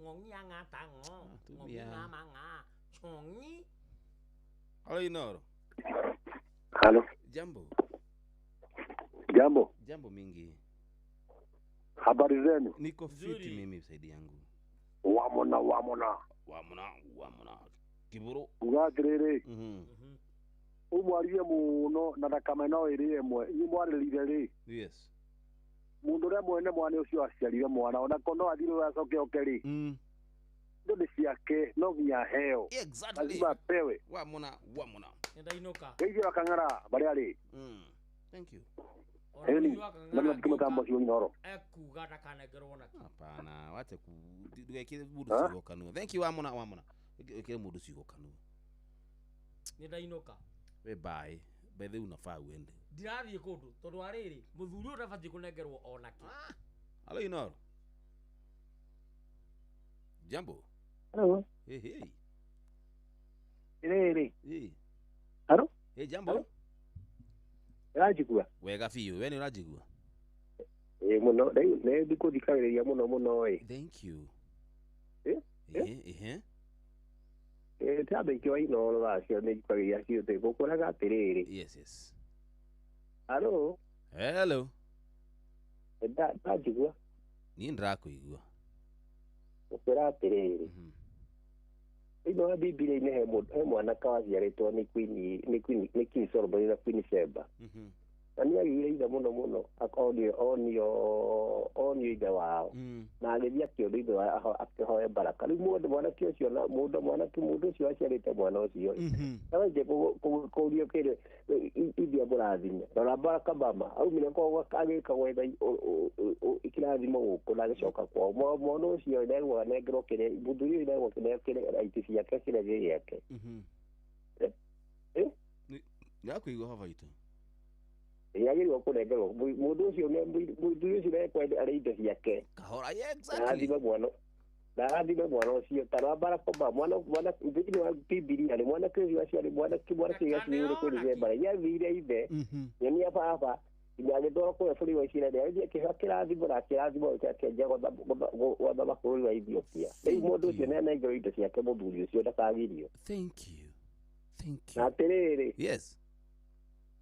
ngongi anga tango. Ngongi mama nga. Chongi. Halo Inoro. Halo. Jambo mingi. Habari zenu? Niko fiti mimi saidi yangu. Wamona. Kiburu. Ugatiriri. Umwarie muno na ndakama no iri emwe ni mwarĩrĩire ri. Yes. Mundu ria mwene mwana ucio aciarire mwana ona kono athire acoke okeri. Ndo ciake no nginya heo. Exactly. Lazima pewe. Wamona. Ndainoka. Geithio akang'ara bari ari. Thank you. Eni, ndio tukimetambo sio Inoro. Ekuga ndakanengerwo na. Hapana, wacha ndugekire mundu cigo kanu. Thank you Wamona. Wekire mundu cigo kanu. Ndainoka. We bye. Bethe unafaa uende. Ndirathie kundu tondu ariri muthuri urabathie kunengerwo onake. Hello Inoro. Jambo. Hello. Hey. Hey. Hello. Hey jambo. Rajigua. Wega fiyo, we ni urajigua. Muno, ne ndiko dikagiriria muno Thank you. Tabe kiwa Inoro racio ne dikagiriria cio te gukuraga atiriri. Yes. Hello. Rajigua. Ni ndirakuigua. Gukura atiriri. Ino wa Biblia ine he mwana kawaciaritwo ni Queen Solomon na Queen Sheba. Na ni agire ithe muno onio ithe wao. Na agithia kĩũndũ ithe wao akĩhoya baraka. Rĩu mwanake ũcio na mũndũ ũcio aciarĩte mwana ũcio. Aranjia kũũrio kĩrĩ ithe mũrathime. Rora baraka mama aumire kwa agĩka gwetha ikirathimo gũkũ na agĩcoka kwao. Mwana ũcio nĩguo anengerwo kĩrĩa mũthuri ũyũ nĩguo kĩnengerwo raiti ciake kĩrĩa gĩake. Nĩakũigua hava itu. Yagĩrĩirwo kũnengerwo mũndũ ũcio mũthuri ũcio nĩekwenda arĩ indo ciake. Kahora exactly. Ndathime mwana ũcio tarwa baraka mwana thĩinĩ wa Biblia nĩ mwana kĩrĩa aciarĩ mwana kĩrĩa aciarĩ kũrĩ bara yathire ithe nyonia baba agĩtwarwo kũrĩa bũrũri wa Isiraeli agĩthiĩ kĩrathimo na kĩrathimo kĩanjia gwatha mabũrũri wa Ethiopia. Rĩu mũndũ ũcio nĩanengerwo indo ciake mũthuri ũcio ndakagirio. Thank you. Na atĩrĩrĩ. Yes.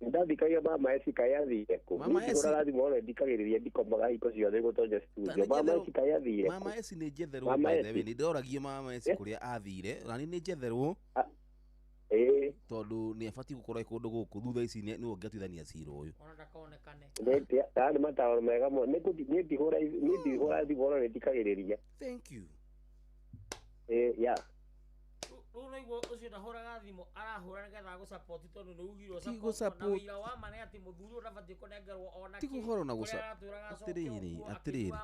Ndathikagia mama Esika yathire ku. Mama Esika rathimo ore ndikagiriria ndikomaga hiko ciothe gutonya studio. Mama Esika yathire. Mama Esi nĩ njetherwo by the way. Nĩ ndoragia mama Esi kũrĩa athire na nĩ njetherwo. Tondũ nĩ abatie gũkorwo kũndũ gũkũ thutha ici nĩ ũngĩatuithania cira ũyũ. Ona ndakonekane. Nĩ mataaro mega mũno. Nĩ ndihũra thimo ore ndikagiriria. Thank you. Yeah. Runo igwo ucio ndahoraga thimo arahura nigetha go support tondu ni ugirwo support na wira wa mane ati muthuri urabathie kunengerwo ona ki tiguhoro na gusa atiriri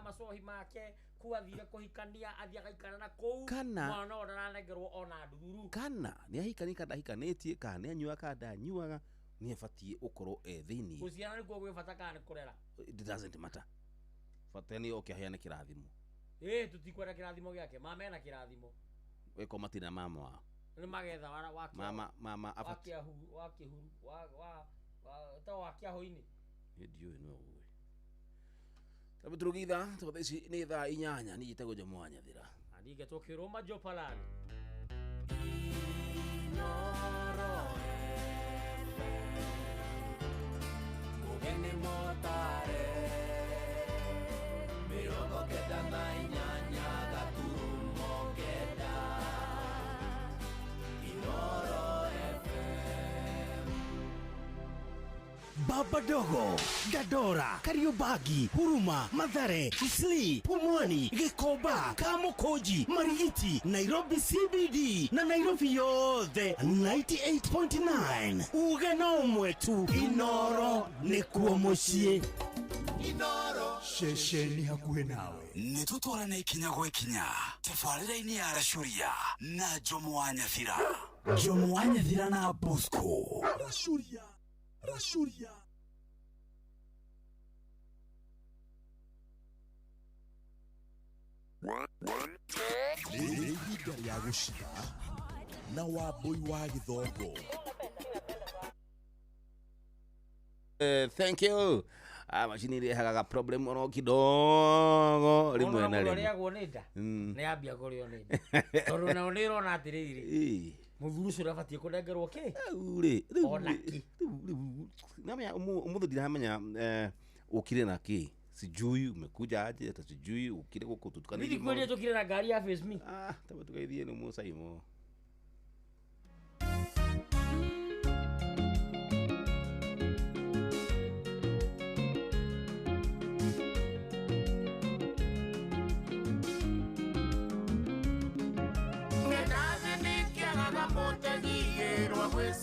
masohi make kuathire kuhikania athia gaikara na kou mwana oranengerwo ona nduru kana ni ahikani kada hikanitie kana anyua kada anyuaga ni abatie ukorwo thiini kuciana ni kuo gwibata kana kurera it doesn't matter fatani okiaheana kirathimo tutikwenda kirathimo giake mama ena kirathimo weko matina mama wao ni magetha wake mama wakia huru ta wakia hoini ndio no we tabu turugitha tũtheci nĩ thaa 8 ni gitego Jomwanya thira andige tokiroma Jopalan Mugeni motare mirongo kenda na inyanya gaturumo kenda Inoro FM. Baba Dogo, Dadora, Kariobagi, Huruma, Mathare, Isli, Pumwani, Gikoba, Kamukoji, Marigiti, Nairobi CBD na Nairobi yothe 98.9 ugeno mwetu Inoro nikuo muciĩ Inoro shesheni hakuhĩ nawe nĩ tũtwarana ikinya gwa ikinya tabarĩra-inĩ ya Racuria na Jomwanya Thira Jomwanya Thira na Bosco Racuria nĩ ihinda rĩa gũcira na Wambui wa Gĩthongo. Thank you. Machini irehaga problem oro kidogo rimwe na rimwe. Rĩagwo nĩ nda. Nĩ ambia kũrĩo nĩ nda. Tondũ na ũrona atĩrĩrĩ. Mũthuri ũcio abatie kũnengerwo kĩ? Rĩu. Namenya ũmũthĩ ndiramenya ũkire na kĩ. sijui umekuja aje, hata sijui ukire guku tutukane. Nili kweli tukire na gari ya face me. Taba tukaithie ni Musa imo.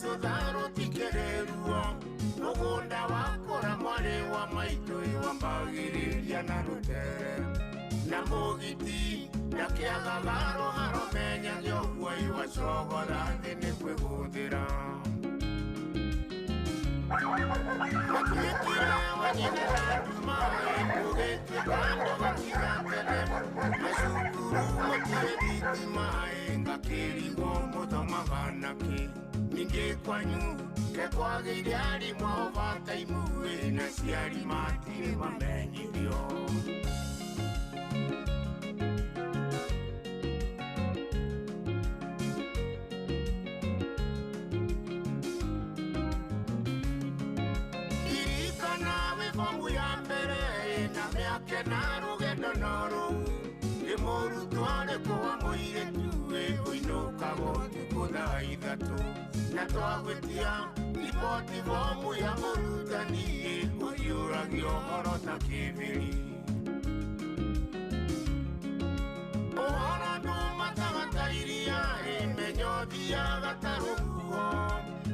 Sudaro tikereruo Mugunda wakora mwari wa maitu Iwambagiriria na rutere Na mugiti Na kiagagaro haromenya Gyoguo iwacogora Thini kwigundira Makikira wanyinera Tumae Mugitwe kando gakigatene Masukuru Mutire ditimae Ngakirigo Mutomaganaki Ninge kwanyu Kekwagire ari mwovata imue Na siari matire mamenyithio Irikana wivongu ya mbere Na meake na rugendo noru Imoru tware kwa moire tuwe Uinuka gotu kutha ithatu Na twagwitia ripoti vomu ya murutani Uhiuragio horo ta kiviri Ohoro numa tagatairia Imenyothia gataruguo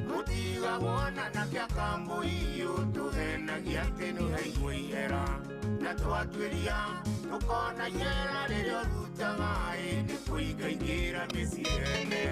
Mutiga wona na kia kambu iyo Tuhenagia tenu haigwe ihera Na twatuiria Tukona yera lirio rutaga Ni kuingaingira misiene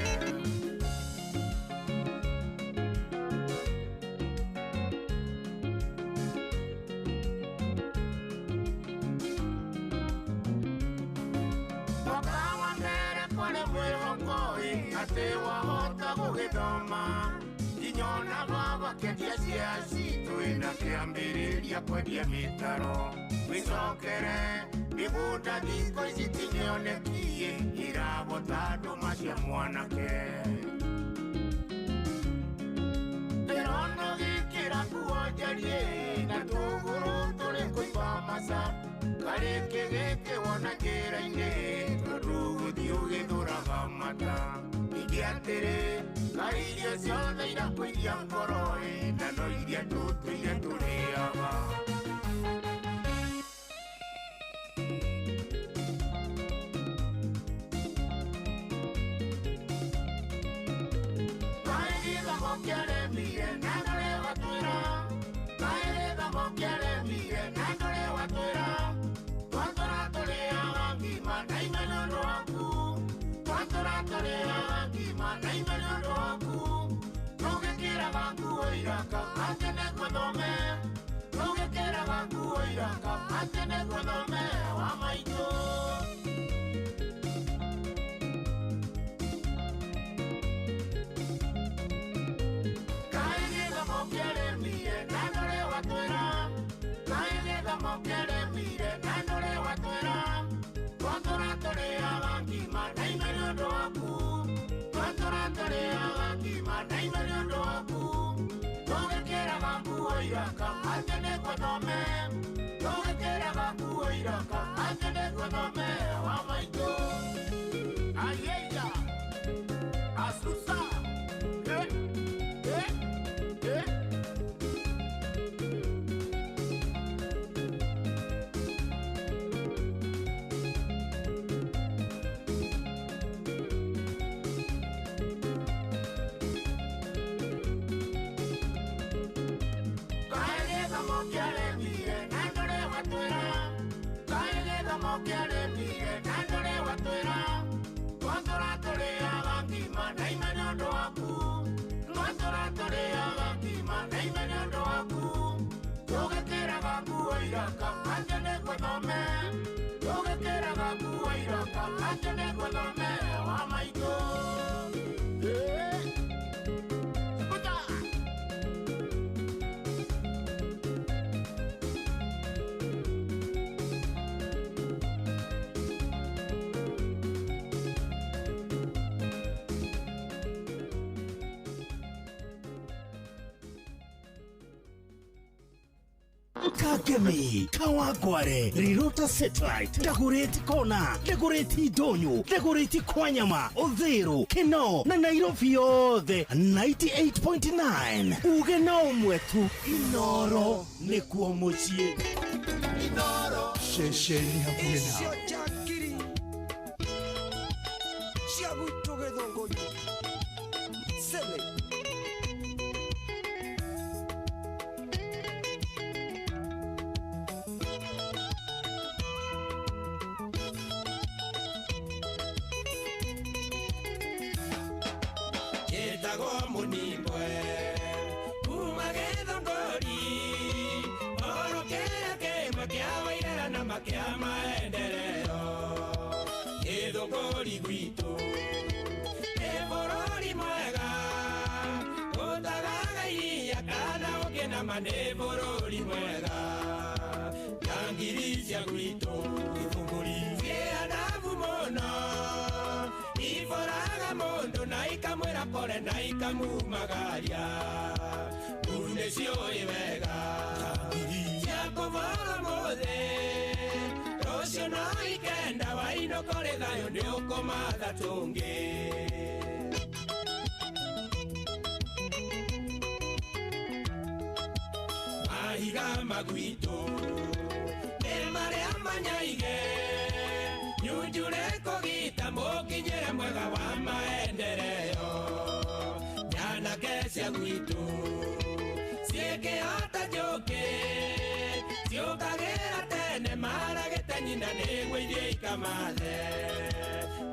Ate wahota gugithoma Inyona baba kendia ciaci Twina kiambiriria kwendia mitaro Wicokere migunda thiko ici tinionekie Irabota nduma cia mwanake Irono gikira kuonjarie Na tuguru turi kuiba masa Kariki giki wona njira-ini Tondu guthii ugithuraga mata Igiatiri Karirio ciothe irakuiria ngoro Na no iria tutuire turiaga Kairiga mokiaremire Na ndore watwira Kairiga mokiaremire Na ndore watwira Twatora turiaga ngima Na imenyo rwaku Twatora turiaga ngima Na imenyo rwaku Tugikiraga nguo iraka Atene guthome Tugikiraga nguo iraka Atene guthome wa maitu Kairiga mokiaremire Na ndore watwira Kairiga mokiaremire Na ndore watwira Twatora turiaga ngima Na imenyo rwaku Twatora turiaga ngima Na imenyo rwaku Tugikiraga nguo iraka Atene guthome Tugikiraga nguo iraka Atene guthome wa maitu Ayeya Asusa Kairiga mokiaremire Na ndore watwira Kairiga mokiaremire Na ndore watwira Twatora turiaga ngima Na imenyo rwaku Twatora turiaga ngima Na imenyo rwaku Tugikiraga nguo iraka Atene guthome Tugikiraga nguo iraka Atene guthome wa maitu Kagemi, Kawagware, Rirota Satellite, Dagoretti Kona, Dagoretti Donyo, Dagoretti Kwanyama, Odhero, Keno, na Nairobi yothe 98.9. Ugeno mwetu Inoro nikuo mucie. Inoro shesheni hakuhĩ nao. Maneborori mwega Yangirisha gwito Ifungurizie adavu mono Iforaga mondo na ikamwera pole na ikamumagaria Unesio iwega Siako vora mode Rosio na ikenda waino kore dayo neoko mada tonge Mahiga maguito Nemare amanyaige Nyujure kogita mokinyere mwega wa maendeleo Nyana kesia guito Sieke hata joke Siokagera tene maragete nyina negwe irie ikamade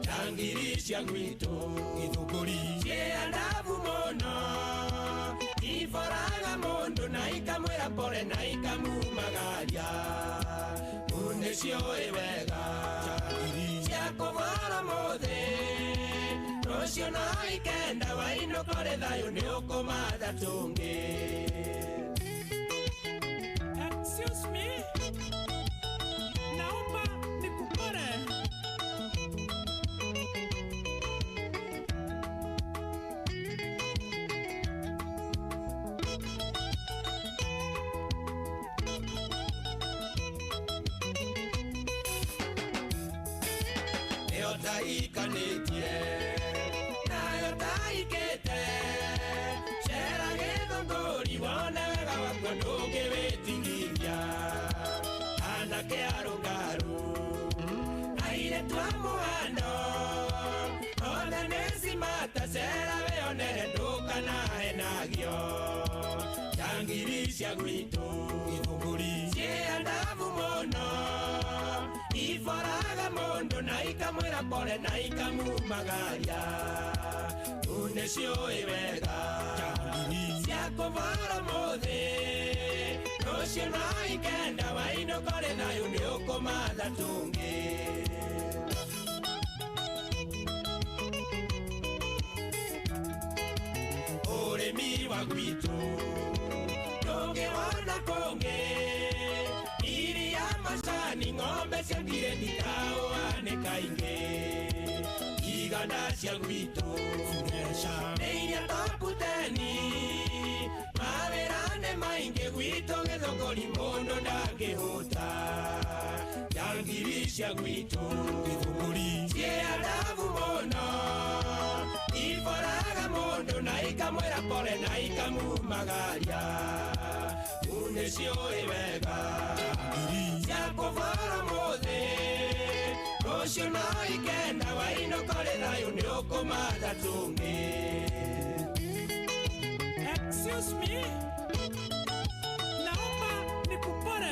Changirisha guito Ithuguri Sie andavu mono Iforaga mondo na ikamwera pole na ikamumagaria Unesio iwega Siako vora mode Rosio na ikenda waino kore dayo neoko mada tonge Excuse me Naomba nikupore Ikanetie nayo taikete shera gedongori wana wega wakando gebetingiria anda ke arongaru aire twamuhando ona nesimata shera beonere ndukana enagio yangirisha gwito ithunguri ciandavu mono Iforaga mondo na ikamwera pole na ikamumagaria Unesio iwega Siako vora mode Rosio na ikenda waino kore nayo neoko mada tunge Ore mi wagwito Donge wana konge Masani ngombe siangire nikao anekainge Iganda siangwito Neiria toputeni Maverane mainge gwito Gedogori mondo nage hota Yangiri siangwito Sie adavu mono Iforaga mondo na ikamwera pole na ikamumagaria Unesio iwega Siako vora mode Rosio na ikenda waino kore dayo neoko mada tonge Excuse me Naomba nikupore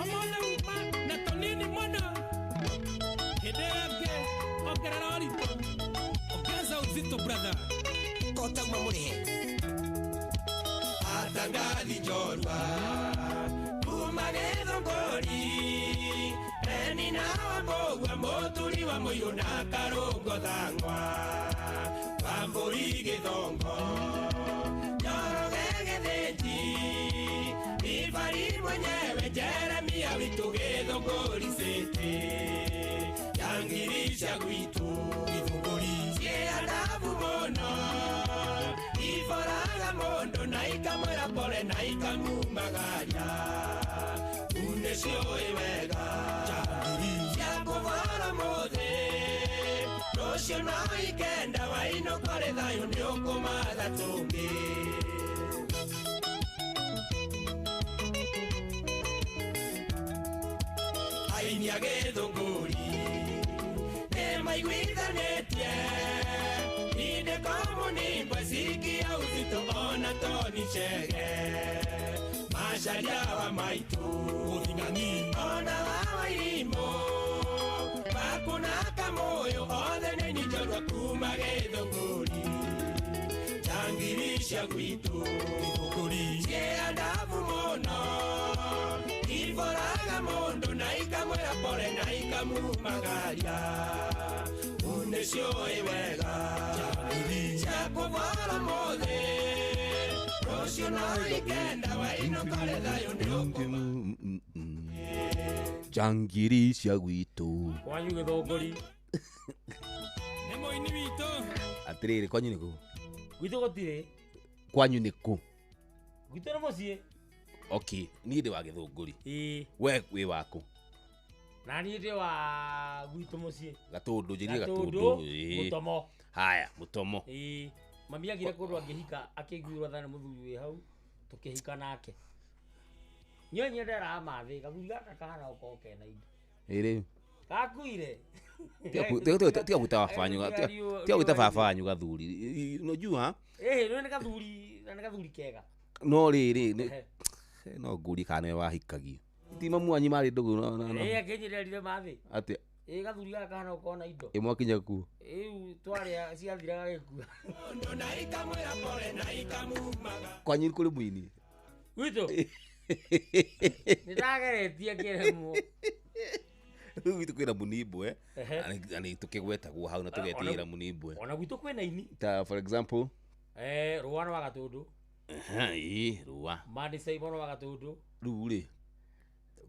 Omole uma natonini mono Hidege Ogerara orito Ogeza uzito brother Kota umamurihe Atangali jorwa Umagedo ngori Eni na wambogwa moturi wa moyo na karongo dhangwa Wambori githongo Nyoro gege denti Ifari mwenyewe Jeremia vitu githongori sete Yangirisha gwitu Githongori Sie adabu mono pole na ikamumagaria unecio iwega yakuvara mothe rocio na ikenda waino kore thayo ni ukumatha tungi aini agethunguri emaiguithanetie inde komuni mbasiki ya uzito ona toni chege masharia wa maitu uthing'ang'i ona wa irimo bakuna kamoyo othe nĩ njorua kuma gĩthũngũri changirisha gwitu gĩthũngũri ciandabu mũno iboraga mũndũ na ikamwĩra pole na ikamumagaria unĩciũĩ wega ciakũbora mothe rũciũ no ikenda wainũkore thayũ nĩũkũma Jangiri cia gwitu kwanyu gĩthũngũri nĩ mũini witũ atirĩrĩ kwanyu nĩ kũ gwitũ gũtirĩ kwanyu nĩ kũ gwitũ nĩ mũciĩ okay niĩ ndĩ wa gĩthũngũri we wĩ wakũ na niĩ ndĩ wa gwitũ mũciĩ Gatũndũ njĩrie Gatũndũ Mũtomo haya Mũtomo mami agire kũndũ angĩhika akĩiguirwo tha nĩ mũthuri wĩ hau tũkĩhika nake niĩ nyendera mathĩ gathuri gaka kahana gũkorwo kena indo ĩrĩ gakuire tiga gwĩta babanyu tiga gwĩta babanyu gathuri unajua nĩ gathuri na nĩ gathuri kega no rĩrĩ no ngũri kana nĩ wahikagio ti mamuanyi marĩ ndũgũ akĩnyirĩrire mathĩ atĩa gathuri gaka kahana gũkorwo na indo mwakinya kuo rĩu twarĩa ciathiraga gĩkua kwanyu kũrĩ mũini gwitũ nĩndageretie ngĩremwo rĩu gwitũ kwĩna mũnimbwe na nĩ tũkĩgwetagwo hau na tũgetigĩra mũnimbwe ona gwitũ kwĩna ini ta for example rũa wa Gatũndũ rũa Mani Simon wa Gatũndũ rĩu rĩ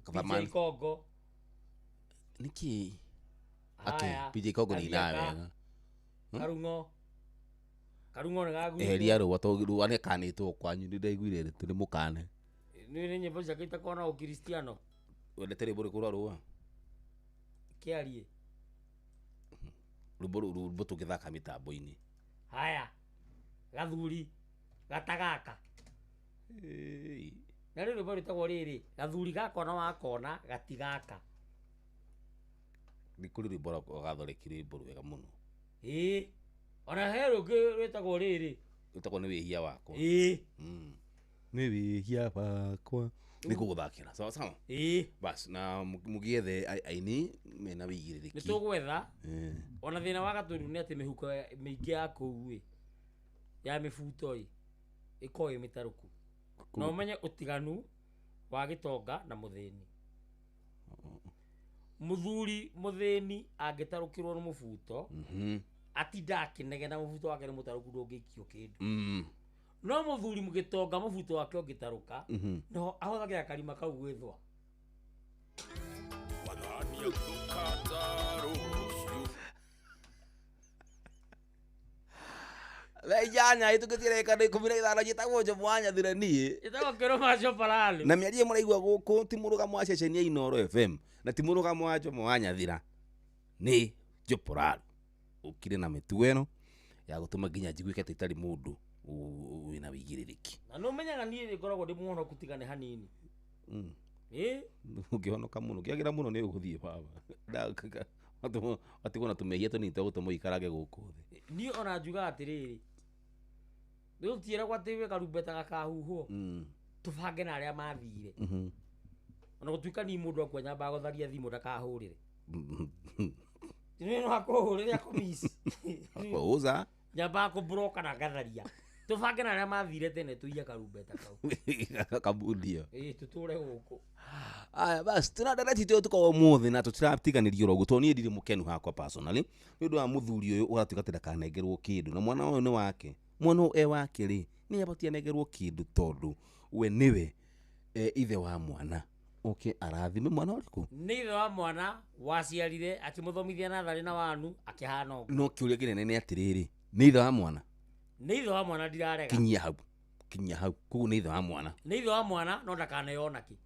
PJ Kongo nĩkĩ PJ Kongo nĩ nawe Karungo nĩ gaguire eheria rũa tondũ rũa nĩ kanĩtwo kwanyu nĩ ndaiguire tũ nĩ mũkane nĩ nyĩmbo ciake itakorwo na ũkristiano wendete rwĩmbo rũrĩkũ rwa rũa kĩarie rwĩmbo tũngĩthaka mĩtambo-inĩ haya gathuri gatagaka na rĩu rwĩmbo rwĩtagwo rĩrĩ gathuri gakona wakona gatigaka nĩ kũrĩ rwĩmbo rwagathoreki rwĩmbo rwega mũno ona he rũngĩ rwĩtagwo rĩrĩ rwĩtagwo nĩ wĩhia wakwa nĩ wĩhia wakwa nĩ kũgũthakĩra sawa sawa bas na mũgĩethe aini mena wĩigĩrĩrĩki nĩ tũgwetha ona thĩna wa Gatũndũ nĩ atĩ mĩhuko mĩingĩ ya kũu ya mĩbuto ĩkorwo ĩ mĩtarũku na ũmenye ũtiganu wa gĩtonga na mũthĩni mũthuri mũthĩni angĩtarũkĩrwo nĩ mũbuto atinda akĩnegena mũbuto wake nĩ mũtarũku ndũngĩikio kĩndũ no mũthuri mũgĩtonga mũbuto wake ũngĩtarũka no ahũthagĩra karima kau gwĩthwa Vejanya itukĩtire kana 15 njĩtagwo Njomoanyathira niĩ njĩtagwo Kĩrũma Coparali na mĩario mũraigua gũkũ ti mũrũgamo wa ceceni ya Inooro FM na ti mũrũgamo wa Njomoanyathira nĩ Coparali ũkire na mĩtugo ĩno ya gũtũma nginya njiguĩke ta itarĩ mũndũ wĩna wĩigĩrĩrĩki na nĩ ũmenyaga niĩ nĩngoragwo ndĩ mũhonoku tiga nĩ hanini ũngĩhonoka mũno ũkĩagĩra mũno nĩ ũgũthiĩ baba watigwo na tũmehia tũnini twa gũtũma ũikarage gũkũ thĩ niĩ ona njugaga atĩrĩrĩ rĩu tieragwo atĩ wĩ karumbeta gakahuhwo tũbange na arĩa mathire ona gũtuĩka niĩ mũndũ akwa nyambaga gũtharia thimũ ndakahũrĩre no akũhũrĩre akomisi akũũza nyambaga kũbroka na ngatharia tũbange na arĩa mathire tene tũiye karumbeta kau kabundio tũtũre gũkũ aya basi tunadarati tuko mũthĩ na tũtiratiganĩrio rogo tondũ niĩ ndirĩ mũkenu hakwa personally nĩ ũndũ wa mũthuri ũyũ ũgatuĩka atĩ ndakanengerwo kĩndũ na mwana ũyũ nĩ wake mwana ũyũ wake rĩ nĩ abatie anegerwo kĩndũ tondũ we nĩwe ithe wa mwana arathime mwana ũrĩkũ nĩ ithe wa mwana waciarire akĩmũthomithia natharĩ na wanu akĩhana ũguo no kĩũria kĩnene nĩ atĩrĩrĩ nĩ ithe wa mwana nĩ ithe wa mwana ndirarega kinyia hau kinya hau ku ni ithe wa mwana no ndakaneyona ki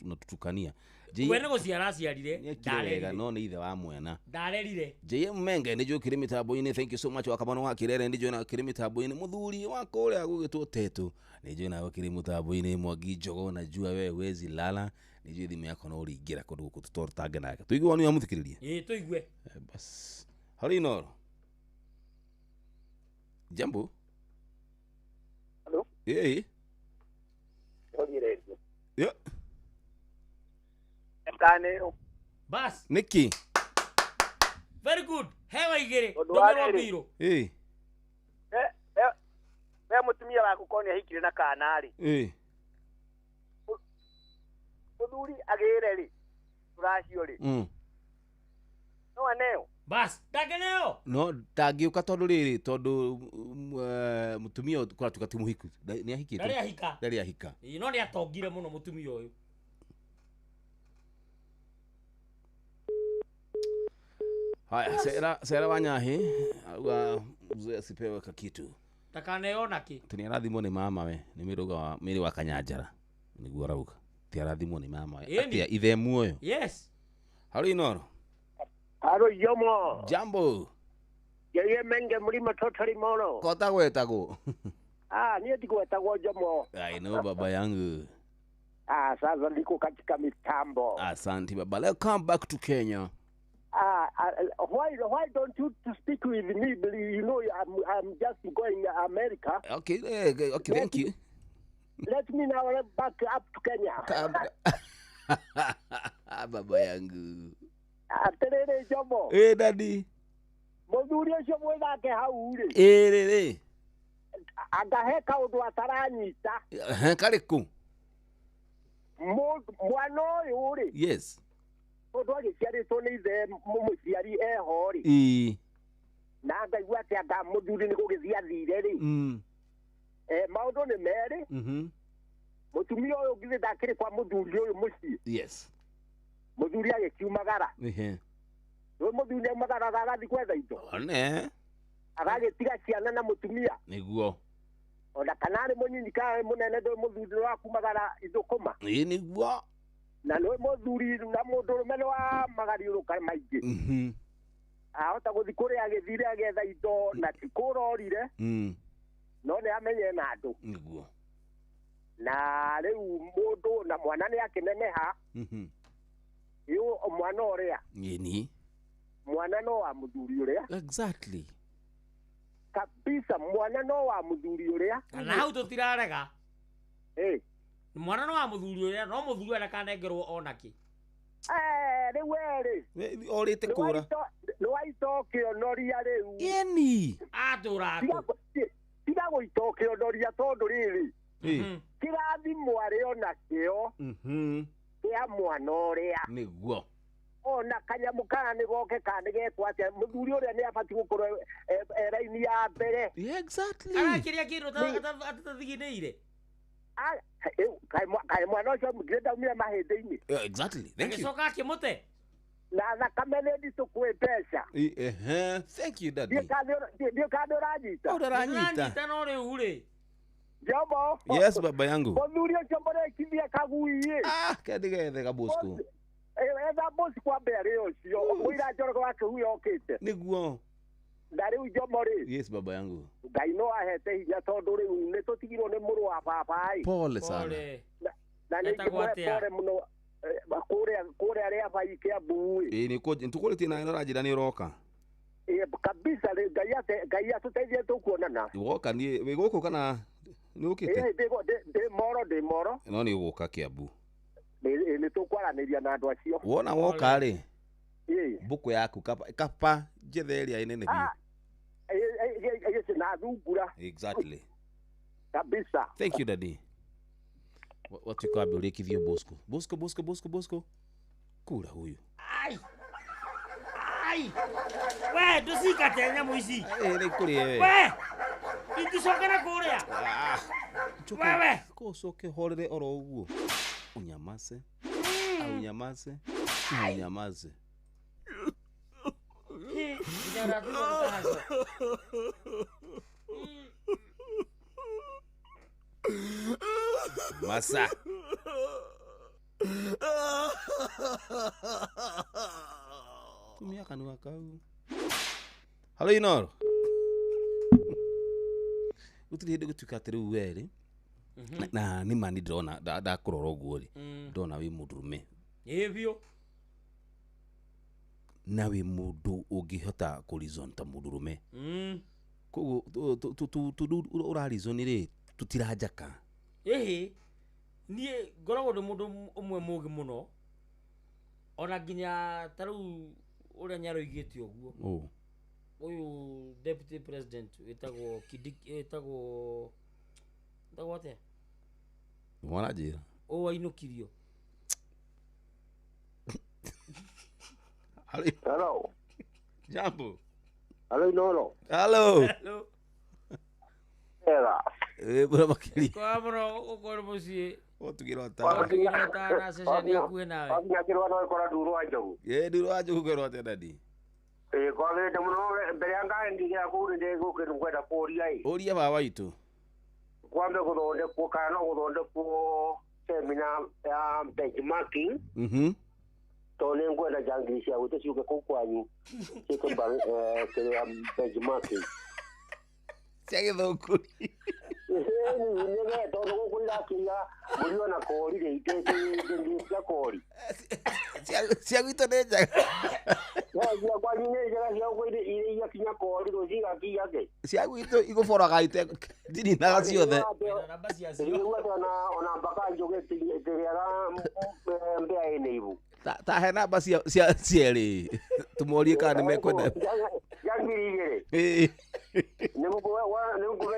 unatutukania we nä gå ciara ciarire ndarerire no nä ithe wa mwana ndarerire JM Menge nä njå kä rä mä tambo-inä thank you so much wakamano wa kä rere nä njå na kä rä mä tambo-inä må thuri wa kå rä a gå gä two Tetu nä njå na kä rä må tambo-inä Mwangi Njogo na jua we wezi lala nä njå thimå yakwa no å ringä ra kå ndå gå kå tå tåtange nake tå igua nä amuthä kä rä rie tå igue bas harä inoro jambo Hello? Yeah. Mkanero. Bas. Niki. Very good. Hewa igere. Domero biro. We mutumia waku koni ahikire na kanari. Muthuri agire ri. Turacio ri. No aneo. Bas, ndageneo. No ndagiuka tondu riri tondu mutumia kwa tukati muhiku ni ahikite. Ndari ahika. No ni atongire muno mutumia uyu. Haya, sera wanyahi wa mzee asipewe kakitu. Takaneona ki. Tuni arathimo ni mama we, ni miri wa Kanyanjara. Niguo rauga. Ti arathimo ni mama we. Atia ithe muoyo. Yes. Halo inoro. Halo yomo. Jambo. Yeye Menge mlima totally mono. Kota gwetago. Nie digwetagwo jomo. I know baba yangu. Sasa niko katika mitambo. Asante baba. Let's come back to Kenya. Why don't you to speak with me? You know, I'm just going to America. Okay, thank you. Let me now back up to Kenya. Baba yangu. Aterere jomo. Daddy. Muthuri ucio mwithake hau ri. Riri. Agahe kaundu ataranyita. Kariku. Mwana uyu ri. Yes. Tondu agiciaritwo nĩ ithe mũciari eho rĩ na ngaigua atĩ anga mũthuri nĩ gũgĩthiĩ athire rĩ maũndũ nĩ merĩ mũtumia ũyũ ngithe ndakĩrĩ kwa mũthuri ũyũ mũciĩ yes mũthuri agĩkiumagara rĩu mũthuri nĩaumagaraga agathiĩ gwetha indo agagĩtiga ciana na mũtumia nĩguo ona kana nĩ mũnyinyi kana mũnene ndũĩ mũthuri wa kumagara ithũkũma nĩguo na nĩ mũthuri na mũndũrũme nĩ wa magariũrũka maingĩ ahota gũthiĩ kũrĩa agĩthire agetha indo na ti kũrorire no nĩ amenye na andũ nĩguo na rĩu mũndũ na mwana nĩ akĩneneha mwana ũrĩa ni mwana no wa mũthuri ũrĩa exactly kabisa mwana no wa mũthuri ũrĩa na hau tũtirarega mwana no wa mũthuri ũrĩa no mũthuri ũrĩa kanengerwo onaki rĩu werĩ orĩte kũra nĩ waitokĩonoria rĩu yeni atũratũ tiga gũitokĩonoria tondũ rĩrĩ kĩrathimo arĩ ona kĩo kĩa mwana ũrĩa nĩguo ona kanyamũ kana nĩ goke kana nĩ gekwo atĩa mũthuri ũrĩa nĩ abatiĩ gũkorwo raini ya mbere exactly arakĩrĩa kĩndũ atathiginĩire kaĩ mwana ũcio ngire ndaumire mahĩndĩ-inĩ exactly thank you agĩcoka akĩmũte na thakame nĩ nditũ kwĩ mbeca thank you daddy ndiũ kandũ ũranyita no rĩu rĩ Jomo yes baba yangu mũthuri ũcio mũrekithia kaguiĩ kendigethe kabusku etha bosi kwa mbere ũcio mũira njorogo wake huyo okĩte nĩguo na rĩu Jomo rĩ yes baba yangu Ngai no ahete hinya tondũ rĩu nĩ tũtigirwo nĩ mũrũ wa baba pole sana na nĩ pole mũno kũrĩa rĩa bai Kiambu nĩtũkũrĩtie nawe naranjĩra nĩ ũroka kabisa Ngai atũteithie tũkuonana woka niĩ wĩ gũkũ kana nĩ ũkĩte ndĩ moro no nĩ ũgũka Kiambu nĩ tũkwaranĩria na andũ acio wona woka rĩ mbũkũ yaku kapa njethe ĩrĩa ĩnene biũ na thungura exactly kabisa thank you daddy watuĩka wambe ũrĩkithio Bosco kura huyu we ndũcingate nyamũ ici nĩ kũrĩ we iticokere kũrĩa wewe kũcoke horere oro ũguo unyamaze Masa. Tumia kanua kau. Halo Inoro. Utiri hĩndĩ gũtuĩka atĩ rĩu we rĩ na nĩ mani ndĩrona ndakũrora ũguo rĩ ndona wĩ mũndũrũme ĩbio na wĩ mũndũ ũngĩhota kũrizon ta mũndũrũme koguo ũrarizon rĩ tũtiranjaka niĩ ngoragwo ndĩ mũndũ ũmwe mũũgĩ mũno ona nginya ta rĩu ũrĩa Nyaroigĩte ũguo uyu deputy president wetagwo wetagwo atĩa mwana njĩra ainũkirio Hello. Jambo. Hello Inoro. Hello. Bora makiri. Kwa bro ukora musie. Otugira ta. Otugira ta na session yaku nawe. Otugira no ikora duru ajogu. Duru ajogu kwero ate dadi. Kwa vile muno mbere yanga ngigira kuri ndego kwenda kuria i. Oria baba itu. Kwambe guthonde kana guthonde ku seminar ya benchmarking. Tone ngwenda jangisi ya gute ciuke ku kwanyu. Cike bang ya benchmarking. Ciagithoku. Nige tono gukwira kiya muri na kori ri ite kori. Ciagwito nĩ njaga. Ya kwa nini njaga cia kwire ire ya kinya kori ruciga kiyake. Ciagwito igũboraga ite ndini naga ciothe. Ona mpaka njoge tigera mbea ene ibu. Ta he namba cia cierĩ tũmorie kana nĩ mekwenda. Yangirigere. Nĩmũkũra nĩngũkũra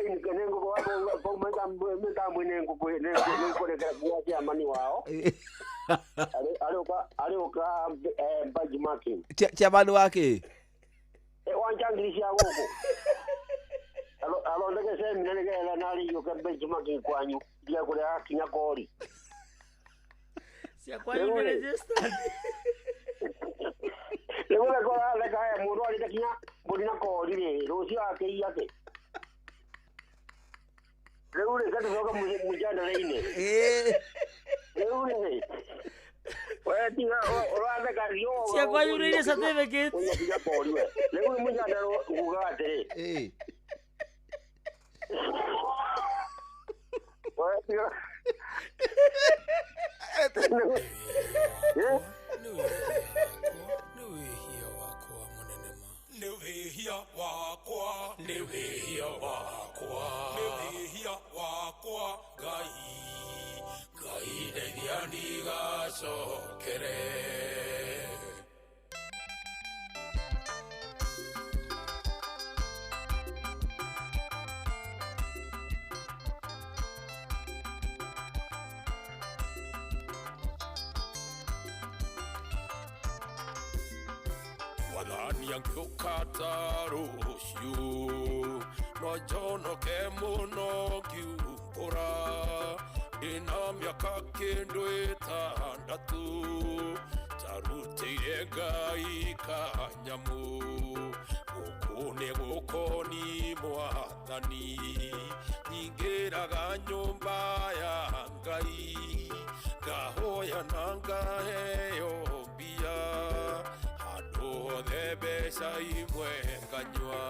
mĩtambo nĩngũkũreka cia mani wao. Arĩũka benchmarking. Chairman wake. Wanjangiri cia gũkũ. Alondeke semina nĩgetha narĩũka benchmarking kwanyu ndia kũrĩa kinya kori. Cia kwanyu nĩ registered. Lewole kwa leka ya mundu alita kinya mbona kori ri rucio ake yake. Lewole kati soka mujana leine. Lewole. Wewe tinga ora ka rio. Cia kwanyu nĩ certificate. Kinya kori we. Lewole mujana ugate. Wewe tinga. Nĩwĩhia wakwa, nĩwĩhia wakwa, nĩwĩhia wakwa, Ngai ndeithia ndigacokere. Wathani angĩũkata rũciũ no njonoke mũno ngiumbũra ndĩna mĩaka kĩndũ ĩtandatũ tarutĩire Ngai kanyamũ gũkũ nĩ gũkoni Mwathani nyingĩraga nyũmba ya Ngai ngahoya na ngaheo mbia handũ mbeca imwe nganyua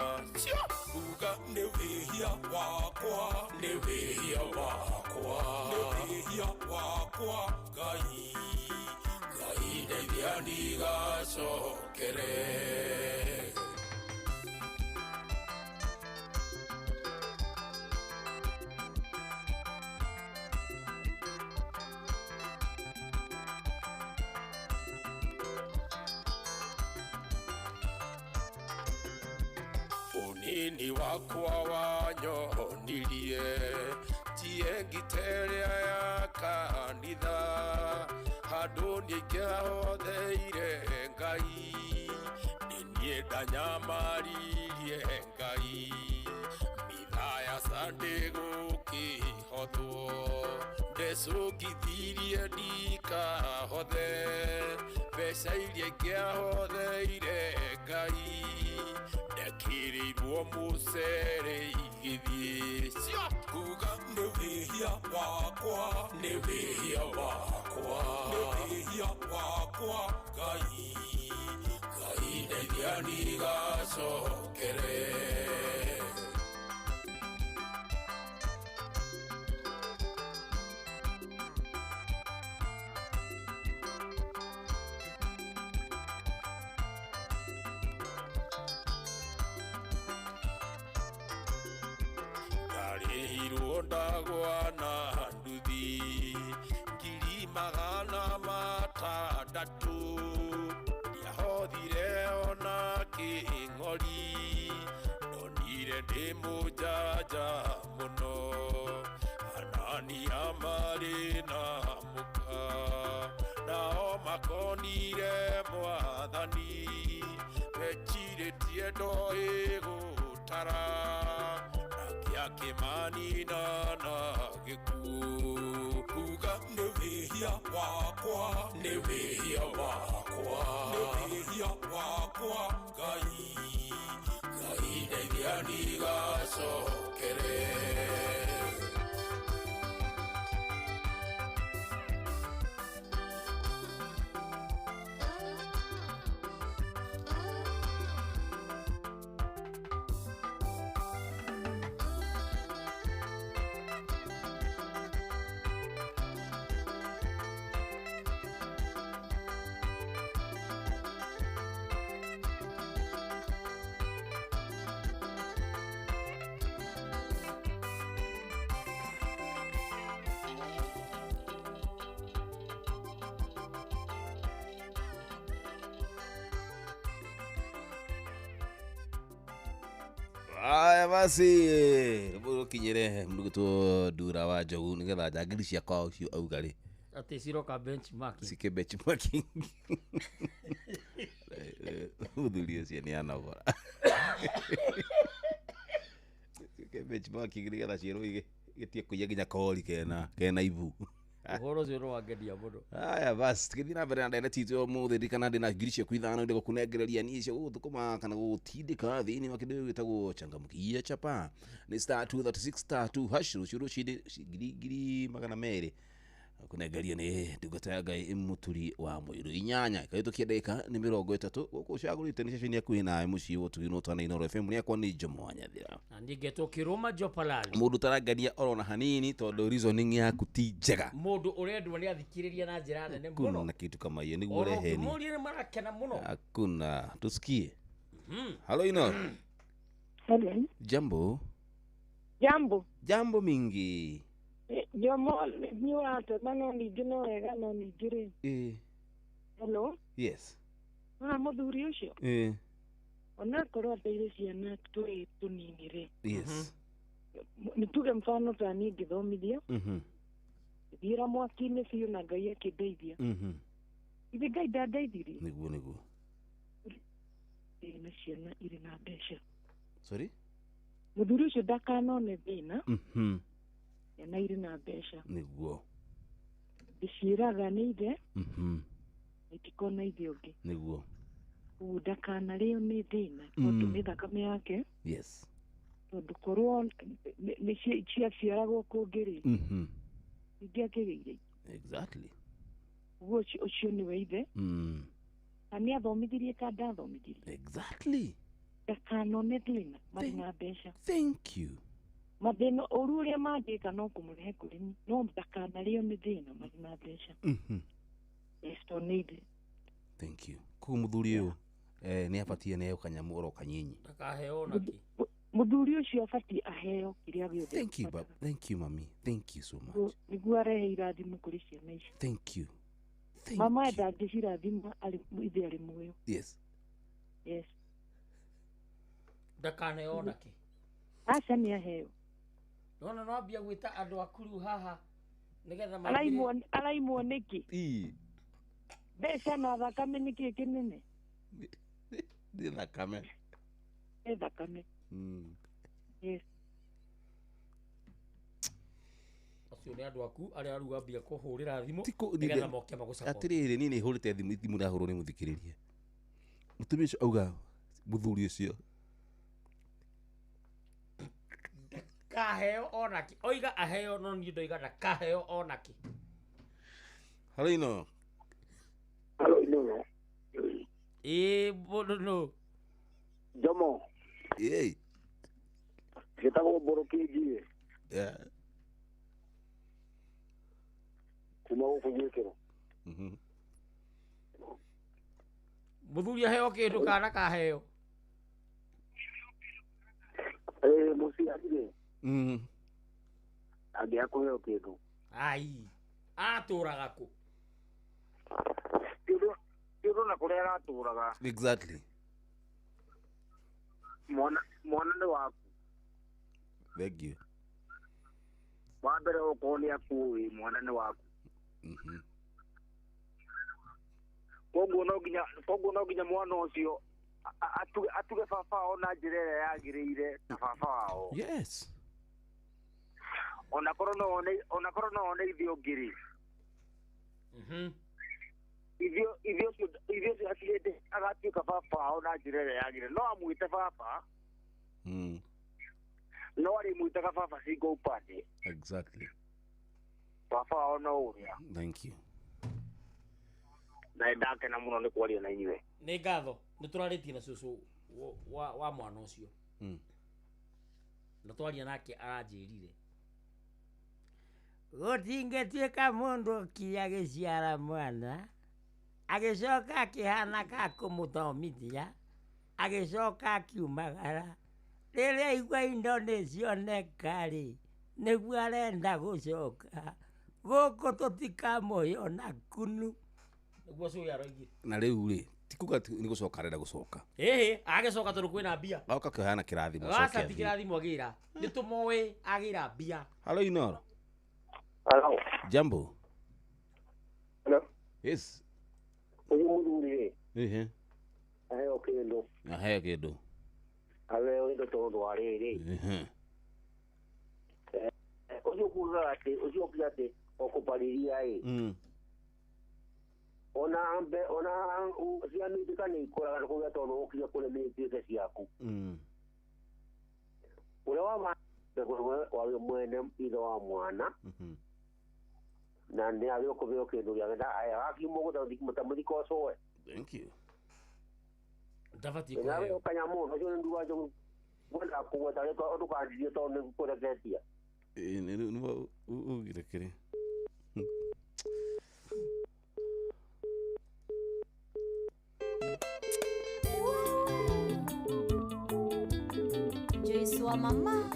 kuga nĩ wĩhia wakwa, nĩ wĩhia wakwa, nĩ wĩhia wakwa, Ngai ndeithia ndigacokere. Unini wakwa wanyonirie tie ngiterĩa ya kanitha handũ nĩingĩahotheire Ngai nĩ niĩ ndanyamaririe Ngai mitha ya Sunday gũkĩhothwo ndecũngithirie ndikahothe mbeca iria ingĩahotheire Ngai ndekĩrĩirwo mũcere igĩthiĩ kuga nĩ wĩhia wakwa, nĩ wĩhia wakwa Ngai ndeithia ndigacokere ndarĩhirwo ndagwa na nduthi ngiri magana matandatũ ndiahothire ona kĩng'ori ndonire ndĩ mũnjanja mũno anania marĩ na mũka nao makonire mwathani mecirĩtie ndoĩ gũtara akĩmanina na gĩkuũ kuga nĩ wĩhia wakwa Ngai ndeithia ndigacokere Aya basi kinyere mruguto dura wa jogu nigetha njangiri cia kwao ucio auga ri ati ciroka benchmark sike benchmarking muthuri ucio ni anogora sike benchmarking nigetha ciero igetie kuiya nginya kori kena ibu uhoro cio no wangedia muno. Aya basi tukithii na mbere na ndereti itu muthi ndikana ndina ngiri cia kwithano ndi gukunengereria ni cio guthukuma kana gutindika thiini wa kindu gitagwo changamkia chapa ni star 236 star 2 hash rucuru ngiri magana meri kunengeria ni ndungata ya Ngai imuturi wa mwiru inyanya kaitukia ndeka ni 30 guku cagurite ni ceceni akuhi nawe mucii utugino twana Inooro FM ni akwa ni Jomoanya Thira na ndigeto kiruma Jopalali mundu tarangania orona hanini tondu reasoning yaku ti njega mundu urendwa ni athikiriria na njira nene muno kuna kitu kama hiyo niguo reheni muri ni marakena muno hakuna tusikie halo Inooro hello jambo mingi Jomo ni watu mano ni gino ega no ni gire hello yes muthuri ucio ona korwo ateire ciana tuninire yes nituge mfano tani ngithomithia thira mwaki-inĩ biũ na Ngai akĩndeithia ithe Ngai ndandeithirie niguo na ciana irĩ na mbeca sorry muthuri ucio ndakanone thĩna na irĩ na mbeca niguo ndĩciĩraga nĩ ithe itikona ithe ũngĩ niguo ndakanarĩo nĩ thĩna tondũ nĩ thakame yake yes tondũ korwo nĩ ciaciaragwo kũngĩ-rĩ ingĩakĩgĩire exactly ũguo ũcio nĩwe ithe na nĩ athomithirie ka ndathomithirie exactly ndakanone thĩna marĩ na mbeca thank you mathĩna ũru ũrĩa mangĩka no kũmũrehe kũrĩ niĩ no ndakanarĩo nĩ thĩna marĩ na mbeca yes to need thank you kũguo mũthuri ũyũ nĩ abatie neheo kanyamũ oro kanyinyi ndakaheo naki muthuri ucio abatie aheo kiria giothe thank you mami thank you so much niguo arehe irathimo kuri ciana icio thank you mama ndangĩcirathima ithe arĩ muoyo yes ndakaneo naki aca nĩ aheo no ambia gwĩta andũ akuru haha nigetha araimwo nĩkĩ mbeca na thakame nĩkĩ kĩnene nĩ thakame thakame yes acio nĩ andũ aku arĩa aruga mbia kũhũrĩra thimũ nigetha moke magũcapa atirĩrĩ niĩ nĩ hũrĩte thimũ ndahũrwo nĩ mũthikĩrĩria mũtumia ũcio auga mũthuri ũcio kaheo onaki oiga aheo no niĩ ndoiga ndakaheo onaki Hello ino. Bono. Jomo. Kita ko borokiji. Yeah. Kuma ko nyekero. Muthuri aheo kindu kana kaheo. Musi atire. Age akoheo kindu. Ai. Aturaga ku. Kiro na kurera aturaga. Exactly. Mwana ni waku. Thank you. Wabere okoni akui mwana ni waku. Koguo no ginya mwana ucio atuge baba ona njirere yagiriire na baba wao. Yes. Ona korwo no one ithio ngiri. Ithio aciende agatuika baba wao na njirere yagire no amwite baba. No ari mwitaga baba singo upande. Exactly. Baba wao no uria. Thank you. Na ndake na muno ni kwaria na inywe. Ni ngatho ni turaritie na cucu wa mwana ucio. Na twaria nake aranjirire. Gutingetuika mundu kia giciara mwana agicoka akihana ka kumuthomithia agicoka akiumagara riria igua indo nicioneka-ri niguo arenda gucoka guku tutikamuoyo na kunu niguo cuya aroigire. Na riu ri tikuga ni gucoka arenda gucoka. Agicoka tondu kwina mbia. Oka kihana kirathimo coke. Aca ti kirathimo agira ni tumoe agira mbia. Hello Inoro. Hello. Jambo. Hello. Yes. Uyu muthuri aheo kindu aheo indo tondu wa riri ucio kuga ati okupariria ona ciana itika ni ikoraga kuga tondu ukinya kuremetie ciaku uria wa mwene ithe wa mwana na ndi ari okuveo kindu gia nda aya akiumo guthondeki mutamuthiko coe. Thank you. Ndavati ko nawe okanyamu no ndu wajo gwenda kuweta reko odukanjie to ni kureketia ni ugirekere Joyce wa mama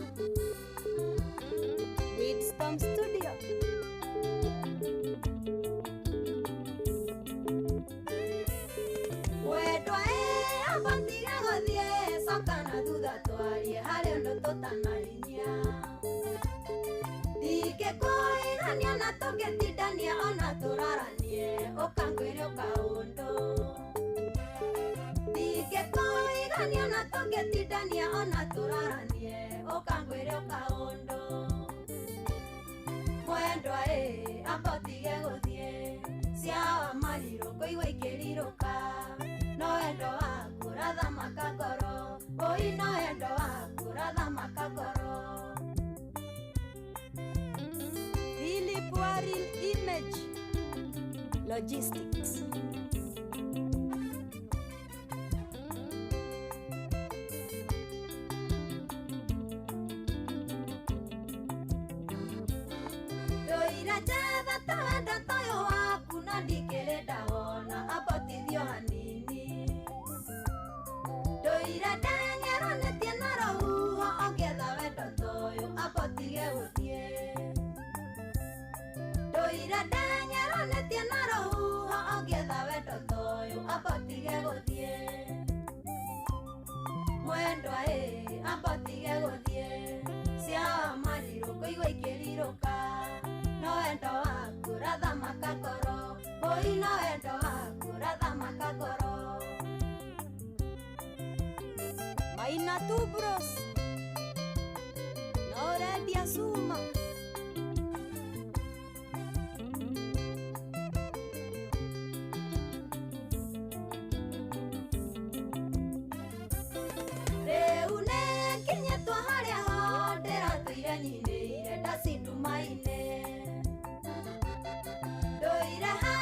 Widstorm Studio. Sakana duda twarie hari undu tutanarinya dike koirania na tugetindania ona turaranie ukangwire ukaundu dike koirania na tugetindania ona turaranie ukangwire ukaundu mwendwa ambotige guthie cia mariro kuigua ikiriruka no endo waku ratha makakoro oi no endo waku ratha makakoro Philip Waril Image Logistics. Doira jatha tawenda toyo waku na ndikirenda wona abotithio hanini. Doira ndangeronetie na rohuho ongetha wendo toyo abotige guthie. Doira ndangeronetie na rohuho ongetha wendo toyo abotige guthie. Mwendwa abotige guthie cia mariro kuigua ikiriruka no endo waku ratha makakoro oi no endo waku ratha makakoro Maina tu bros no ready asuma Reune kinye twa haria ho ndiratuire nyinire ndacindumaine Doire ha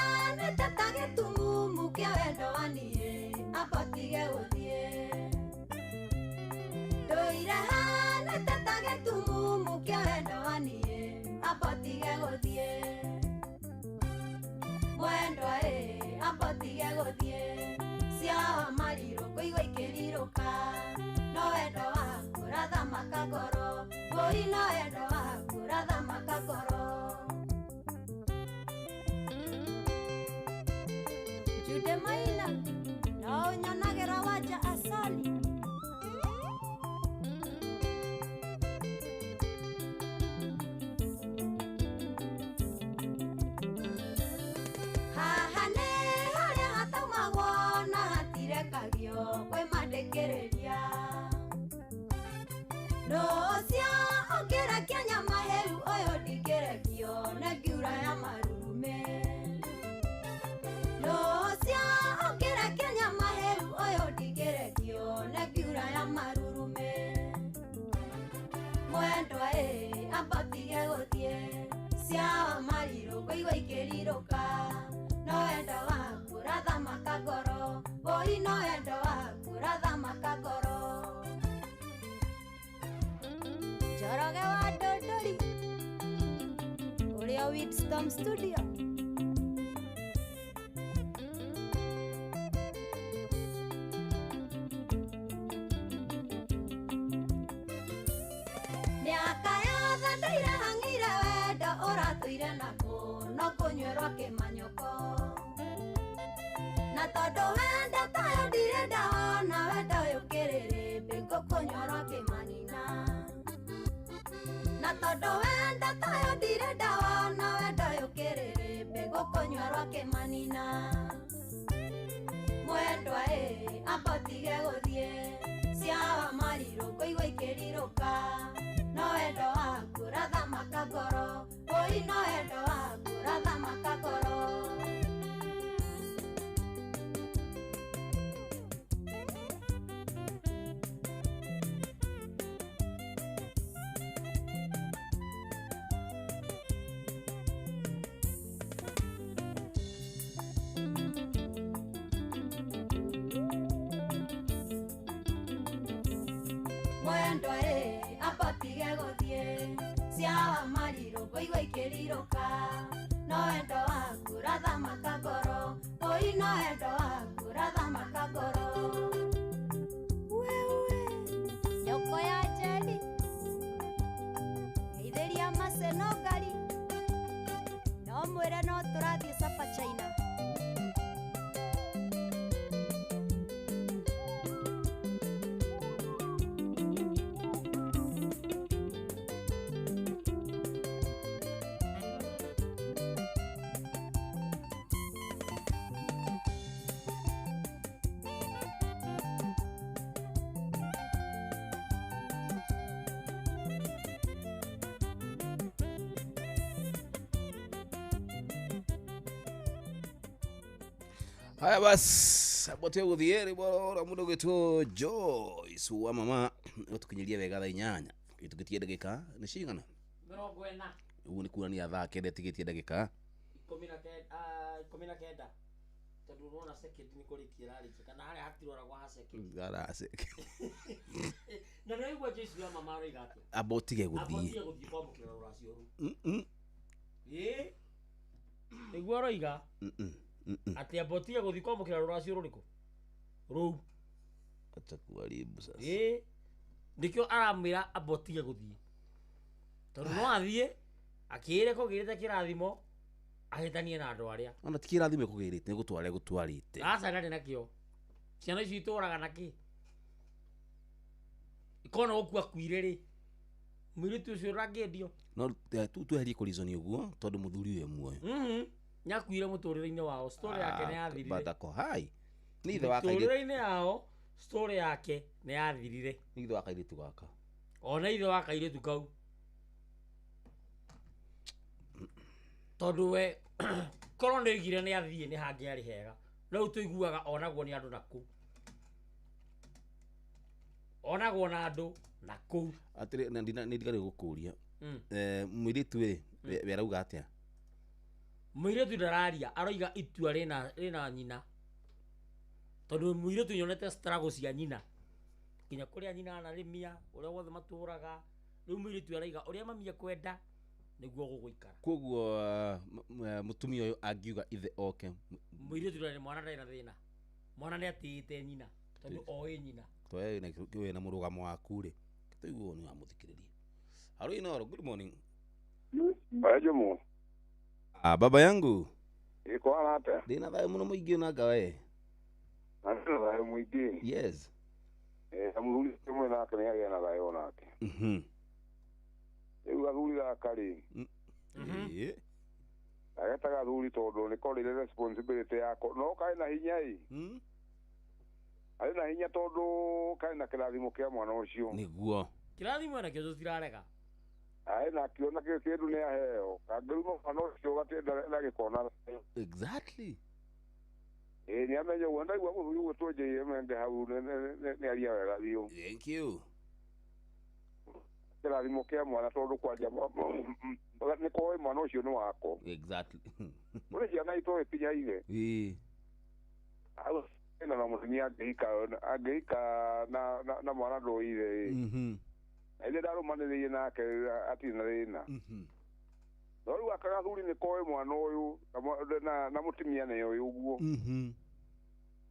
Oi no endo waku rathamaka ngoro. Jude Maina no nyonagera waja asali. No cia ongera Kenya maheru oyo ndigerekio na ngiura ya marume. No cia ongera Kenya maheru oyo ndigerekio na ngiura ya marume. Mwendwa ambatige guthie cia mariro koigwa ikiriruka. No endo waku rathamaka ngoro. Oi no endo waku rathamaka ngoro. Joroge wa Dodori Uria Widstorm Studio. Miaka yothe ndairahang'ire wendo ũratũire naguo no kũnyuĩrwo kĩmanyoko. Na tondũ wendo tayo ndirĩ ndawona wendo ũyũ kĩrĩrĩmbĩ ngũkũnyuĩrwo kĩmanina. Na tondũ wendo tayo ndirĩ ndawona wendo ũyũ kĩrĩrĩmbĩ ngũkũnyuĩrwo kĩmanina. Mwendwa amba ũtige gũthiĩ cia marirũ kũigua ikĩrirũka. No wendo waku rathamaka ngoro. Oi no wendo waku rathamaka ngoro. Mwendwa amba ũtige gũthiĩ cia marirũ kũigua ikĩrirũka. No wendo waku rathamaka ngoro. Oi no wendo waku rathamaka ngoro. Nyoko ya Jeni geithĩria macenogari no mwĩre no tũrathiĩ Sapa China. Haya basi abote guthieri bora mundu gitwo Joyce wa mama tukinyiria wega thaa 8 itugitie ndagika ni cigana 40 ugu ni kuania thaa kende tigitie ndagika 19 tondu rona second ni kurikia rari kana hari hatirora gwa second gara second na ndio igwa Joyce wa mama roi gato abotige guthie kwa mukira ruracio ru igwa roiga ati abotige guthie kwa mukira ruracio ruriku ru atakuaribu sasa ndikyo aramira abotige guthie tondu no athie akire kugirite kirathimo ahitanie na andu aria ona tikirathime kugirite gutware gutwarite asa ndari nakio ciana ici ituraga naki ikona okua kuire ri mwiritu ucio rangendio no tu herie kurizoni uguo tondu muthuri uyu muoyo nyakuire muturire-ini wao story yake ni yathirire batako hai ni ithe wa kaire muturire-ini yao story yake ni yathirire ni ithe wa kaire tu gaka ona ithe wa kaire tu kau tondu we korwo nĩ igire nĩ athie nĩ hangĩarĩ hega no tũiguaga onagwo nĩ andũ naku onagwo na andũ naku atire na ndigare gũkũria mũirĩtu we arauga atĩa mũirĩtu ndararia aroiga itua rĩna nyina tondu mũirĩtu nyonete struggle cia nyina kinya kũrĩa nyina anarĩmia ũrĩa wothe matũraga rĩu mũirĩtu araiga ũrĩa mami kwenda niguo gũgũikara koguo mutumia uyu angiuga ithe oke mũirĩtu ndarĩ mwana ndarĩ na thĩna mwana nĩ atĩĩte nyina tondu oĩ nyina twae na mũrugamo waku rĩ tũiguo nĩ amũthikĩrĩria Hello Inoro, good morning. Bajumu. Baba yangu. Iko hata. Dina thayo muno muingi onanga we. Ndio thayo muingi. Yes. Amuri tumwe nake ni agena thayo nake. Rĩu gathuri gakari. Ageta gathuri tondu ni korire responsibility yako no kai na hinya i. Ari na hinya tondu kai na kirathimo kia mwana ucio. Niguo. Kirathimo na kio tutirarega. Ai na kiona kio kindu ni aheo. Kangĩruma mwana ucio gatenda na gikona. Exactly. Ni amenye wanda igwa muthuri gutwo JMN hau ni aria wega biu. Thank you. Kirathimo kia mwana tondu kwanja ni koe mwana ucio ni wako. Exactly. Ule ciana ito ikinya ile. Au na mutumia angeika na mwana ndoire. Ile daro manire nake atina rina. Ndoru akagathuri ni koe mwana uyu na mutumia ne uyu uguo.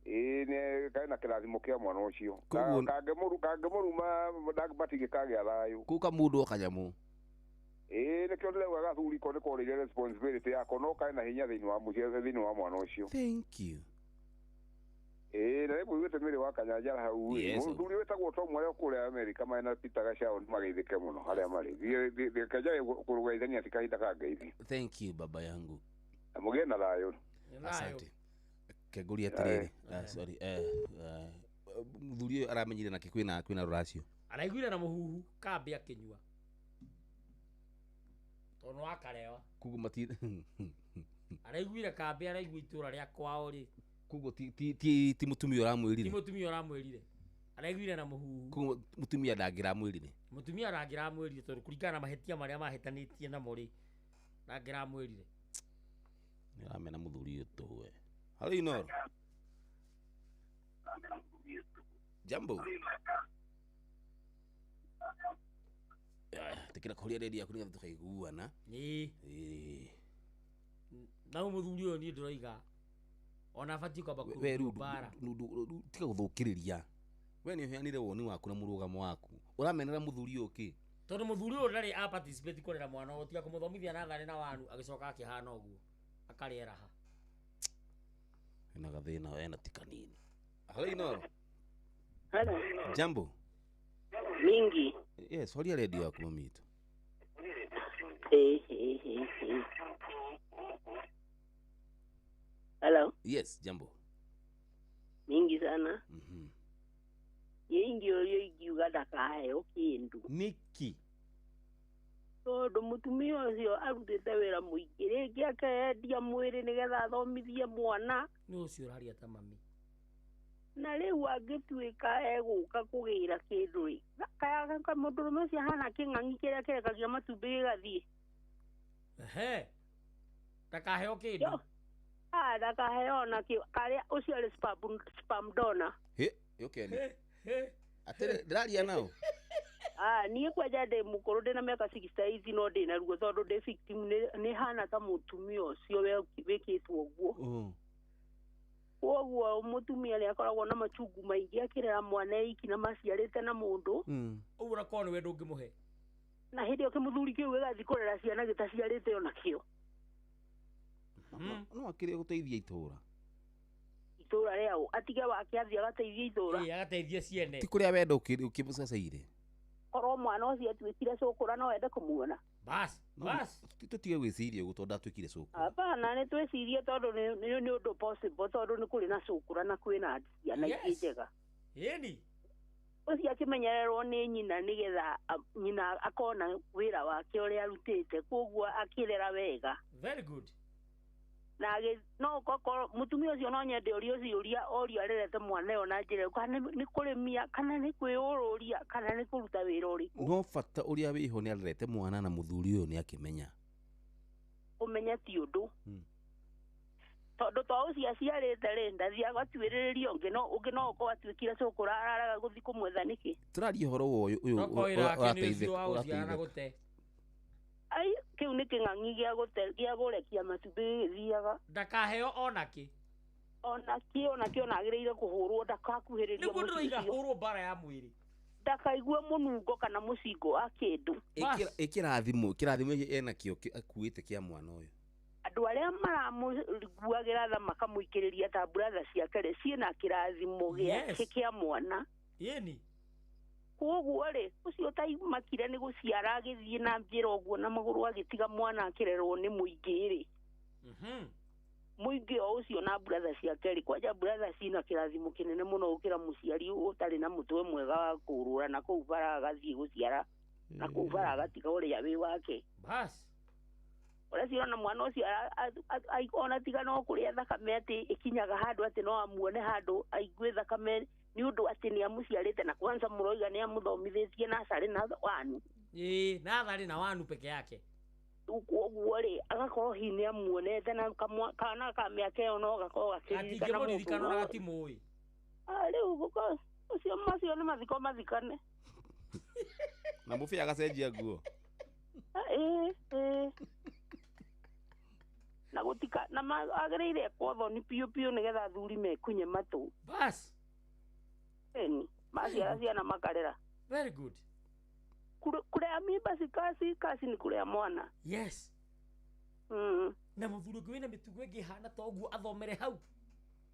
Ne kaina kirathimo kia mwana ucio. Kangemuru ndagbatige kagĩa thayo. Kuka mundu akanyamu. Nĩ kĩo ndĩrauga gathuri ko nĩ korĩire responsibility yako no kaĩ na hinya thĩinĩ wa mũciĩ thĩinĩ wa mwana ũcio. Thank you. Na rĩu wĩte mĩrĩ wa kanyanjara hau mũthuri wĩtagwo Tom ũrĩa kũrĩa Amerika marĩ na Peter Gachao nĩ mageithĩke mũno harĩa marĩ. Kanjage kũrũgaithania ti kahinda kangeithi. Thank you baba yangu. Mũgĩe na thayũ. Asante. Keguria tiriri. Sorry. Mũthuri ũyũ aramenyire na kwĩna rũracio. Araiguire na mũhuhu kambe akĩnyua. Tono akarewa. Kugu mati. Araiguire kambe araigua itura rĩa kwao ri. Kugu ti mutumia uramwirire. Ti mutumia uramwirire. Araiguire na muhuhu. Kugu mutumia ndangĩramwirire. Mutumia ndangĩramwirire tondu kuringana na mahetia marĩa mahĩtanĩtie namo ri. Ndangĩramwirire. Nĩramena mũthuri ũyũ tũwe. Hello Inoro. Jambo. Tikira kuria redia kuri gathu tukaiguana. Na umuthuri uyu ni nduraiga. Ona fati kwamba kubara. Tika guthukiriria. We ni uheanire woni waku na murugamo waku. Uramenera muthuri uki. Tondu muthuri uyu ndari a participate kurera mwana uyu tika kumuthomithia na thari na wanu agicoka akihana uguo. Akariera ha. Ina gathina ena tikanini. Hello Inoro. Hello. Jambo. Mingi. Yes, horia radio yako mamito. Hello. Yes, jambo. Mingi sana. Yingi oyo igiuga ndakahe ukindu. Niki. Tondu mutumia ucio arutite wira muingi ringi akendia mwiri nigetha athomithie mwana. Ni ucio uraria ta mami. Na riu angituika eguka kugira kindu ri kaya mundurume ucio hana king'ang'i kiria kirekagia matumbĩ gigathie. Ndakaheo kindu. Ndakaheo na karia ucio ari spam donor. Yokeni. Atere ndiraria nao. Niĩ kwenja ndĩ mũkũrũ ndĩna mĩaka 68 no ndĩna ruo tondũ ndĩ victim nĩ hana ta mũtumia ũcio wĩkĩtwo ũguo. Koguo mũtumia nĩ akoragwo na machungu maingĩ akĩrera mwana iki na maciarĩte na mũndũ. Ũguo ũrakorwo nĩ we ndũngĩmũhe. Na hĩndĩ ĩyo kĩmũthuri kĩu gĩgathiĩ kũrera ciana gĩtaciarĩte o nakĩo. No akĩrĩ gũteithia itũũra. Itũũra rĩao atige wake athiĩ agateithia itũũra. Agateithia ciene. Ti kũrĩa wenda ũkĩmũcacaire. Korwo mwana ũcio atuĩkire cũkũra no wende kũmuona. Bas. Tũtige gwĩciria ũguo tondũ atuĩkire cũkũra. Hapana nĩ twĩcirie tondũ nĩ ũndũ possible tondũ nĩ kũrĩ na cũkũra na kwĩna ciana ingĩ njega. Ĩni. Ũcio akĩmenyererwo nĩ nyina nĩgetha nyina akona wĩra wake ũrĩa arutĩte koguo akĩrera wega. Very good. Na no koko mutumia ucio no nyende ũria arerete mwana yo na njĩra kana nĩ kũrĩmia kana nĩ kwĩũrũria kana nĩ kũruta wĩra ũrĩkũ. No bata ũrĩa wĩho nĩ arerete mwana na mũthuri ũyũ nĩ akĩmenya. Ũmenya ti ũndũ. Tondũ to ũcio aciarĩte rĩ ndathiaga atuĩrĩrĩrio ũngĩ no ũkorwo atuĩkire cũkũra araraga gũthiĩ kũmwetha nĩkĩ. Tũraria ũhoro ũyũ ũrateithĩka. Ai kiu nĩ kĩng'ang'i gĩa gũrekia matumbĩ gĩgĩthiaga. Ndakaheo onakĩ. Onakĩ onagĩrĩire kũhũrwo ndakakuhĩrĩria mũtumia. Nĩ mũndũ ũraiga hũrwo mbara ya mwĩrĩ. ndakaigua munungo kana mucingo wa kindu ikirathimo ena kio akuite kia mwana uyu andu aria maramuguagira tha makamuikiriria ta brother ciake ri ciina kirathimo giake kia mwana yeni koguo ri ucio taimakire ni guciara agithie na njira uguo na maguru agitiga mwana akirerwo ni muingi ri muingi ucio na brother ciake ri kwaja brother cina kirathimo kinene muno ukira muciari utari na mutwe mwega wa kurura na kuu bara agathie guciara na kuu bara agatiga uria wi wake bas ora ciona mwana ucio ona tiga no kuria thakame ati ikinyaga handu ati no amuone handu aigue thakame ni undu ati ni amuciarite na kwanza muroiga ni amuthomithitie na sari na wanu na thari na wanu peke yake uguo ri agakorwo hini amuonete na kana kamĩaka ĩyo no gakorwo gatingĩmũririkana na gatimũĩ rĩu guko ucio macio nĩ mathiko mathikane na mũbĩa agacenjia nguo na gutika na agĩrĩire kwotho ni piu piu nĩgetha athuri mekunye matũ bas maciara ciana makarera very good kurea mimba kasi ni kurea mwana yes na muthuri ũngĩ wĩna mĩtugo ĩngĩ hana ta ũguo athomere hau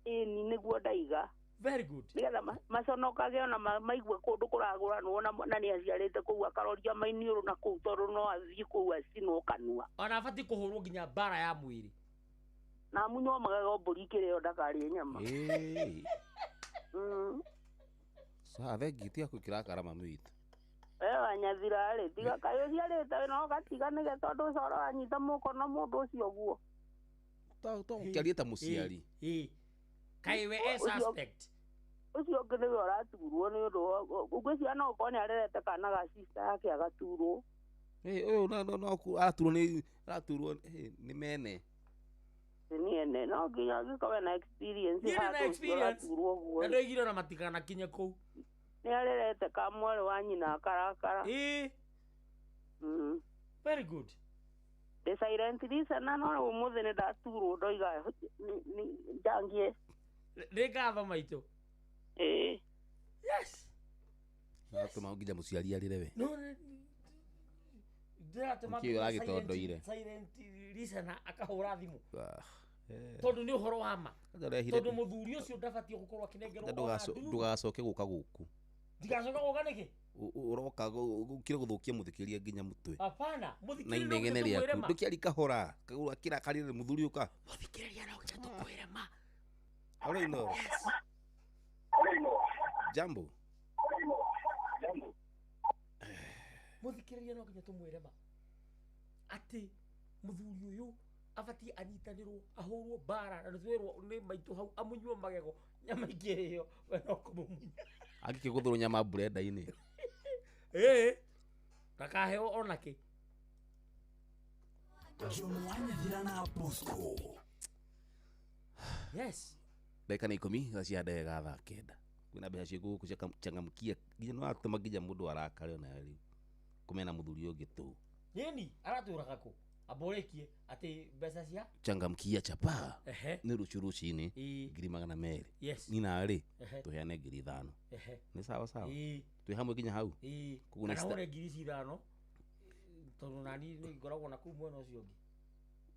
ni nĩguo ndaiga very good nĩgetha maconokage ona maigue kũndũ kũragũranwo na nĩ aciarĩte kũu akaroria mainiũrũ na kũu tondũ no athiĩ kũu acinwo kanua ona abatiĩ kũhũrwo nginya mbara ya mwĩrĩ na munywo magego mbũri ikĩrĩo ndakarĩe nyama saa thengi tiga kwĩkĩra mami witũ wanyathira rĩ tiga kayo ciarĩte no gatiga nĩge tondũ coro anyita mũkono mũndũ ũcio guo ũkĩaria ta mũciari kaĩ we suspect ucio ũngĩ nĩwe ũraturwo nĩ ũndũ ũgwĩcia no ũkorwo nĩ arerete kana ga sister yake agaturwo ũyũ no araturwo nĩ mene niene no nginya gĩkorwo na experience araturwo guo na ndoigire ona matigana kinye kũu nĩ arerete ka mwarĩ wa nyina akarakara very good the silent reason no ũmũthĩ nĩ ndaturwo ndoiga njangie nĩ ngatho maitũ yes natũma nginya mũciari arĩre we ndĩratũma ũragĩtondoire silent reason akahũra thimũ tondũ nĩ ũhoro wa ma tondũ mũthuri ũcio ndabatiĩ gũkorwo akĩnengerwo ndũgacoke gũka gũkũ ndigacoka gũka nĩkĩ ũroka ũkire gũthũkia mũthikĩria nginya mũtwe hapana na inegene rĩaku ndũkĩari kahora kĩrakarĩre mũthuri ũka mũthikĩrĩria no nginya tũkwĩre ma Alright, no. Jambo. Mũthikĩrĩria no nginya tũmwĩre ma atĩ mũthuri ũyũ abatiĩ anyitanĩrwo ahũrwo mbara na twĩrwo nĩ maitũ hau amunywo magego nyama ingĩrĩo we no kũmũmunya angĩkĩgũthũrwo nyama burenda-inĩ ndakaheo ona kĩ Jomwanyathira na Bosco. Yes. Ndeka nĩ 10 gacia ndega thaa 9 kwĩna mbeca ciĩkũ gũchangamkia nginya no atũma nginya mũndũ arakare ona rĩu kumena mũthuri ũngĩ tu nini aratũraga kũ aborĩkie atĩ mbeca cia changamkia chapa nĩ ruchuruci-inĩ 200,000 ni narĩ tũheane 5,000 nĩ sawa sawa twĩ hamwe nginya hau kũguo nĩ sta 5,000 tondũ nani nĩ ngoragwo na kũu mwena ũcio ũngĩ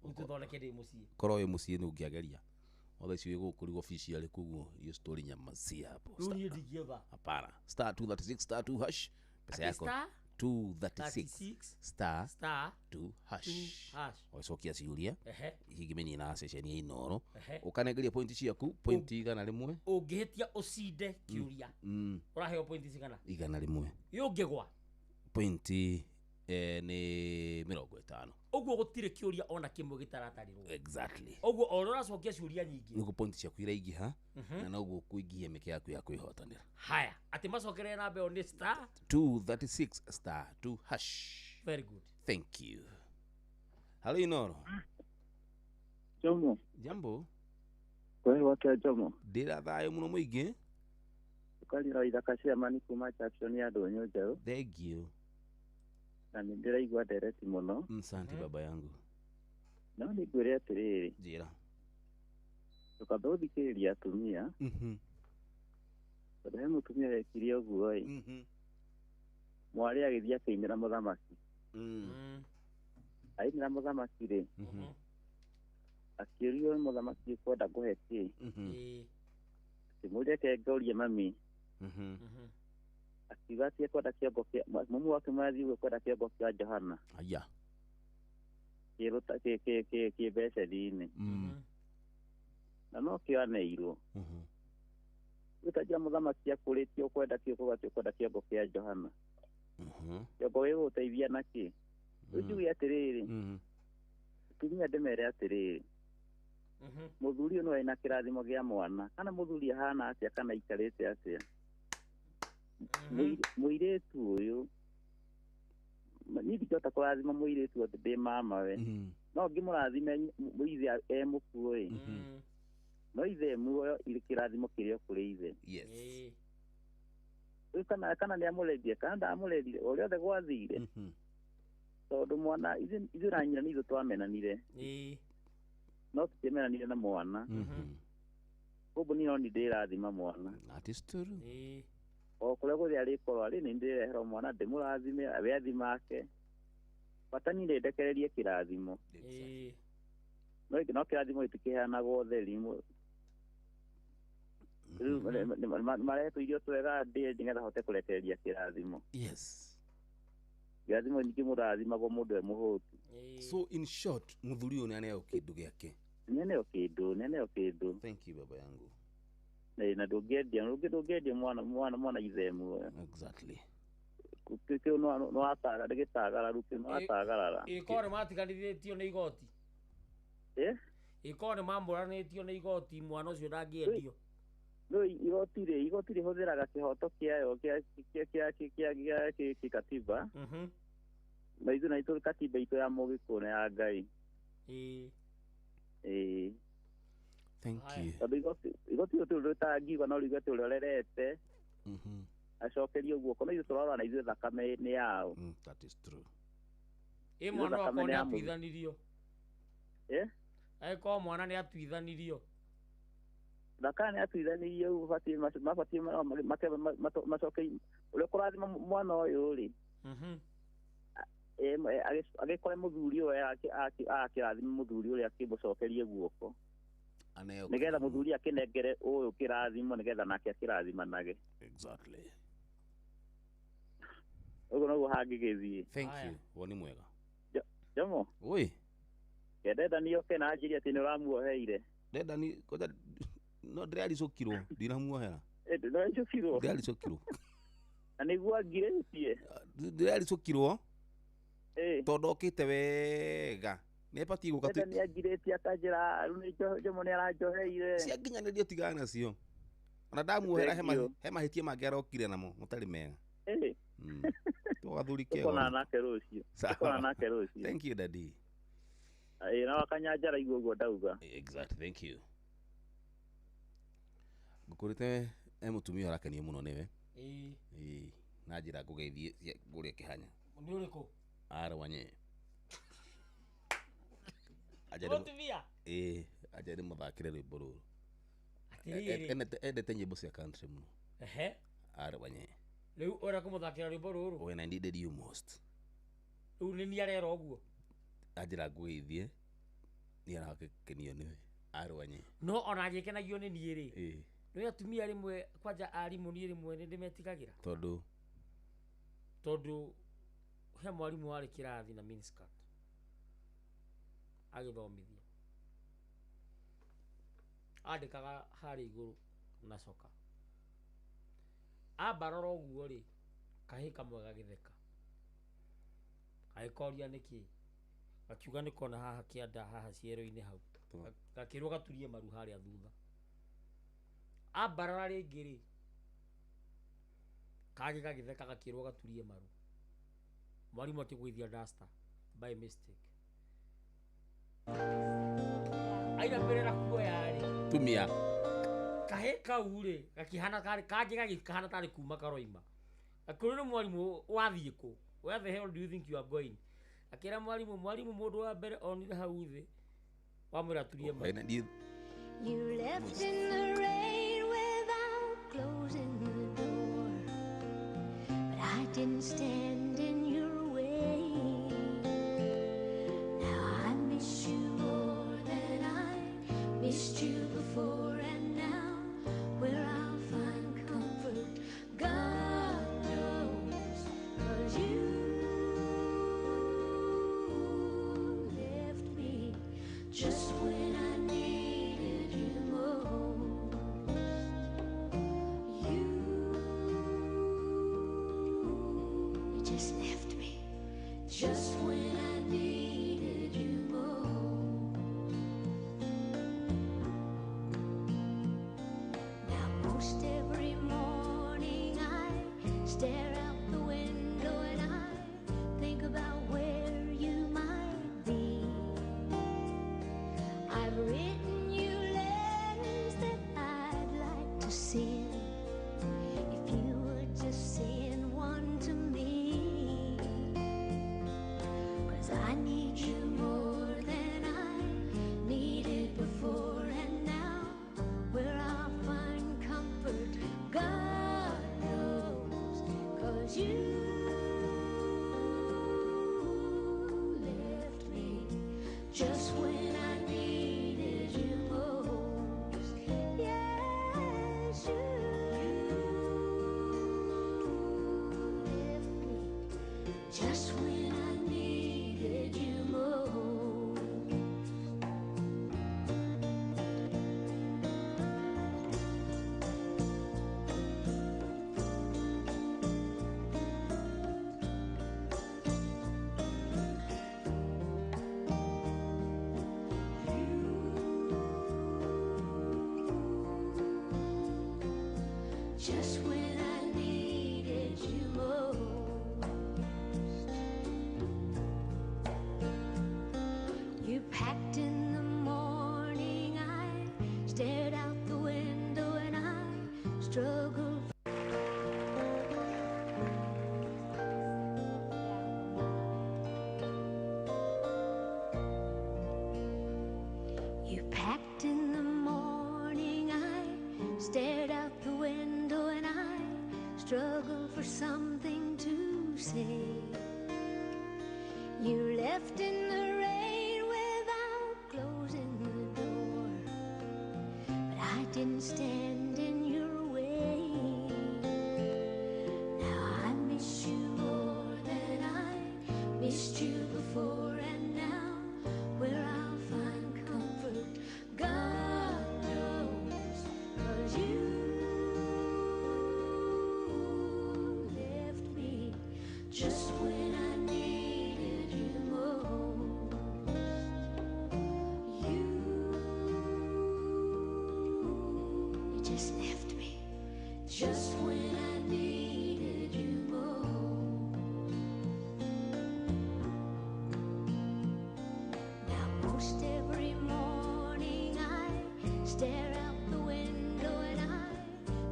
ũtũthondeke ndĩ mũciĩ korwo wĩ mũciĩ nĩ ũngĩageria othe icio igũkũrigwo officially kũguo hiyo story nyama si hapo rũni ndigieva hapana star 236 star 2 hash pesa yako 236 star 2 hash ocokia ciuria higimeni na session ya Inoro ukanegeria point ciaku point igana rimwe ũngĩhĩtia ũcinde kiuria ũraheo point cigana igana rimwe yũngĩgwa point ni 50 ũguo gũtirĩ kiuria ona kĩmwe gĩtaratarirwo exactly ũguo ũracokia ciuria nyingĩ nĩguo point ciaku iraingĩha na noguo kũingĩhia mĩke yaku ya kwĩhotanĩra haya atĩ macokerere na mbeo nĩ star 236 star 2 hash very good thank you hello Inoro Jomo jambo kweli wake Jomo ndĩra thayũ mũno mũingĩ ukalira ithaka cia mani kuma caption ya ndonyo njao thank you na nĩndĩraigua ndereti mũno msanti baba yangu no nĩngwĩre atĩrĩrĩ njĩra tũkamba gũthikĩrĩria atumia tondũ he mũtumia wekire ũguo mwari agithia akĩinĩra mũthamaki ainĩra mũthamaki rĩ akĩũrio nĩ mũthamaki kwenda kũhe kĩ akĩmũria kengoria mami akiuga atĩ kwenda kĩongo kĩa mamu wake mathiĩ kwenda kĩongo kĩa Johana aya kĩruta kĩbeceri-inĩ na no kĩaneirwo gũtajia mũthamaki akũrĩtio kwenda kĩongo kĩa Johana kĩongo gĩgũteithia nakĩ ũnjuge atĩrĩrĩ tumia ndĩmere atĩrĩrĩ mũthuri ũyũ ena kĩrathimo gĩa mwana kana mũthuri ahana atĩa kana aikarĩte atĩa mũirĩtu ũyũ nĩndingĩhota kũrathima mũirĩtu atĩ ndĩ mamawe no ngĩmũrathime mũithe e mũkuũ no ithe muoyo kĩrathimo kĩrĩa kũrĩ ithe kana nĩamũrethire kana ndamũrethire o rĩothe gwathire tondũ mwana ithuĩ na nyina nĩ ithuĩ twamenanire no tũtiamenanire na mwana koguo niĩ no nĩ ndĩrathima mwana o kũrĩa gũthiĩ arĩkorwo arĩ nĩ ndĩreherwo mwana ndĩmũrathime abe athima ake bata niĩ nĩndekererie kĩrathimo no kĩrathimo gĩtikĩheanagwo ũtheri maretwo irio twega ndĩe nĩgetha hote kũrekereria kĩrathimo kĩrathimo ningĩ mũrathimagwo mũndũ e mũhũtu so in short mũthuri ũyũ nĩaneo kĩndũ gĩake nĩaneo kĩndũ thank you baba yangu na ndũngĩendia mwana ithe muoyo exactly kĩu no ataga ndĩgĩtagararu kĩu no atagarara ĩkorwo nĩ matiganithĩtio nĩ igoti ĩkorwo nĩ mamũranĩtio nĩ igoti mwana ũcio ndangĩendio no igoti rĩhũthĩraga kĩhoto kĩayo gĩa kĩkatiba na ithuĩ na itũ katiba itũ ya mũgĩkũyũ na ya Ngai thank you tondũ igoti rĩu rĩtangiuga no igoti ũrĩa ũrerete acokerio guoko no ithuĩ tũrarora na ithuĩ thakame nĩ yao that is true mwana wakwa nĩ atuithanirio agĩkorwo mwana nĩ atuithanirio thakame nĩ atuithanirio mabatiĩ macoke ũrĩa kũrathima mwana ũyũ rĩ agĩkore mũthuri ũyũ akĩrathima mũthuri ũrĩa akĩmũcokerie guoko nĩgetha mũthuri akĩnengere ũyũ kĩrathimo nĩgetha nake akĩrathimanage exactly ũguo noguo hangĩgĩthiĩ thank you woni mwega Jomo oi Dendani yoke na anjiri atĩ nĩ ũramuoheire Dendani koja no ndĩraricũkirwo ndiramuohera ndĩraricũkirwo na nĩguo angirĩtie ndĩraricũkirwo tondũ okĩte wega nĩbatiĩ gũka tu nĩ angirĩtie akanjĩra rĩu nĩ Jomo nĩ aranjoheire cia nginyanĩrio tigana nacio ona ndamuohera he mahĩtia mangĩ arokire namo mũtarĩ mega tũgathuri kĩego tũkona nake rũciũ thank you daddy na wakanyanjara igua ũguo ndauga exactly thank you ngũkũrĩte mũtumia ũrakenia mũno nĩwe na njĩra ngũgeithie ngũrĩa kĩhanya nĩ ũrĩkũ arwanye mũtumia ajarĩ mũthakĩre rwĩmbo rũrũ endete nyĩmbo cia country mũno arwanye rĩu ũrĩa kũmũthakĩra rwĩmbo rũrũ when I needed you most rĩu nĩ niĩ arera ũguo anjĩra ngũgeithie niĩ arakenio nĩwe arwanye no ona angĩkenagio nĩ niĩ rĩ nĩ atumia rĩmwe kwanja arimũ niĩ rĩmwe nĩ ndĩmetigagĩra tondũ he mwarimũ warĩ kĩrathi na miniskirt agĩthomithia andĩkaga harĩ igũrũ na coka ambarora ũguo rĩ kahĩ kamwe gagĩtheka agĩkoria nĩkĩ gakiuga nĩ kona haha kĩanda haha ciero-inĩ hau gakĩrwo gaturie maru harĩa thutha ambarora rĩngĩ rĩ kagĩ gagĩtheka gakĩrwo gaturie maru mwarimũ akĩgũithia duster by mistake aina mbere na kuoya rĩ tumia kahĩ kau rĩ gakĩhana kangĩ gagĩkahana tarĩ kuma karoima akĩrwo nĩ mwarimũ wathiĩ kũ where the hell do you think you are going akĩra mwarimũ mũndũ wa mbere onire hau thĩ wamwĩra aturie maru You left in the rain without closing the door, but I didn't stand in your way. Now I miss you more than I missed you before, and now where I'll find comfort, God knows, 'cause you left me just when I needed you most. You just left me just when I needed you most. Now most every morning I stare out the window and I think about where you might be. I've written you letters that I'd like to send, if you would just send one to me. 'Cause I need you more than I needed before, and now where I'll find comfort, God knows, 'cause you left me just when I needed you most. Yes, you left me just when I needed you most. Just when I needed you most. You packed in the morning, I stared out the window and I struggled. You packed in the morning, I stared out the window and I struggled for something to say. You left in the rain without closing the door, but I didn't stand in your way. Now I miss you more than I missed you before, and now where I'll find comfort, God knows, 'cause you left me just when I needed you most. You just left me just when I needed you most. Now most every morning I stare out the window and I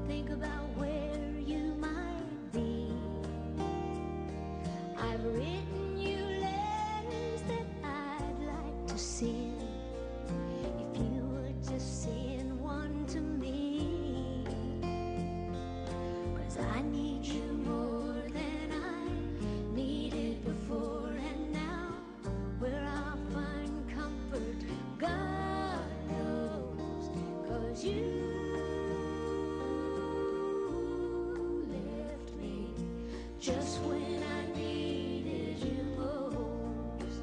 think about where you might be. I've written you letters that I'd like to send, if you would just send one to me. 'Cause I need you more than I needed before, and now where I'll find comfort, God knows, 'cause you left me just when I needed you most.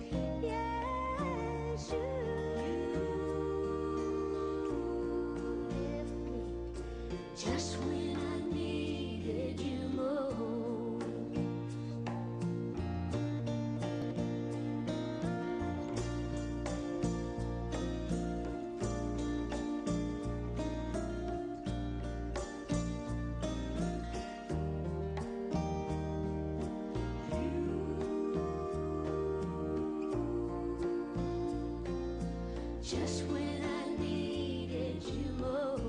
Yes, you left me just when I needed you most. Just when I needed you most.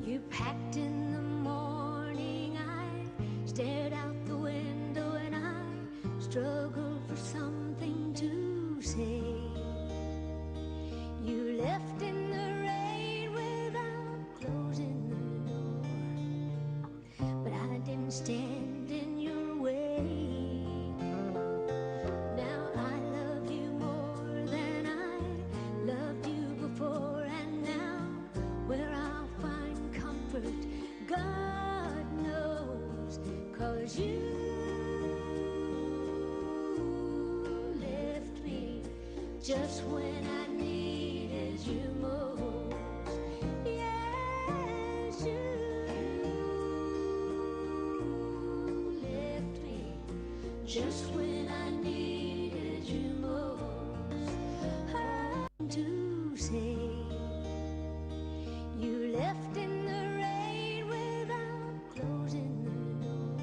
You packed in the morning, I stared out the window and I struggled for something to say. You left in the rain without closing the door. 'cause you left me just when I needed you most. Yes, you left me just when I needed you most. How to say you left in the rain without closing the door,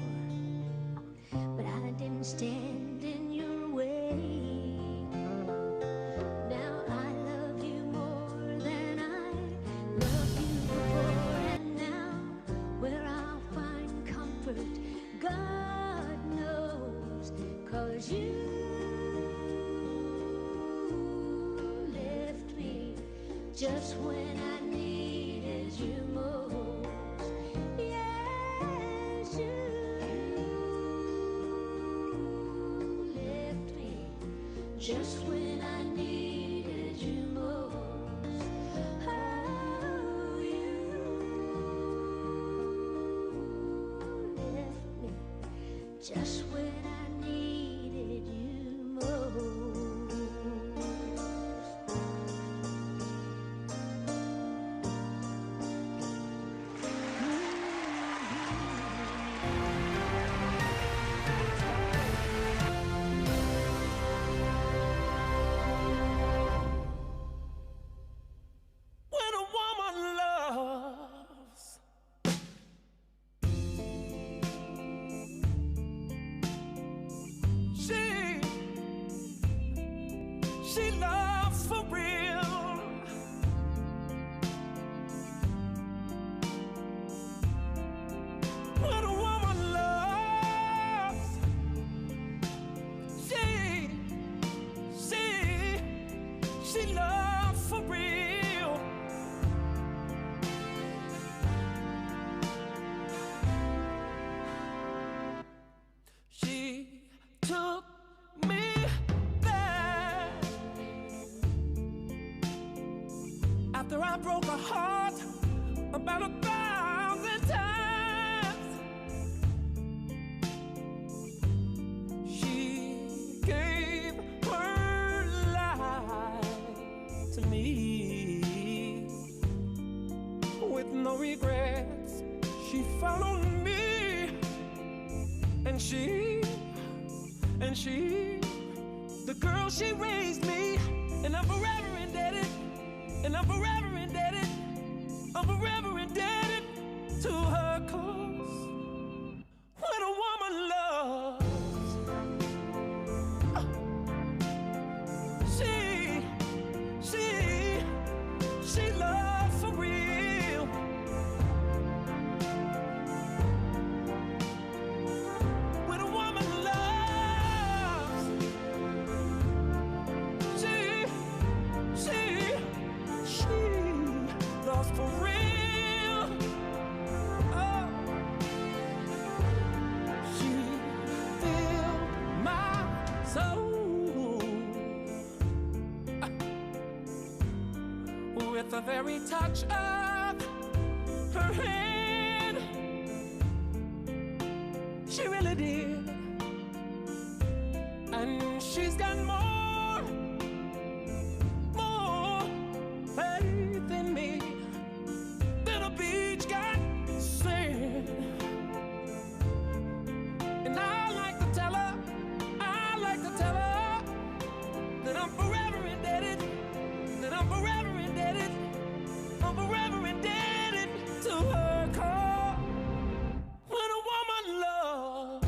but I didn't stand in your way. Now I love you more than I loved you before, and now where I'll find comfort, God knows, 'cause you left me just when I needed you most. Yes, you left me just when I needed you most. Oh, you left me just when I needed you most. When a woman loves, she loves for real. When a woman loves, she loves for real. She took me back after I broke her heart about 1,000 times. She gave her life to me with no regrets. She followed me, and she, the girl she raised me, and I'm forever indebted, and I'm forever indebted, I'm forever indebted to her, 'cause when a woman loves, she loves for real. When a woman loves, she loves for real. Oh, she filled my soul with the very touch of her hand. She really did. And she's got more faith in me than a beach got sand. And I like to tell her that I'm forever indebted, that I'm forever indebted, I'm forever indebted to her, 'cause when a woman loves,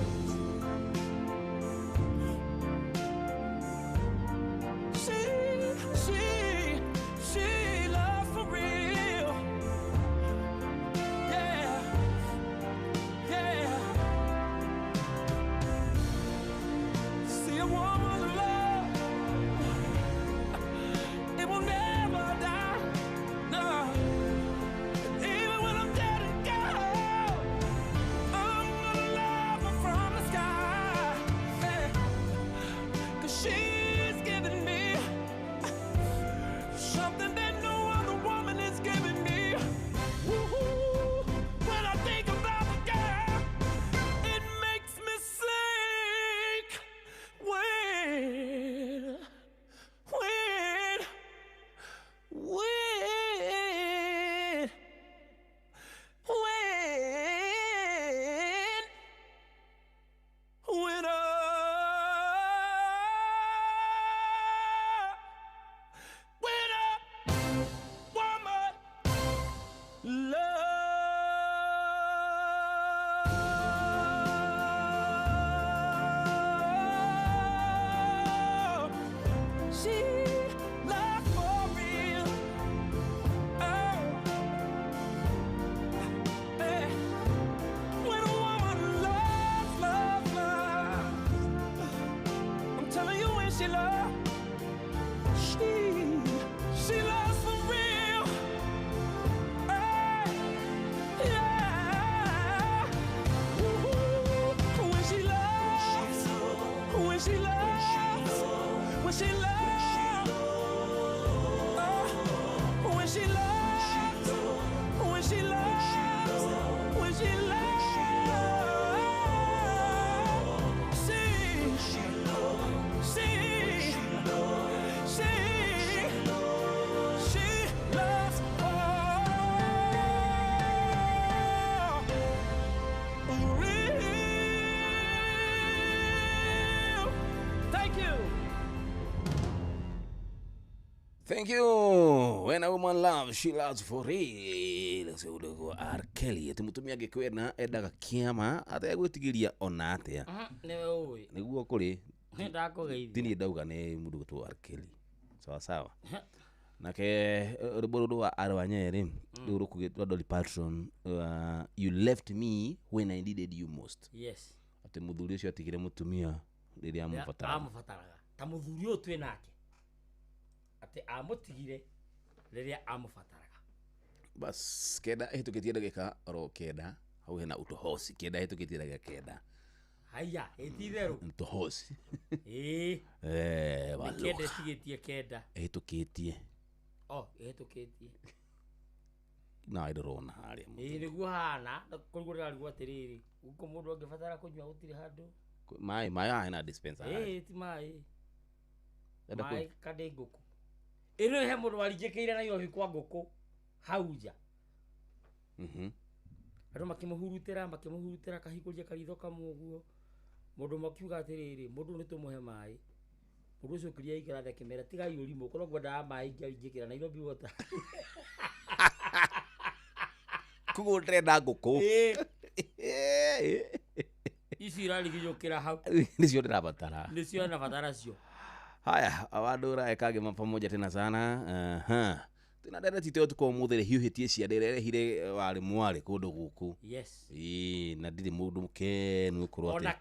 she love. She loves for real. Hey, yeah. When she loves, when she loves, when she loves, when she loves, when she loves, when she loves. Thank you. When a woman loves, she loves for real. So udogo R. Kelly. Tumutumia gekwena edaga kiama ata egwitigiria ona atia. Newe uwe. Niguo kuri. Ndako geithia. Tini ndauga ne mundu gutwo R. Kelly. Sawa sawa. Nake ruborudo wa Arwanyeri urukugitwa Dolly Parton, you left me when I needed you most. Yes. Ate muthuri ucio atigire mutumia riria amufatara. Amufataraga. Ta muthuri o twe nake. Ate amutigire riria amufataraga. Bas keda hitukitie dagika ro keda hau hena utohosi keda hitukitie dagika keda. Haya, etithero. Utohosi. Walo. Keda tigetie keda. Hitukitie. Oh, hitukitie. Na idirona haria. Niguo hana kurigura rigwa tiriri. Uko mundu angifatara kunywa utiri handu. Mai hena dispenser. Ti mai. Mai kade nguku. Ino he mundu waringikiire na irohi kwa nguku hauja. Aro makimuhurutira kahikuria karitho kamuguo. Mundu makiuga atiriri, mundu nitumuhe mai. Mundu ucio kiria ikara kimera tiga yurimo kono gwenda mai ngirigikira na Nairobi water. Kugo trenda nguku. Ici irarigiyukira hau. Nicio ndirabatara. Nicio ndabatara cio. Haya, awadura ekage pamoja tena sana. Tena dada titeo tuko muthire hiuhitie cia nderere hire wari mwari kundu guku. Yes. Na ndiri mundu mukenu ukurwa ati. Ona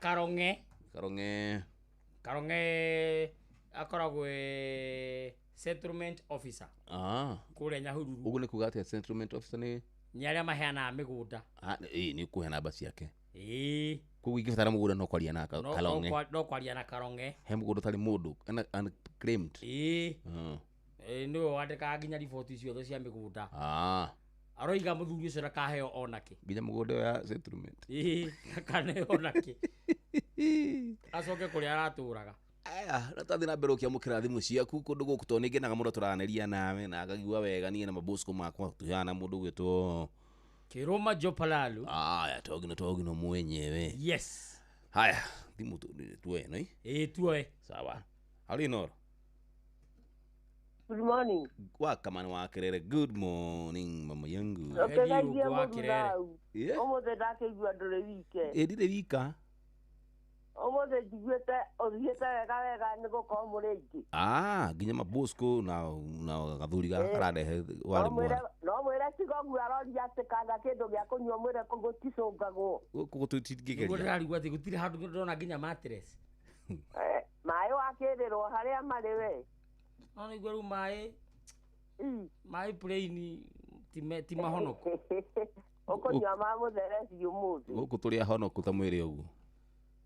Karonge akoragwe settlement officer. Kule Nyahururu. Ugu ni kuga ati settlement officer ni nyaria maheana migunda. Ni kuhe namba ciake. Kugu igifatara mugunda no kwaria na Karonge. No kwaria na Karonge. He mugunda tari mundu unclaimed. Niwe wandika nginya report icio tho cia migunda. Aroiga muthuri ucio nakaheo onake. Nginya mugunda ya settlement. Kaneo onake. Acoke kuria araturaga. Aya, ratathi na mbere kiamukira thimu ciaku kundu guku to ningenaga mundu turaneria nawe na agagua wega nie na mabosco makwa tuhana mundu gwitwo Kiroma Jopalalu. Aya, togino mwenyewe. Yes. Haya, thimu tuwe no? Tuwe. Sawa. Hali noro. Good morning. Wakamani wa Kirere. Good morning mama yangu. Okegaithia mundu nau. Omothe ndakigua nduri wike. Ndire wika. Omothe njiguite uthiite wega nigukorwo muri aingi. Nginya mabosco na gathuri gararehe wari mwana. No mwire tigogu aroria ati kana kindu gia kunywa mwire kuguticungagwo. Kugututigikeria. Ngurarigwa ati gutire handu ndona nginya mattress. Mai wakirirwo haria mari we. No ni gweru mai plain ti mahonoko. Ukunywa ma muthereci umuthi. Guku turi ahonoku ta mwiri uguo.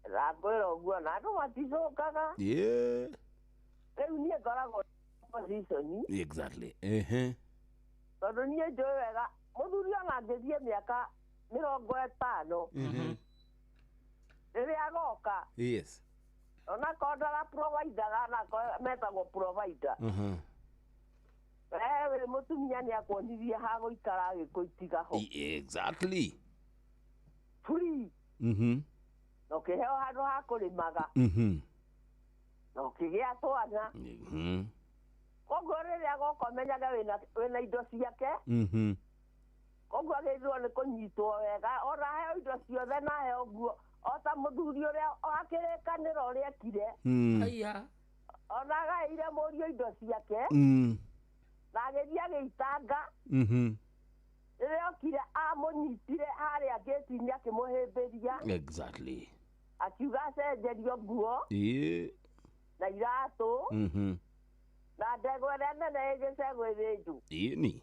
Rakwira uguo na andu maticokaga. Riu nie ngoragwo position. Exactly. Tondu nie njui wega muthuri ona angithie miaka 50. Riria agoka. Yes. Ona kodara provider na metagwo provider. We mutumia ni akwonithia ha guikara agikuitiga ho. Exactly. Free. No kiheo handu ha kurimaga. No kigia twana. Koguo riria goko menyaga wina indo ciake. Koguo agithwo ni kunyitwo wega ora heo indo ciothe na heo guo ota muthuri uria akirikanira uria ekire. Aya. Ona gaire murio indo ciake. Na agithia giitanga. Riria okire amunyitire haria gate-ini akimuhimbiria. Exactly. Akiuga acenjerio nguo. na iratu na ndegwa ĩrĩa nene ĩgĩcegwo ĩthĩnju ini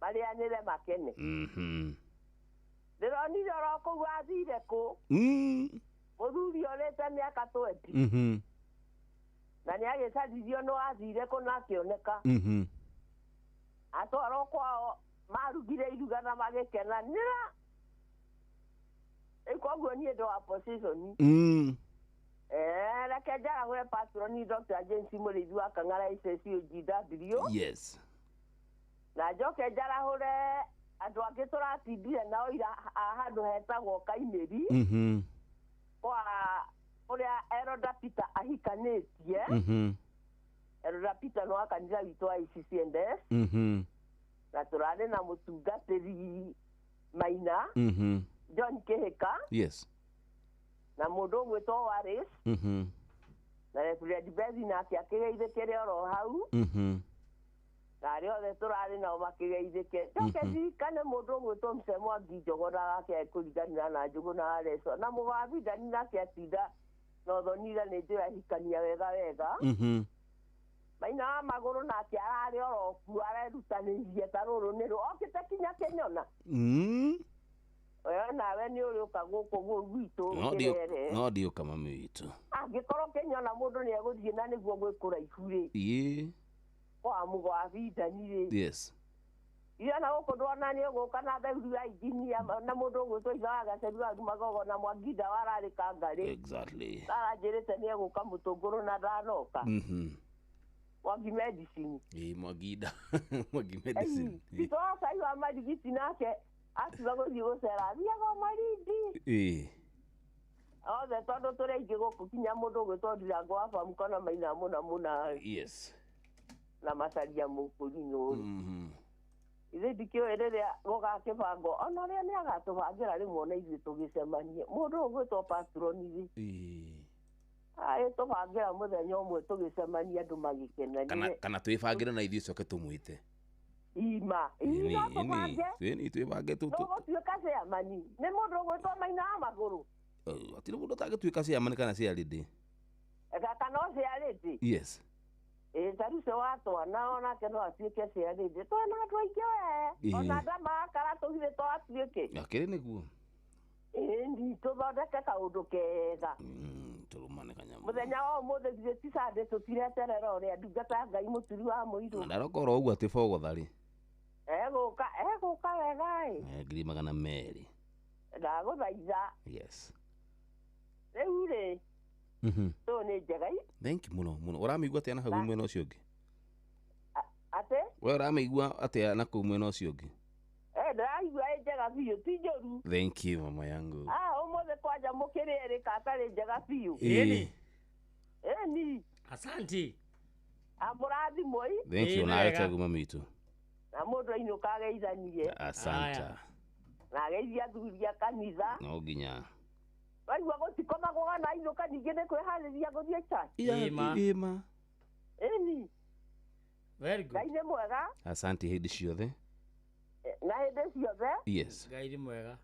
marĩanĩre makene ndĩronire oro kũu athire kũ mũthuri ũrĩte mĩaka 20 na nĩ agĩcaririo nĩ wathire kũ na akĩoneka atwarwo kwao marugire iruga na magĩkenanĩra koguo niĩ ndĩ wa position reke njaragũre patroni Dr. James Mũrĩithi wa Kang'ara ICCOGW yes na njoke njarahũre andũ angĩ tũratindire nao ira handũ hetagwo Kaimĩri kwa ũrĩa Eroda Peter ahikanĩtie Eroda Peter no akanitha witũ wa ICCNDS na tũrarĩ na mũtungatĩri Maina John Kĩhĩka yes na mũndũ ũgwĩtwo Waris na Reverend Bethi nake akĩgeithĩkĩre oro hau na arĩa othe tũrarĩ nao makĩgeithĩke njoke ndirikane mũndũ ũgwĩtwo Mse Mwangi Njogona nake kũringanĩra na Njũgũ na Areco na mũgabi Dani nake atinda na ũthonire nĩ njũĩ ahikania wega Maina wa Magũrũ nake ararĩ oro kuo arerutanĩirie ta rũrũ nĩ rũ okĩte kinya Kĩnyona oyo nawe nĩ ũrĩũka gũkũ gwitũ ngĩrere no ndiũka mami witũ angĩkorwo Kĩnyona mũndũ nĩ egũthiĩ na nĩguo gwĩkũraihu kwa mũgwabi Dani yes na gũkũ ndona nĩ ũgũka na theguru ya injinia na mũndũ ũgwĩtwo ithe wa Gaceri wa Magogo na Mwanginda wararĩ Kangarĩ exactly aranjĩrĩte nĩ egũka Mũtũngũrũ na ndanoka Mwangi medicine Mwanginda Mwangi medicine Cai wa marigiti nake atiga gũthiĩ gũcera thiaga Malindi othe tondũ tũrĩ aingĩ gũkũ kinya mũndũ ũgwĩtwo Ndirango wa Bamũko na Maina mũna yes na Macharia Mũkũrinũ ithe ndikĩũĩ rĩrĩa gũgakĩbangwo ona ũrĩa nĩ agatũbangĩra rĩmwe na ithuĩ tũgĩcemanie mũndũ ũgwĩtwo patroni tũbangĩra mũthenya ũmwe tũgĩcemania andũ magĩkenania kana twĩbangĩre na ithuĩ coke tũmwĩte ima twĩbange tũgũtuĩka ciamani nĩ mũndũ ũgwĩtwo Maina wa Magũrũ hatirĩ mũndũ ũtangĩtuĩka ciamani kana ciarĩndĩ kana ciarĩndĩ yes Tarice wa twana onake no atuĩke ciarĩndĩ twana andũ aingĩ ona nda magakara tũhire twatuĩke akĩrĩ nĩguo ndi tũthondeke kaũndũ kega tũrũmane kanyamũ mũthenya wa ũmũthĩ githĩ ti Sunday tũtireterera ũrĩa ndungata Ngai mũturi wa mũirũ ndarokora ũguo atĩ bogotharĩ egũka wega ngiri 200 ndagũthaitha yes rĩu rĩ tũ nĩ njega thank you mũno ũramĩigua atĩa na hau mwena ũcio ũngĩ atĩ we ũramĩigua atĩa na kũu mwena ũcio ũngĩ ndĩraigua ĩ njega biũ ti njũru thank you mama yangu ũmũthĩ kwanja mũkĩrĩrĩka atarĩ njega biũ ĩni asante amũrathimwo thank you nawe tegu mami witũ na mũndũ ainũka ageithanie asanta na ageithia athuri a kanitha no nginya waigua gũtikomagwo na ainũka ningĩ nĩ kwĩharĩria gũthiĩ church ima ĩni very good Ngai nĩ mwega asante hĩndĩ ciothe na hĩndĩ ciothe yes Ngai nĩ mwega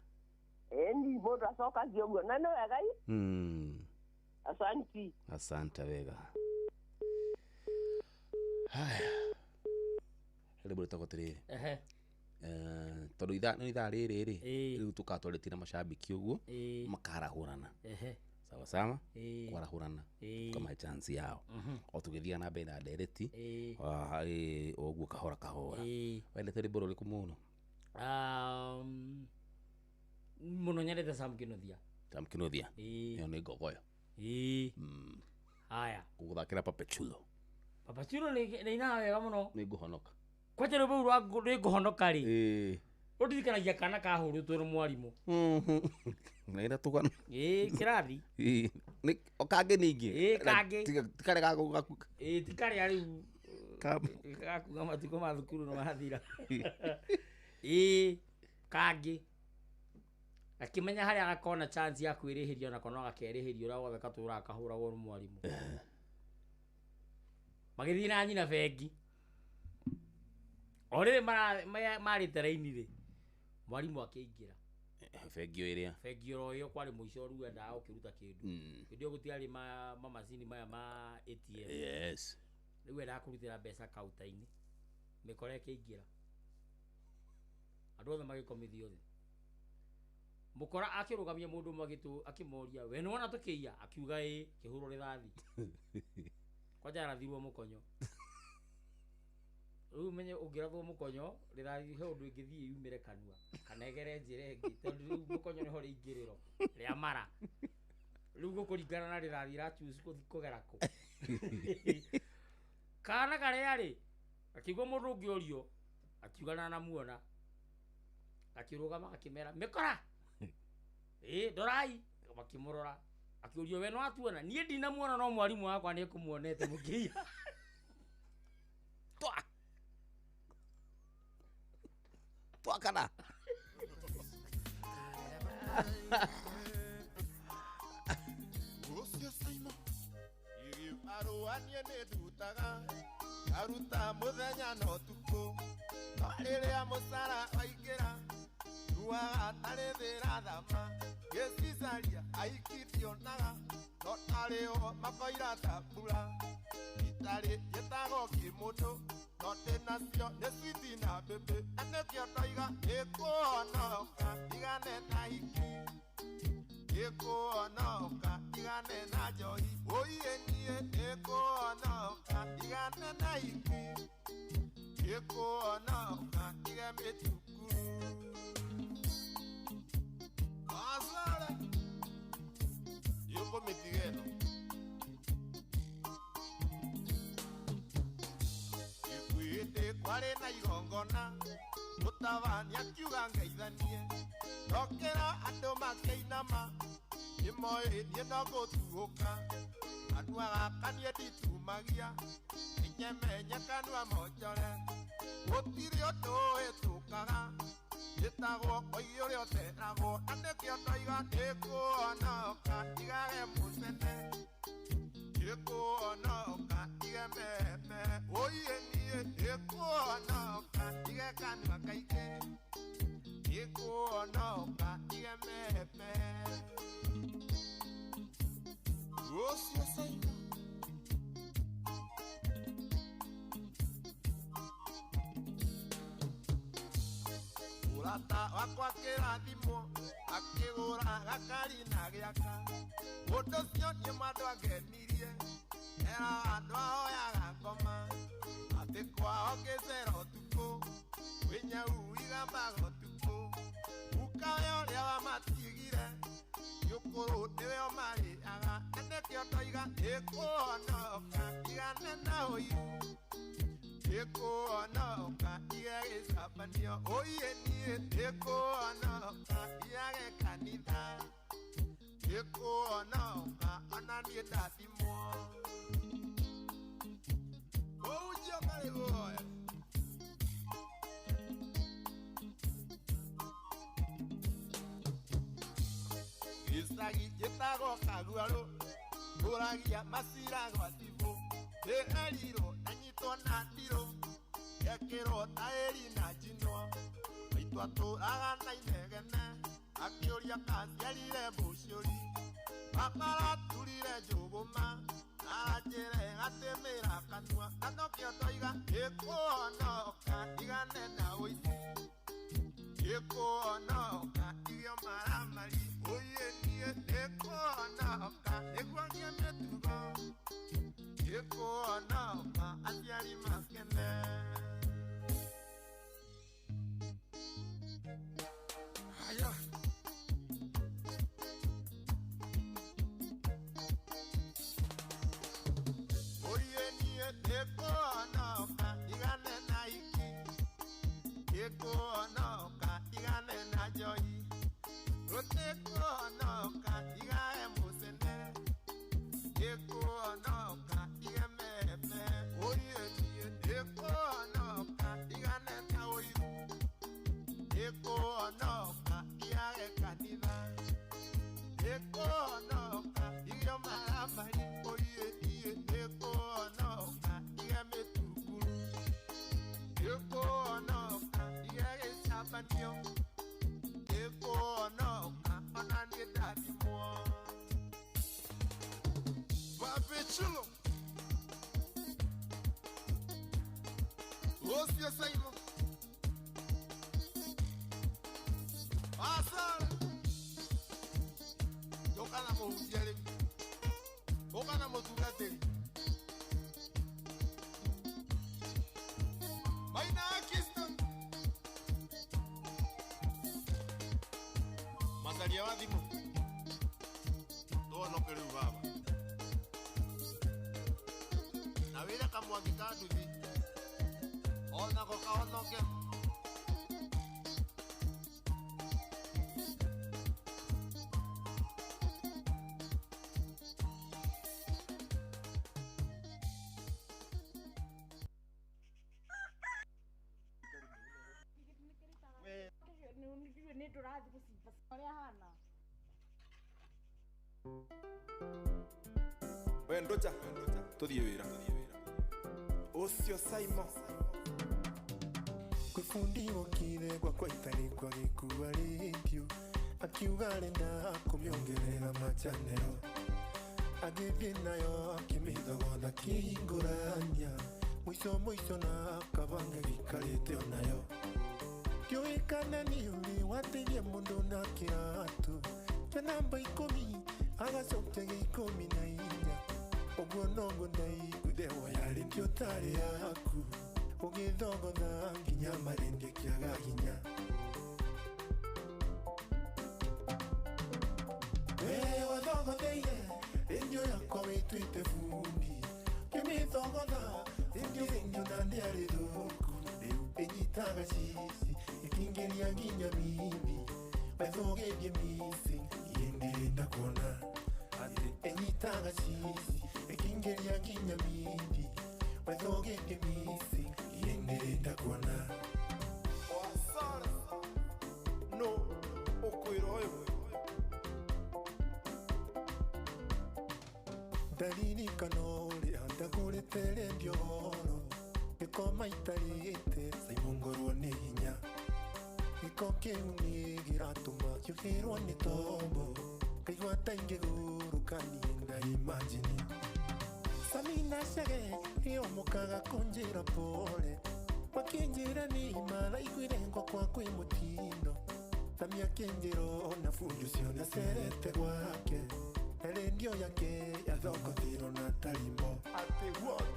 ĩni mũndũ acokagia ũguo na nĩ wega asante wega haya rĩu bũrĩtagwo tĩrĩrĩ tondũ ithaa rĩrĩ rĩu tũkatwarĩtie na macambiki ũguo makarahũrana sawa sawa kwarahũrana kama chance yao o tũgĩthiaga na mbere na ndereti ũguo kahora wendete rwĩmbo rũrĩkũ mũno mũno nyendete Sam Kĩnuthia ĩyo nĩ ngogoyo haya gũgũthakĩra Papachulo nĩ ina wega mũno nĩ ngũhonoka kwanja rwĩmbo rũu nĩ ngũhonoka rĩ ũndirikanagia kana kahũrĩtwo nĩ mwarimũ naira tũgana kĩrathi kangĩ ningĩ tikarĩ gaku tikarĩ rĩu gakuga matukũ ma thukuru nĩ mathira kangĩ akĩmenya harĩa agakona chance ya kwĩrĩhĩria ona kana agakerĩhĩria ũrĩa wothe katũra akahũragwo nĩ mwarimũ magĩthiĩ na nyina bengi o rĩrĩ marĩte raini rĩ mwarimũ akĩingĩra fegio iria fegio yo kwari muico ru enda ukiruta kindu ndio gutiari mamacini maya ma ATM yes riu enda kurutira mbeca kaunta-ini mikore kiingira andu othe magikomithio thi mukora akirugamia mundu magitu akimoria we nona tukiia akiuga kihuro rithathi kwaja rathirwo mukonyo riu menye ungirathwo mukonyo rithathi he undu ingithie yumire kanua kanegere njire ngi tondu riu mukonyo niho ringiriro ria mara riu gukuringana na rithathi ra choose kugera ku kana kare akigwa mundu ungiorio akiugana na muona akirugama akimera mikora dorai bakimurora akiurio we no atuona nie ndina muona no mwarimu wakwa ni kumuonete mukia twa kana Ucio Saimo iri aruanie ni dutaga aruta muthenya no tuko riria musara aigira ruaga atari thira thama gecicaria aikithionaga no tarĩo makoira tambura itari gĩtago kĩmũndũ no ndĩnacio nĩ switi na mbĩmbĩ na nĩkĩo ndoiga ĩkũhonoka igane na hiki ĩkũhonoka igane na njohi ũiye niĩ ĩkũhonoka igane na hiki ĩkũhonoka ige mĩtukuru Azara Yuko mitigeno Ikuite kware na igongona Mutabani akiuga ngeithanie Ndokera andu makeinama Imoe nie no gutuuka Andu agakanie nditumagia Inyemenya kanua monjore Gutiri undu itukaga Gitagwo oigi uria uteragwo na nikio ndoiga ikuhonoka igage mucene ikuhonoka ige meme oiye niĩ ikuhonoka ige kanua kaingĩ ikuhonoka ige meme Ucio Saimo Urata wakwa kĩrathimo akĩgũra gakari na gĩaka ũndũ ũcio nĩ andũ agenirie era andũ ahoyaga ngoma atĩ kwao ngĩcera ũtukũ wĩnyau igambaga ũtukũ ukawe ũrĩa wamatigire gĩũkũrũ nĩwe ũmarĩaga na nĩkĩo ndoiga ĩkũhonoka igane na ũiru ĩkũhonoka ige gĩcabanio ũiye niĩ ĩkũhonoka igage kanitha ĩkũhonoka ona niĩ ndathimwo ũnjio marĩ guoya gĩcagi gĩtagwo Kaguarũ tũragia macira gwa thibũ nĩ erirwo anyitwo na ndirũ gekĩrwo taĩri na njinwo maitũ atũraga na inegene akĩũria kaciarire mbũciũri akaraturire njũgũma anjĩre gatĩmĩra kanua na nokĩo ndoiga ĩkũhonoka igane na ũici ĩkũhonoka igio maramari ũiye niĩ ĩkũhonoka ĩguagie mĩtugo ĩkũhonoka aciari makene Aya ũiye niĩ ĩkũhonoka igane na iki ĩkũhonoka igane na njohi ĩkũhonoka igae mũcene ĩkũhonoka ige meme ũiye niĩ ĩkũhonoka igane na ũiru ĩkũhonoka igage kanitha ĩkũhonoka igio maramari ũiye niĩ ĩkũhonoka ige mĩtukuru ĩkũhonoka ige gĩcabanio ĩkũhonoka Chilo. Hostia Saimo. Asal. Yokana mo hujere. Okana mo tugate. Baina Kiston. Masalia wadimo. Todo lo que rubaba. Na vida kama wakikadu vi. Ona ko kaono ke. We ndocha tuthie wira ucio Saimo kwifundiwo kire kwa kwaitari kwa gikuwa redio akiuga arenda kumiongerera machanero agithie nayo akimithogotha kihingurania mwico na kabange gikarite onayo kioikana ni uri wateithia mundu na kiratu kia namba 10 agacokia gä 14 ũguo noguo ndaiguthewa yarĩ ndio tarĩ yaku ũgĩthogotha nginya marĩndĩ kĩaga hinya we wathogotheire rĩndio yakwa wĩtuĩte bundi kĩmĩthogotha rĩndio na ndĩarĩ thũku rĩu ĩnyitaga cici ĩkingĩria nginya mithi wethogethie misi iĩndĩrĩnda kuona enyitaga cici ekingeria nginya mithi wethogethie misi iĩndĩrĩnda kuona wasara no ukwĩra ũyũ ndaririkana ũrĩa ndagũrĩte redio goro gĩkoma itarĩte caimũngorwo nĩ hinya gĩko kĩu nĩ gĩratũma kĩũhĩrwo nĩ tombo kaigua ta ingĩgũrũka niĩ na imagine Samina Shage nĩomokaga kũnjĩra pole makĩnjĩra nĩ maraiguire ngwakwa kwĩ mũtino Samia kĩnjĩro na fundi ũcio nĩacerete gwake na redio yake yathokothirwo na tarimbo atĩ what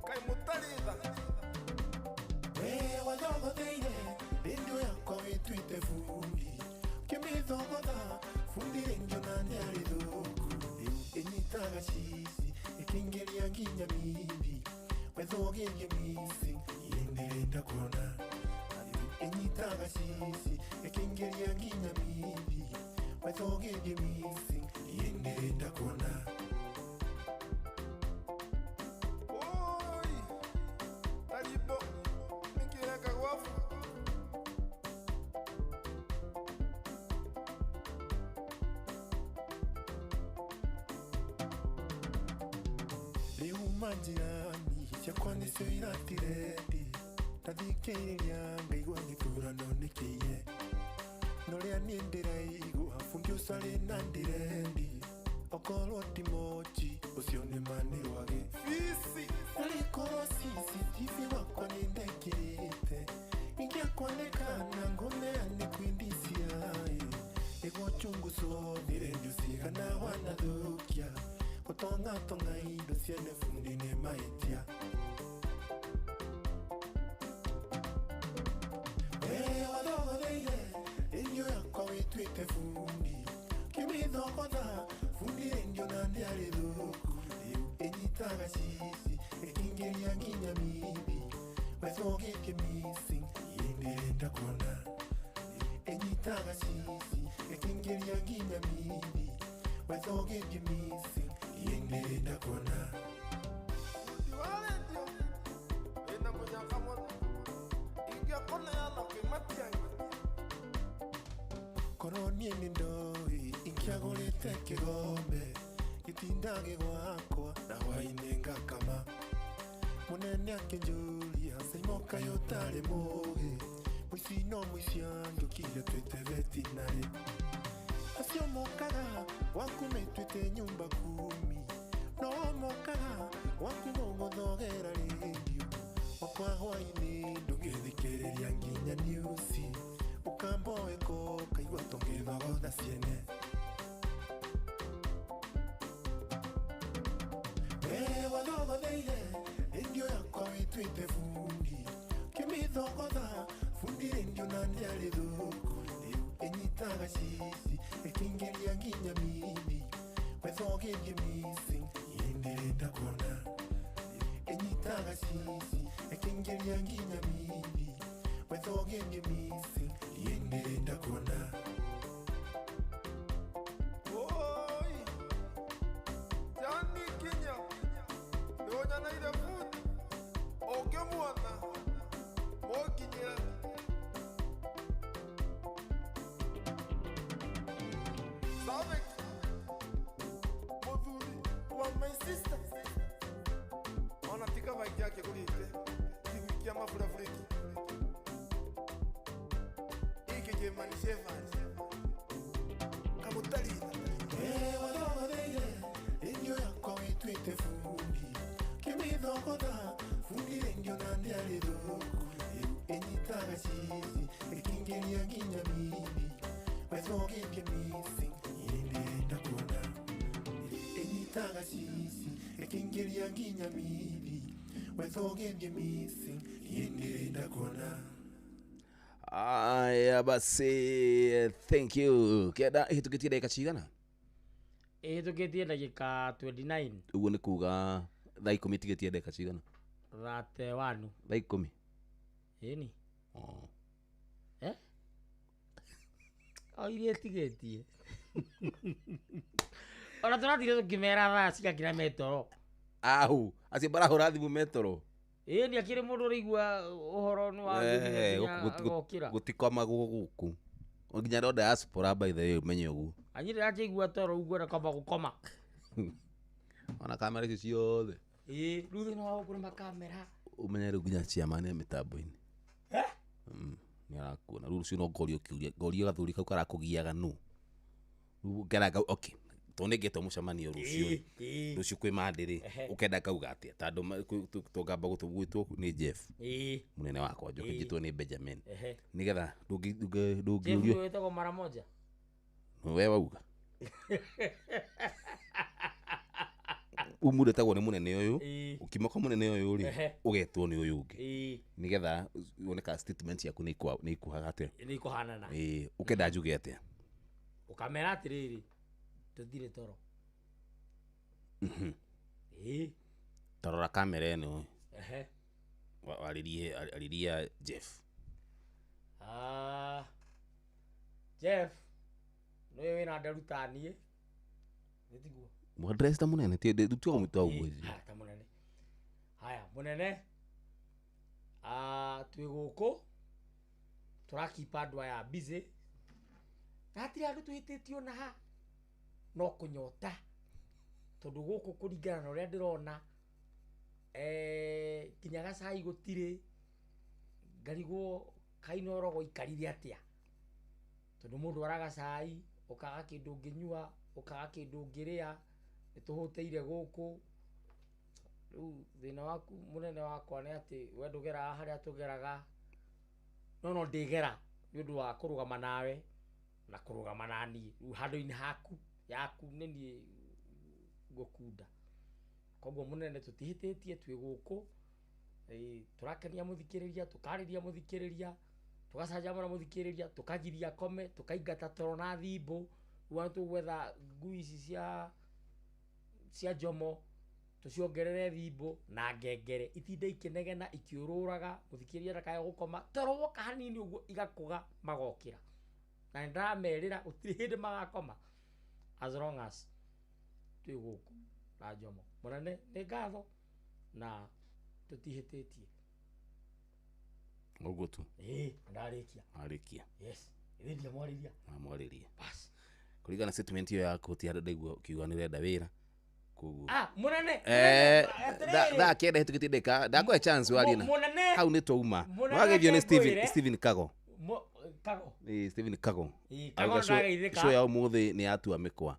kaĩ mũtaritha we wathogotheire redio yakwa wĩtuĩte bundi kĩmĩthogotha fundi redio na nĩarĩ thũku rĩu ĩnyitaga cici ĩkĩingĩria nginya mithi wethogethie misi iĩndĩrĩnda kuona ĩnyitaga cici ĩkĩingĩria nginya mithi wethogethie misi iĩndĩrĩnda kuona oi taribo nikireka gwafu rĩu manjirani ciakwa nĩcio iratiredi ndathikĩrĩria ngaigua gĩthurano nĩkĩiye no rĩa niĩ ndĩraigua bundi ũcio arĩ na ndirendi okorwo ti mochi ũcio nĩ manĩrwage fisi arĩkorwo CCTV wakwa nĩ ndekĩrĩte ingĩakwanĩkana ngũneane kwĩ DCI nĩguo chunguzwo nĩ redio cigana wanathũkia gũtongatonga indo ciene bundi nĩ mahĩtia we wathogotheire redio yakwa wĩtuĩte bundi kĩmĩthogotha fundi redio na ndĩarĩ thũku rĩu ĩnyitaga cici ĩkĩingĩria nginya mithi wethogethie misi iĩndĩrĩnda kuona ĩnyitaga cici ĩkĩingĩria nginya mithi wethogethie misi iĩndĩrĩnda kuona ndiwarendio wĩna mũnyaka mũno ingĩakoneana kĩmatianga korwo niĩ nĩ ndoĩ ingĩagũrĩte kĩgombe gĩtindage gwakwa na hwainĩ ngakama mũnene akĩnjũria Saimo kaĩ ũtarĩ mũũgĩ mũici no mũici angĩũkire twĩte vetinarĩ acio mokaga waku metwĩte nyumba 10 no mbo eko kaigua tongetha gotha ciene wathogotheire indio yakwa witwite fundi kimithogotha fundi indio na ndiarĩ thũku inyitaga cici ikingeria nginya mithi wethogerie missing yenderenda kuona inyitaga cici ikingeria nginya mithi wethogerie missing yenderenda kuona Aya basi, thank you. Keda hitukitie dakika cigana? Hitukitie dakika 29. Uguo ni kuga thaa 10 tigetie dakika cigana? 31. Thaa 10. Eni. Oire tigetie. Ora turatire tukimera thaa cigakira metoro. Au, acio barahura thimu metoro. Ni akire mundu rigwa uhoro ni wa gutikoma guku nginya ndo diaspora by the way umenye ugu anyire atigwa toro ugu na kamba gukoma ona kamera icio ciothe ruthe no wa kuri kamera umenye nginya ciamane mitambo-ini ni arakuona rucio no ngorio gathuri kau karakugiaga nu ngeraga okay tonegete mucemanio rucio kwi mandiri ukenda kauga atia tando tungamba gutugwitwo ni Jeff munene wakwa njoke njitwo ni Benjamin nigetha ndungiurio wetagwo mara moja we wauga umure tagwo ni munene uyu ukimoka munene uyu ri ugetwo ni uyu ungi nigetha woneka statement yaku ni ikuhaga atia ni kuhanana ukenda njuge atia ukamera atiriri tutire toro tarora kamera eno waliria Jeff Jeff no yewe na darutanie nitiguo mo dress ta munene tie tu mutu agwezi ta munene haya munene twiguko turakipa andwa ya busy natiri andu twititio na ha no kunyota tondu guku kuringana na uria ndirona kinya gacai gutire ngarigwo kainoro goikarire atia tondu mundu aragacai ukaga kindu nginyua ukaga kindu ngiria nituhuteire guku riu thina waku munene wakwa ni ati we ndugera haria tugeraga no ndigera ni undu wa kurugama nawe na kurugama nani handu-ini haku yaku nini gukunda koguo munene tutihititie twi guku turakenia muthikiriria tukariria muthikiriria tugacanjamura muthikiriria tukagiria kome tukaingata toro na thimbo ruwa tugwetha ngui ici cia njomo tuciongerere thimbo na ngengere itinde ikinegena ikiururaga muthikiriria ndakae gukoma toro woka hanini uguo igakuga magokira na ndamerira utiri hindi magakoma as long as twi guku na njomo munene ni ngatho na tutihititie uguo tu ndarikia yes irindia mwariria bas kuringana statement iyo yako ti hada ndaigua kiuga ni renda wira kugu munene da kenda hitu ndeka ndakwa chance wali na hau ni twauma wagethio ni Steven Kago Steven Kago show ya umuthi ni atua mikwa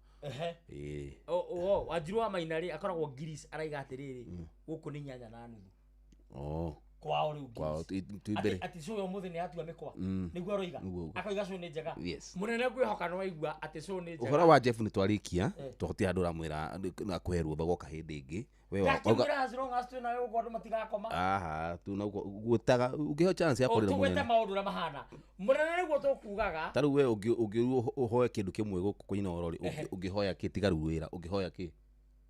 Wanjiru wa Mainari akoragwo Giris araiga atiriri guku ni nyanya na nuthu kwao riu kwao tuibere ati so yo muthi ni atua mikwa niguo roiga akoiga so ni njega munene kwihoka no aigua ati so ni njega uhora wa Jeff ni twarikia tuhoti andu ramwira na kweru thogoka hindi ingi we wakauga as long as twina yo gwa matigakoma aha tu na gutaga ungiho chance ya kurira munene tu maundu ra mahana munene niguo tukugaga taru we ungi uhoye kindu kimwe guku kuina orori ungihoya kitigaru wira ungihoya ki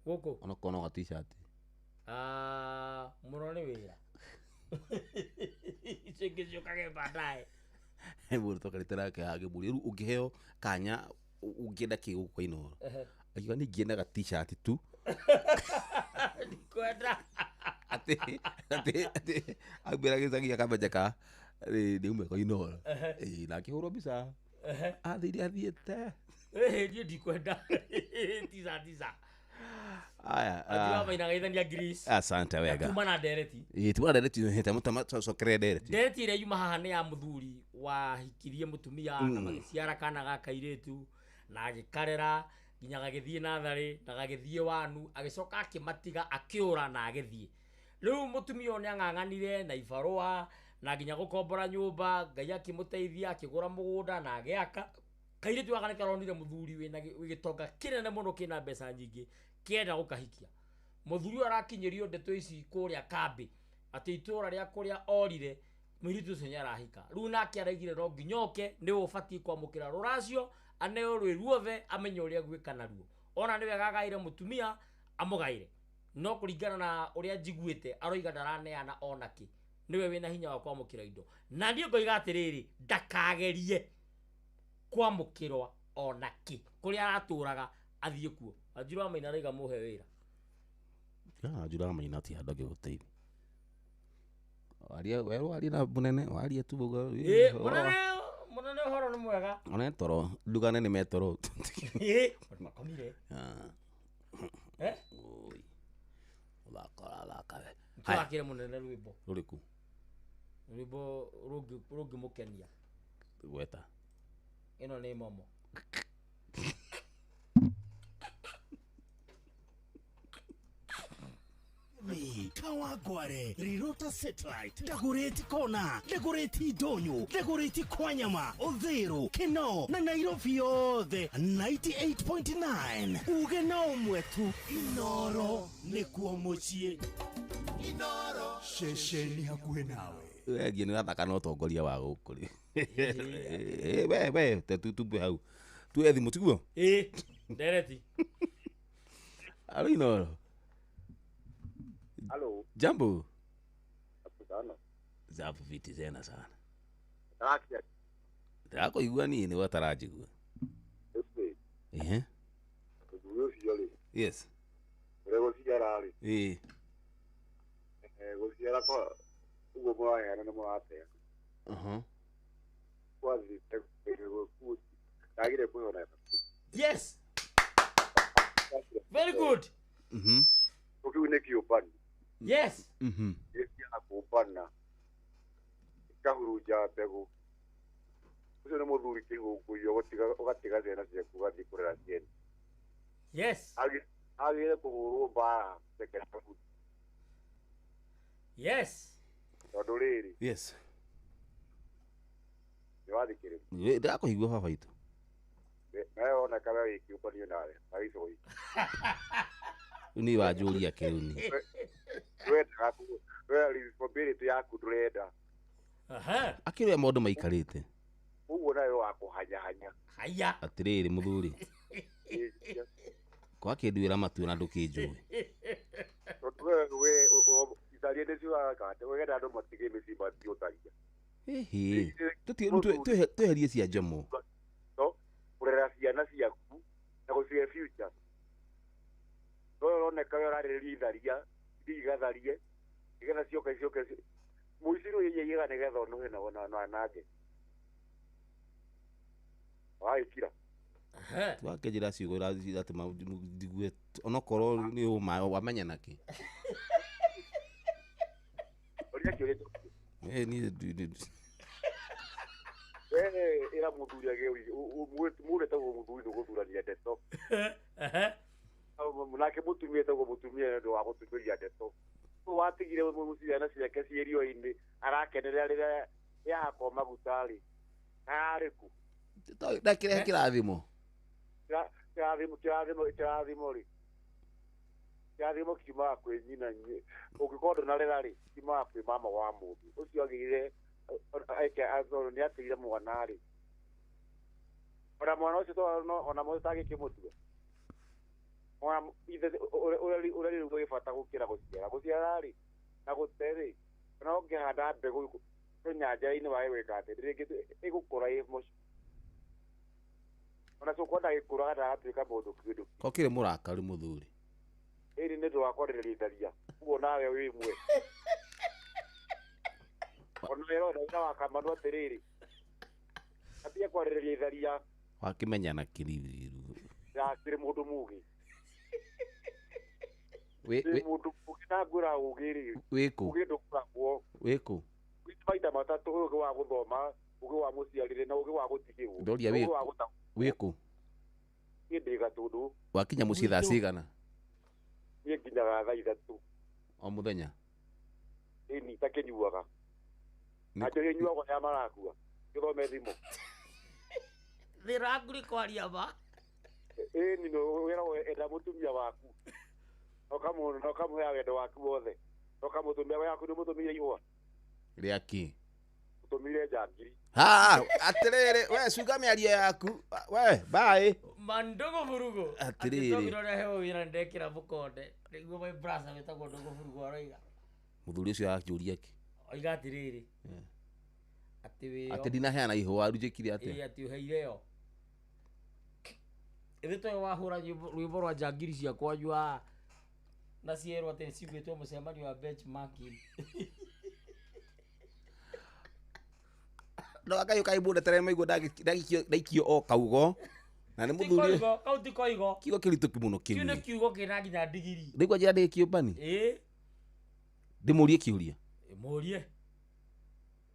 guku ona kono ga t-shirt muno ni wira ichekesho kage baadaye hebu tokaritera ke hage muri ungiheo kanya ungienda kigu kwa inoro agiga ni ngienda ga t-shirt tu kwenda ate agbera gizagia kabajaka ni ume kwa inoro na kihuro bisa athiete ndiye ndikwenda tiza aya atiwa maina gaithania Greece asante wega tuma na dereti tuma dereti heta mutama sokere dereti ile yuma haha ni ya muthuri wahikirie mutumia na magiciara kana gakairetu na agikarera nginya gagithie nathari na gagithie wanu agicoka akimatiga akiura na agithie riu mutumia oni ang'ang'anire na ibarua na nginya gukombora nyumba ngai akimuteithia akigura mugunda na agiaka kairetu agane karonire muthuri wina gitonga kinene muno kina mbeca nyingi kienda gukahikia muthuri arakinyirio ndeto ici kuria kambi ati itura ria kuria orire mwiritu ucio nyarahika riu nake araigire no nginyoke ni ubati kwamukira ruracio aneo rwi ruothe amenye uria gwika naruo ona niwe gagaire mutumia amugaire no kuringana na uria njiguite aroiga ndaraneana onaki niwe wina hinya wa kwamukira indo na ndio ngoiga atiriri ndakagerie kwamukirwa onaki kuria araturaga athie kuo ajura maina raiga muhe wira ajura maina ti handa giguteithia waria weru ari na munene waria tu buga munene horo ni mwega ona toro ndugane ni metoro makomire oi la kale twakire munene rwimbo ruriku rwimbo rugi mukenia gweta ino ni momo Kawagware, Rirota Satellite, Dagoretti Kona, Dagoretti Donyo, Dagoretti Kwanyama, Odhero, Keno, na Nairobi yothe, 98.9, Ugeno mwetu, Inoro, nikuo mucie. Inoro, shesheni hakuhe nawe. Wewe ni nataka no tongoria wa gukuri. We, tetutumbe hau. Tuethi mutiguo? Dereti. Alo Inoro. Halo. Jambo. Aputano. Zapo viti tena sana. Takia. Tako igua nini watarajigua? Ndio sijali. Yes. Leo sijali. Gosiera kwa ugo moya na moate. Kwazi tego ku. Tagire kuona. Yes. Very good. Ukiune kiopani. Yes. Yes ya kupana. Kahuruja pego. Uzo no muthuri kihuku yo gatiga zena cia kugathi kurera cieni. Yes. Agire kuhurwo ba sekera. Yes. Odoreri. Yes. Yoadikire. Ndako higwa baba itu. Naona kama ikiupani nawe. Aiso hii. Uni wajuria kiruni. Wewe responsibility yaku ndurenda. Akire maundu maikarite. Uguo nayo wako hanya. Haya. Atiriri muthuri. Kwa kinduira matu na ndukinjui. We isalie ndio akate we genda ndo matige misiba biotaria. Tuherie cia njomo. No, urera ciana ciaku na gucie future. Rone kayo rari tharia, igatharie. Igana cioka muiciro yeye negetha no hena wona nake. Wai kira. Twakejira ciugo irathi ati ndigue onokoro ni uma wamenya naki. Oria kire. Ni era muthuri ageri mure tawo muthuri guthurania ndeto. Munake mutumia tawo mutumia ndo wa guturia ndeto. watigire muciana ciake ciĩrio-inĩ arakenerera rĩrĩa yakoma gutari ariku ndakirehe kĩrathimo kĩrathimo kiumaga kwĩ nyina ũngĩkorwo ndũnarera rĩ kiumaga kwĩ mama wa mũndũ ũcio agĩire nĩ atigire mwana rĩ ona mwana ũcio ona mũndũ tangĩkĩmũtua ũrĩa rĩu gwĩbata gũkĩra gũciara rĩ na gũte rĩ ona ũngĩhanda mbegũ rũnyanjara-inĩ waĩ wĩka atĩ rĩngĩ ĩgũkũra ĩ mũcio ona cũkwa ndagĩkũraga ndagatuĩka mũndũ kĩndũ kokire mũrakaru mũthuri ĩrĩ nĩ ũndũ wa kwarĩrĩria ũguo nawe wĩ mwe ona wĩra wĩra wa Kamanũ atĩrĩrĩ atige kwarĩrĩria itharia wakĩmenyana kĩririru kĩrĩ mũndũ mũgĩ mũndũ mũgĩ na ngwĩra ũgĩ rĩ ũgĩ ndũkoragwo wĩkũ maita matatũ ũgĩ wa gũthoma ũgĩ wa mũciarĩre na ũgĩ wa gũtigĩrwo ndoria wĩkũ niĩ ndĩ Gatũndũ wakinya mũciĩ thaa cigana niĩ nginyaga thaa 3 o mũthenya ĩni itakĩnyuaga na njohi nyuagwo nĩ marakua gĩthome thimũ thĩrangũrĩ kwaria ma ĩni wĩra enda mũtumia waku nokamũhea wendo waku wothe nokamũtũmia we yaku nĩmũtũmire ihũa rĩaki mũtũmire njangiri atĩrĩrĩ we cunga mĩario yaku we bye mandogo burugo atĩrĩrĩ atĩrĩrĩ heho wĩra ndekĩra mũkonde nĩguo my brother wĩtagwo ndogo burugo aroiga mũthuri ũcio akĩũria kĩ oiga atĩrĩrĩ atĩ wĩyo atĩ ndinaheana ihũa rũnjĩkire atĩa atĩ ũheire yo ĩthĩ toyo wahũra rwĩmbo rwa njangiri ciakwa njua na cierwo atĩ cigwĩtwo mũcemanio wa benchmarking no akayo kaibunda tere maigua ndaikio o kaugo na nĩ mũthuri kauti koigo kiugo kĩritũ mũno kĩu kiu nĩ kiugo kĩna nginya ndigiri ndĩgwa njĩra ndĩkio bani ndĩmũrie kĩũria mũrie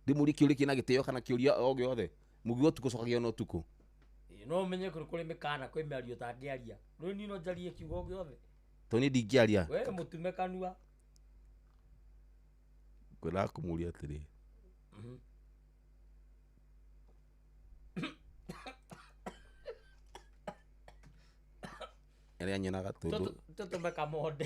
ndĩmũrie kĩũria kĩna gĩtĩo kana kĩũria o gĩothe mũgĩ ũtukũ cokagio no ũtukũ no menye kũrĩ mĩkana kwĩ mĩario tangĩaria rĩu niĩ no njarie kiugo gĩothe to nĩ ndingĩaria we mũtume kanua kwĩra kũmũria atĩrĩ ĩrĩa nyina Gatũndũ tũtũme kamonde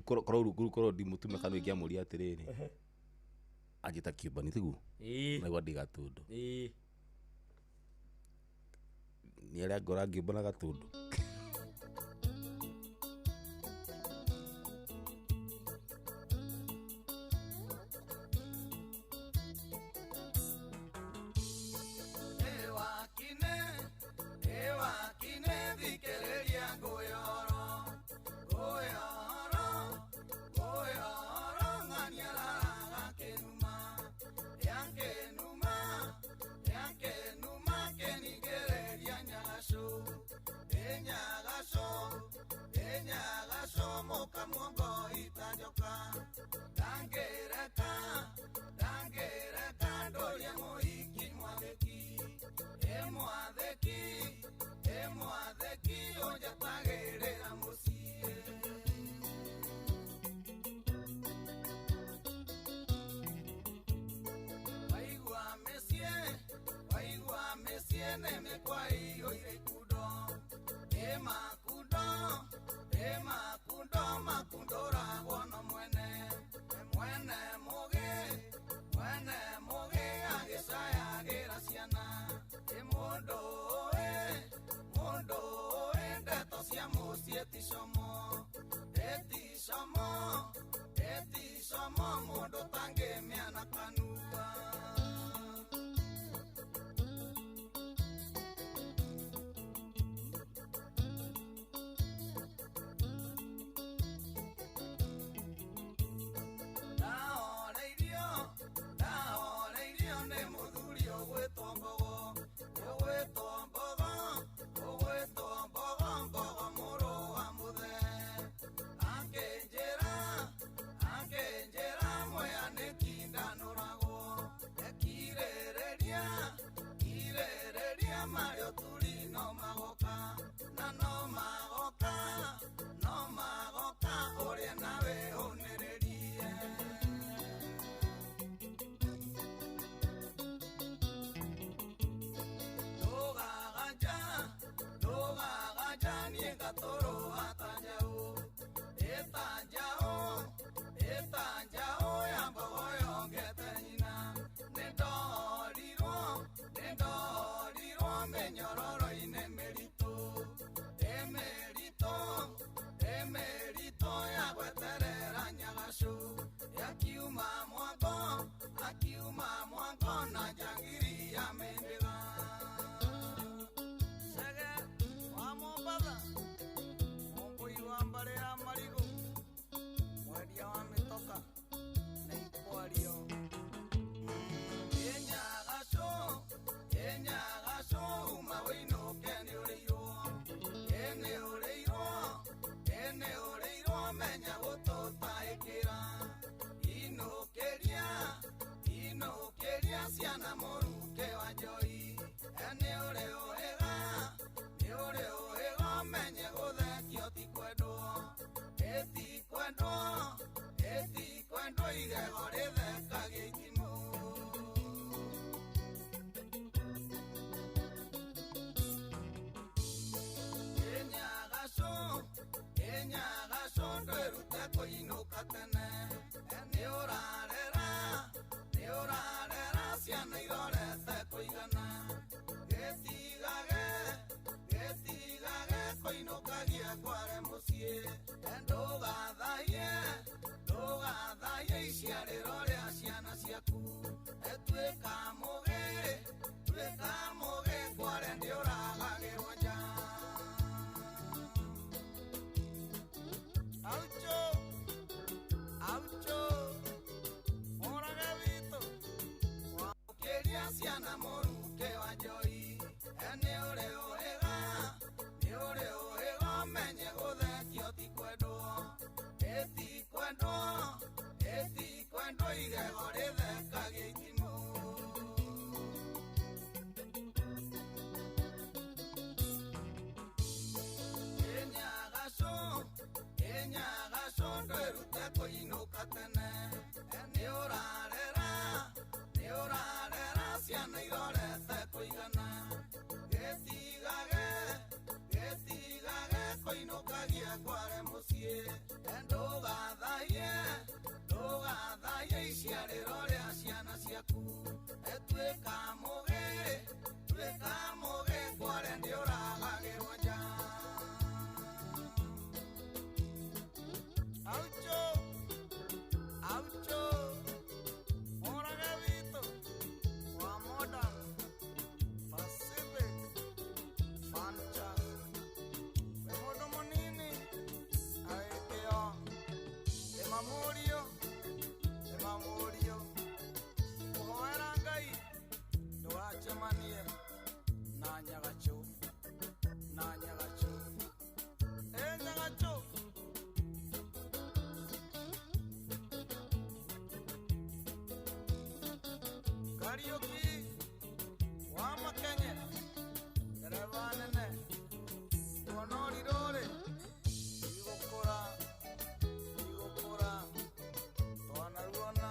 korwo ndimũtume kanua ingĩamũria atĩrĩrĩ anjĩta kĩũmbani tiguo naigua ndĩ Gatũndũ nĩ arĩa ngora ngĩũmba na Gatũndũ etanjao ya mbogo yongete nyina nendorirwo menyororo-ine emerito ya gweterera nyagacu akiuma mwango na jangiri ya mendiga sege wa Mombatha Mombui wa Mbarĩra Marigũ mwendia wa mĩtoka na ikwario Enyagacu uma wĩinũke nĩ ũrĩirwo menya gũtũtahĩkĩra inũkĩria ciana mũruke wa njoi nĩ ũrĩ ũhĩga menye gũthekio etikwendwo igego rĩthekagia itimũ Enyagacu ndwĩrute kũinũka tene nĩ ũrarera ciana irorete kũigana gĩtigage kũinũkagia kware mũciĩ ndũgathaie iciarĩro rĩa ciana ciaku tuĩka mũgĩ kware nĩ ũragagĩrwo nja Aucho, morage wito, wamukeria ciana mũruke wa njoi nĩ ũrĩ ũhĩga menye gũthekio etikwendwo igego rĩthekagia itimũ Enyagacu ndwĩrute kũinũka tene nĩ ũrarera ciana irorete kũigana gĩtigage kũinũkagia kware mũciĩ ndũgathaie iciarĩro rĩa ciana ciaku tuĩka mũgĩ kware nĩ ũragagĩrwo nja Aucho, morage wito, wa Modern, Pacific, Fanchas, we mũndũ mũnini, awĩkĩo, ĩmamũrio, kũhoera Ngai, ndũgacemanie na Nyagacu, Nyagacu. Karaoke wa Makenya dereva nene twonorirore igũkũra twanaruona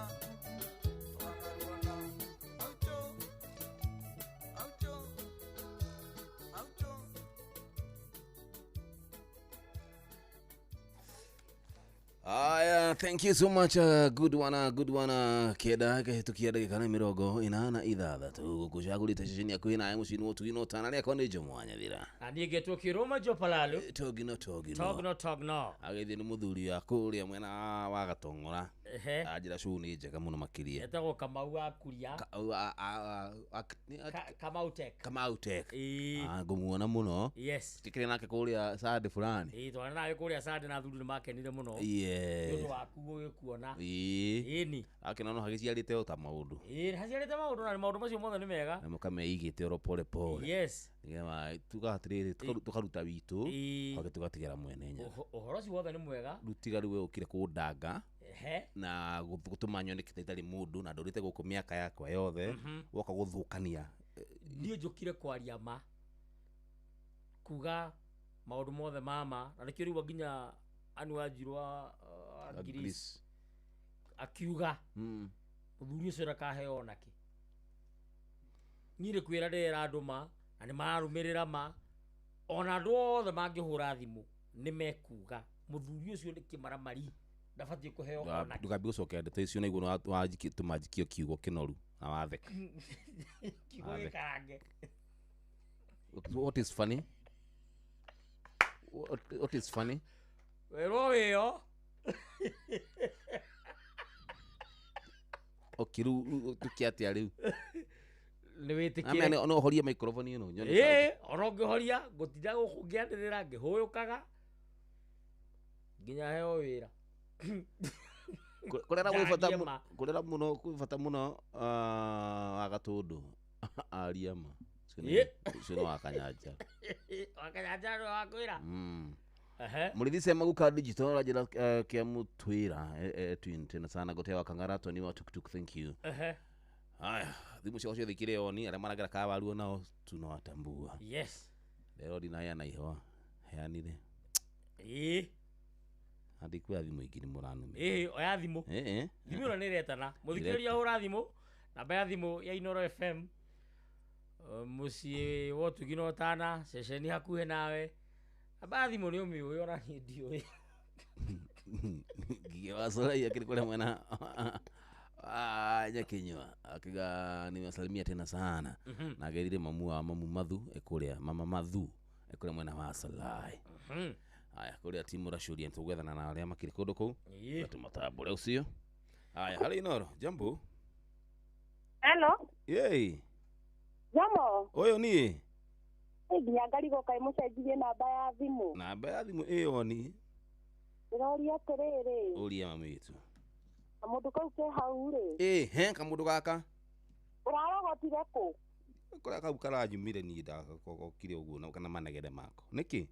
Aucho Aya, thank you so much. Good one. Keda gĩhĩtũkia ndagĩka na mĩrongo ĩnana ithathatũ gũkucagũrĩte ceceni yaku ĩna mũciĩ nĩ ũtugi no tana rĩakwa nĩ Njomo na niĩ ngetwo Kĩrũma Jopalalu Togino agĩthiĩ nĩ mũthuri wa kũrĩa mwena wa Gatong'ora anjĩra cũ nĩ njega mũno makĩria etagwo Kamau wa Kuria Kamautek ngũmuona mũno tikĩrĩ nake kũrĩa Sade fulani twana nawe kũrĩa Sade na athuri nĩmakenire mũno nĩũndũ waku gũgĩkuona ĩni akĩna no hagĩciarĩte o ta maũndũ haciarĩte maũndũ na maũndũ macio mothe nĩ mega na mũkameigĩte oro pole nĩgetha tugahatĩrĩrĩ tũkaruta witũ hagĩ tũgatigĩra mwene nya ũhoro ũcio wothe nĩ mwega rĩu tiga rĩu we ũkire kũndanga na gũtũma nyonekete itarĩ mũndũ na ndũrĩte gũkũ mĩaka yakwa yothe woka gũthũkania niĩ njũkire kwaria ma kuga maũndũ mothe mama na nĩkĩo rĩu nginya Anu Wanjirũ Greece akiuga mũthuri ũcio ndakaheo nake niĩ nĩ kwĩra ndĩrera andũ ma na nĩ mararũmĩrĩra ma ona andũ othe mangĩhũra thimũ nĩ mekuga muthuri ucio ni kimaramari ndabatie kuheo ona ndukambi gucokia ndeto icio na iguru wajiki tumajikio kiugo kinoru na watheka kiugo gikarange. What is funny? What is funny? Wero okiru tukiatia riu ni witikire amene no horia microphone ino nyone oronge horia gutinda gukungiandirira ngihuyukaga nginya heo wira kurera muno agatundu ariama sino wakanyanja wakanyanja no wakwira Muridhise maguka digital rajira kia mutwira twinte na sana gotewa kangarato ni wa tuk thank you. Haya, thimu cio thikire oni aria maragera kawaruo nao tunawatambua. Yes. Leo dinaya na ihwa heanire. Hadi kwa thimu ingine muranume. Oya thimu. Thimu ino niretana. Muthikiria hura thimu. Namba ya thimu ya Inoro FM. Musie wotu gino tana sesheni hakuhe nawe. Abathi mo ni umiwe ora ni ndio. Giwa sura yake kule mwana. Nyakinywa akiga nimesalimia tena sana. Na gerire mamu madhu ekuria mama madhu ekuria mwana wa Salai. Haya kuria timu rashuria ntugwethana na aria makiri kundu ku. Tumatabure ucio. Haya hali Inoro jambo. Hello. Yey. Jambo. Oyo ni nginya ngarigo kai mucenjirie namba ya thimu. Namba ya thimu oni Ndĩroria atĩrĩrĩ. Ũria mamitu. Kamundu kau ke hau rĩ. Kamundu gaka. Ũrarogotire kũ? Kũrĩa kau karajumire ni ndakokire ũguo na kana manegere mako. Niki?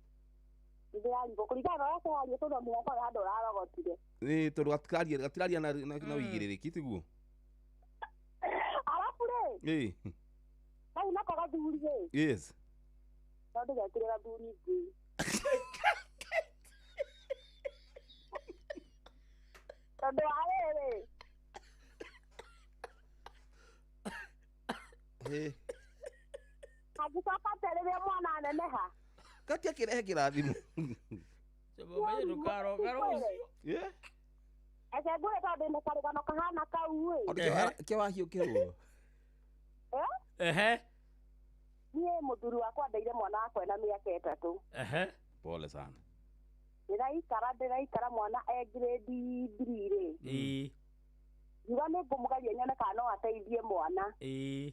Ndĩrarigo kũringana na ũrĩa kũharia tondũ mĩako ya andũ ũrarogotire. Tondũ gatiraria na ũigĩrĩrĩki tiguo. Alafu rĩ. Kau nako gathuri rĩ. Yes. Tondũ gakire gathuri ngui. Tondũ arĩrĩ. Agĩcoka terere mwana aneneha. Katia kirehe kirathimo. Sababu yetu karo ucio. Ese ngure tondũ nĩ karigano kahana kau ĩ. Ke wahiũkĩrwo. Niĩ mũthuri wakwa ndeire mwana wakwa na mĩaka 3. Pole sana. Ndĩraikara mwana grade 3 rĩ. Ngiuga nĩ ngũmũgeria nyone kana no ateithie mwana. Thiĩ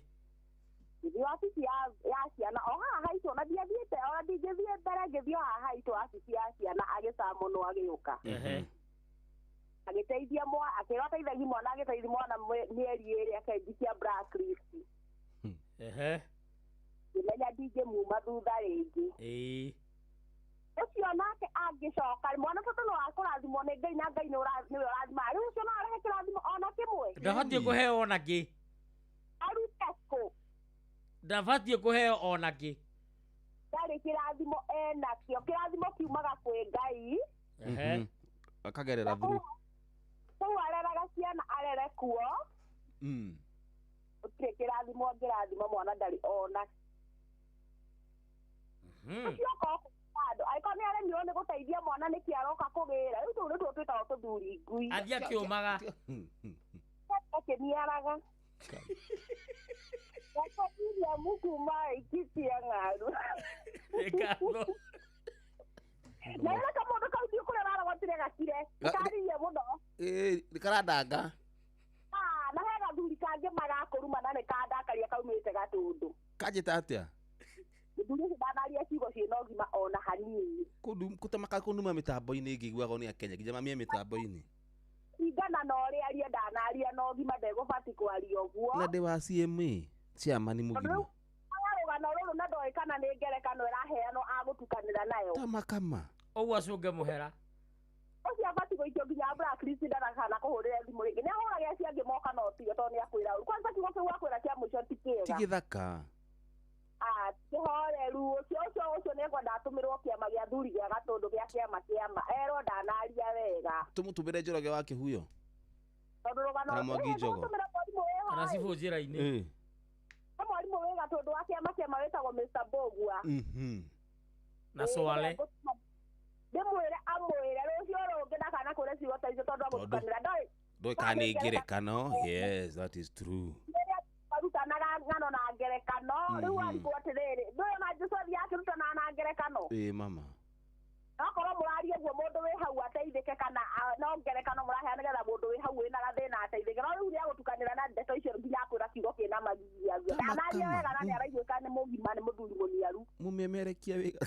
wabici ya ciana o haha haitũ ona ndiathiĩte ona ndingĩthiĩ mbere ngĩthiĩ haha haitũ wabici ya ciana agĩcamũnwo agĩũka. Agĩteithia mwana akĩrwo ateithagia mwana agĩteithia mwana mĩeri 2 akenjikia blacklist. Ndĩmenya ndingĩmuma thutha rĩngĩ. Ũcio nake angĩcoka mwana tondũ no akũrathimwo nĩ Ngai na Ngai nĩwe ũrathima rĩu ũcio no arehe kĩrathimo ona kĩmwe. Ndabatie kũheo ona kĩ. Arute kũ. Ndabatie kũheo ona kĩ. Ndarĩ kĩrathimo enakĩo kĩrathimo kiumaga kwĩ Ngai. Akagerera through. Kũu areraga ciana arere kuo. Ũtirĩ kĩrathimo ngĩrathima mwana ndarĩ ona. Ũcio andũ aiko nĩ aremirwo nĩ gũteithia mwana nĩkĩ aroka kũgĩra rĩu tũu nĩtuo twĩtagwo tũthuri ngui. Athia kĩũmaga. Akĩniaraga. Gakĩria mukuma ikitia ng'aru. Na ĩrĩa kamũndũ kau thiĩ kũrĩa ararogotire gakire. Karirie mũno. Karadanga. Na he gathuri kangĩ magakũruma na nĩ kandakaria kaumĩte gatũndũ. Kanjĩta atĩa? Mũthuri ũcio ndanaria ciugo ciĩna ũgima ona hanini. Kũtamaka kũnuma mĩtambo-inĩ ngĩiguaga nĩ akenya nginya mamie mĩtambo-inĩ. Ingana na ũrĩa aria ndanaria na ũgima ndegũbati kwaria ũguo. Na ndĩ wa CMA ciamani mũgima. Rũgano rũrũ na ndoĩ kana nĩ ngerekano ĩraheanwo agũtukanĩra nayo. Tamakama. Ũguo acunge mũhera. Ũcio abati gũikio nginya blacklist ndanakana kũhũrĩra thimũ rĩngĩ. Nĩ ahũraga acio angĩ moka no tiga tondũ nĩ akwĩra ũru. Kwanza kiugo kĩu akwĩra kĩa mũico ti kĩega. Ti gĩthaka. Kĩhoreru ũcio nĩ ngwenda atũmĩrwo kĩama gĩa thuri gĩa gatũndũ gĩa kĩama erwo ndanaria wega. Tũmũtũmĩre Njoroge wa Kĩhuyo. Tondũ rũgano kana cibũ njĩra-inĩ. Mwarimũ wĩ gatũndũ wa kĩama wĩtagwo Mr. Bogua. Na Swale. ndimwire amwire rucio rungi ndakana kure ciugo ta icio tondu agutukanira ndoi kana ngerekano. Yes, that is true. arutanaga ng'ano na ngerekano riu ariko atiriri nduyo na Josephia akirutana na ngerekano mama akorwo muraria guo mundu wi hau ateithike kana no ngerekano murahea nigetha mundu wi hau wina gathina ateithike no riu ria gutukanira na ndeto icio nginya akwira kiugo kina magiria guo anaria wega na niaraiguika ni mugima ni muthuri muniaru mumemerekia wega.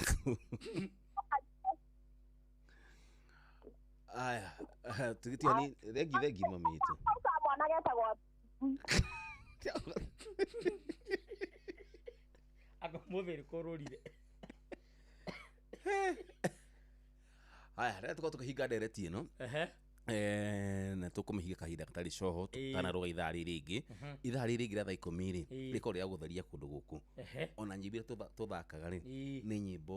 Aya, tugitiani regi mami itu. Mwana getagwo ako muthiri kururire. Aya, rä tuko tukahinga ndereti ĩno na tũkũmĩhinga kahinda gatarĩ coho tũtanaruga ithaa rĩrĩ rĩngĩ. Ithaa rĩrĩ rĩngĩ rĩa thaa 10 rĩ rĩkorwo rĩa gũtheria kũndũ gũkũ. Ona nyĩmbo iria tũthakaga rĩ nĩ nyĩmbo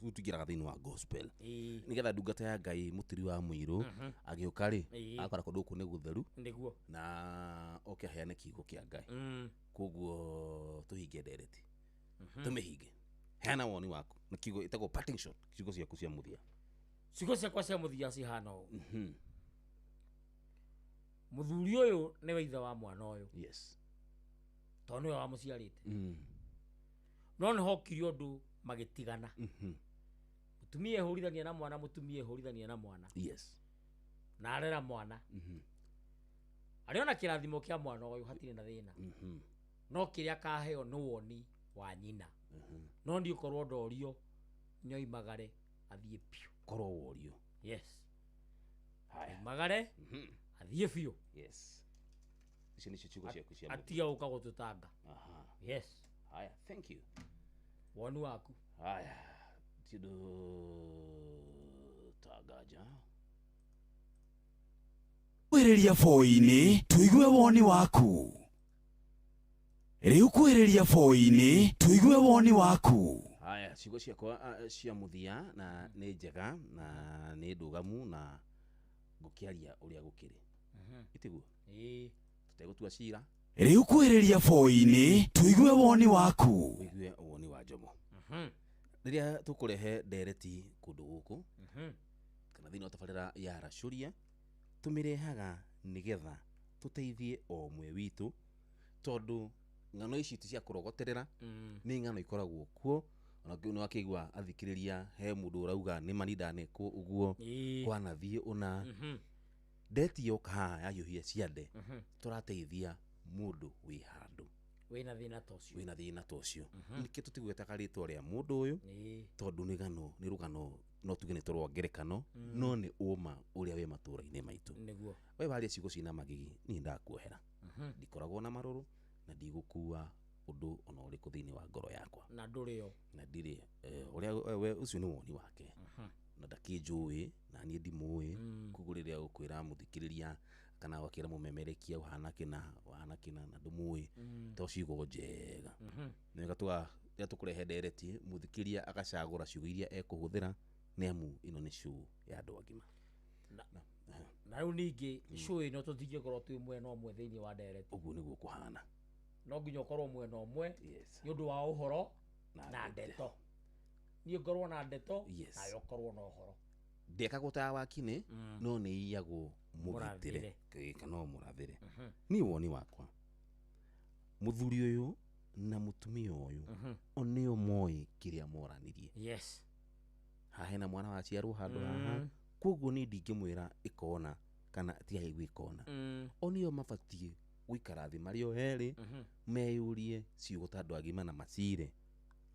tũingĩraga thĩinĩ wa gospel nĩgetha ndungata ya Ngai mũturi wa mũirũ agĩũka rĩ akora kũndũ gũkũ nĩ gũtheru na oke aheane kiugo kĩa Ngai. Koguo tũhinge ndereti tũmĩhinge. Heana woni waku na kiugo ĩtagwo parting shot, ciugo ciaku cia mũthia. Ciugo ciakwa cia mũthia cihana ũũ. Mũthuri ũyũ nĩwe ithe wa mwana ũyũ. Yes. Tondũ nĩwe wamũciarĩte. No nĩ hokire ũndũ magĩtigana. Mũtumia ehũrithania na mwana, mũtumia ehũrithania na mwana. Yes. Na arera mwana. Ariona kĩrathimo kĩa mwana ũyũ hatirĩ na thĩna. No kĩrĩa akaheo nĩ woni wa nyina. No ndi ũkorwo ndorio nyoimagare athiĩ piũ. Korwo worio. Yes. Haya. Magare athiĩ biũ. Yes. Icio nĩcio ciugo ciaku cia mũthia. Atiga gũka gũtũtanga. Yes. Haya, thank you. Woni waku. Haya. Tido tagaja. Kwĩrĩria foi-inĩ tuigue woni waku. Rĩu kwĩrĩria foi-inĩ tuigue woni waku. Haya, ciugo ciakwa cia mũthia na nĩ njega na nĩ ndugamu na ngũkĩaria ũrĩa gũkĩrĩ. Itiguo? Tutegũtua cira. Rĩu kwĩrĩria foi-inĩ tuigue woni waku. Wĩigue woni wa Njomo. Rĩrĩa tũkũrehe ndereti kũndũ gũkũ kana thĩinĩ wa tabarĩra ya Aracũria tũmĩrehaga nĩgetha tũteithie o ũmwe witũ tondũ ng'ano ici ti cia kũrogoterera nĩ ng'ano ikoragwo kuo. Ona nĩ wakĩigua athikĩrĩria he mũndũ ũrauga nĩ mani ndanekwo ũguo kwanathiĩ ũna. Ndeti yoka haha yahiũhia ciande tũrateithia mũndũ wĩ handũ wĩna thĩna ta ũcio. Wĩna thĩna ta ũcio. Nĩkĩ tũtigwetaga rĩtwa rĩa mũndũ ũyũ tondũ nĩ ng'ano nĩ rũgano no tuge nĩ tũrwa ngerekano no nĩ ũma ũrĩa wĩ matũũra-inĩ maitũ. Nĩguo. We waria ciugo cina magigi niĩ ndakuohera. Ndikoragwo na marũrũ na ndigũkua ũndũ ona ũrĩkũ thĩinĩ wa ngoro yakwa. Na ndũrĩ o. Na ndirĩ ũrĩa we ũcio nĩ woni wake. Na ndakĩnjũĩ na niĩ ndimũĩ. Koguo rĩrĩa ũkwĩra mũthikĩrĩria kana wakĩra mũmemerekia ũhana kĩna na ndũmũĩ to ciugo njega. Nĩ wega rĩrĩa tũkũrehe ndereti mũthikĩria agacagũra ciugo iria ekũhũthĩra nĩ amu ĩno nĩ show ya andũ agima. Na rĩu ningĩ show ĩno tũtingĩkorwo twĩ mwena ũmwe thĩinĩ wa ndereti. Ũguo nĩguo kũhana. No nginya ũkorwo mwena ũmwe nĩ ũndũ wa ũhoro na ndeto. Niĩ ngorwo na ndeto nawe ũkorwo na ũhoro. Ndekagwo ta wakinĩ no nĩ iyagwo mũgitĩre kana mũrathĩre. Niĩ woni wakwa mũthuri ũyũ na mũtumia ũyũ o nĩo moĩ kĩrĩa moranirie. Yes. Haha hena mwana waciarwo handũ haha koguo niĩ ndingĩmwĩra ĩkona kana tiga gwĩkona. O nĩo mabatiĩ gũikara thĩ marĩ o erĩ meyũrie ciugo ta andũ agima na macire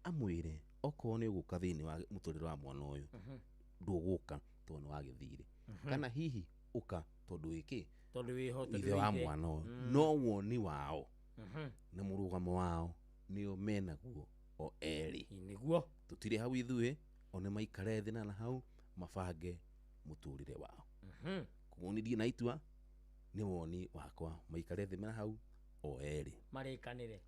amwĩre okorwo nĩ ũgũka thĩinĩ wa mũtũrĩre wa mwana ũyũ ndũgũka tondũ nĩ wagĩthirĩ kana hihi ũka tondũ wĩkĩ ithe wa mwana ũyũ. No woni wao na mũrũgamo wao nĩo menaguo o erĩ. Nĩguo tũtirĩ hau ithuĩ o nĩ maikare thĩ na hau mabange mũtũrĩre wao. Koguo niĩ ndirĩ na itua nĩ woni wakwa maikare thĩ na hau o erĩ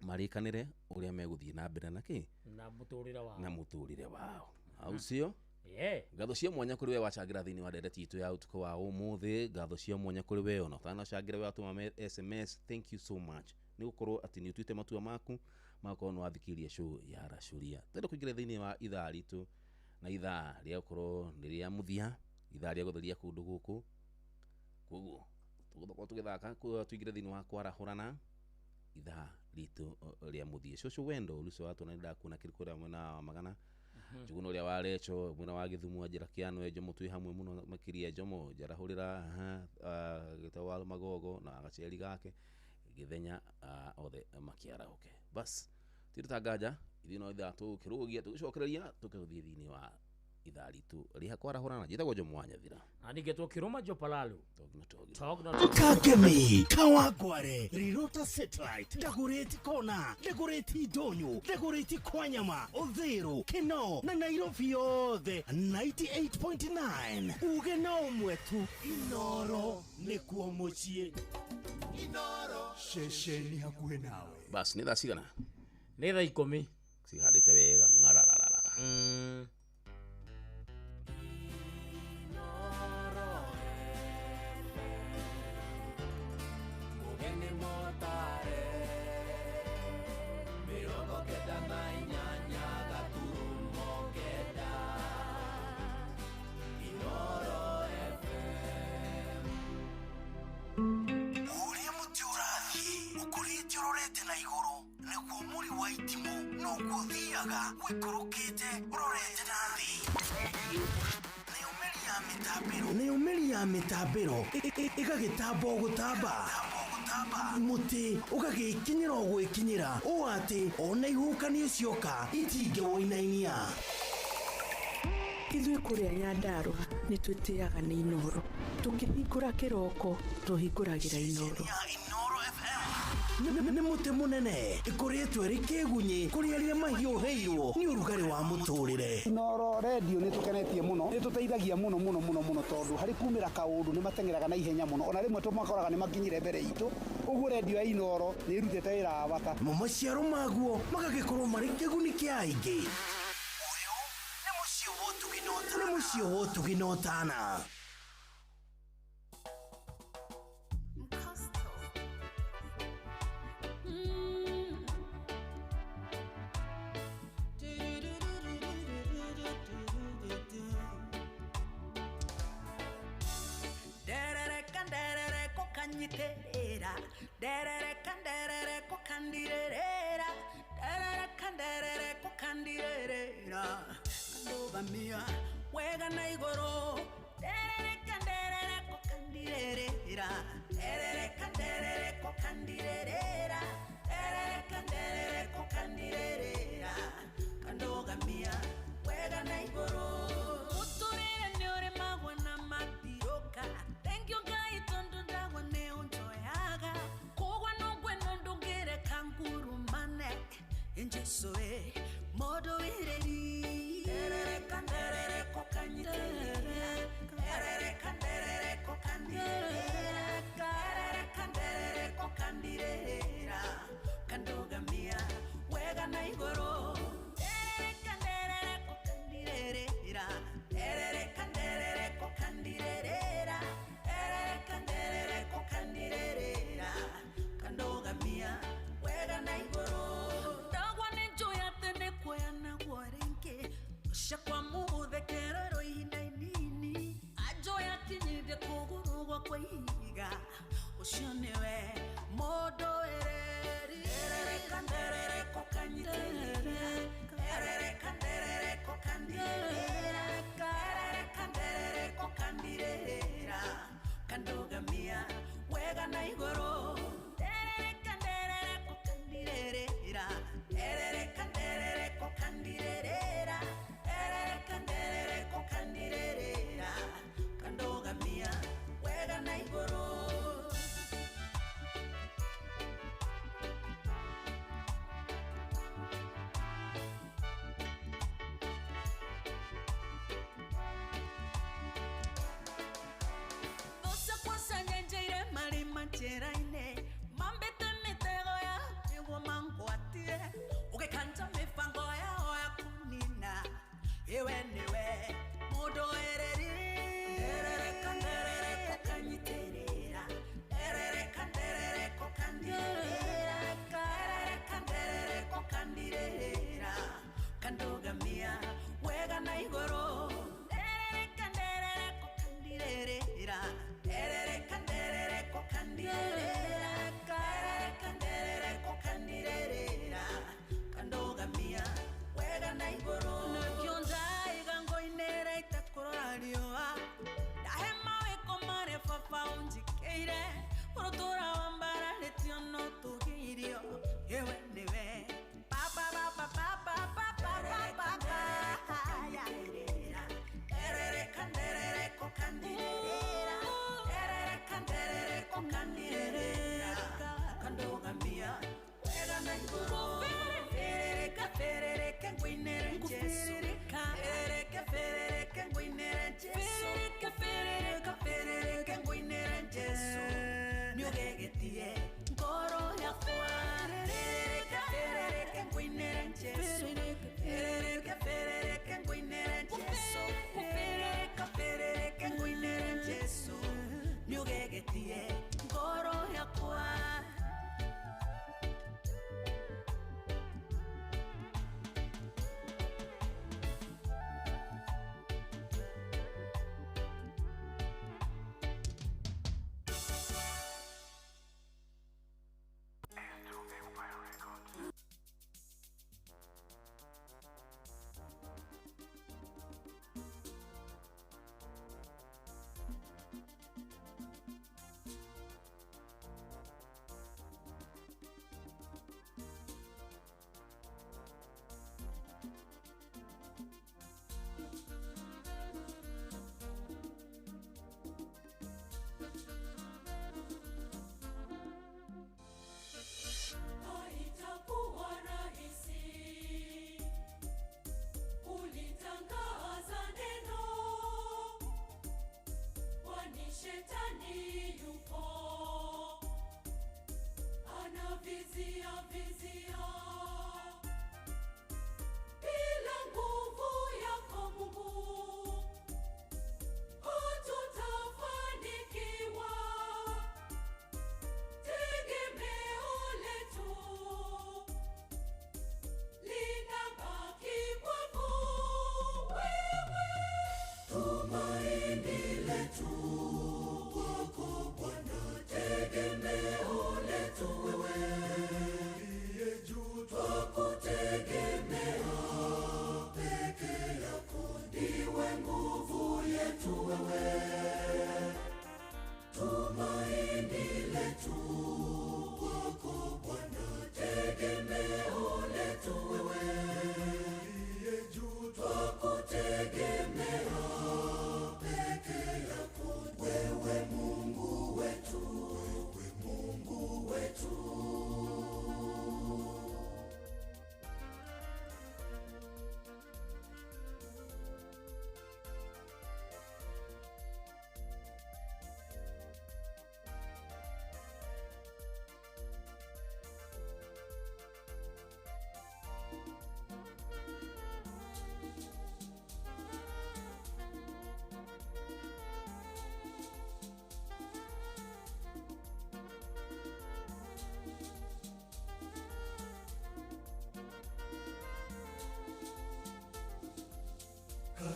marĩkanĩre ũrĩa megũthiĩ na mbere na kĩ na mũtũrĩre wao. Hau cio ngatho cia mwanya kũrĩ we wacangĩra thĩinĩ wa ndereti itũ ya ũtukũ wa ũmũthĩ. Ngatho cia mwanya kũrĩ we ona ũtanacangĩra we watũma SMS. Thank you so much nĩ gũkorwo atĩ nĩ ũtuĩte matua maku magakorwo nĩ wathikĩrĩria show ya Aracũria. Twende kũingĩra thĩinĩ wa ithaa ritũ na ithaa ria ukorwo ni ria muthia ithaa ria gutheria kundu guku koguo tuguthoko tugithaka tuingire thini wa kwarahurana ithaa ritu ria muthia coco wendo luso watu na ndakuona kirikura mwena wa magana juguno ria warecho mwena wa Githumu njira kiano ejo mutui hamwe muno makiria jomo jarahurira gitawal magogo na agaceri gake githenya othe makiarahuke bas tirutangaja ithino ithatu kirugia tucokereria tukuthie thini wa ithaa ritu riha kwarahurana jitagwo Jomo wa Nyathira Anige kiroma jopalalo Kakemi Kawagware Rirota Satellite Dagoretti Kona Dagoretti Donyo Dagoretti Kwanyama Odhero Keno na Nairobi yothe 98.9 Ugeno mwetu Inoro nikuo mucie Inoro shesheni hakuhe nawe bas ni thaa cigana ni thaa 10 cihandite wega ngarararara Neomelia mitabero igagitambo gutamba muti ugagikinyira gwikinyira o ati ona ihukani cioka itinge woinainia Ithuĩ kũrĩa Nyandarua nĩ twĩtĩaga nĩ Inoro. Tũkĩhingũra kĩroko tũhingũragĩra Inoro. Nĩ mũtĩ mũnene ĩkoretwo ĩrĩ kĩgunyi kũrĩa rĩrĩa mahiũhĩirwo nĩ ũrugarĩ wa mũtũrĩre. Inoro radio nĩ tũkenetie mũno, nĩ tũteithagia mũno tondũ harĩ kumĩra kaũndũ nĩ matengeraga na ihenya mũno, ona rĩmwe tũmakoraga nĩ makinyire mbere itũ. Ũguo radio ya Inoro nĩ ĩrutĩte wĩra wa bata. Maciaro maguo magagĩkorwo marĩ kĩguni kĩa aingĩ. Nĩ mũciĩ wotuginotana. Mia wega na igoro derere kokandirera kandoga mia wega na igoro uturire ni ore magwa na matiroka thank you guys tondo ndagwa ne unjoyaga kogwa no gweno ndongere kanguru mane enjesoe modo ireri Shakwa mude kerero inainini ajoya tinyide kugurugwa kwa higa ushonewe modo ereri kanderere kokandirera kandoga mia wega na igoro kanderere kokandirera kandoga mia wega na igoro.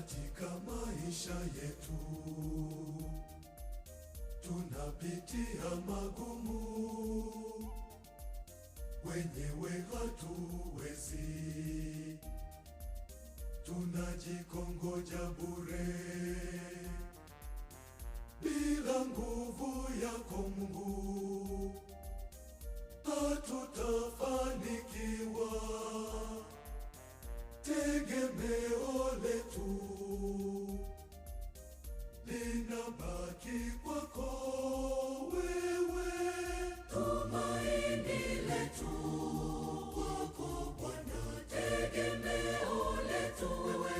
katika maisha yetu tunapitia magumu, wenyewe hatuwezi, tunajikongoja bure. Bila nguvu yako Mungu hatutafanikiwa. Tegemeo letu linabaki kwako wewe, tumaini letu kwako Bwana. Tegemeo letu wewe,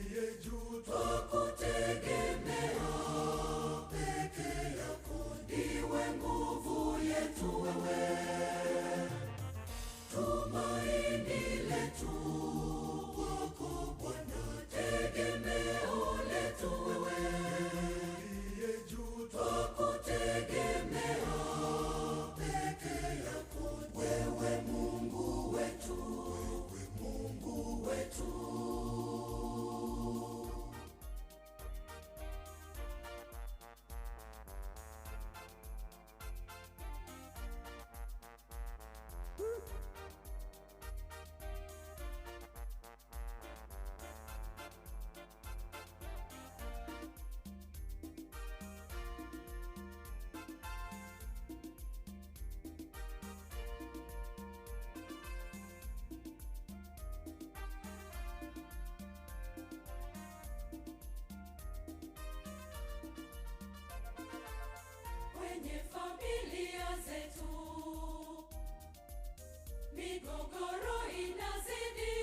ndiye juu twakutegemea, peke yako ndiwe nguvu yetu wewe, tumaini letu kwako Bwana. Tegemeo letu wewe, ndiye juu twakutegemea, peke yako wewe, Mungu wetu, wewe Mungu wetu. Kwenye familia zetu migogoro inazidi,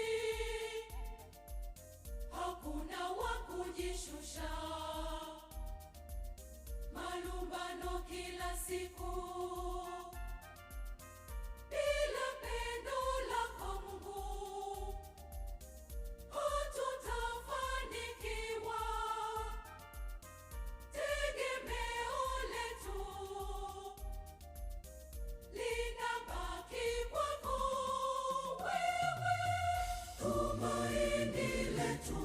hakuna wa kujishusha, malumbano kila siku. Bila pendo lako Mungu hatutafanikiwa. Tegemeo letu linabaki kwako wewe, tumaini letu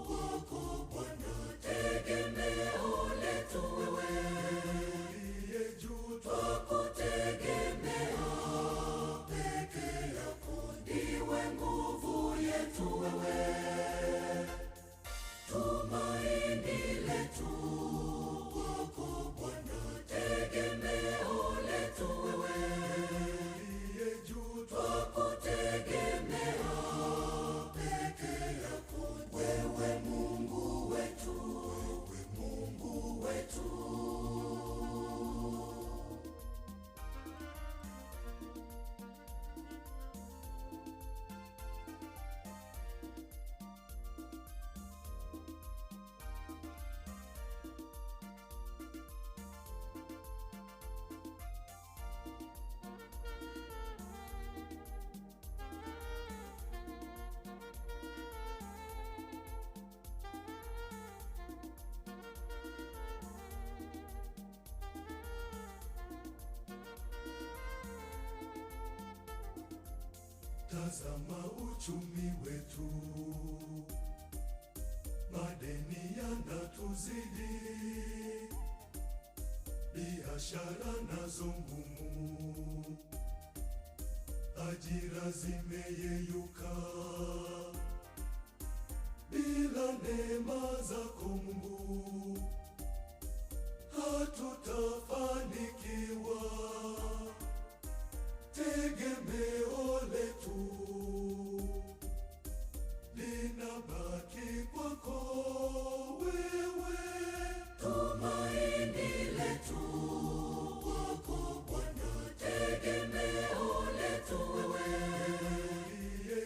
kwako Bwana. Tegemeo letu wewe, ndiye juu twakutegemea, peke yako ndiwe nguvu yetu wewe, tumaini letu kwako Bwana. Tegemeo letu wewe, ndiye juu twakutegemea, peke yako wewe, Mungu wetu, wewe Mungu wetu. Tazama uchumi wetu, madeni yanatuzidi, biashara nazo ngumu, ajira zimeyeyuka. Bila neema zako Mungu hatutafanikiwa. Tegemeo letu linabaki kwako wewe, tumaini letu kwako Bwana. Tegemeo letu wewe, ndiye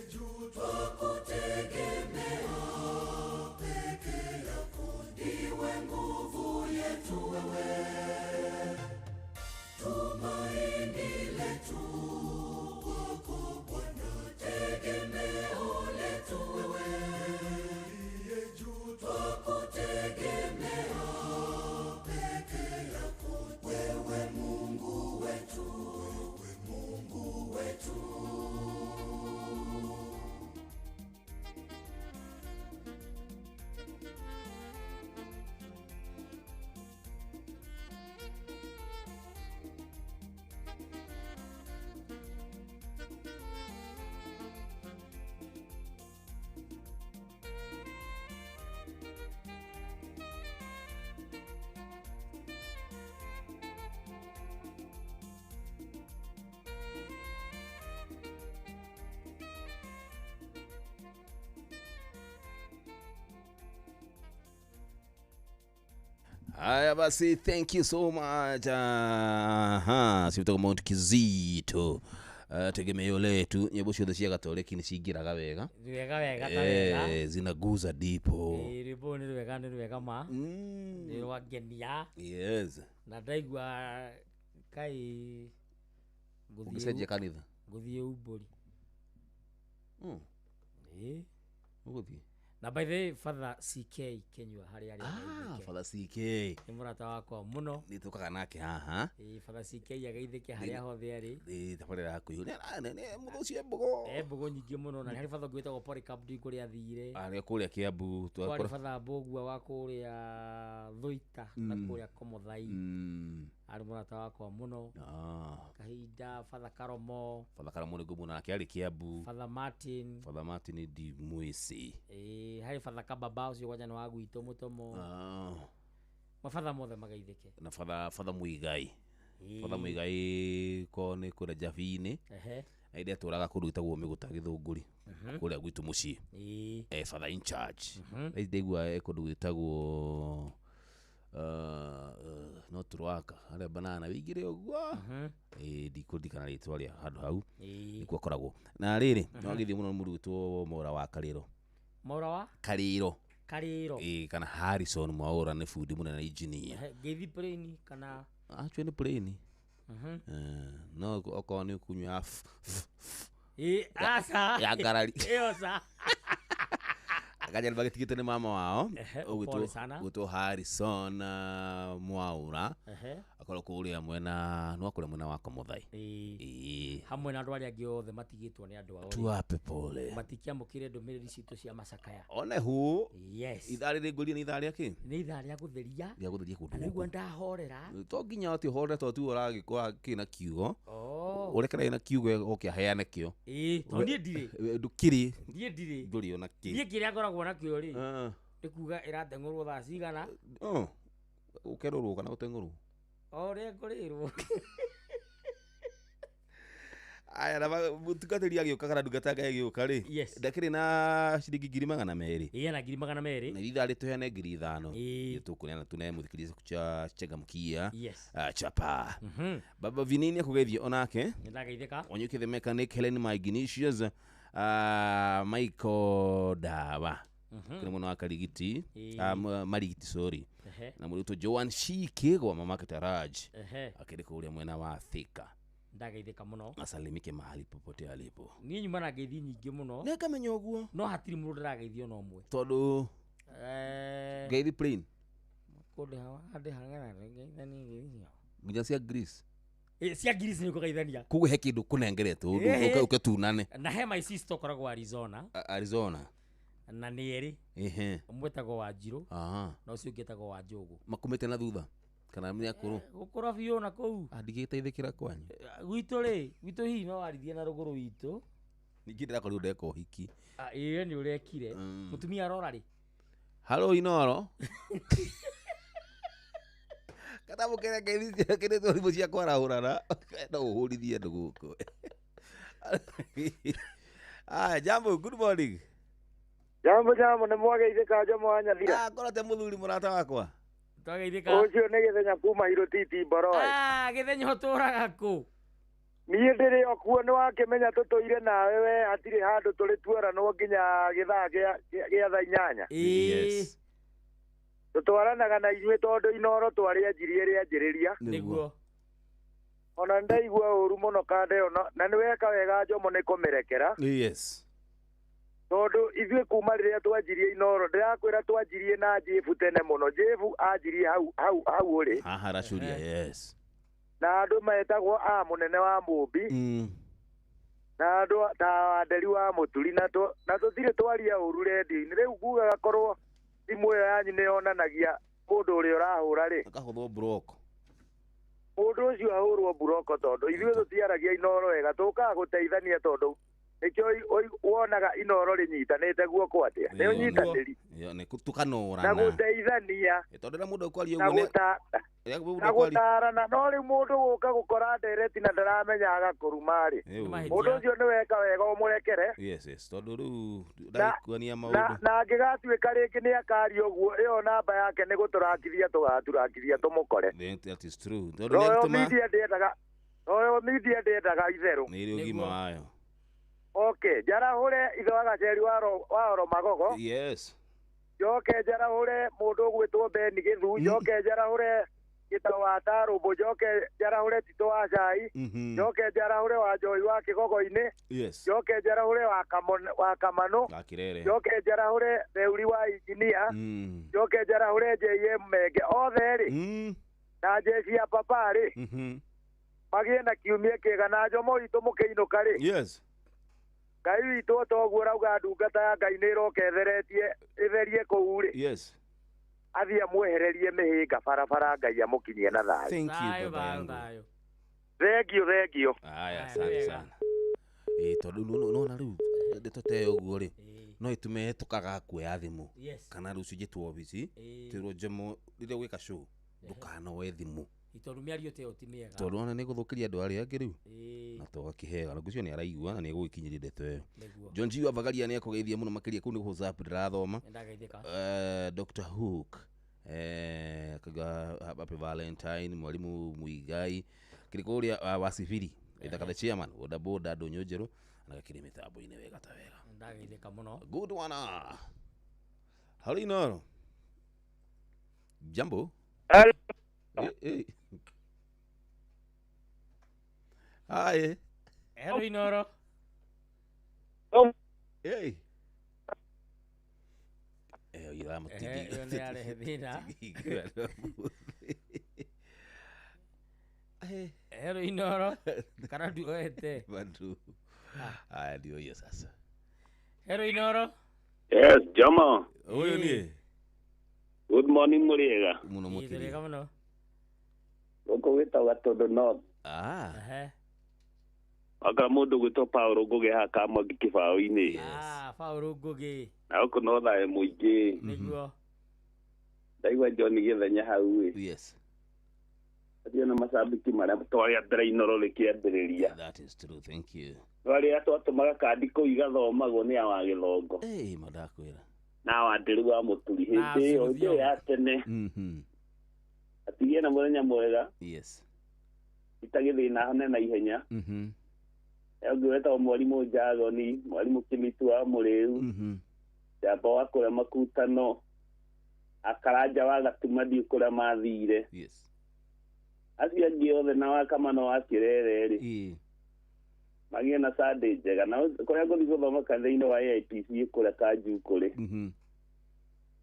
Haya basi, thank you so much. Sivitoka Mount Kizito. Tegemeo letu nyimbo ciothe cia Gatoleki ni cingiraga wega. Wega ta wega. Zinaguza ndipo. Ribo ni wega ma. Ni wagenia. Yes. Na ndaigua kai guthie kanitha. Guthie ubori. Uguthie. Na by the way, Father CK Kenyua hari ari. Father CK. Ni murata wakwa muno. Ni tukaga nake haha. Father CK agaithike hari hothe ari. Tabarira hakuyu. Ni muthucie mbogo. Mbogo nyingi muno na hari Father gwitagwo Polycarp kuri athire. Ari kuria Kiambu twakora. Father Mbogua wa kuria Thuita na kuria Komothai. Ari murata wakwa muno. Kahinda Father Karomo. Father Karomo ni gumu na kiari Kiambu. Father Martin di Muisi. Hari Father Kababa ucio wajana wa gwito mutomo. Mafadha mothe magaithike. Na Father Muigai. Father Muigai ko ni kura Javini. Aide aturaga kurutagwo miguta Githunguri. Kuria gwitu mucii. Father in charge. Aidegwa kundu gwitagwo no turwaka ale banana wigire ogwa dikudikana ritwa ria handu hau nikuo koragwo na riri no githi muno murutwo Mora wa Kariro. Mora wa Kariro kana Harrison Mwaura ni fundi muno na engineer githi plane kana actually plane no okoni kunywa asa ya garari osa akajaribu bagitigite ni mama wao ugitwo Harrison Mwaura akora kuria mwena no akora mwena wa Komothai hamwe na andu ari angi othe matigitwo ni andu ao tuape pole matikiamukire ndumiriri citu cia macakaya one hu yes ithari ringuria ni ithari aki ni ithari ya gutheria kundu niguo ndahorera to nginya ati hore to tu uragikwa kina kiugo urekera ina kiugo ukiaheane kio to nie ndire ndukiri nie ndire nduri ona ki nie kiria ngoragwo na kio ri ikuga iratengurwo thaa cigana ukerorwo kana utengurwo ore ngorirwo aya na mutugatiri agioka kana ndugataga agioka ri ndakiri na ciringi 200 na 200 na ithari tuhene 5,000 tukuneana tunaye muthikirize kucha chegamkia chapa baba vinini akugethio onake ndageithika onyuke the mechanic Helen Ignatius Michael Dawa kuna mwana wa Karigiti Marigiti sorry na muruto Joan Shikigwa mama Kataraj akiri kuria mwena wa Thika ndageithika muno asalimike mahali popote alipo ni nyuma na geithi nyingi muno ne kamenya oguo no hatiri mundu ndageithio no mwe tondu geithi plain kode hawa hade hangana geithani geithio nginya cia Greece cia Greece ni kugeithania kugu he kindu kunengeretwo uketunane na he my sister koragwo Arizona na nieri umwetagwo wa Njiro na ucio ngetagwo wa Njogu makumite na thutha kana mnya kuru gukora biyo na kou ndigiteithikira kwanyu gwitu hi no warithia na ruguru witu ningindira kori ndeko hiki ni urekire mutumia arora ri halo inoro katabu kere ngeithi kire tori cia kwarahurana no uhurithie ndu guku jambo good morning jambo ne mwageithika Jomoanya thira korate muthuri murata wakwa twageithika ucio ni githenya kuma Hirotiti Boroi githenya hoturaga ku niĩ ndĩrĩ okuo nĩ wakĩmenya tũtũire nawe we hatirĩ handũ tũrĩ tuoranwo nginya gĩthaa gĩa thaa 8 tũtwaranaga na inyuĩ tondũ Inoro twarĩ anjiri ĩrĩa anjĩrĩria nĩguo ona ndaigua ũru mũno kande ona na nĩ weka wega Jomo nĩ kũmĩrekera tondũ ithuĩ kuma rĩrĩa twanjirie Inoro ndĩrakwĩra twanjirie na Jefu tene mũno Jefu anjirie hau ũrĩ haha Racuria na andũ metagwo mũnene wa Mũmbi na andũ ta Nderi wa Mũturi na tũtirĩ twaria ũru redio-inĩ rĩu kugaga korwo thimũ ĩyo yanyu nĩ yonanagia mũndũ ũrĩa ũrahũra rĩ akahũthwo buroko mũndũ ũcio ahũrwo buroko tondũ ithuĩ tũtiaragia Inoro wega tũkaga gũteithania tondũ ikyo wonaga inoro rinyitanite guoko atia ni unyitaniri yo ne kutukanora na guteithania tondera mundu kwali na uguo na gutarana no ri mundu guka gukora ndereti na ndaramenya agakurumari mundu ucio ni weka wega umurekere yes tondu riu ndaikuania maundu na angigatuika ringi ni akari uguo iyo namba yake ni guturakithia tugaturakiria tumukore that is true tondu ni atuma oyo media ndendaga itheru ni ri ugima wayo okay jara hure itho agaceri wa magogo yes joke jara hure mundu gwitwo Beni Githu joke jara hure gitawa Tarubo joke jara hure Tito wa Cai joke jara hure wa Joy wa Kigogo-ini yes joke jara hure wa Kamano Akirere joke jara hure Theuri wa Engineer joke jara hure JM Mege othe ri na jeshi ya papari magie na kiumia kiega na Jomo itu mukiinuka ri yes Ngai witũ toguo rauga ndungata ya Ngai nĩ ĩroka ĩtherie kũu rĩ yes athiĩ amwehererie mĩhĩnga barabara Ngai amũkinyie na thayũ thank you baba thengio aya asante sana tondu nona riu nditote uguo ri no itume tukaga kuoya thimu kana rucio njitwo obici twirwo Jomo rĩrĩa gwĩka show ndukanoe thimu itondu miario te otimiega tondu ona ni guthukiria andu aria angi riu na tugakihega na gucio ni araigua na ni gukinyiria ndeto iyo John G wa Bagaria ni akugeithia muno makiria kuu ni WhatsApp ndirathoma Dr Hook kaga happy Valentine mwalimu Muigai kirikuria wasifiri ithaka chairman boda boda ndonyo njeru na gakiri mitambo-ini wega ta wega ndageithika muno good one Halino Jambo hey. Hi. Hello, Inoro. Hey. You am tigi. Hello, Inoro. Kana duete. Bandu. Ndio hiyo sasa. Hello, Inoro. Yes, Jomo. Huyo ni. Good morning, Muriega. Muno mukiri. Muno. Uko wita Todo North. Aka mundu gwitwo Paulo Ngugi haka mwangi kibao-ini. Paulo Ngugi. Na uko no thae muingi. Niguo. Ndaigua John Githenya hau ĩ. Yes. Atia na mashabiki maria twaria ndera inoro rikiambiriria. That is true, thank you. Wari atwatumaga kandi kũ igathomagwo ni awa Githongo. Madakwira. Na wandiru wa muturi hindi yo ya tene. Atigie na muthenya mwega. Yes. Itagithina hane na ihenya. Ngweta mwalimu Jagoni, mwalimu Kimitu wa Muriu. Jamba wa kuria makutano. Akaraja wa Gatumadi kuria mathire. Yes. Acia giothe na wa Kamano wa Kirere ri. Magie na Sunday njega na kuria nguthi guthoma kanitha-ini wa AIPC kuria Kanju kuri.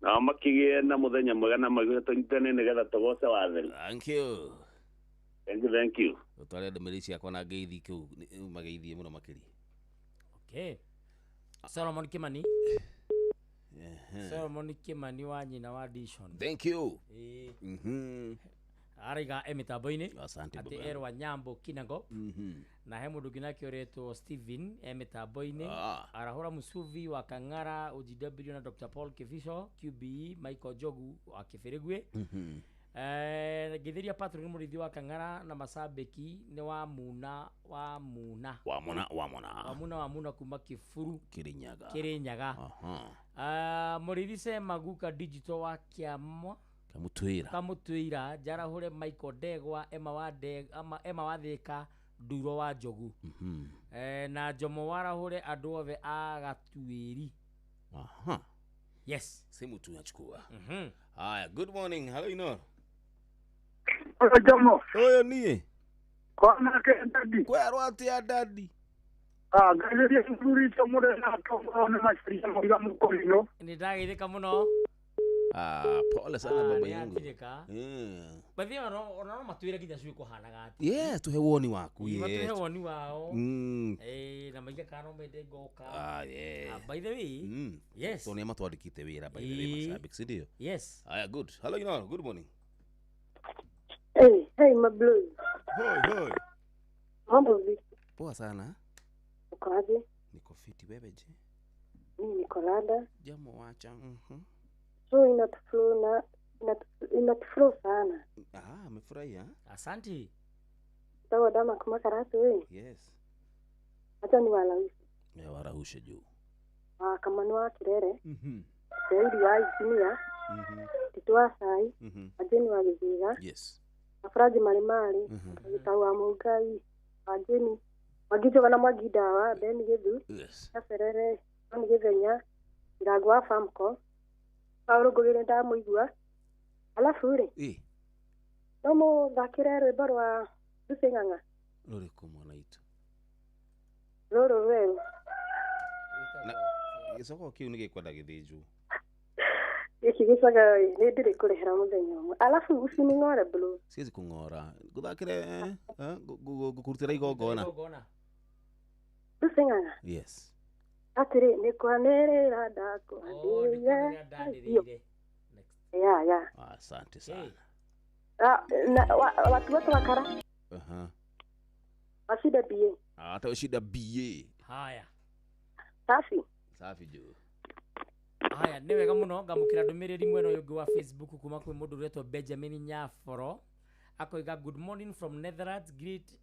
Na makigie na muthenya mwega na magire tunyitane nigetha tugoce watheri. Thank you. Thank you. Utware ndumĩrĩri ciakwa na ngeithi kĩu mageithie mũno makĩria. Okay. Solomon Kimani. Solomon Kimani wa nyina wa Dishon. Thank you. Ariga emitambo-ini. Asante baba. Ati Erwa Nyambo Kinago. Na he mundu ngina kioretwo Steven emitambo-ini. Arahura Musuvi wa Kang'ara OGW na Dr Paul Kivisho QBE Michael Jogu wa Kiferegwe. Githiria Patrick ni murithi wa Kang'ara na masabiki ni wa Muna kuma Kifuru Kirinyaga. Murithi Maguka Digital wa Kiamwa Kamutwira Jarahure Michael Degwa Emma wa Thika Nduro wa Njogu na Jomo Warahure andu othe a Gatuiri. Yes, simu tu nachukua. Haya, good morning. Hello Inoro. Jomo. Oyo nie. Kwana ke dadi. Kwa rwati ya dadi. Gajeria nzuri chamure na tofauti mashiria moja mkolino. Ni ndagithika muno. Pole sana baba yangu. Bathi ona matwire kinya cui kuhanaga ati. Yes, tuhe woni waku. Yes. Tuhe woni wao. Na maiga kano mende ngoka. By the way. Yes. So ni matwandikite wira by the way mashabiki si ndio? Yes. Aya, good. Hello Inoro, good morning. Hey my blue. Hoi. Mambo vipi? Poa sana. Ukaje? Niko fiti wewe je? Mimi niko rada. Jambo wacha. So inatuflow sana. Amefurahia. Asante. Tawa dama kama karatu wewe. Yes. Acha ni walawisha. Waraushe juu. Kama ni wa kirere. Zaidi ya isimia. Titwa sai. Ajeni wa giziga. Yes. Afraji malimali. Tawa mugai. Ajeni. Magijo kana magidawa then githu. Yes. Aserere. Ani githenya. Iragwa famko. Paulo gogere ndamuigua. Alafu ri. Nomo thakire rwimbo rwa Ruseng'ang'a. Ruriku mwana itu. Roro rweru. Gisoko kiu nigikwenda githiju. Iki gisaga ni ndiri kurihera muthenya umwe. Alafu usining'ore blue. Siwezi kung'ora. Guthakire gukurutira igongona. Ruseng'ang'a. Yes. Atiri ni kwanerera ndako. Ya. Asante sana. Watu wote wakara. Washida BA. Hata washida BA. Haya. Safi juu. Haya, ni wega muno ngamukira ndumiriri mweno yugi wa Facebook kuma kwi mundu retwa Benjamin Nyaforo. Akoiga good morning from Netherlands. Great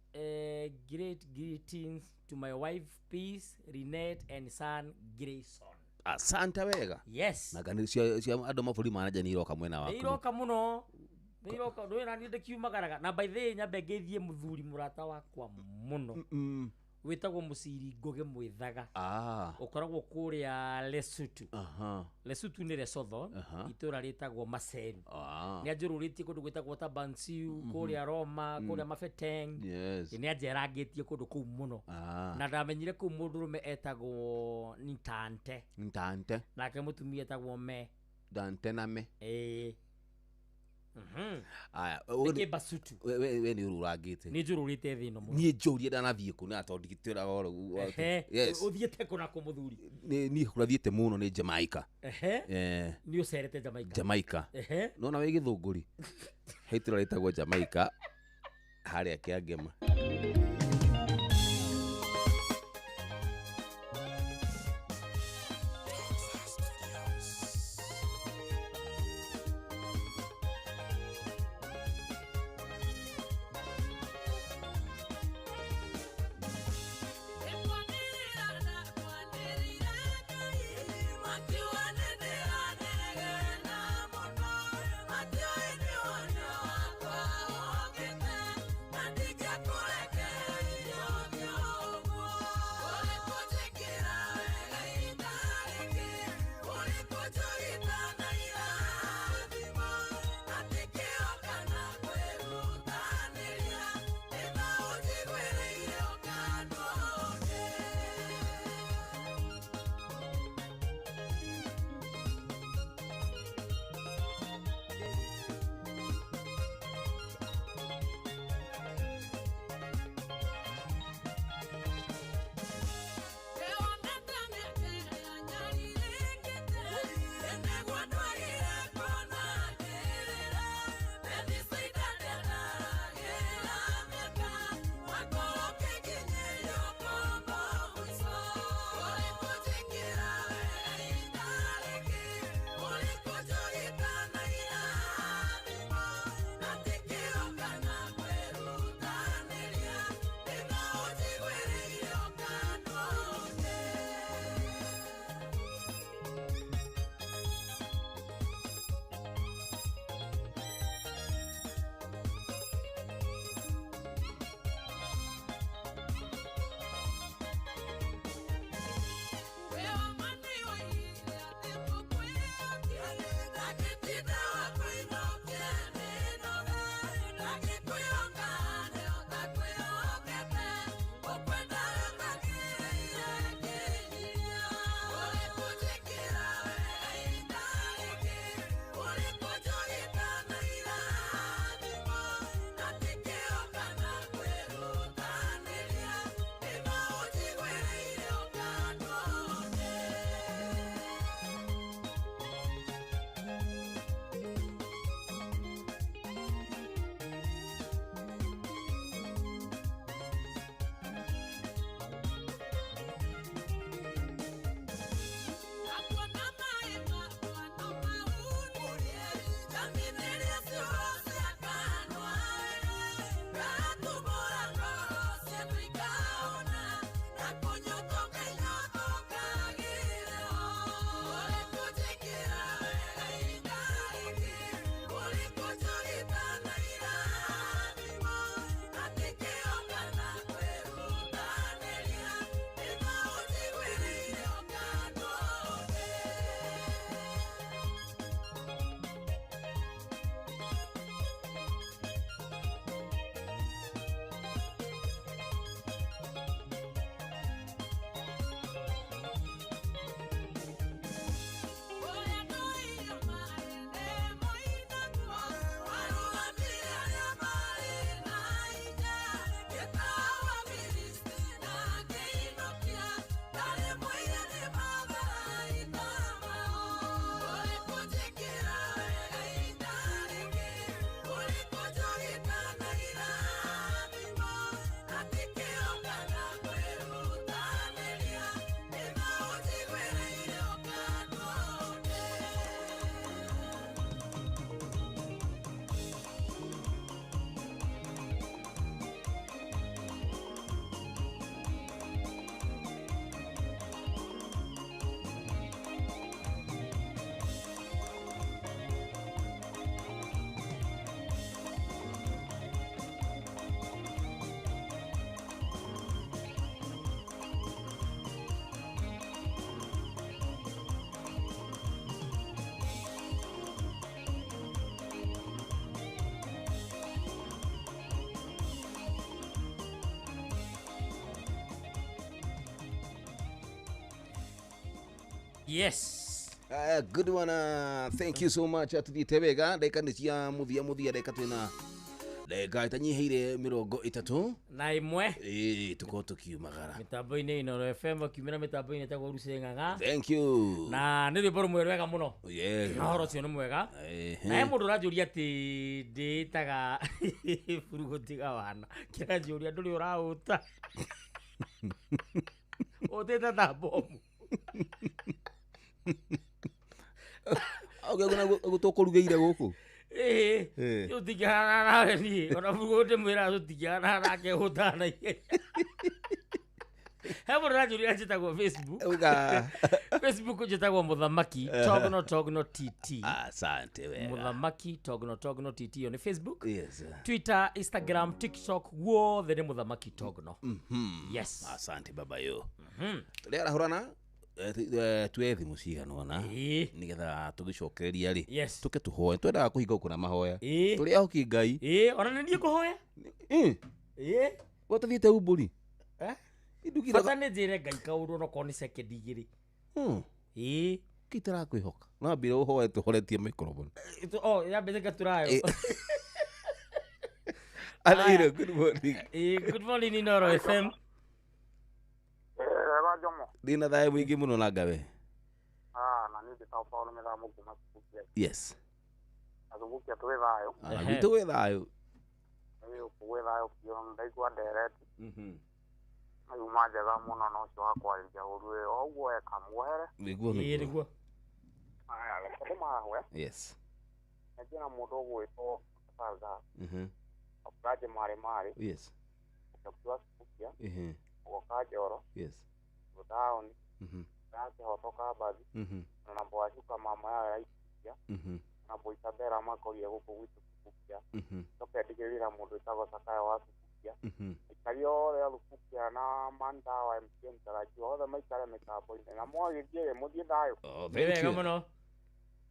greetings to my wife Peace, Renette and son Grayson. Asante wega. Yes. Na gani cia ando mafuri manager ni iroka mwena waku. Iroka muno. Iroka ndo na ndinde kiumagaraga. Na by the way nyambe ngethie muthuri murata wakwa muno. Witagwo Musiri Ngoge Mwithaga. Ukoragwo kuria Lesotho. Lesotho ni Lesotho. Itura ritagwo Maseru. Ni ajururitie kundu gwitagwo Tabansiu, kuria Roma, kuria Mafeteng. Yes. Ni ajerangitie kundu kuu muno. Na ndamenyire kuu mundurume etagwo Ntante. Nake mutumia etagwo Me. Dante na Me. Aya, we Basutu. We ni ururangite. Ni njururite thino muno. Ni njurie ndanathie ku na tondigitira goro. Yes. Uthiete kuna ku muthuri. Ni kurathiete muno ni Jamaica. Ni ucerete Jamaica. Jamaica. No na we githunguri. Heitira ritagwo Jamaica. Haria kiangema. Kureke Yes. Good one. Thank you so much. Atudite wega ndeka ni cia muthia ndeka twina ndeka itanyiheire 30 na imwe tuko tukiumagara mitambo-ini Inooro FM kiumira mitambo-ini tagwo Ruseng'ang'a. Thank you. Na nĩ rwĩmbo rũmwe rwega mũno. Yeah. Na horo ũcio nĩ mwega. Na he mũndũ ũranjũria atĩ ndĩtaga Burugu tiga wana. Kĩranjũria ndũrĩ ũraũta. Ũtĩte ta bomu. Okay, gũtũkũrugĩire gũkũ. Ũtikĩhana nawe niĩ. Ona Burugu ndĩmwĩra ũtikĩhana nake ũtana ihenya. He mũndũ ũranjũria njĩtagwo Facebook. Facebook njĩtagwo Mũthamaki Togno TT. Asante wega. Mũthamaki Togno TT on Facebook. Yes. Twitter, Instagram, TikTok, guothe nĩ Mũthamaki Togno. Yes. Asante baba yo. Rĩera hũrana twethi mũcigano na nigetha tũgĩcokereria rĩ tũke tũhoe twendaga kũhinga ũkũ na mahoya tũrĩ ahoki Ngai ona nĩ niĩ kũhoya wathiĩte umbũri bata nĩ njĩre Ngai kaũndũ no korwo nĩ second igĩrĩ kĩitarakwĩhoka no mbire ũhoe tũhoretie microphone yambĩte tũrayo. Alira, good morning. Good morning Inooro FM. Dina thayũ mũingĩ mũno na ngawe. Na niĩ ndĩtagwo Paulo Mĩthamũ kuma Subukia. Yes. Subukia twĩ thayũ. Gwitũ gwĩ thayũ. Gwĩ thayũ biũ ndaigua ndereti. Nyuma njega mũno na ũcio wa kwarĩria ũru ĩyo ũguo eka muohere. Nĩguo. Reke ndĩmahwe. Yes. Nĩngĩ na mũndũ ũgwĩtwo Salga. Okaje marĩ. Yes. Ũkiwa Subukia. Ũgoka Njoro. Yes. Down. Nake hotoka bathi. Na mboacuka mama yao ya Subukia. Na boitabera makoria gũkũ gwitũ Subukia. Toke ndigĩrĩra mũndũ wĩtagwo Sakaya wa Subukia. Ikario ya Subukia na Mandawa MTN tarajio othe maikare mĩtambo-inĩ na mwagĩthiĩ mũthiĩ thayũ. Wega mũno.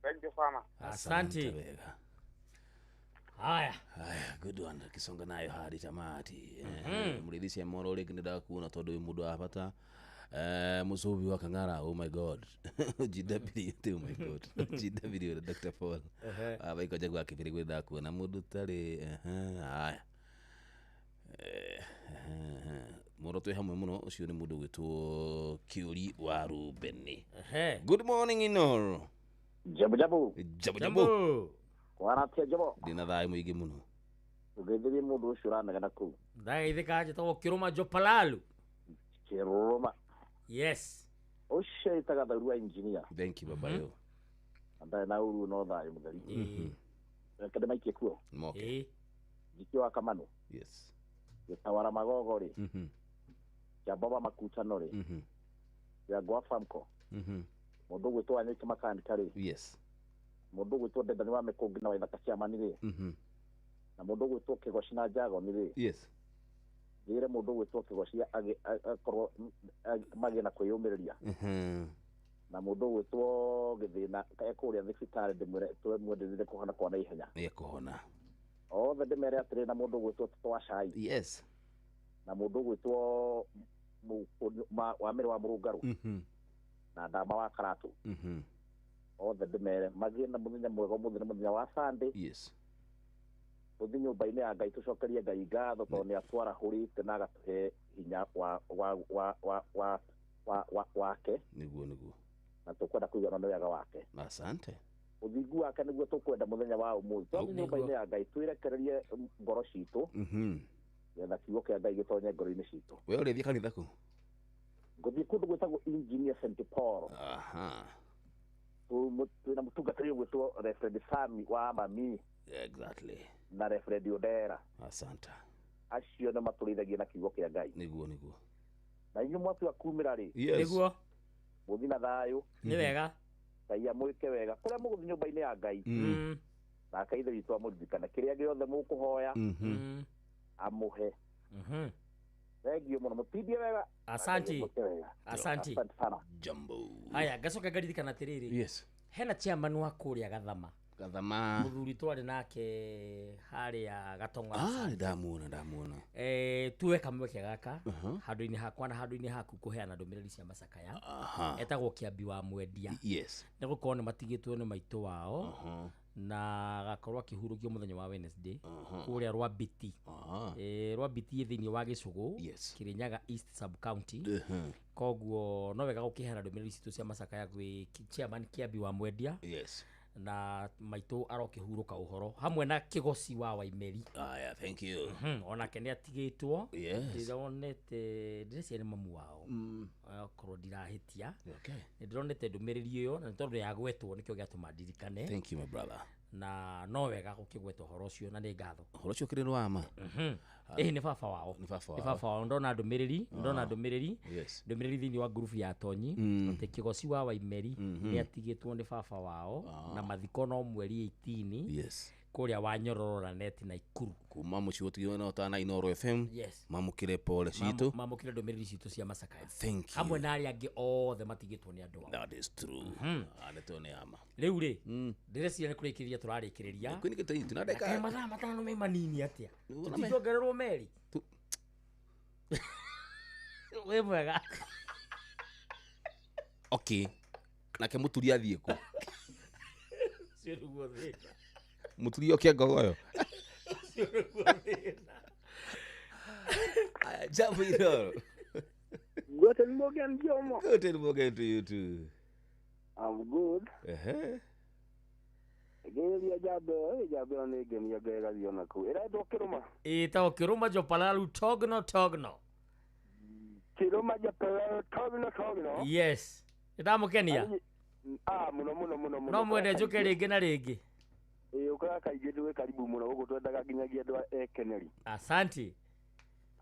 Thank you sana. Asante. Haya, good one. Kisonga nayo hadi tamati. Mridhisi ya moro rĩngĩ nĩndakuona tondũ uyu mũndũ abata musubi wa Kang'ara. Oh my god. GW, oh my god. GW Dr. Paul. Abaiko jagwa kibiri gwetha kuona mũndũ tarĩ haya. Moro twĩ hamwe mũno ũcio nĩ mũndũ gwĩtwo Kĩũri wa Rubeni. Good morning Inooro. Jabu. Waratia Jabo. Dina thayũ mũingĩ mũno. Ũgeithĩrie mũndũ ũcio ũranegana kũu. Ndageithĩka njĩtagwo Kĩrũma Jopalalu. Kĩrũma. Yes. Ũcio ĩtaga Thaurua engineer. Thank you baba yo. Andaye na ũru no thayũ mũtheri. Reke ndĩmaikie kuo. Jikio wa Kamano. Yes. Gĩtawara Magogo rĩ. Kĩambaba Makutano rĩ. Gĩangwa Famco. Mũndũ gwĩtwo Anyuki Makanika rĩ. Yes. Mũndũ gwĩtwo Ndendani wa Mĩkũngi na Waithaka Ciamani rĩ. Na mũndũ gwĩtwo Kĩgoci na Njagoni rĩ. Yes. Ngĩre mũndũ gwĩtwo Kĩgoci akorwo magĩe na kwĩyũmĩrĩria. Na mũndũ gwĩtwo Gĩthĩna ekũrĩa thibitarĩ ndĩmwĩre twemwendithie kũhona kwa na ihenya. Nĩekũhona. Othe ndĩmere atĩrĩ na mũndũ gwĩtwo Tito wa Cai. Yes. Na mũndũ gwĩtwo Wamĩrĩ wa Mũrũngarũ. Na Ndamba wa Karatu. Othe ndĩmere magĩe na mũthenya mwega mũthenya wa Sunday. Yes. Tũthiĩ nyũmba-inĩ ya Ngai tũcokerie Ngai ngatho tondũ nĩatwarahũrĩte na agatũhe hinya wake. Nĩguo. Na tũkwenda kũigana na wega wake. Asante. Ũthingu wake nĩguo tũkwenda mũthenya wa ũmũthĩ. Tũthiĩ nyũmba-inĩ ya Ngai twĩrekererie ngoro citũ. Getha kiugo kĩa Ngai gĩtonye ngoro-inĩ citũ. We ũrĩthiĩ kanitha kũ? Ngũthiĩ kũndũ gwĩtagwo Engineer St. Paul. Twĩna mũtungatĩri gwĩtwo Reverend Sami wa Mami. Exactly. Na Reverend Odera. Asante. Acio nĩ matũrĩithagia na kiugo kĩa Ngai. Nĩguo. Na inyuĩ mwatwa kumĩra rĩ. Nĩguo. Mũthiĩ na thayũ. Nĩ wega. Ngai amwĩke wega. Kũrĩa mũgũthiĩ nyũmba-inĩ ya Ngai. Nake ithe witũ amũririkane kĩrĩa gĩothe mũkũhoya. Amũhe. Thengiũ mũno mũtindie wega. Asante. Asante sana. Jambo. Haya, gacoka ngaririkana atĩrĩrĩ. Yes. Hena chairman wa kũrĩa Gathama. Gathama. Muthuri twari nake haria Gatonga. Ndamuona. Tuwe kamweke gaka handu-ini hakwa na handu-ini haku kuheana ndumiriri cia macakaya. Etagwo Kiambi wa Mwendia. Yes. Nigukorwo ni matigitwo ni maitu wao. Na gakorwo akihurukio muthenya wa Wednesday kuria Rwambiti. Rwambiti thiini wa Gicugu, Kirinyaga East Sub County. Koguo no wega gukiheana ndumiriri citu cia macakaya gwi chairman Kiambi wa Mwendia. Yes. Na maitu arokihuruka uhoro hamwe na Kigosi wa Waimeri. Yeah, thank you. Ona kene atigitwo. Yes. Ndironete ndire mamu wao. Korwo ndirahitia. Okay. Ndironete ndumiriri iyo na tondu yagwetwo nikyo giatuma ndirikane. Thank you my brother. Na no wega gukigwetwo horo cio na ni ngatho. Horo cio kiri rwama. Ni baba wao. Ni baba wao ndona ndumiriri. Yes. Ndumiriri thiini wa group ya Tonyi. Ate Kigosi wa Waimeri ni atigitwo ni baba wao na mathiko no mweri 18. Yes. Kuria wa Nyororo na Neti na Ikuru. Kuma mucio tigio na Tana Inoro FM. Yes. Mamukire pole citu. Mamukire ndumiriri citu cia macakaya. Thank you. Hamwe na ari angi othe matigitwo ni andu. That is true. Aneto ni ama. Riu ri ndirecia ni kurikiria turarikiriria. Kwini gitei tunadeka. Kai mathaa matano me manini atia. Tutiongererwo meri. We mwega. Okay. Nake muturi athie ku. Cirugo thina. Muturi okia ngogoyo. Cirugo thina. Jambo hilo. Guten Morgen, Jomo. Guten Morgen to you too. I'm good. Geria jabe ni gemi ya gera diona ku. Era do kiruma. Ita kiruma jo palalu togno. Kiruma jo palalu togno. Yes. Ita mukenia. Muno. No mwende juke ringi na ringi. Ukaka kaigedwe karibu muno ugo twendaga nginyagia andũ ekeneri. Asante.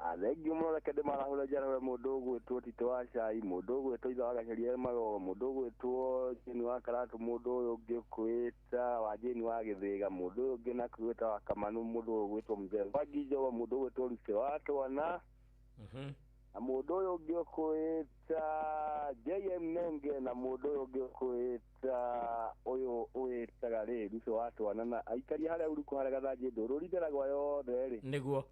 Thengiũ mũno reke ndĩmarahũre njarore mũndũ ũgwĩtwo Tito wa Cai, mũndũ ũgwĩtwo Ithe wa Gacaria Magogo, mũndũ ũgwĩtwo Jeni wa Karatu, mũndũ ũyũ ũngĩ ũkwĩta wa Jeni wa Gĩthĩga, mũndũ ũyũ ũngĩ na kwĩta wa Kamanu, mũndũ ũyũ ũgwĩtwo Mzee Mbagi Njoba, mũndũ ũgwĩtwo Rute wa Twana, na mũndũ ũyũ ũngĩ ũkwĩta JM Nenge, na mũndũ ũyũ ũngĩ ũkwĩta ũyũ ũwĩtaga rĩ Rute wa Twana, na aikari harĩa uruku harĩa gathanjĩ ndũrũri nderagwa yothe rĩ nĩguo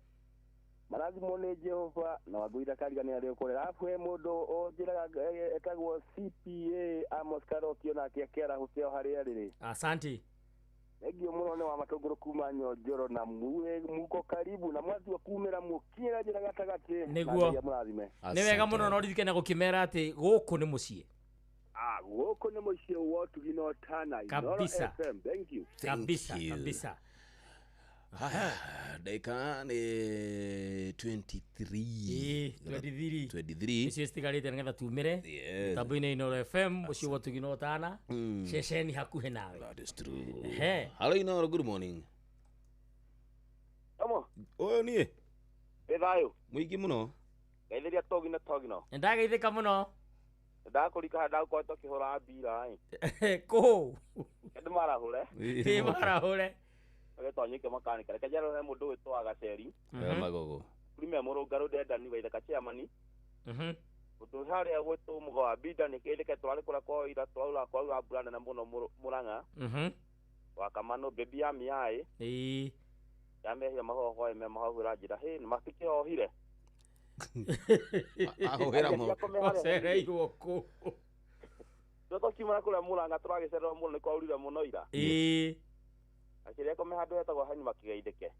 marathimwo nĩ Jehova na wagũira karigania rĩo kũrera afu he mũndũ ũnjĩraga etagwo CPA Amos Karokio nake akĩarahũkio harĩa rĩrĩ. Asante. Thengio mũno nĩ wa matũngũrũ kuma Nyonjoro na muko karibu na mwathi wa kumĩra mũkinyĩra njĩra gatagatĩ. Nĩguo nĩ wega mũno no ririkane gũkĩmera atĩ gũkũ nĩ mũciĩ. Gũkũ nĩ mũciĩ wa Tugino Tana Inoro FM. Thank you. Kabisa. Dakika ni 23. Icio citigarĩte nĩgetha tumĩre tambo-inĩ Inoro FM mũciĩ wa Tugino Tana ceceni hakuhĩ nawe. That is true. Hello Inoro, good morning. Amo. Oyo niĩ. Thayo. Mũingĩ mũno. Geithĩria Togino. Nĩndagaithĩka mũno. Ndakũrika ndakwata kĩhora mbira kũ. Marahũre. Agĩtonyeke makanika reke njaro he mũndũ wĩtwa Gaceri Magogo Premier Mũrũngarũ Ndendani Waithaka Chairman ũndũ harĩa gwĩtwo mũgo wa Bida nĩkĩndĩke twarĩ kũrĩa kwa ira twaura mbura nene mũno Mũrang'a wa Kamano baby ya miaĩ yamehia mahoho me mahũra njĩra nĩ matikĩhohire ahũhĩra mo cereirwo kũ tũkiumana kũrĩa Mũrang'a tũragĩcererwo mũno nĩ kwaurire mũno ira akĩrĩa kome handũ hetagwo hanyu makĩgeithĩke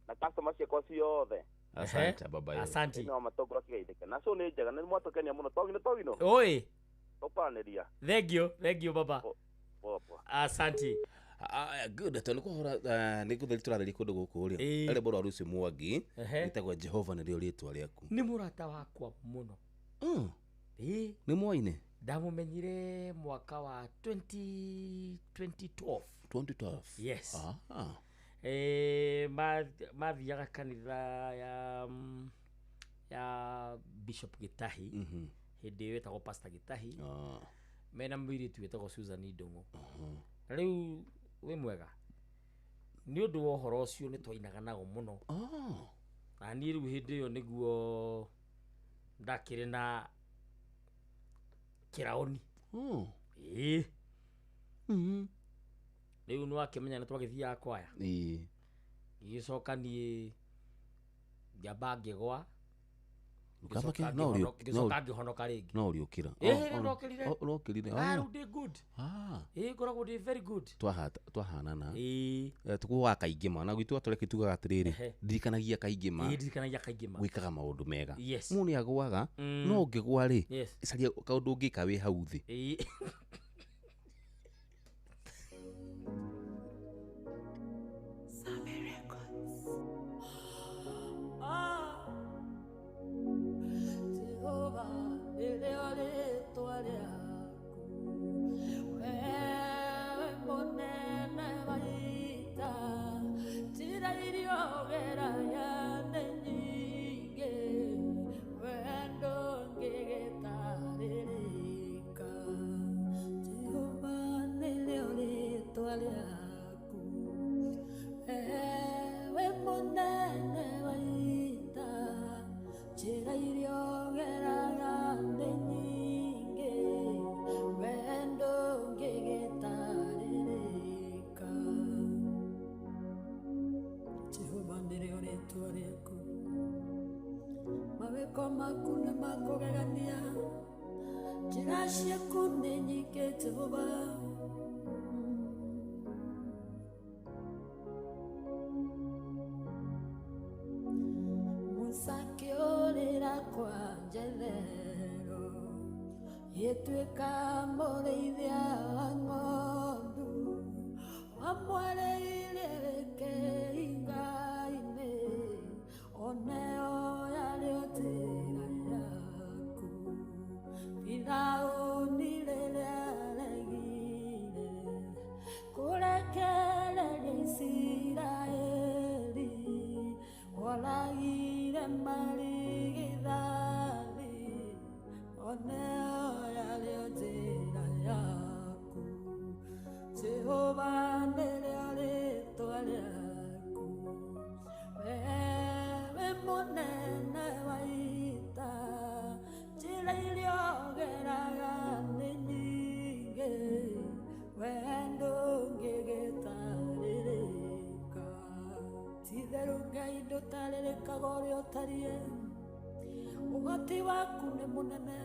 na customer ciakwa ciothe asante baba asante no matongora kĩgeithĩke na so nĩ njega nĩ mwatũkenia mũno Togino oi tũkwanĩria thank you baba asante good tũnĩkũhora nĩkũtheri kũndũ gũkũ ũrĩa arĩ bora Rusi Mwangi ĩtagwo Jehova nĩrĩo rĩtwa rĩaku nĩ mũrata wakwa mũno nĩ mwaine ndamumenyire mwaka wa 2012 yes mathiaga kanitha ya Bishop Gitahi hĩndĩ ĩyo ĩtagwo Pastor Gitahi mena mũirĩtu wĩtagwo Susan Ndung'u rĩu wĩ mwega nĩ ũndũ wa ũhoro ũcio nĩ twainaga nago mũno na niĩ rĩu hĩndĩ ĩyo nĩguo ndakĩrĩ na kĩraoni nĩ riu no akimenya na twagithia kwaya gicoka ni ngamba ngigwa gicoka ngihonoka ringi no uriukira urokirire did good koragwo ndi very good twahanana tukuwa kaingima na gwitu atore kituga atiriri ndirikanagia kaingima gwikaga maundu mega mu ni agwaga no ngigwa ri icaria kaundu ngika wi hau thi Yetuika moreithia ng'ondu amwareire keingaine oneo yaliotira yaku ithaunire rĩaregire kũrekereria Isiraeli waragire marigithathi oneo Jehova nĩrĩo rĩĩtwa rĩaku wewe mũnene wa ita njĩra iria ũgeraga nĩ nyingĩ wee ndũngĩgĩtarĩrĩka ti-itherũ Ngai ndũtarĩrĩkaga ũrĩa ũtariĩ ũhoti waku nĩ mũnene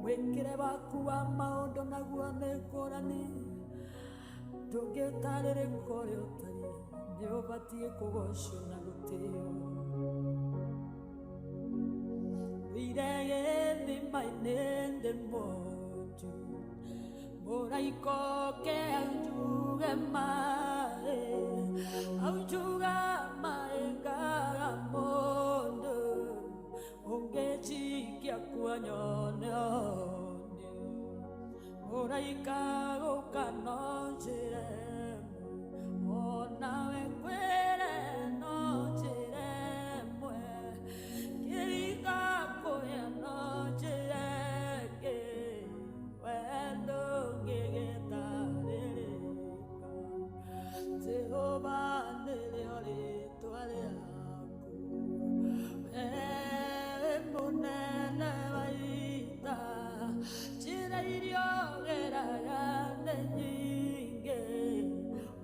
mwĩkĩre waku wa maũndũ naguo nĩ ngũrani ndũngĩtarĩrĩka ũrĩa ũtariĩ nĩ ũbatiĩ kũgocwo na gũtĩo wĩire gĩthima-inĩ ndĩ monju mũraika oke anjuge maĩ anjuga maĩ ngaga mũndũ ũngĩnjikia kuo nyone onio mũraika gũka no njĩre onawe kwĩre no njĩre mwe kĩringa kũrĩa no njĩre ngĩ wee ndũngĩgĩtarĩrĩka Jehova nĩrĩo rĩĩtwa rĩaku wewe mũnene wa ita njĩra iria ũgeraga nĩ nyingĩ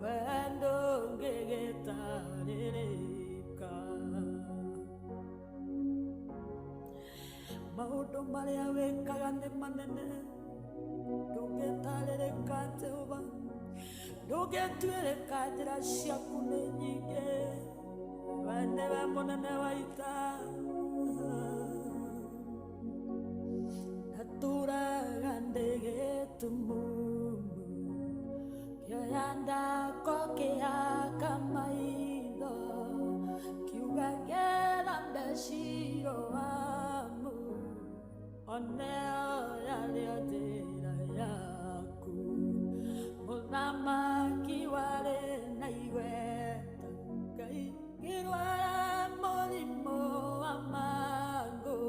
wee ndũngĩgĩtarĩrĩka maũndũ marĩa wĩkaga nĩ manene ndũngĩtarĩrĩka Jehova ndũngĩtuĩrĩka njĩra ciaku nĩ nyingĩ wee nĩwe mũnene wa ita naturaga ndĩgĩtumumu kĩoya ndako kĩhaka maitho kiuga gethambe Shiloamu oneo yarĩo njĩra yaku mũthamaki warĩ na igweta Ngai ngĩrwara mũrimũ wa mangũ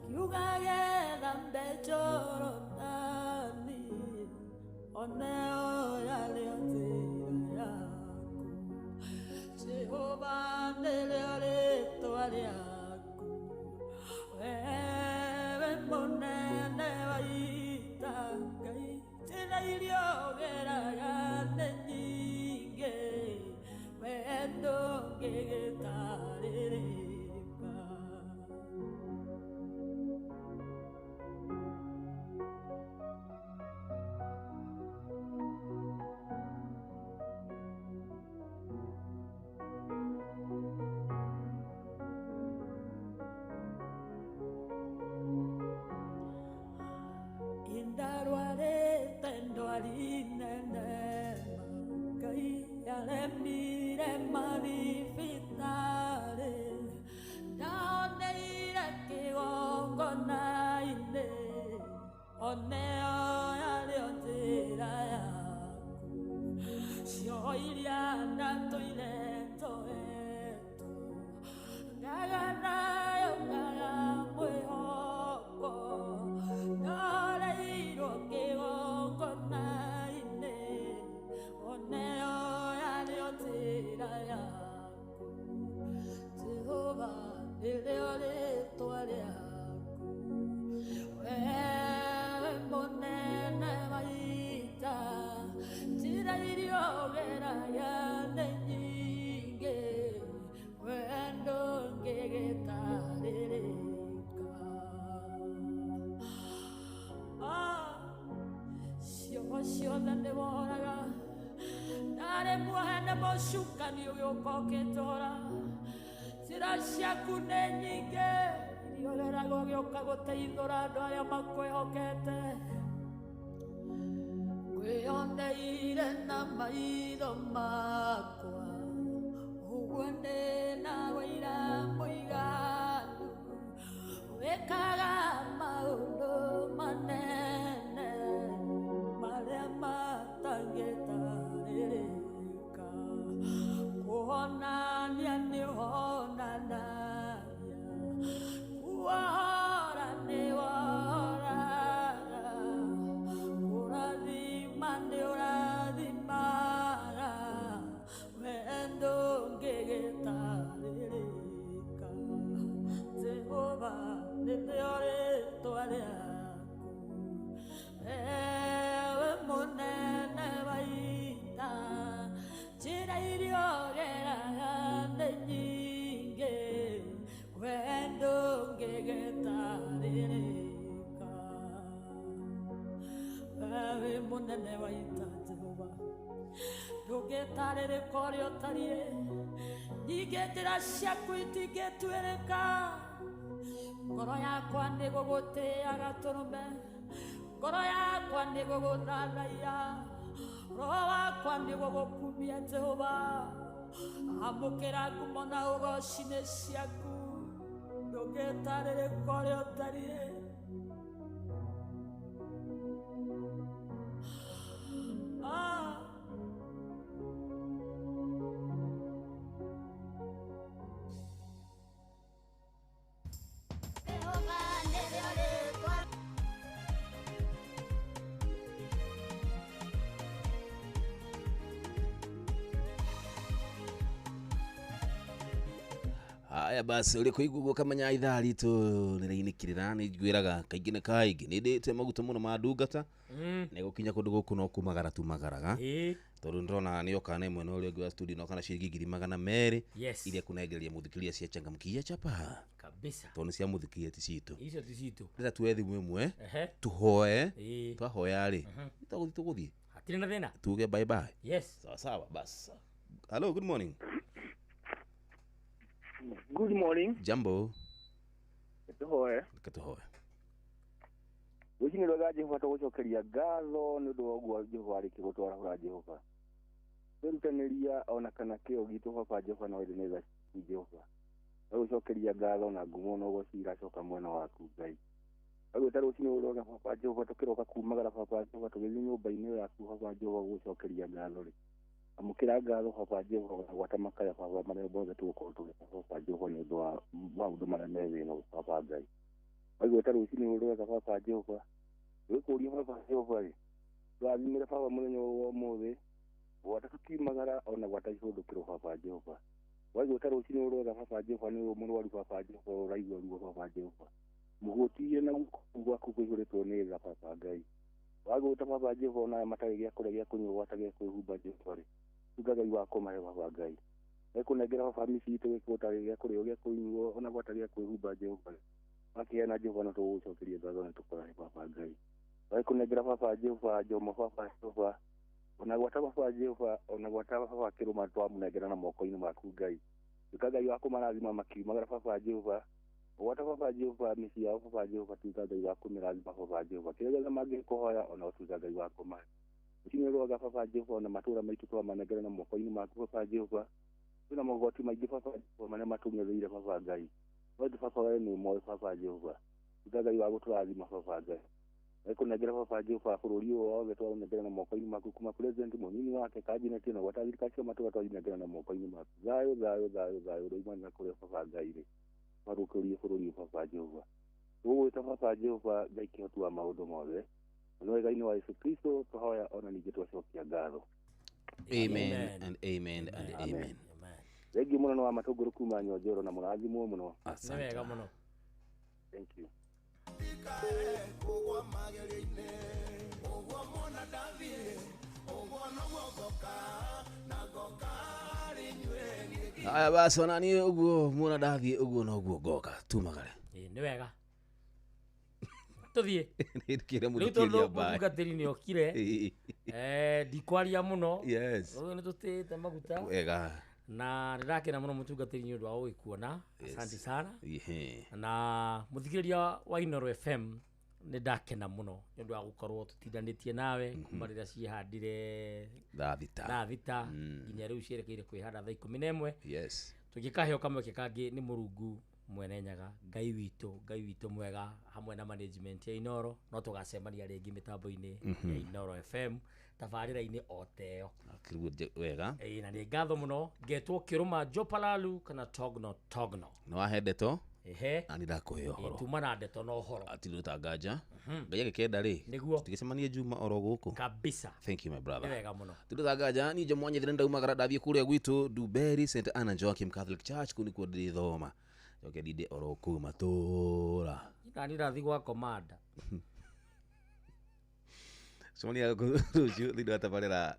kiuga gethambe Jorodani oneo yarĩo njĩra yaku Jehova nĩrĩo rĩĩtwa rĩaku wewe mũnene wa ita Ngai njĩra iria ũgeraga nĩ nyingĩ Aya basi uri kuigugo kamanya ithaa ritu nirainekirira nigwiraga kaingi na kaingi nindite maguta muno ma ndungata ne gukinya kundu guku no kumagara tu magaraga tondu ndrona ni okana imwe no uri gwa studio no kana ciringi 200 iria kunengeria muthikiria cia changamkia chapa kabisa tondu cia muthikiria ti citu icio ti citu ndira twethi mwemwe tuhoe twahoya ri tuguthi hatire na thina tuge bye bye yes sawa sawa bas. Hello, good morning. Good morning. Jambo. Katuhoe. Katuhoe. Wiki rwa Jehova tugucokeria ngatho ni undu wa guo Jehova ari kigutwara hura Jehova. Turutanĩria ona kana kĩo gitu Baba Jehova na wende neza Jehova. Tugucokeria ngatho na ngumo no gocira coka mwena waku Ngai. Agũ taru cini uroga Baba Jehova tukiroka kumagara Baba Jehova tugĩthiĩ nyũmba-inĩ yaku Baba Jehova gucokeria ngatho ri. Amukira ngatho Baba Jehova gwata makaya Baba marĩa mothe tũgũkorwo tũgĩka Baba Jehova nĩ ũndũ wa maũndũ marĩa me thĩinĩ Baba Ngai. Agũ taru cini uroga Baba Jehova. Wĩkũria Baba Jehova ri. Twathimĩre Baba mũthenya wa ũmũthĩ. Gwata tũkiumagara ona gwata ihũndũkĩro Baba Jehova. Wagũ taru cini uroga Baba Jehova nĩ mũrwaru Baba Jehova ũraigua ruo Baba Jehova. Mũgũtirie na gwaku kũihũrĩtwo nĩ tha Baba Ngai. Wagũ ta Baba Jehova na matarĩ gĩa kũrĩa gĩa kũnyua gwata gĩa kwĩhumba Jehova ri. Tugagai wako mahe Baba Ngai. Ekunengera Baba mĩciitũ gĩkũtarĩ gĩa kũrĩa gĩa kũnyua ona gwata gĩa kwĩhumba Jehova ri. Wakiana Jehova na tũgũcokeria ngatho na tũkũrahe Baba Ngai. Ekunengera Baba Jehova njomo Baba Jehova. Ona gwata Baba Jehova ona gwata Baba kĩrũma twamũnengera na moko-inĩ maku Ngai. Tugagai wako marathima makiumagara Baba Jehova. Gwata Baba Jehova mĩciĩ yao Baba Jehova tugagai wako mĩrathima Baba Jehova. Kĩrĩa gĩothe mangĩkũhoya ona tugagai wako mahe. Ukinye roga baba Jehova na matura maitu twa manegera na moko-ini maku baba Jehova. Kuna mogoti maingĩ baba Jehova marĩa matung'etheire baba Ngai. Wewe baba wewe nĩ ũmwe baba Jehova. Ngai wa gũtũrathima baba Ngai. Ekunegera baba Jehova bũrũri ũyũ wothe twanegera na moko-ini maku kuma president mũnini wake cabinet na gwatanĩrĩra cio matua twanegera na moko-ini maku. Thayũ rĩmana kũrĩa baba Ngai rĩ. Warũkĩrie bũrũri baba Jehova. Tũgwĩta baba Jehova Ngai kĩhoti wa maũndũ mothe. Na wega-inĩ wa Yesu Kristo tũhoya ona ningĩ twacokia ngatho. Amen and amen and amen. Thengi mũno wa matũngũrũ kuma Nyonjoro na mũrathimwo mũno. Nĩ wega mũno. Thank you. Aya basi wanani uguo muona ndathie uguo no guo ngoka tumagare. Nĩ wega. Tuthie. Kire mũrikiria bai. Mugatiri ni okire. Ndikwaria muno. Yes. Nĩ tutĩte maguta. Wega. Na ndirakena muno mutungatiri ni undu wa gũkuona. Asante sana. Na muthikiriria wa Inoro FM nĩ ndakena muno nĩ ũndũ wa gũkorwo tũtindanĩtie nawe kuma rĩrĩa cihandire thaa thita nginya rĩu cierekeire kwĩhanda thaa 11. Yes. Tũgĩkaheo kamweke kangĩ nĩ Mũrungu mwene nyaga Ngai witũ mwega hamwe na management ya Inoro no tũgacemania rĩngĩ mĩtambo-inĩ ya Inoro FM tabarĩra-inĩ oteo. Wega. Na nĩ ngatho mũno ngetwo Kĩrũma Jopalalu kana Togno. No ahendeto. Ehe. Ani ndakuhe uhoro. Tuma na ndeto no horo. Atiruta nganja. Ngai agĩkenda rĩ. Nĩguo. Tũgĩcemanie Juma oro gũkũ. Kabisa. Thank you my brother. Nĩ wega mũno. Tiruta nganja ni Jomwanya thire ndaumagara ndathiĩ kũrĩa gwitũ Duberi St Anna Joachim Catholic Church kuni kwa ndithoma. Joke ndinde oro kũu matũra. Nani ndathi gwa komanda. Sonia rũciũ thĩinĩ wa tabarĩra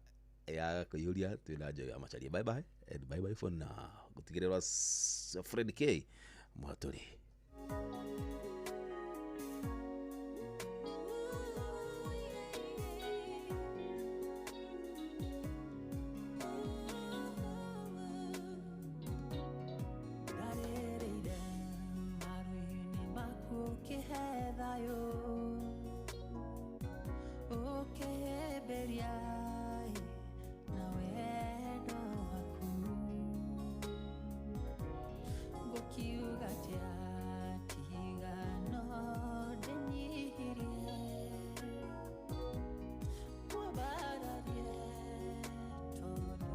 ya kũiyũria twĩna Njoya ya Macharia. Bye bye and bye bye for now. Gũtigĩrĩra Fred K Mwatũri.